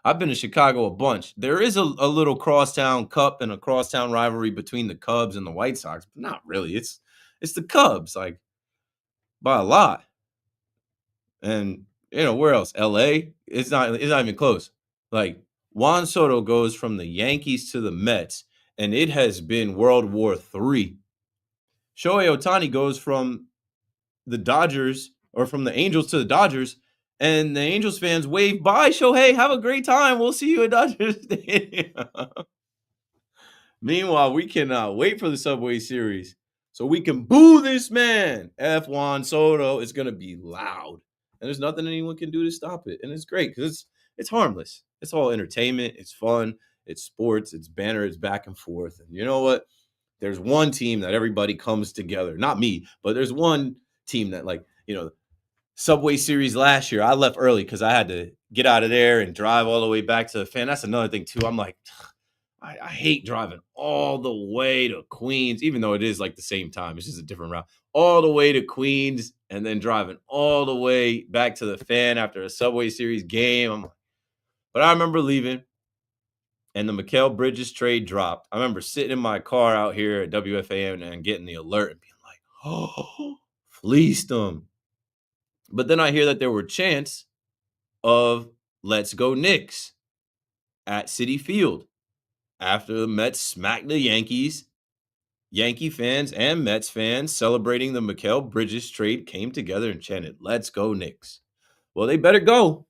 I've been to Chicago a bunch. There is a little crosstown cup and a crosstown rivalry between the Cubs and the White Sox, but not really. It's the Cubs, like, by a lot. And you know, where else? LA? It's not even close. Like, Juan Soto goes from the Yankees to the Mets, and it has been World War III. Shohei Ohtani goes from the Dodgers or from the Angels to the Dodgers, and the Angels fans wave, bye, Shohei, have a great time. We'll see you at Dodgers Stadium. Meanwhile, we cannot wait for the Subway Series so we can boo this man. F. Juan Soto. It's going to be loud. And there's nothing anyone can do to stop it. And it's great because it's harmless. It's all entertainment. It's fun. It's sports. It's banner. It's back and forth. And you know what? There's one team that everybody comes together. Not me, but there's one team that, like, you know, Subway Series last year, I left early because I had to get out of there and drive all the way back to the fan. That's another thing, too. I'm like, I hate driving all the way to Queens, even though it is like the same time. It's just a different route. all the way to Queens and then driving all the way back to the Fan after a Subway Series game. But I remember leaving, and the Mikal Bridges trade dropped. I remember sitting in my car out here at WFAN and getting the alert and being like, oh, fleeced them. But then I hear that there were chants of let's go Knicks at Citi Field after the Mets smacked the Yankees. Yankee fans and Mets fans celebrating the Mikal Bridges trade came together and chanted, let's go Knicks. Well, they better go.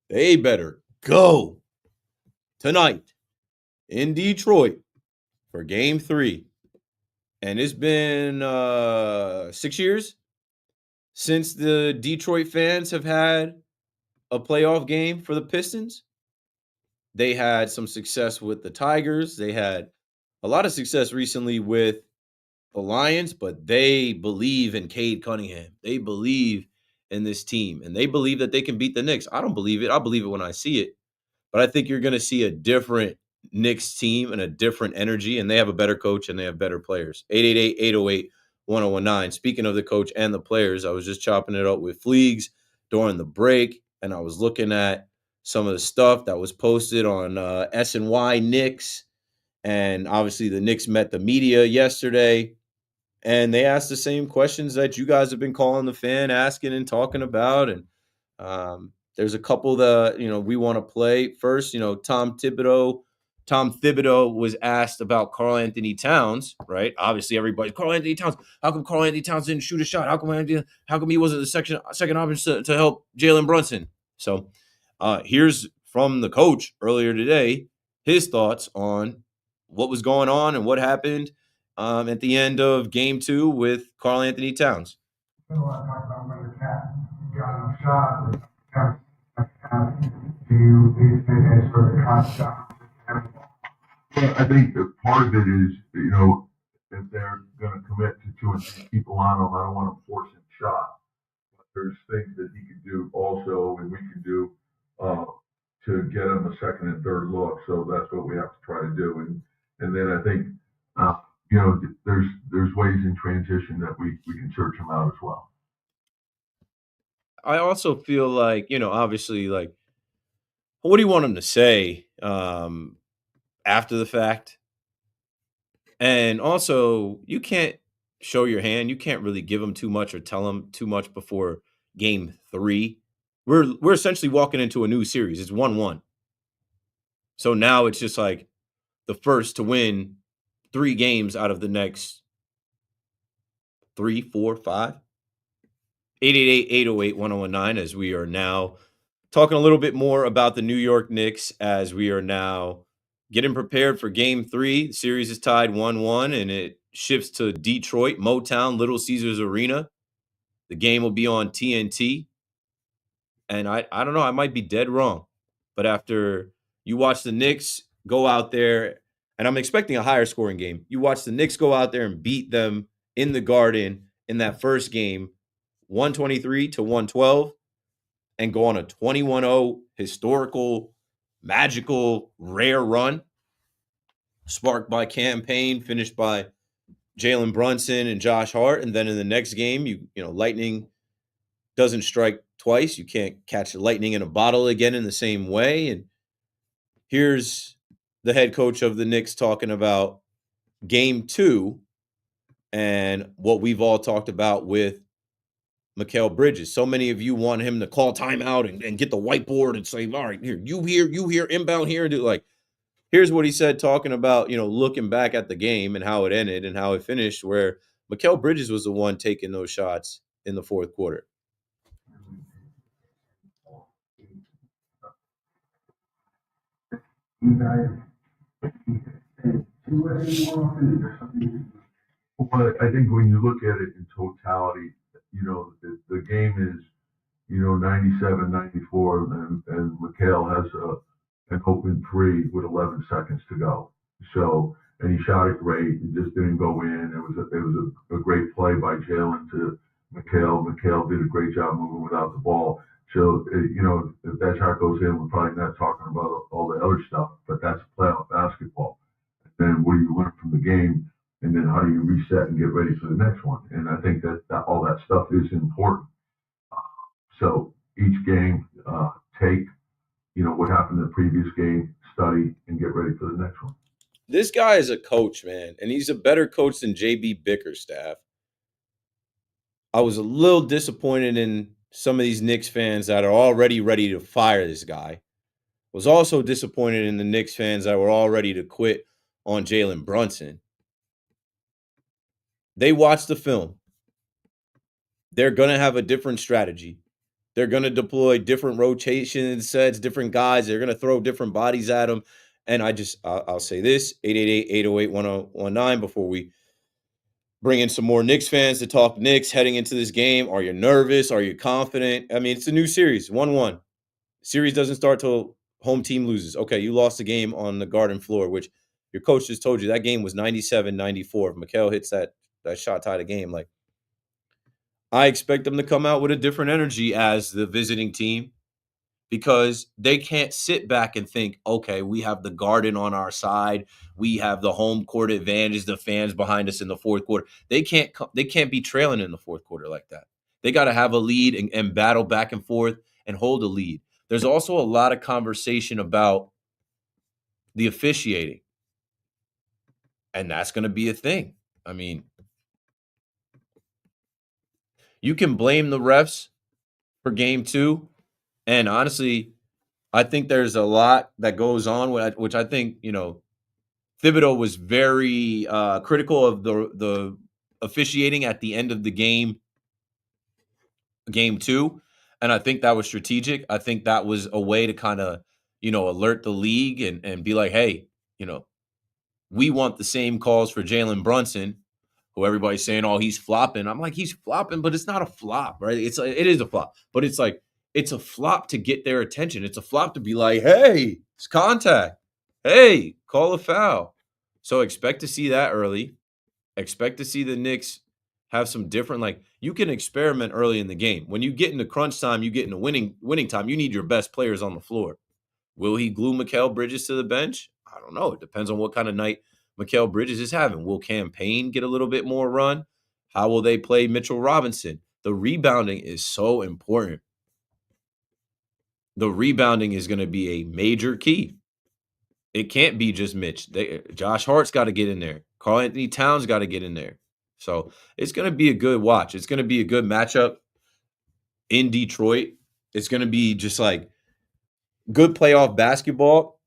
They better go tonight in Detroit for Game 3. And it's been 6 years since the Detroit fans have had a playoff game for the Pistons. They had some success with the Tigers. They had a lot of success recently with the Lions, but they believe in Cade Cunningham. They believe in this team, and they believe that they can beat the Knicks. I don't believe it. I believe it when I see it. But I think you're going to see a different Knicks team and a different energy, and they have a better coach and they have better players. 888-808-1019. Speaking of the coach and the players, I was just chopping it up with Fleegs during the break, and I was looking at some of the stuff that was posted on S&Y Knicks, and obviously the Knicks met the media yesterday, and they asked the same questions that you guys have been calling the Fan, asking and talking about, and there's a couple that, we want to play. First, Tom Thibodeau was asked about Karl Anthony Towns, right? Obviously, everybody's Karl Anthony Towns. How come Karl Anthony Towns didn't shoot a shot? How come he wasn't the second option to help Jalen Brunson? So here's from the coach earlier today, his thoughts on what was going on and what happened at the end of Game 2 with Karl Anthony Towns. A lot of talk about whether Cat got enough shots. Well, I think that part of it is, if they're going to commit to 2 and 3 people on them, I don't want to force him shots. But there's things that he can do also, and we can do to get him a second and third look. So that's what we have to try to do. And then I think, there's ways in transition that we can search him out as well. I also feel like, obviously, like, what do you want him to say after the fact? And also, you can't show your hand. You can't really give him too much or tell him too much before Game 3. We're essentially walking into a new series. It's 1-1. So now it's just like the first to win 3 games out of the next 3, 4, 5. 888-808-1019, as we are now talking a little bit more about the New York Knicks as we are now getting prepared for Game 3. The series is tied 1-1, and it shifts to Detroit, Motown, Little Caesars Arena. The game will be on TNT. And I don't know, I might be dead wrong. But after you watch the Knicks go out there, and I'm expecting a higher scoring game, you watch the Knicks go out there and beat them in the Garden in that first game, 123-112, and go on a 21-0 historical, magical, rare run, sparked by Cam Payne, finished by Jalen Brunson and Josh Hart. And then in the next game, lightning doesn't strike twice. You can't catch lightning in a bottle again in the same way. And here's the head coach of the Knicks talking about Game 2 and what we've all talked about with Mikal Bridges. So many of you want him to call timeout and get the whiteboard and say, all right, here, you here, inbound here. And do like, here's what he said, talking about, looking back at the game and how it ended and how it finished, where Mikal Bridges was the one taking those shots in the fourth quarter. Well, I think when you look at it in totality, the game is, 97-94, and Mikal has an open 3 with 11 seconds to go. So, and he shot it great. It just didn't go in. It was a great play by Jalen to Mikal. Mikal did a great job moving without the ball. So, if that shot goes in, we're probably not talking about all the other stuff, but that's playoff basketball. Then what do you learn from the game? And then how do you reset mindset and get ready for the next one. And I think that all that stuff is important. So each game, take, what happened in the previous game, study, and get ready for the next one. This guy is a coach, man, and he's a better coach than JB Bickerstaff. I was a little disappointed in some of these Knicks fans that are already ready to fire this guy. Was also disappointed in the Knicks fans that were all ready to quit on Jalen Brunson. They watched the film. They're going to have a different strategy. They're going to deploy different rotation sets, different guys. They're going to throw different bodies at them. And I'll say this, 888-808-1019 before we bring in some more Knicks fans to talk Knicks heading into this game. Are you nervous? Are you confident? I mean, it's a new series, 1-1. Series doesn't start till home team loses. Okay, you lost the game on the Garden floor, which your coach just told you that game was 97-94. If Mikal hits that shot tie the game, like, I expect them to come out with a different energy as the visiting team because they can't sit back and think, okay, we have the Garden on our side. We have the home court advantage, the fans behind us in the fourth quarter. They can't be trailing in the fourth quarter like that. They got to have a lead and battle back and forth and hold a lead. There's also a lot of conversation about the officiating, and that's going to be a thing. I mean, you can blame the refs for game 2, and honestly, I think there's a lot that goes on, which I think, Thibodeau was very critical of the officiating at the end of the game 2, and I think that was strategic. I think that was a way to kind of, alert the league and be like, hey, we want the same calls for Jalen Brunson, who everybody's saying, oh, he's flopping. I'm like, he's flopping, but it's not a flop, right? It is a flop, but it's like, it's a flop to get their attention. It's a flop to be like, hey, it's contact. Hey, call a foul. So expect to see that early. Expect to see the Knicks have some different, like, you can experiment early in the game. When you get into crunch time, you get into winning time, you need your best players on the floor. Will he glue Mikal Bridges to the bench? I don't know. It depends on what kind of night Mikal Bridges is having. Will Campaign get a little bit more run? How will they play Mitchell Robinson? The rebounding is so important. The rebounding is going to be a major key. It can't be just Mitch. Josh Hart's got to get in there. Karl Anthony Towns got to get in there. So it's going to be a good watch. It's going to be a good matchup in Detroit. It's going to be just like good playoff basketball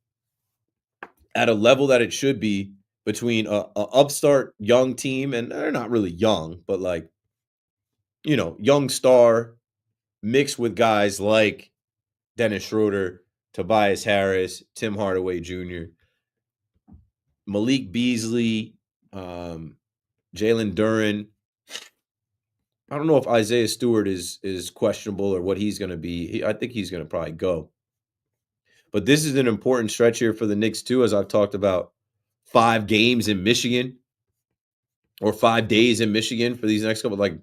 at a level that it should be between a upstart young team, and they're not really young, but like, young star mixed with guys like Dennis Schroeder, Tobias Harris, Tim Hardaway Jr., Malik Beasley, Jalen Duren. I don't know if Isaiah Stewart is questionable or what he's going to be. I think he's going to probably go. But this is an important stretch here for the Knicks too, as I've talked about 5 games in Michigan or 5 days in Michigan for these next couple. Like,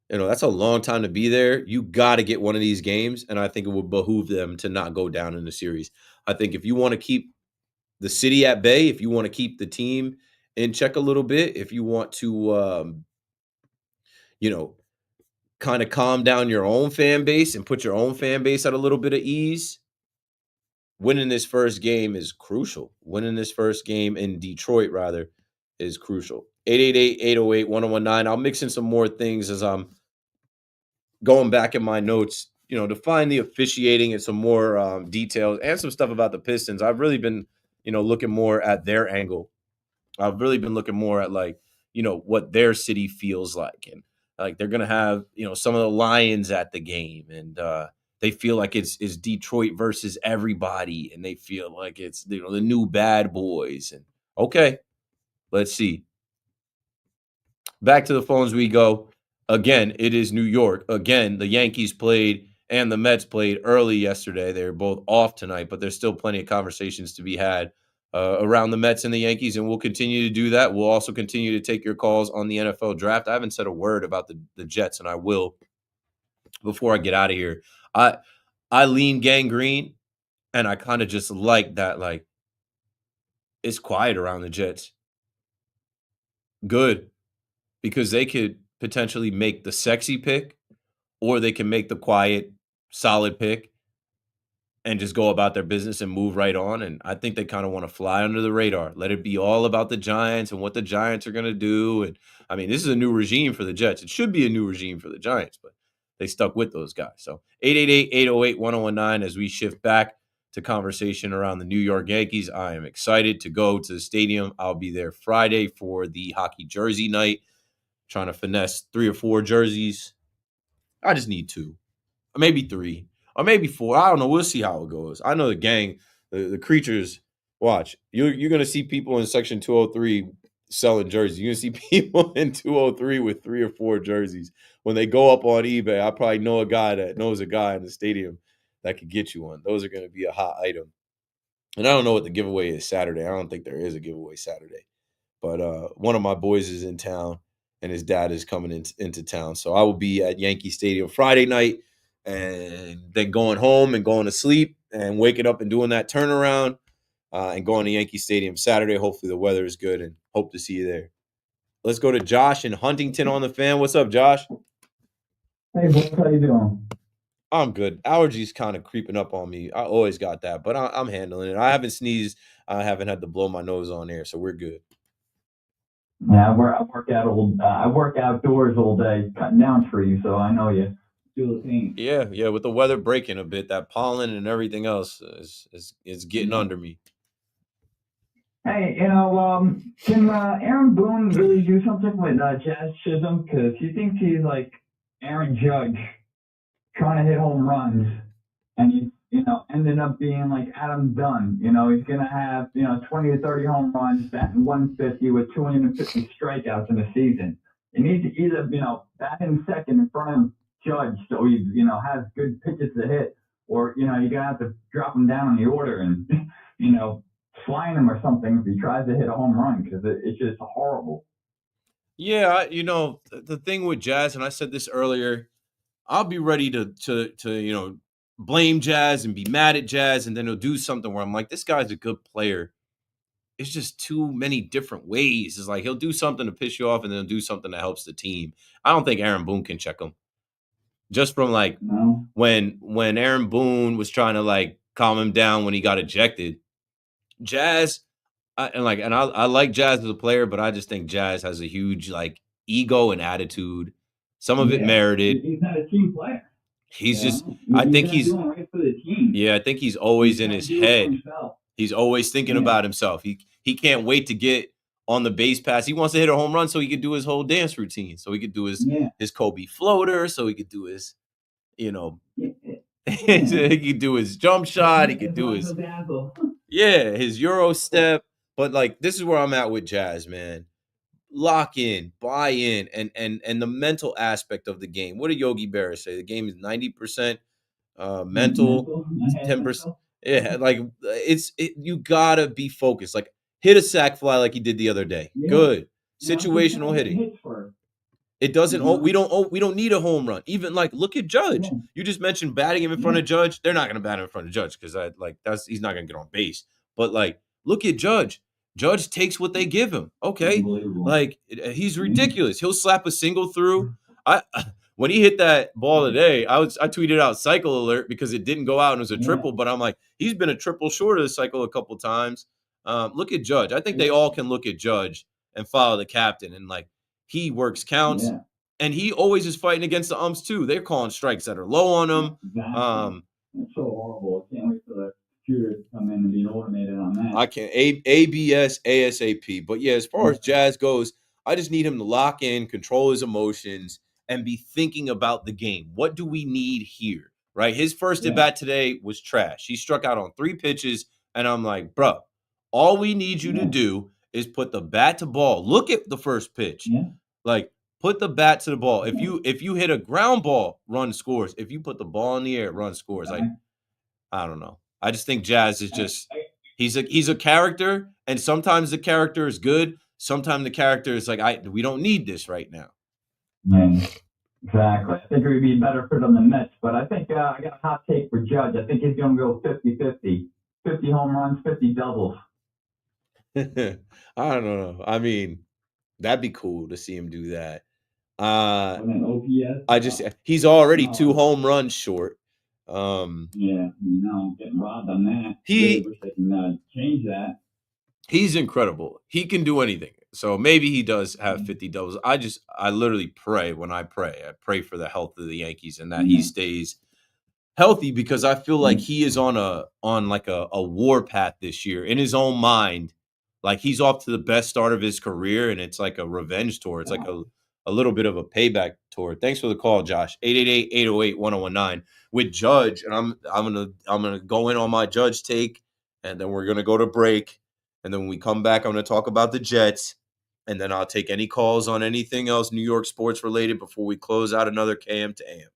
that's a long time to be there. You got to get one of these games, and I think it would behoove them to not go down in the series. I think if you want to keep the city at bay, if you want to keep the team in check a little bit, if you want to, kind of calm down your own fan base and put your own fan base at a little bit of ease, winning this first game is crucial. Winning this first game in Detroit, rather, is crucial. 888-808-1019. I'll mix in some more things as I'm going back in my notes, to find the officiating and some more details and some stuff about the Pistons. I've really been, looking more at their angle. I've really been looking more at what their city feels like. And like they're going to have, some of the Lions at the game, and they feel like it's Detroit versus everybody. And they feel like it's, the new bad boys. And okay, let's see. Back to the phones we go. Again, it is New York. Again, the Yankees played and the Mets played early yesterday. They're both off tonight, but there's still plenty of conversations to be had around the Mets and the Yankees, and we'll continue to do that. We'll also continue to take your calls on the NFL draft. I haven't said a word about the Jets, and I will before I get out of here. I lean Gang Green, and I kind of just like that, like, it's quiet around the Jets. Good. because they could potentially make the sexy pick, or they can make the quiet, solid pick and just go about their business and move right on. And I think they kind of want to fly under the radar. Let it be all about the Giants and what the Giants are going to do. And I mean, this is a new regime for the Jets. It should be a new regime for the Giants, but they stuck with those guys. So 888-808-1019 as we shift back to conversation around the New York Yankees. I am excited to go to the stadium. I'll be there Friday for the hockey jersey night, trying to finesse 3 or 4 jerseys. I just need 2, or maybe 3, or maybe 4. I don't know. We'll see how it goes. I know the gang, the creatures. Watch, you're gonna see people in section 203 selling jerseys. You're gonna see people in 203 with 3 or 4 jerseys. When they go up on eBay, I probably know a guy that knows a guy in the stadium that could get you one. Those are gonna be a hot item. And I don't know what the giveaway is Saturday. I don't think there is a giveaway Saturday. But one of my boys is in town, and his dad is coming into town. So I will be at Yankee Stadium Friday night, and then going home and going to sleep and waking up and doing that turnaround and going to Yankee Stadium Saturday. Hopefully the weather is good, and hope to see you there. Let's go to Josh in Huntington on the Fan. What's up, Josh? Hey, boys, how you doing? I'm good. Allergies kind of creeping up on me. I always got that, but I'm handling it. I haven't sneezed. I haven't had to blow my nose on air, so we're good. Yeah, I work outdoors all day, cutting down trees, so I know you feel the pain. Yeah. With the weather breaking a bit, that pollen and everything else is getting under me. Hey, can Aaron Boone really do something with Jazz Chisholm? Because he thinks he's like Aaron Judge, trying to hit home runs, and he, ended up being like Adam Dunn. He's gonna have 20 to 30 home runs, batting 150 with 250 strikeouts in a season. He needs to either bat in second in front of Judge, so he has good pitches to hit, or you're gonna have to drop him down in the order and flying him or something if he tries to hit a home run, because it's just horrible. Yeah, the thing with Jazz, and I said this earlier, I'll be ready to blame Jazz and be mad at Jazz, and then he'll do something where I'm like, this guy's a good player. It's just too many different ways. It's like he'll do something to piss you off, and then he'll do something that helps the team. I don't think Aaron Boone can check him. Just from when Aaron Boone was trying to calm him down when he got ejected, Jazz, I like Jazz as a player, but I just think Jazz has a huge ego and attitude. Some of it merited. He's not a team player. He's just. I think he's doing right for the team. Yeah, I think he's always in his head. He's always thinking about himself. He can't wait to get on the base pass. He wants to hit a home run so he could do his whole dance routine. So he could do his Kobe floater. So he could do his, he could do his jump shot. He could do his his Euro step. But this is where I'm at with Jazz, man. Lock in, buy in, and the mental aspect of the game. What did Yogi Berra say? The game is 90% mental, 10%. Yeah, you gotta be focused. Hit a sac fly like he did the other day. Good situational hitting. It doesn't. We don't need a home run. Even look at Judge. You just mentioned batting him in front of Judge. They're not gonna bat him in front of Judge because he's not gonna get on base. But look at Judge. Judge takes what they give him. Okay, he's ridiculous. He'll slap a single through. When he hit that ball today, I tweeted out cycle alert because it didn't go out and it was a triple. But I'm like, he's been a triple short of the cycle a couple times. Look at Judge. I think they all can look at Judge and follow the captain, and he works counts, and he always is fighting against the umps too. They're calling strikes that are low on him. Exactly. It's so horrible. I can't wait for the computer to come in and be automated on that. I can't. ABS ASAP. But yeah, as far as Jazz goes, I just need him to lock in, control his emotions, and be thinking about the game. What do we need here? Right? His first at bat today was trash. He struck out on 3 pitches, and I'm like, bro, all we need you to do is put the bat to ball. Look at the first pitch. Put the bat to the ball. If you hit a ground ball, run scores. If you put the ball in the air, run scores. I don't know. I just think Jazz is just he's a character, and sometimes the character is good. Sometimes the character is we don't need this right now. Exactly. I think it would be better fit on the Mets, but I think I got a hot take for Judge. I think he's going to go 50-50. 50 home runs, 50 doubles. I don't know. I mean, That'd be cool to see him do that. And then OPS. He's already 2 home runs short. Yeah, getting robbed on that. He- Really wish they can change that. He's incredible. He can do anything. So maybe he does have 50 doubles. I literally pray when I pray. I pray for the health of the Yankees and that he stays healthy, because I feel like he is on a war path this year in his own mind. Like, he's off to the best start of his career, and it's like a revenge tour. It's like a little bit of a payback tour. Thanks for the call, Josh. 888-808-1019 with Judge, and I'm gonna go in on my Judge take, and then we're gonna go to break, and then when we come back, I'm gonna talk about the Jets, and then I'll take any calls on anything else New York sports related before we close out another KM to AM.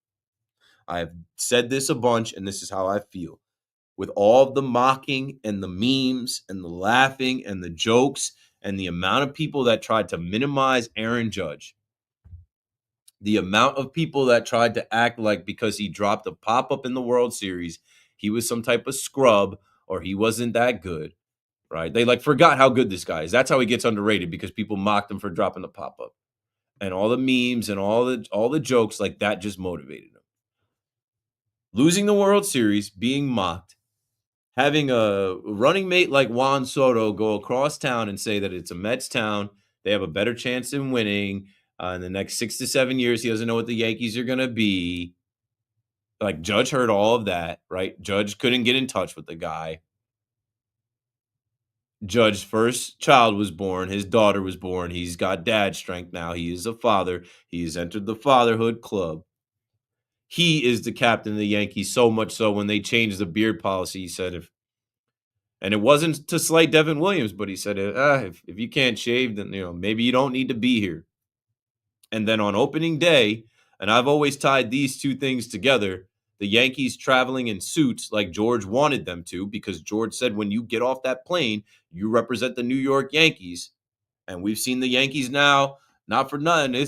I've said this a bunch, and this is how I feel. With all the mocking and the memes and the laughing and the jokes and the amount of people that tried to minimize Aaron Judge, the amount of people that tried to act like because he dropped a pop-up in the World Series, he was some type of scrub or he wasn't that good, right? They forgot how good this guy is. That's how he gets underrated, because people mocked him for dropping the pop-up. And all the memes and all the jokes like that just motivated him. Losing the World Series, being mocked, having a running mate like Juan Soto go across town and say that it's a Mets town, they have a better chance in winning in the next 6 to 7 years. He doesn't know what the Yankees are going to be. Like, Judge heard all of that, right? Judge couldn't get in touch with the guy. Judge's first child was born. His daughter was born. He's got dad strength now. He is a father. He has entered the fatherhood club. He is the captain of the Yankees, so much so when they changed the beard policy, he said, and it wasn't to slight Devin Williams, but he said, if you can't shave, then maybe you don't need to be here. And then on opening day, and I've always tied these two things together, the Yankees traveling in suits like George wanted them to, because George said, when you get off that plane, you represent the New York Yankees. And we've seen the Yankees now, not for nothing,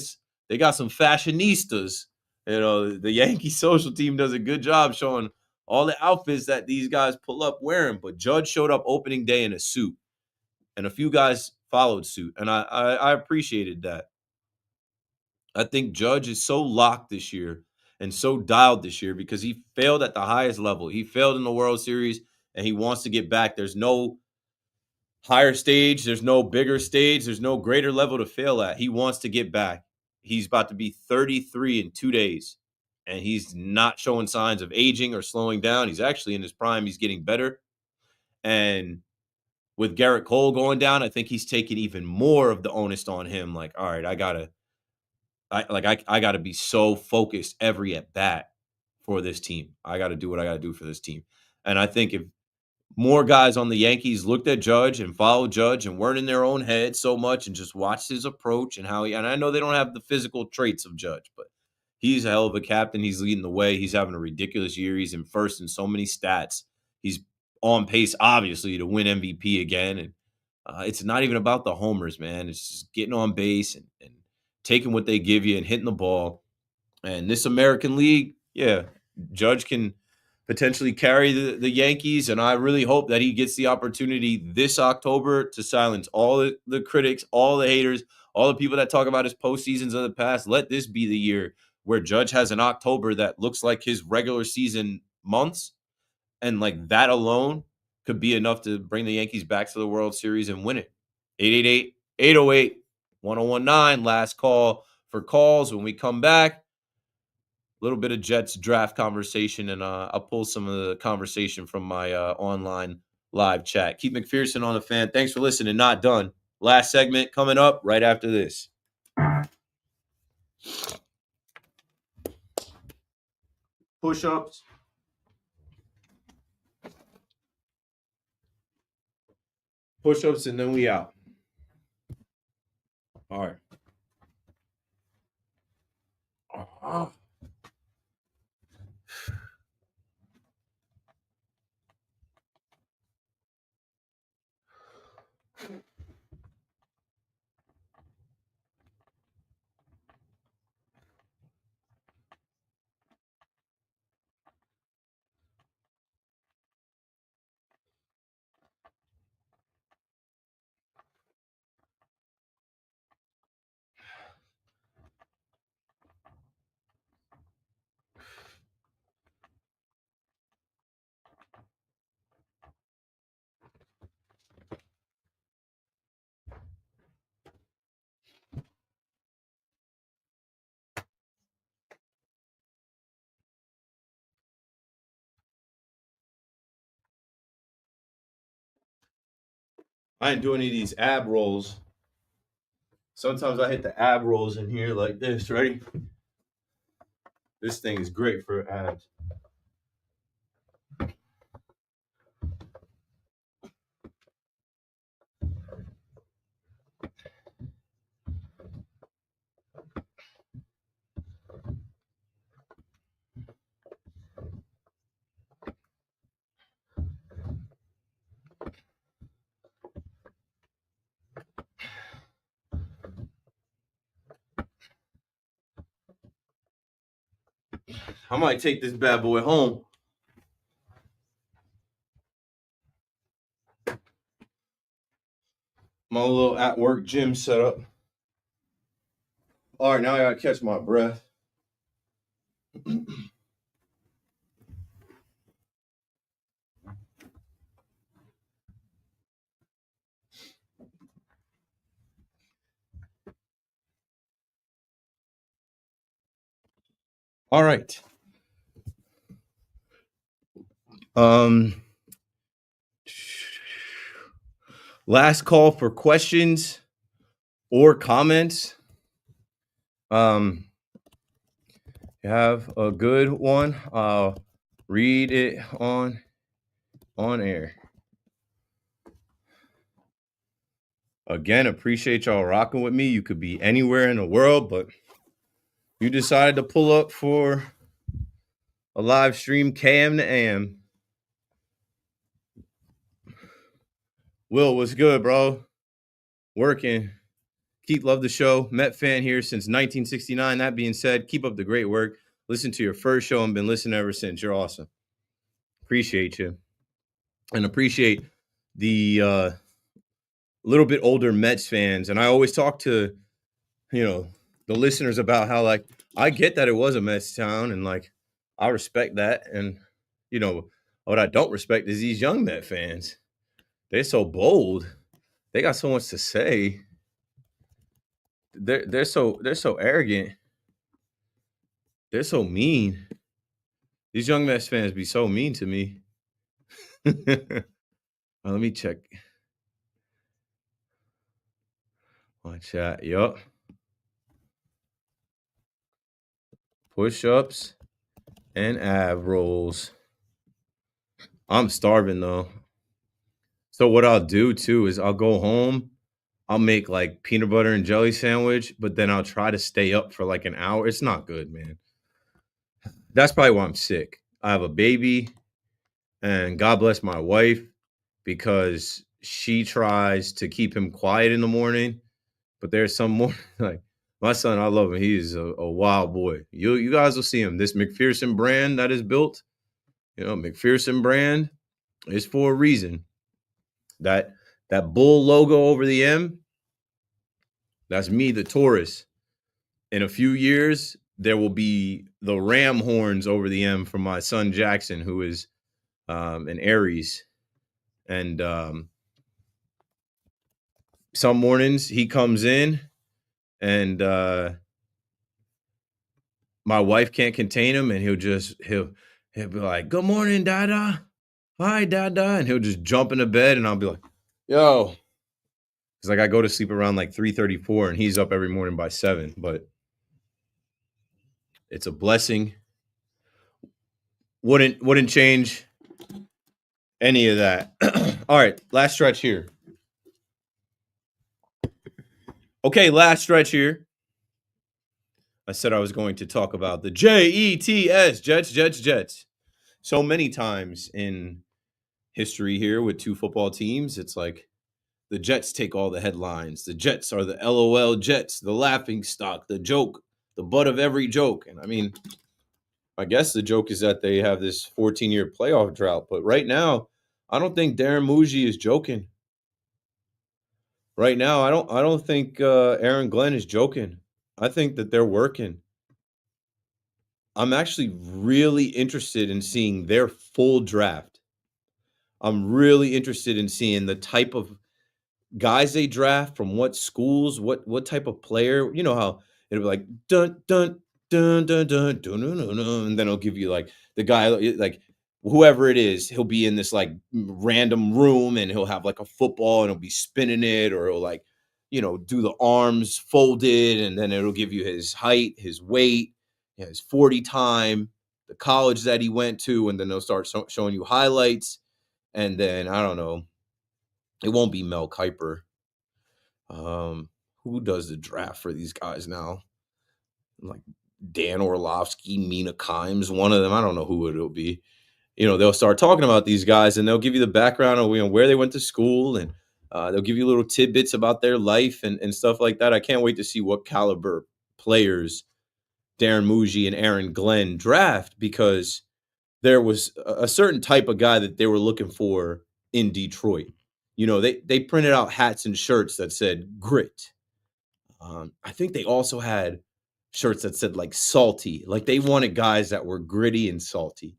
they got some fashionistas. The Yankee social team does a good job showing all the outfits that these guys pull up wearing. But Judge showed up opening day in a suit, and a few guys followed suit. And I appreciated that. I think Judge is so locked this year and so dialed this year because he failed at the highest level. He failed in the World Series, and he wants to get back. There's no higher stage. There's no bigger stage. There's no greater level to fail at. He wants to get back. He's about to be 33 in 2 days, and he's not showing signs of aging or slowing down. He's actually in his prime. He's getting better. And with Garrett Cole going down, I think he's taking even more of the onus on him. Like, all right, I gotta be so focused every at bat for this team. I got to do what I got to do for this team. And I think if more guys on the Yankees looked at Judge and followed Judge and weren't in their own head so much and just watched his approach and and I know they don't have the physical traits of Judge, but he's a hell of a captain. He's leading the way. He's having a ridiculous year. He's in first in so many stats. He's on pace, obviously, to win MVP again. And it's not even about the homers, man. It's just getting on base and taking what they give you and hitting the ball. And this American League, yeah, Judge can potentially carry the Yankees, and I really hope that he gets the opportunity this October to silence all the critics, all the haters, all the people that talk about his postseasons in the past. Let this be the year where Judge has an October that looks like his regular season months, and like that alone could be enough to bring the Yankees back to the World Series and win it. 888-808-1019, last call for calls. When we come back, little bit of Jets draft conversation, and I'll pull some of the conversation from my online live chat. Keith McPherson on the Fan. Thanks for listening. Not done. Last segment coming up right after this. Push-ups. Push-ups, and then we out. All right. Oh. I didn't do any of these ab rolls. Sometimes I hit the ab rolls in here like this. Ready? This thing is great for abs. I might take this bad boy home. My little at work gym setup. All right, now I gotta catch my breath. All right. Last call for questions or comments. You have a good one. I'll read it on air. Again, appreciate y'all rocking with me. You could be anywhere in the world, but you decided to pull up for a live stream KM to AM. Will, what's good, bro? Working. Keith, love the show. Met fan here since 1969. That being said, keep up the great work. Listen to your first show and been listening ever since. You're awesome. Appreciate you. And appreciate the little bit older Mets fans. And I always talk to, the listeners about how, like, I get that it was a Mets town and, like, I respect that. And, what I don't respect is these young Met fans. They're so bold. They got so much to say. They're so arrogant. They're so mean. These young Mets fans be so mean to me. Let me check my chat. Yup. Push-ups and ab rolls. I'm starving though. So what I'll do too is I'll go home. I'll make like peanut butter and jelly sandwich, but then I'll try to stay up for like an hour. It's not good, man. That's probably why I'm sick. I have a baby, and God bless my wife because she tries to keep him quiet in the morning. But there's some more like my son, I love him. He is a wild boy. You guys will see him. This McPherson brand that is built, McPherson brand is for a reason. That bull logo over the M, that's me, the Taurus. In a few years, there will be the ram horns over the M from my son Jackson, who is an Aries. And some mornings he comes in and my wife can't contain him, and he'll be like, "Good morning, Dada. Hi, Dada," and he'll just jump into bed, and I'll be like, "Yo," because like I go to sleep around like 3:34, and he's up every morning by 7. But it's a blessing. Wouldn't change any of that. All right, last stretch here. Okay, last stretch here. I said I was going to talk about the Jets, Jets. So many times in history here with two football teams, it's like the Jets take all the headlines. The Jets are the LOL Jets, the laughing stock, the joke, the butt of every joke. And I mean, I guess the joke is that they have this 14-year playoff drought. But right now, I don't think Darren Muji is joking. Right now, I don't think Aaron Glenn is joking. I think that they're working. I'm actually really interested in seeing their full draft. I'm really interested in seeing the type of guys they draft from what schools, what type of player. You know how it'll be like dun dun dun dun dun dun dun dun, and then it'll give you like the guy like whoever it is, he'll be in this like random room and he'll have like a football and he'll be spinning it, or he'll like, do the arms folded, and then it'll give you his height, his weight, his 40 time, the college that he went to, and then they'll start showing you highlights. And then I don't know, it won't be Mel Kiper. Who does the draft for these guys now? Like Dan Orlovsky, Mina Kimes, one of them. I don't know who it'll be. They'll start talking about these guys and they'll give you the background of where they went to school, and they'll give you little tidbits about their life and stuff like that. I can't wait to see what caliber players Darren Muji and Aaron Glenn draft, because there was a certain type of guy that they were looking for in Detroit. They printed out hats and shirts that said grit. I think they also had shirts that said like salty. Like they wanted guys that were gritty and salty.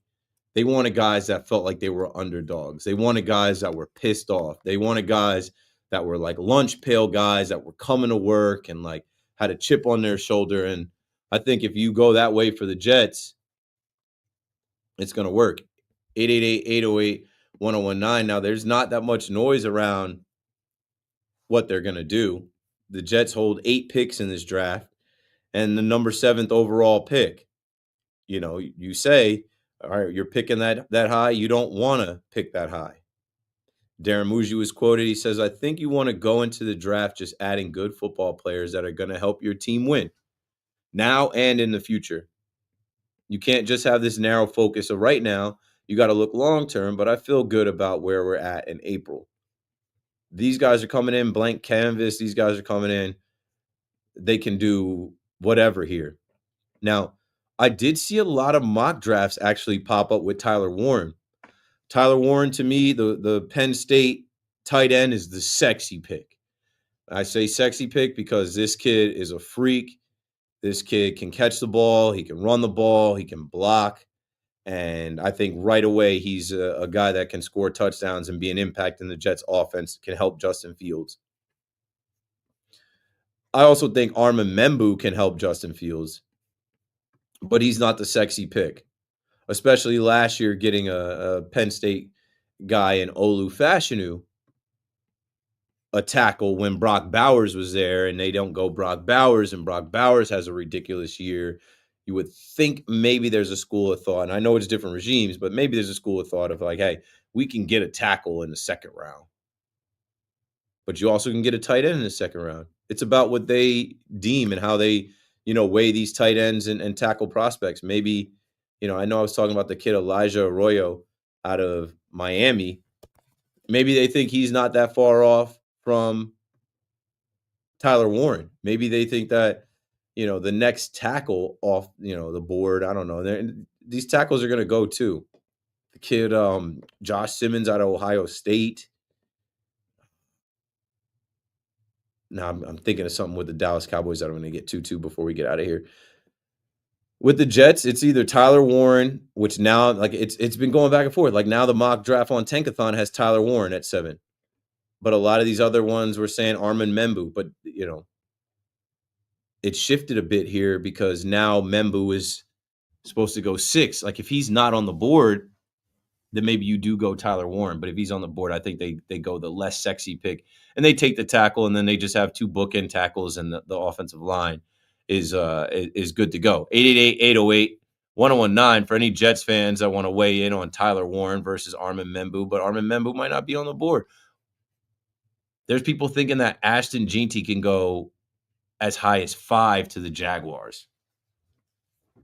They wanted guys that felt like they were underdogs. They wanted guys that were pissed off. They wanted guys that were like lunch pail guys that were coming to work and like had a chip on their shoulder. And I think if you go that way for the Jets, it's going to work. 888-808-1019. Now, there's not that much noise around what they're going to do. The Jets hold 8 picks in this draft and the number 7th overall pick. You say, all right, you're picking that high. You don't want to pick that high. Darren Muji was quoted. He says, I think you want to go into the draft just adding good football players that are going to help your team win now and in the future. You can't just have this narrow focus of right now. You got to look long term, but I feel good about where we're at in April. These guys are coming in blank canvas. These guys are coming in. They can do whatever here. Now, I did see a lot of mock drafts actually pop up with Tyler Warren. Tyler Warren, to me, the Penn State tight end, is the sexy pick. I say sexy pick because this kid is a freak. This kid can catch the ball. He can run the ball. He can block. And I think right away he's a guy that can score touchdowns and be an impact in the Jets offense, can help Justin Fields. I also think Armin Membu can help Justin Fields, but he's not the sexy pick, especially last year getting a Penn State guy in Olu Fashanu, a tackle, when Brock Bowers was there, and they don't go Brock Bowers, and Brock Bowers has a ridiculous year. You would think maybe there's a school of thought, and I know it's different regimes, but maybe there's a school of thought of like, hey, we can get a tackle in the second round, but you also can get a tight end in the second round. It's about what they deem and how they, weigh these tight ends and tackle prospects. Maybe, I know I was talking about the kid Elijah Arroyo out of Miami. Maybe they think he's not that far off from Tyler Warren. Maybe they think that, the next tackle off, the board, I don't know. These tackles are going to go too. The kid, Josh Simmons out of Ohio State. Now I'm thinking of something with the Dallas Cowboys that I'm going to get to before we get out of here. With the Jets, it's either Tyler Warren, which now like it's been going back and forth. Like now the mock draft on Tankathon has Tyler Warren at 7. But a lot of these other ones were saying Armin Membu. But, it shifted a bit here because now Membu is supposed to go 6. Like if he's not on the board, then maybe you do go Tyler Warren. But if he's on the board, I think they go the less sexy pick. And they take the tackle, and then they just have 2 bookend tackles, and the offensive line is good to go. 888-808-1019 for any Jets fans that want to weigh in on Tyler Warren versus Armin Membu. But Armin Membu might not be on the board. There's people thinking that Ashton Jeanty can go as high as 5 to the Jaguars.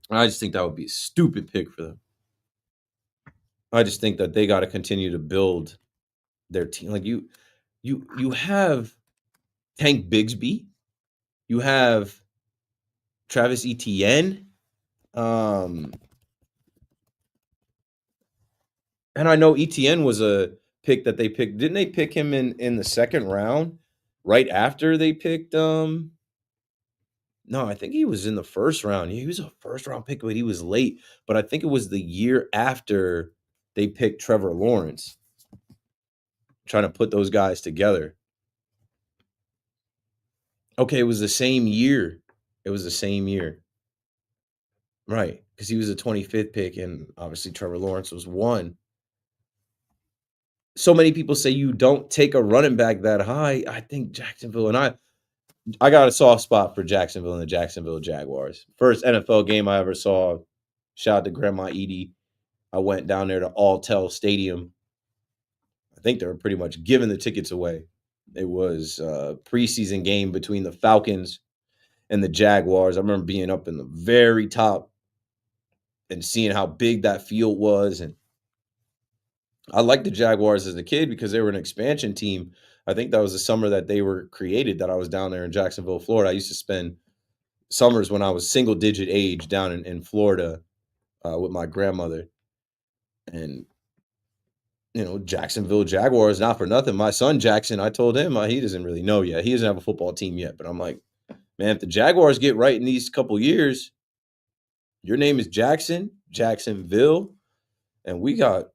I just think that would be a stupid pick for them. I just think that they got to continue to build their team. Like you have Tank Bigsby, you have Travis Etienne, and I know Etienne was a pick that they picked. Didn't they pick him in the second round right after they picked No, I think he was in the first round. He was a first-round pick, but he was late. But I think it was the year after they picked Trevor Lawrence, trying to put those guys together. Okay, it was the same year. Right, because he was a 25th pick, and obviously Trevor Lawrence was 1. So many people say you don't take a running back that high. I think Jacksonville, and I got a soft spot for Jacksonville and the Jacksonville Jaguars. First NFL game I ever saw. Shout out to Grandma Edie. I went down there to Alltel Stadium. I think they were pretty much giving the tickets away. It was a preseason game between the Falcons and the Jaguars. I remember being up in the very top and seeing how big that field was. And I liked the Jaguars as a kid because they were an expansion team. I think that was the summer that they were created that I was down there in Jacksonville, Florida. I used to spend summers when I was single-digit age down in Florida with my grandmother. And, Jacksonville Jaguars, not for nothing. My son, Jackson, I told him he doesn't really know yet. He doesn't have a football team yet. But I'm like, man, if the Jaguars get right in these couple years, your name is Jackson, Jacksonville, and we got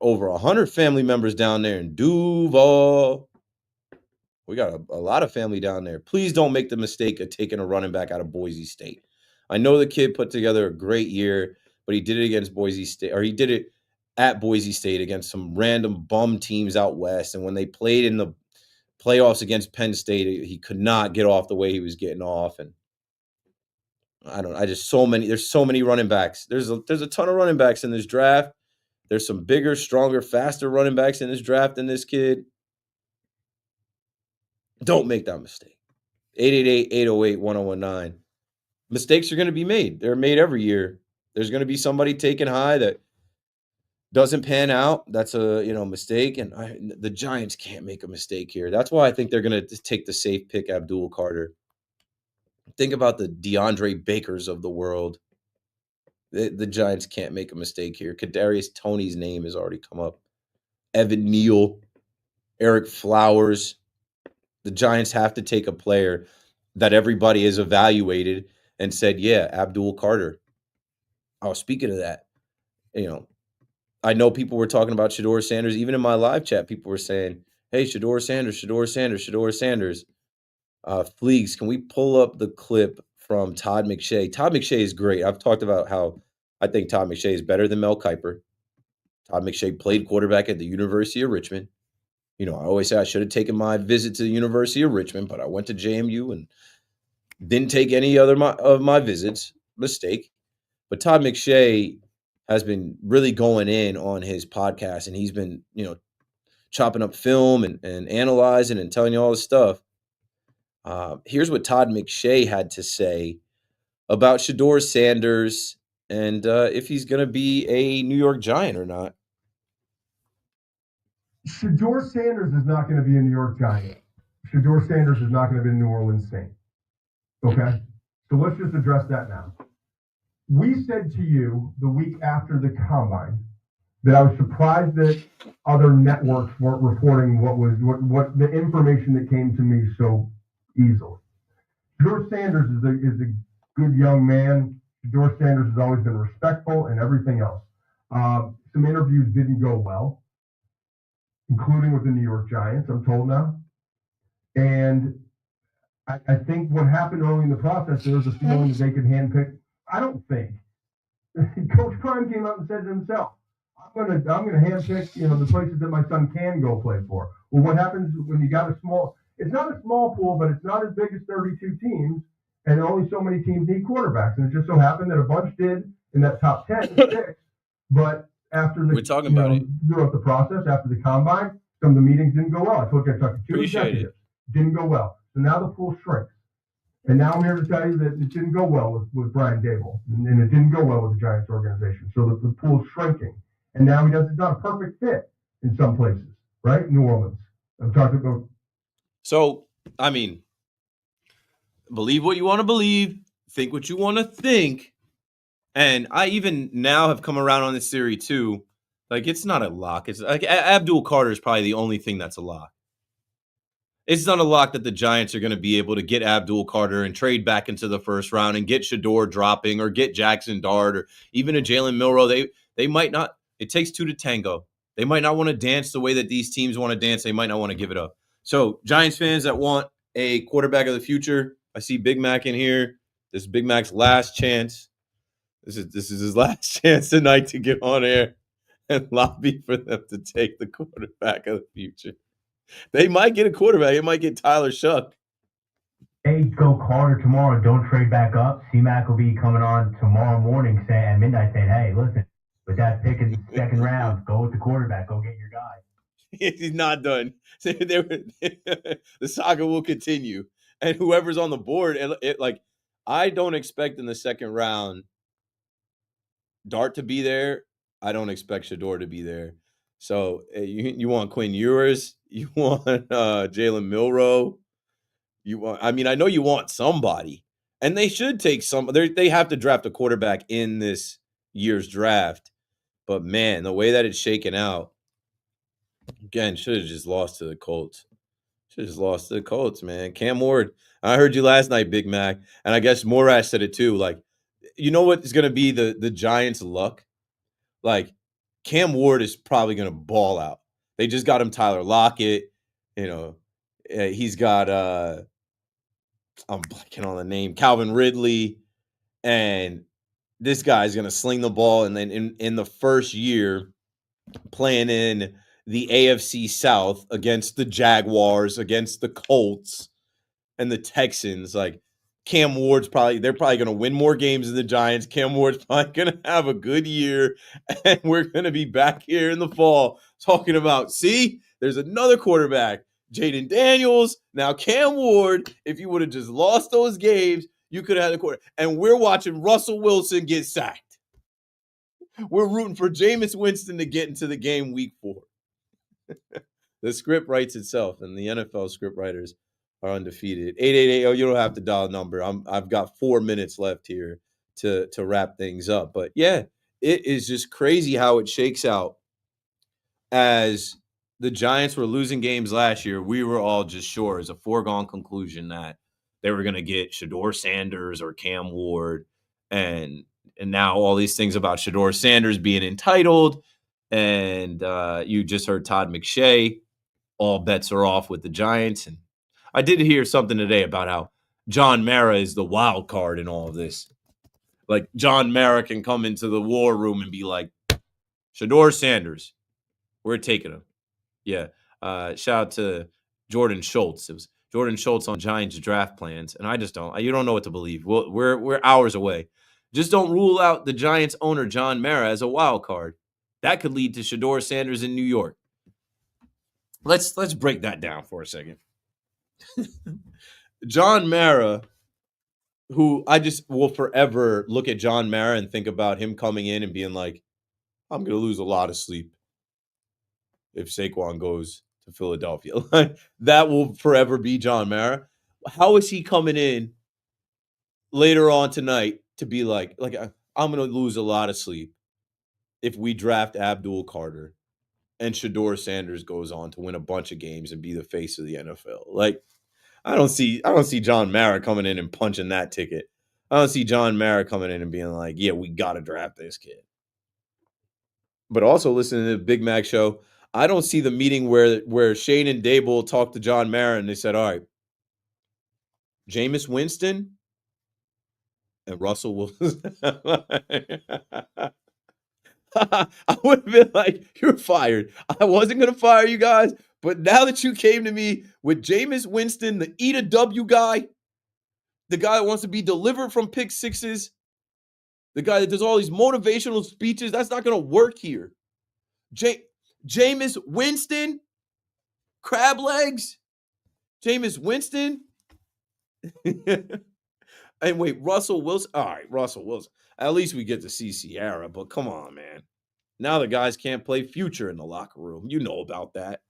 over 100 family members down there in Duval. We got a lot of family down there. Please don't make the mistake of taking a running back out of Boise State. I know the kid put together a great year, but he did it against Boise State, or he did it at Boise State against some random bum teams out west. And when they played in the playoffs against Penn State, he could not get off the way he was getting off. And there's so many running backs. There's a ton of running backs in this draft. There's some bigger, stronger, faster running backs in this draft than this kid. Don't make that mistake. 888-808-1019. Mistakes are going to be made. They're made every year. There's going to be somebody taken high that doesn't pan out. That's a mistake. And the Giants can't make a mistake here. That's why I think they're going to take the safe pick, Abdul Carter. Think about the DeAndre Bakers of the world. The Giants can't make a mistake here. Kadarius Toney's name has already come up. Evan Neal, Eric Flowers. The Giants have to take a player that everybody has evaluated and said, yeah, Abdul Carter. Oh, speaking of that, I know people were talking about Shedeur Sanders. Even in my live chat, people were saying, hey, Shedeur Sanders. Fleegs, can we pull up the clip from Todd McShay? Todd McShay is great. I've talked about how I think Todd McShay is better than Mel Kiper. Todd McShay played quarterback at the University of Richmond. I always say I should have taken my visit to the University of Richmond, but I went to JMU and didn't take any other of my visits. Mistake. But Todd McShay has been really going in on his podcast, and he's been, chopping up film and analyzing and telling you all this stuff. Here's what Todd McShay had to say about Shedeur Sanders and if he's going to be a New York Giant or not. Shedeur Sanders is not going to be a New York Giant. Shedeur Sanders is not going to be a New Orleans Saint. Okay? So let's just address that now. We said to you the week after the Combine that I was surprised that other networks weren't reporting what the information that came to me so easily. Shedeur Sanders is a good young man. Shedeur Sanders has always been respectful and everything else. Some interviews didn't go well, including with the New York Giants, I'm told now. And I think what happened early in the process, there was a feeling that they could handpick. I don't think. Coach Prime came out and said it himself. I'm gonna handpick, the places that my son can go play for. Well, what happens when you got it's not a small pool, but it's not as big as 32 teams, and only so many teams need quarterbacks. And it just so happened that a bunch did in that top 10, 6. But after We're talking about it. Throughout the process, after the Combine, some of the meetings didn't go well. I told you I talked to 2 executives. Didn't go well. So now the pool shrinks. And now I'm here to tell you that it didn't go well with Brian Dable, and it didn't go well with the Giants organization. So the pool's shrinking. And now it's not a perfect fit in some places, right? New Orleans. I'm talking about. So, believe what you want to believe, think what you want to think. And I even now have come around on this theory too. Like, it's not a lock. It's like Abdul Carter is probably the only thing that's a lock. It's not a lock that the Giants are going to be able to get Abdul Carter and trade back into the first round and get Shedeur dropping or get Jackson Dart or even a Jalen Milroe. They might not. It takes 2 to tango. They might not want to dance the way that these teams want to dance. They might not want to give it up. So Giants fans that want a quarterback of the future, I see Big Mac in here. This is Big Mac's last chance. This is his last chance tonight to get on air and lobby for them to take the quarterback of the future. They might get a quarterback. It might get Tyler Shuck. Hey, go Carter tomorrow. Don't trade back up. C-Mac will be coming on tomorrow morning at midnight saying, hey, listen, with that pick in the second round, go with the quarterback. Go get your guy. He's not done. The saga will continue. And whoever's on the board, I don't expect in the second round Dart to be there. I don't expect Shador to be there. So you want Quinn Ewers, you want Jalen Milroe, I know you want somebody, and they should take some. They have to draft a quarterback in this year's draft. But man, the way that it's shaken out, again, should have just lost to the Colts. Should have just lost to the Colts, man. Cam Ward, I heard you last night, Big Mac, and I guess Morash said it too. Like, you know what is going to be the Giants' luck? Like, Cam Ward is probably going to ball out. They just got him Tyler Lockett. He's got I'm blanking on the name, Calvin Ridley, and this guy's going to sling the ball. And then in the first year, playing in the AFC South against the Jaguars, against the Colts and the Texans, like Cam Ward's they're probably going to win more games than the Giants. Cam Ward's probably going to have a good year, and we're going to be back here in the fall talking about, see, there's another quarterback, Jaden Daniels, now Cam Ward. If you would have just lost those games, you could have had a quarter. And we're watching Russell Wilson get sacked. We're rooting for Jameis Winston to get into the game week 4. The script writes itself, and the NFL script writers are undefeated. 888, you don't have to dial a number. I've got 4 minutes left here to wrap things up. But yeah, it is just crazy how it shakes out. As the Giants were losing games last year, we were all just sure as a foregone conclusion that they were going to get Shador Sanders or Cam Ward. And now all these things about Shador Sanders being entitled. And you just heard Todd McShay. All bets are off with the Giants. And I did hear something today about how John Mara is the wild card in all of this. Like, John Mara can come into the war room and be like, Shador Sanders, we're taking him. Yeah. Shout out to Jordan Schultz. It was Jordan Schultz on Giants draft plans. And you don't know what to believe. We're hours away. Just don't rule out the Giants owner, John Mara, as a wild card. That could lead to Shador Sanders in New York. Let's break that down for a second. John Mara, who I just will forever look at John Mara and think about him coming in and being like, I'm going to lose a lot of sleep if Saquon goes to Philadelphia. That will forever be John Mara. How is he coming in later on tonight to be like I'm going to lose a lot of sleep if we draft Abdul Carter and Shador Sanders goes on to win a bunch of games and be the face of the NFL? Like, I don't see John Mara coming in and punching that ticket. I don't see John Mara coming in and being like, yeah, we got to draft this kid. But also, listening to the Big Mac show, I don't see the meeting where Shane and Dable talked to John Mara and they said, all right, Jameis Winston and Russell Wilson. I would have been like, you're fired. I wasn't going to fire you guys, but now that you came to me with Jameis Winston, the eat a W guy, the guy that wants to be delivered from pick sixes, the guy that does all these motivational speeches, that's not going to work here. Jameis Winston, crab legs, Jameis Winston. And wait, Russell Wilson. All right, Russell Wilson. At least we get to see Sierra, but come on, man. Now the guys can't play future in the locker room. You know about that.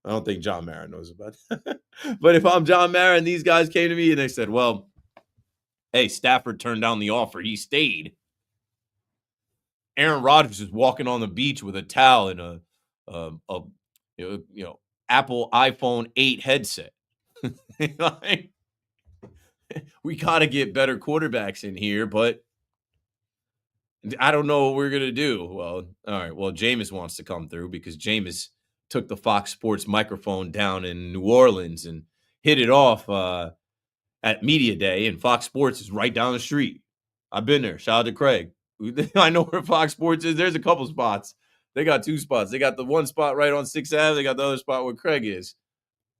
I don't think John Mara knows about that. But if I'm John Mara and these guys came to me and they said, well, hey, Stafford turned down the offer. He stayed. Aaron Rodgers is walking on the beach with a towel and a Apple iPhone 8 headset. Like, we got to get better quarterbacks in here, but I don't know what we're going to do. Well, all right. Well, Jameis wants to come through because Jameis took the Fox Sports microphone down in New Orleans and hit it off at Media Day, and Fox Sports is right down the street. I've been there. Shout out to Craig. I know where Fox Sports is. There's a couple spots. They got 2 spots. They got the one spot right on 6th Ave. They got the other spot where Craig is.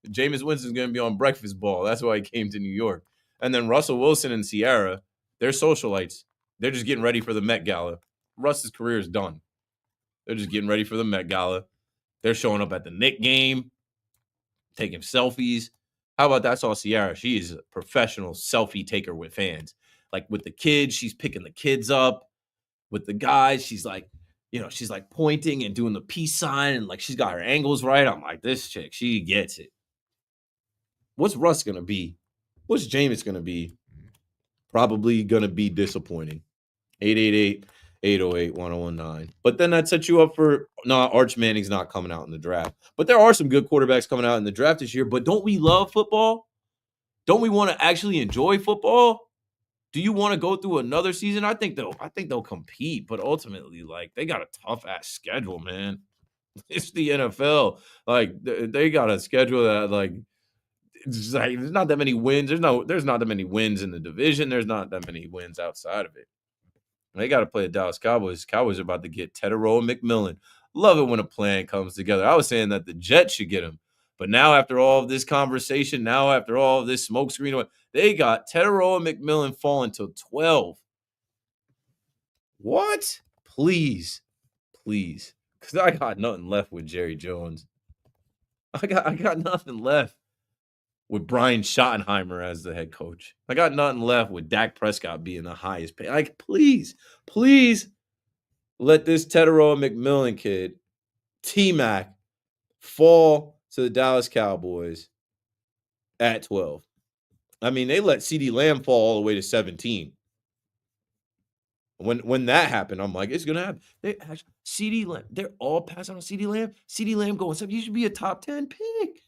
Jameis Winston's going to be on breakfast ball. That's why he came to New York. And then Russell Wilson and Ciara, they're socialites. They're just getting ready for the Met Gala. Russ's career is done. They're just getting ready for the Met Gala. They're showing up at the Knicks game, taking selfies. How about that? I saw Ciara. She is a professional selfie taker with fans. Like with the kids, she's picking the kids up. With the guys, she's like, she's like pointing and doing the peace sign, and like she's got her angles right. I'm like, this chick, she gets it. What's Russ gonna be? What's Jameis gonna be? Probably gonna be disappointing. 888-808-1019. But then that sets you up for Arch Manning's not coming out in the draft. But there are some good quarterbacks coming out in the draft this year. But don't we love football? Don't we want to actually enjoy football? Do you want to go through another season? I think they'll compete, but ultimately, like, they got a tough ass schedule, man. It's the NFL. Like, they got a schedule that, like, it's like there's not that many wins. There's not that many wins in the division. There's not that many wins outside of it. They got to play the Dallas Cowboys. Cowboys are about to get Teterow and McMillan. Love it when a plan comes together. I was saying that the Jets should get him. But now after all of this conversation, now after all of this smokescreen, they got Teterow and McMillan falling to 12. What? Please. Because I got nothing left with Jerry Jones. I got nothing left with Brian Schottenheimer as the head coach. I got nothing left with Dak Prescott being the highest paid. Like, please let this Teterow and McMillan kid, T-Mac, fall to the Dallas Cowboys at 12. I mean, they let CeeDee Lamb fall all the way to 17. When that happened, I'm like, it's going to happen. CeeDee Lamb, they're all passing on CeeDee Lamb. CeeDee Lamb going, so you should be a top 10 pick.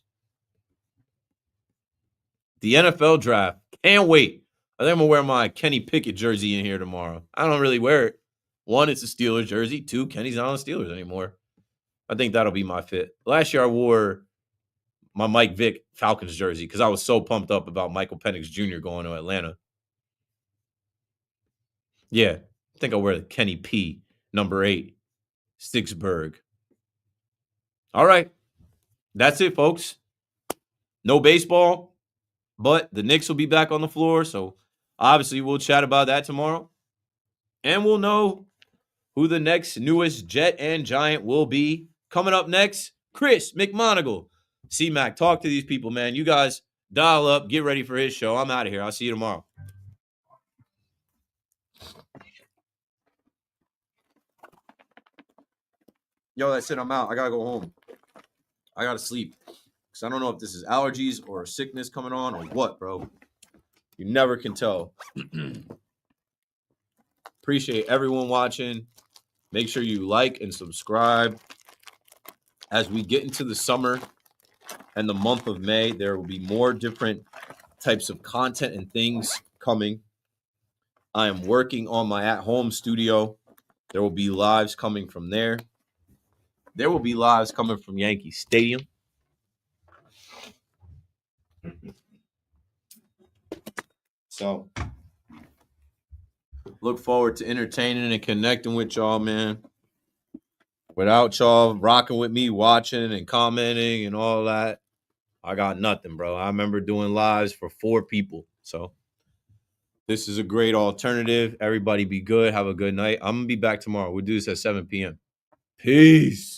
The NFL draft. Can't wait. I think I'm going to wear my Kenny Pickett jersey in here tomorrow. I don't really wear it. 1, it's a Steelers jersey. 2, Kenny's not on the Steelers anymore. I think that'll be my fit. Last year I wore my Mike Vick Falcons jersey because I was so pumped up about Michael Penix Jr. going to Atlanta. Yeah, I think I'll wear the Kenny P, number 8, Sticksburg. All right. That's it, folks. No baseball, but the Knicks will be back on the floor, so obviously we'll chat about that tomorrow. And we'll know who the next newest Jet and Giant will be. Coming up next, Chris McMonagle. C-Mac, talk to these people, man. You guys dial up, get ready for his show. I'm out of here. I'll see you tomorrow. Yo, that's it. I'm out. I got to go home. I got to sleep. Because I don't know if this is allergies or sickness coming on or what, bro. You never can tell. Appreciate everyone watching. Make sure you like and subscribe. As we get into the summer and the month of May, there will be more different types of content and things coming. I am working on my at-home studio. There will be lives coming from there. There will be lives coming from Yankee Stadium. So, look forward to entertaining and connecting with y'all, man. Without y'all rocking with me, watching and commenting and all that, I got nothing, bro. I remember doing lives for 4 people. So, this is a great alternative. Everybody be good. Have a good night. I'm going to be back tomorrow. We'll do this at 7 p.m. Peace.